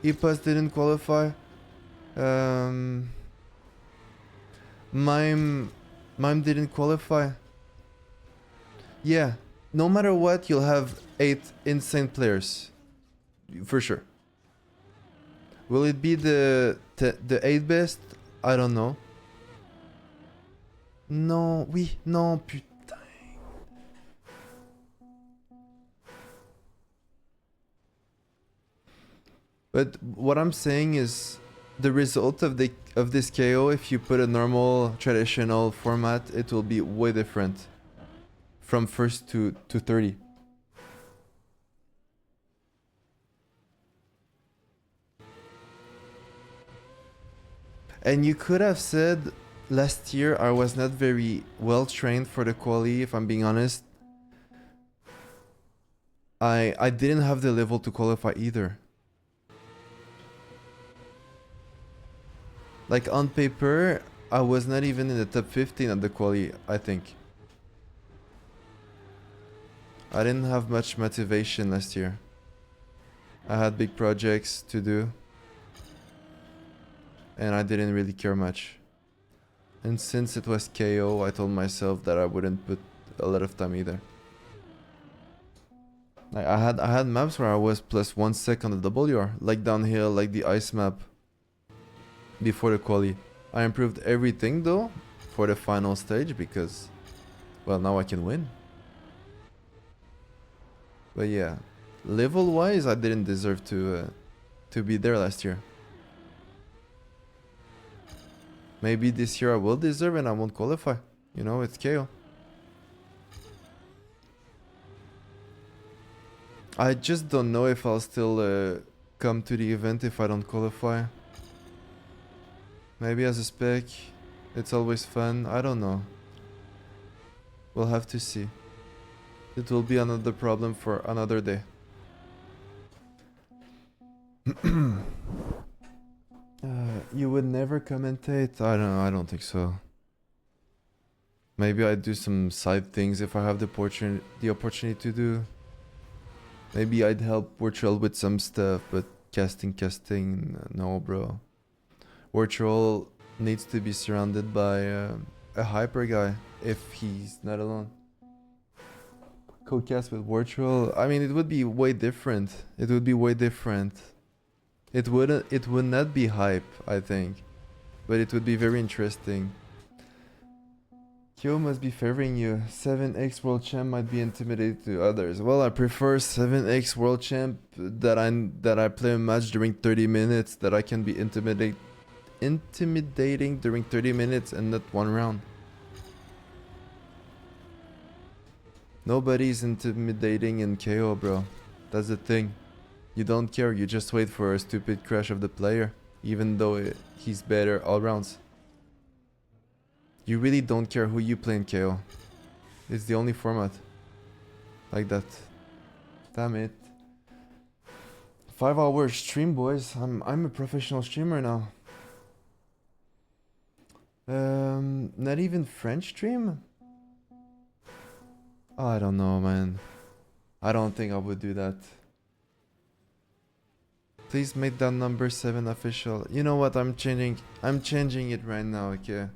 A: Ipas didn't qualify. Mime didn't qualify. Yeah, no matter what, you'll have 8 insane players, for sure. Will it be the 8 best? I don't know. Non, oui, non, putain. But what I'm saying is, the result of this KO, if you put a normal traditional format, it will be way different from first to 30. And you could have said last year I was not very well trained for the quali, if I'm being honest. I didn't have the level to qualify either. Like, on paper, I was not even in the top 15 at the quali, I think. I didn't have much motivation last year. I had big projects to do. And I didn't really care much. And since it was KO, I told myself that I wouldn't put a lot of time either. Like I had maps where I was plus 1 sec on the WR, like downhill, like the ice map before the quali. I improved everything though for the final stage because, well, now I can win. But yeah, level wise, I didn't deserve to be there last year. Maybe this year I will deserve and I won't qualify. You know, it's KO. I just don't know if I'll still come to the event if I don't qualify. Maybe as a spec. It's always fun. I don't know. We'll have to see. It will be another problem for another day. You would never commentate? I don't know. I don't think so. Maybe I'd do some side things if I have the opportunity to do. Maybe I'd help Virtual with some stuff, but casting, no, bro. Virtual needs to be surrounded by a hyper guy if he's not alone. Co-cast with Virtual, I mean, it would be way different. It would be way different. It would not be hype, I think, but it would be very interesting. Kyo must be favoring you. 7x world champ might be intimidated to others. Well, I prefer 7x world champ that I play a match during 30 minutes that I can be intimidating during 30 minutes and not one round. Nobody's intimidating in KO, bro. That's the thing. You don't care, you just wait for a stupid crash of the player, even though he's better all rounds. You really don't care who you play in KO. It's the only format like that. Damn it. 5-hour stream, boys. I'm a professional streamer now. Not even French stream? Oh, I don't know, man. I don't think I would do that. Please make that number 7 official. You know what? I'm changing it right now, okay?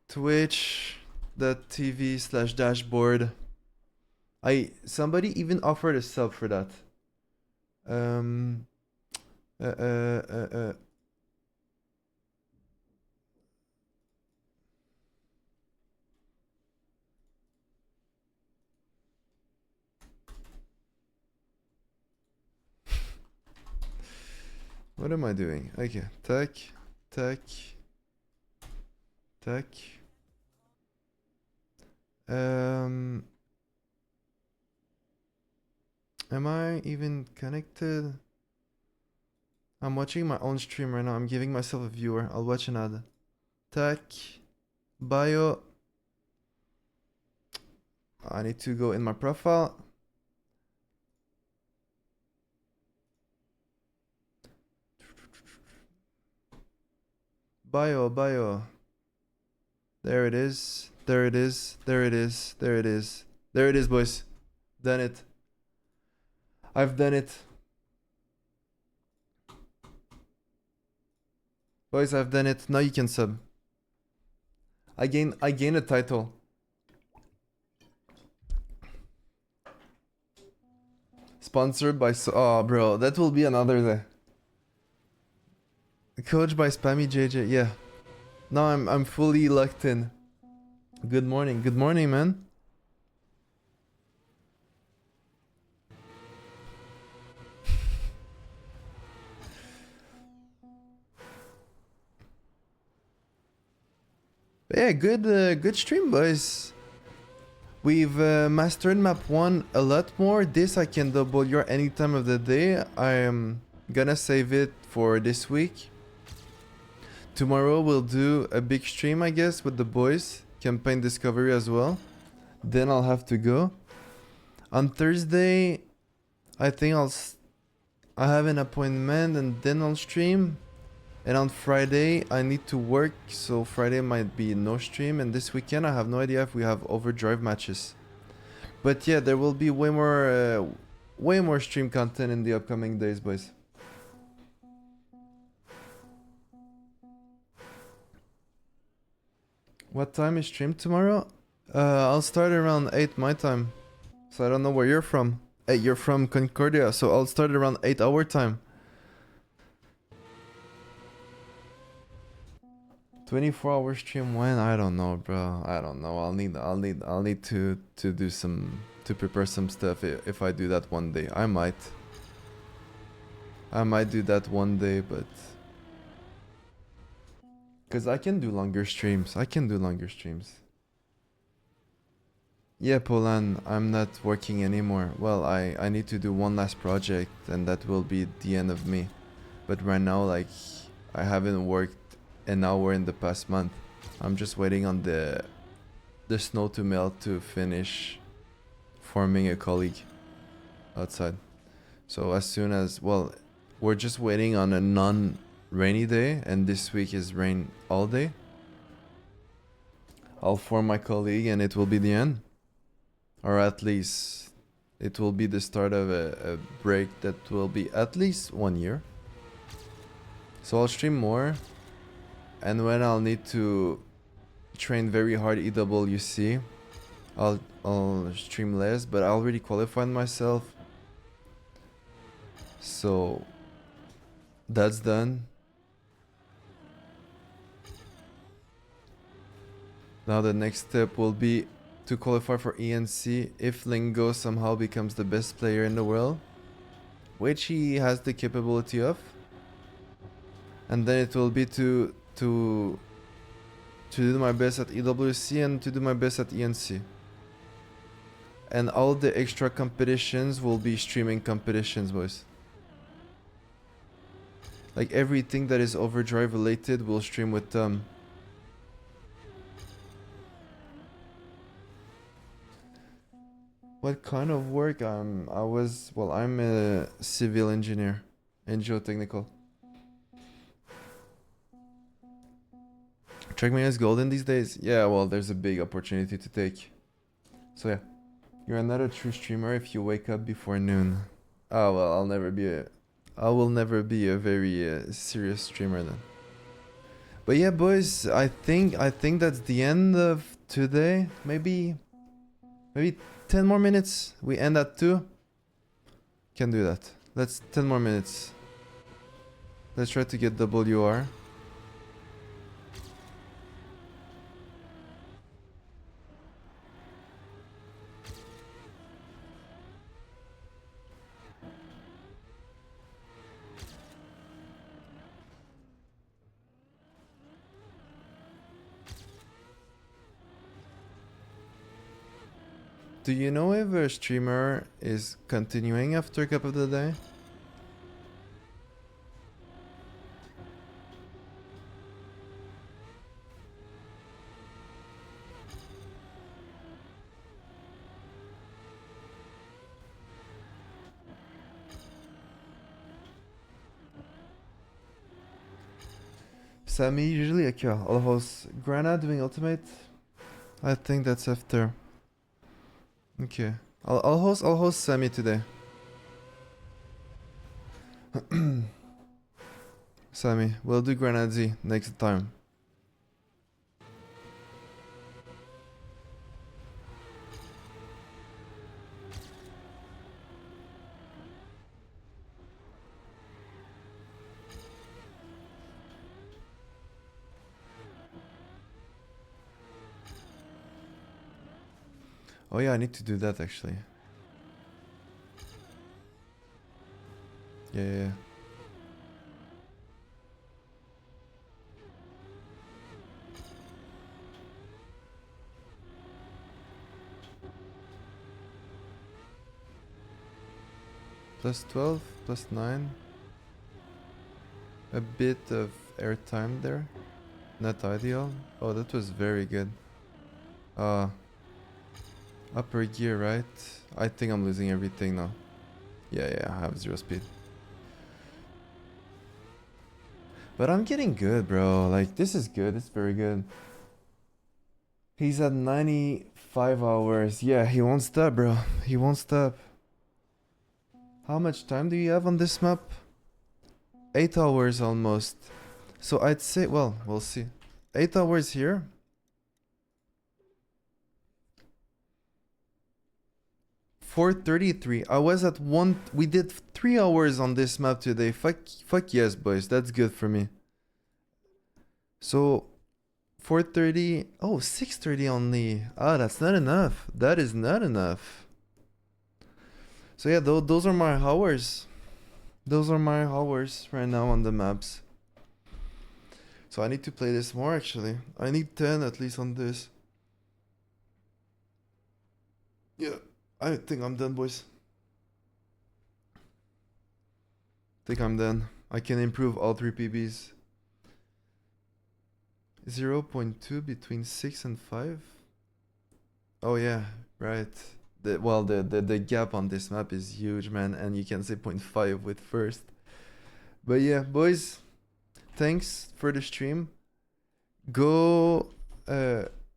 A: Twitch.tv/dashboard. Somebody even offered a sub for that. What am I doing? Okay, tac. Am I even connected? I'm watching my own stream right now. I'm giving myself a viewer. I'll watch an ad. Tac. Bio. I need to go in my profile. Bio. There it is, boys. Done it. I've done it. Boys, I've done it. Now you can sub. I gain a title. Sponsored by oh, bro, that will be another day. Coached by Spammy JJ. Yeah. Now I'm fully locked in. Good morning, man. Yeah, good stream, boys. We've mastered map 1 a lot more. This I can double your any time of the day. I am gonna save it for this week. Tomorrow we'll do a big stream, I guess, with the boys. Campaign discovery as well. Then I'll have to go. On Thursday, I think I have an appointment and then I'll stream. And on Friday, I need to work, so Friday might be no stream. And this weekend, I have no idea if we have overdrive matches. But yeah, there will be way more stream content in the upcoming days, boys. What time is stream tomorrow? I'll start around 8 my time. So I don't know where you're from. Hey, you're from Concordia, so I'll start around 8 hour time. 24-hour stream when? I don't know, bro. I don't know. I'll need to do some to prepare some stuff if I do that one day. I might do that one day, but cuz I can do longer streams. Yeah, Polan, I'm not working anymore. Well, I need to do one last project and that will be the end of me. But right now, like, I haven't worked an hour in the past month. I'm just waiting on the snow to melt to finish forming a colleague outside. So as soon as, well, we're just waiting on a non-rainy day, and this week is rain all day. I'll form my colleague and it will be the end. Or at least it will be the start of a break that will be at least 1 year. So I'll stream more, and when I'll need to train very hard EWC, I'll stream less, but I already qualified myself. So that's done. Now the next step will be to qualify for ENC if Lingo somehow becomes the best player in the world, which he has the capability of. And then it will be to do my best at EWC and to do my best at ENC. And all the extra competitions will be streaming competitions, boys. Like everything that is overdrive related will stream with them. What kind of work? I'm a civil engineer in geotechnical. Trackmania is golden these days? Yeah, well, there's a big opportunity to take. So yeah, you're not a true streamer if you wake up before noon. Oh well, I will never be a very serious streamer then. But yeah, boys, I think that's the end of today. Maybe 10 more minutes. We end at 2. Can do that. Let's 10 more minutes. Let's try to get WR. Do you know if a streamer is continuing after Cup of the Day? Sammy usually a kill. Alhost Grana doing ultimate. I think that's after. Okay. I'll host Sammy today. Sammy, we'll do Granadzi next time. Oh yeah, I need to do that actually. Yeah. Plus 12, plus 9. A bit of airtime there. Not ideal. Oh, that was very good. Upper gear, right? I think I'm losing everything now. Yeah, I have 0 speed. But I'm getting good, bro. Like, this is good. It's very good. He's at 95 hours. Yeah, he won't stop, bro. He won't stop. How much time do you have on this map? 8 hours almost. So I'd say, well, we'll see. 8 hours here. 4:33. I was at 1. We did 3 hours on this map today. Fuck yes, boys. That's good for me. So 4:30. Oh, 6:30 only. Ah, that's not enough. That is not enough. So yeah, those are my hours. Those are my hours right now on the maps. So I need to play this more actually. I need 10 at least on this. Yeah, I think I'm done, boys. Think I'm done. I can improve all 3 PBs. 0.2 between 6 and 5. Oh yeah, right. The gap on this map is huge, man, and you can say 0.5 with first. But yeah, boys, thanks for the stream. Go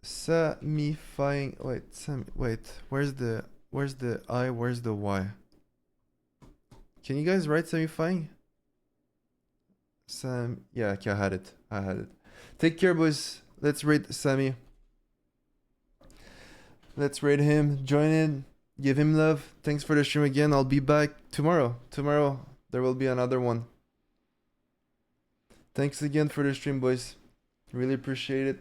A: Samifying. Wait, where's the I, where's the Y? Can you guys write Samifying? Yeah, okay, I had it. Take care, boys. Let's rate Sammy. Let's rate him. Join in. Give him love. Thanks for the stream again. I'll be back tomorrow. Tomorrow there will be another one. Thanks again for the stream, boys. Really appreciate it.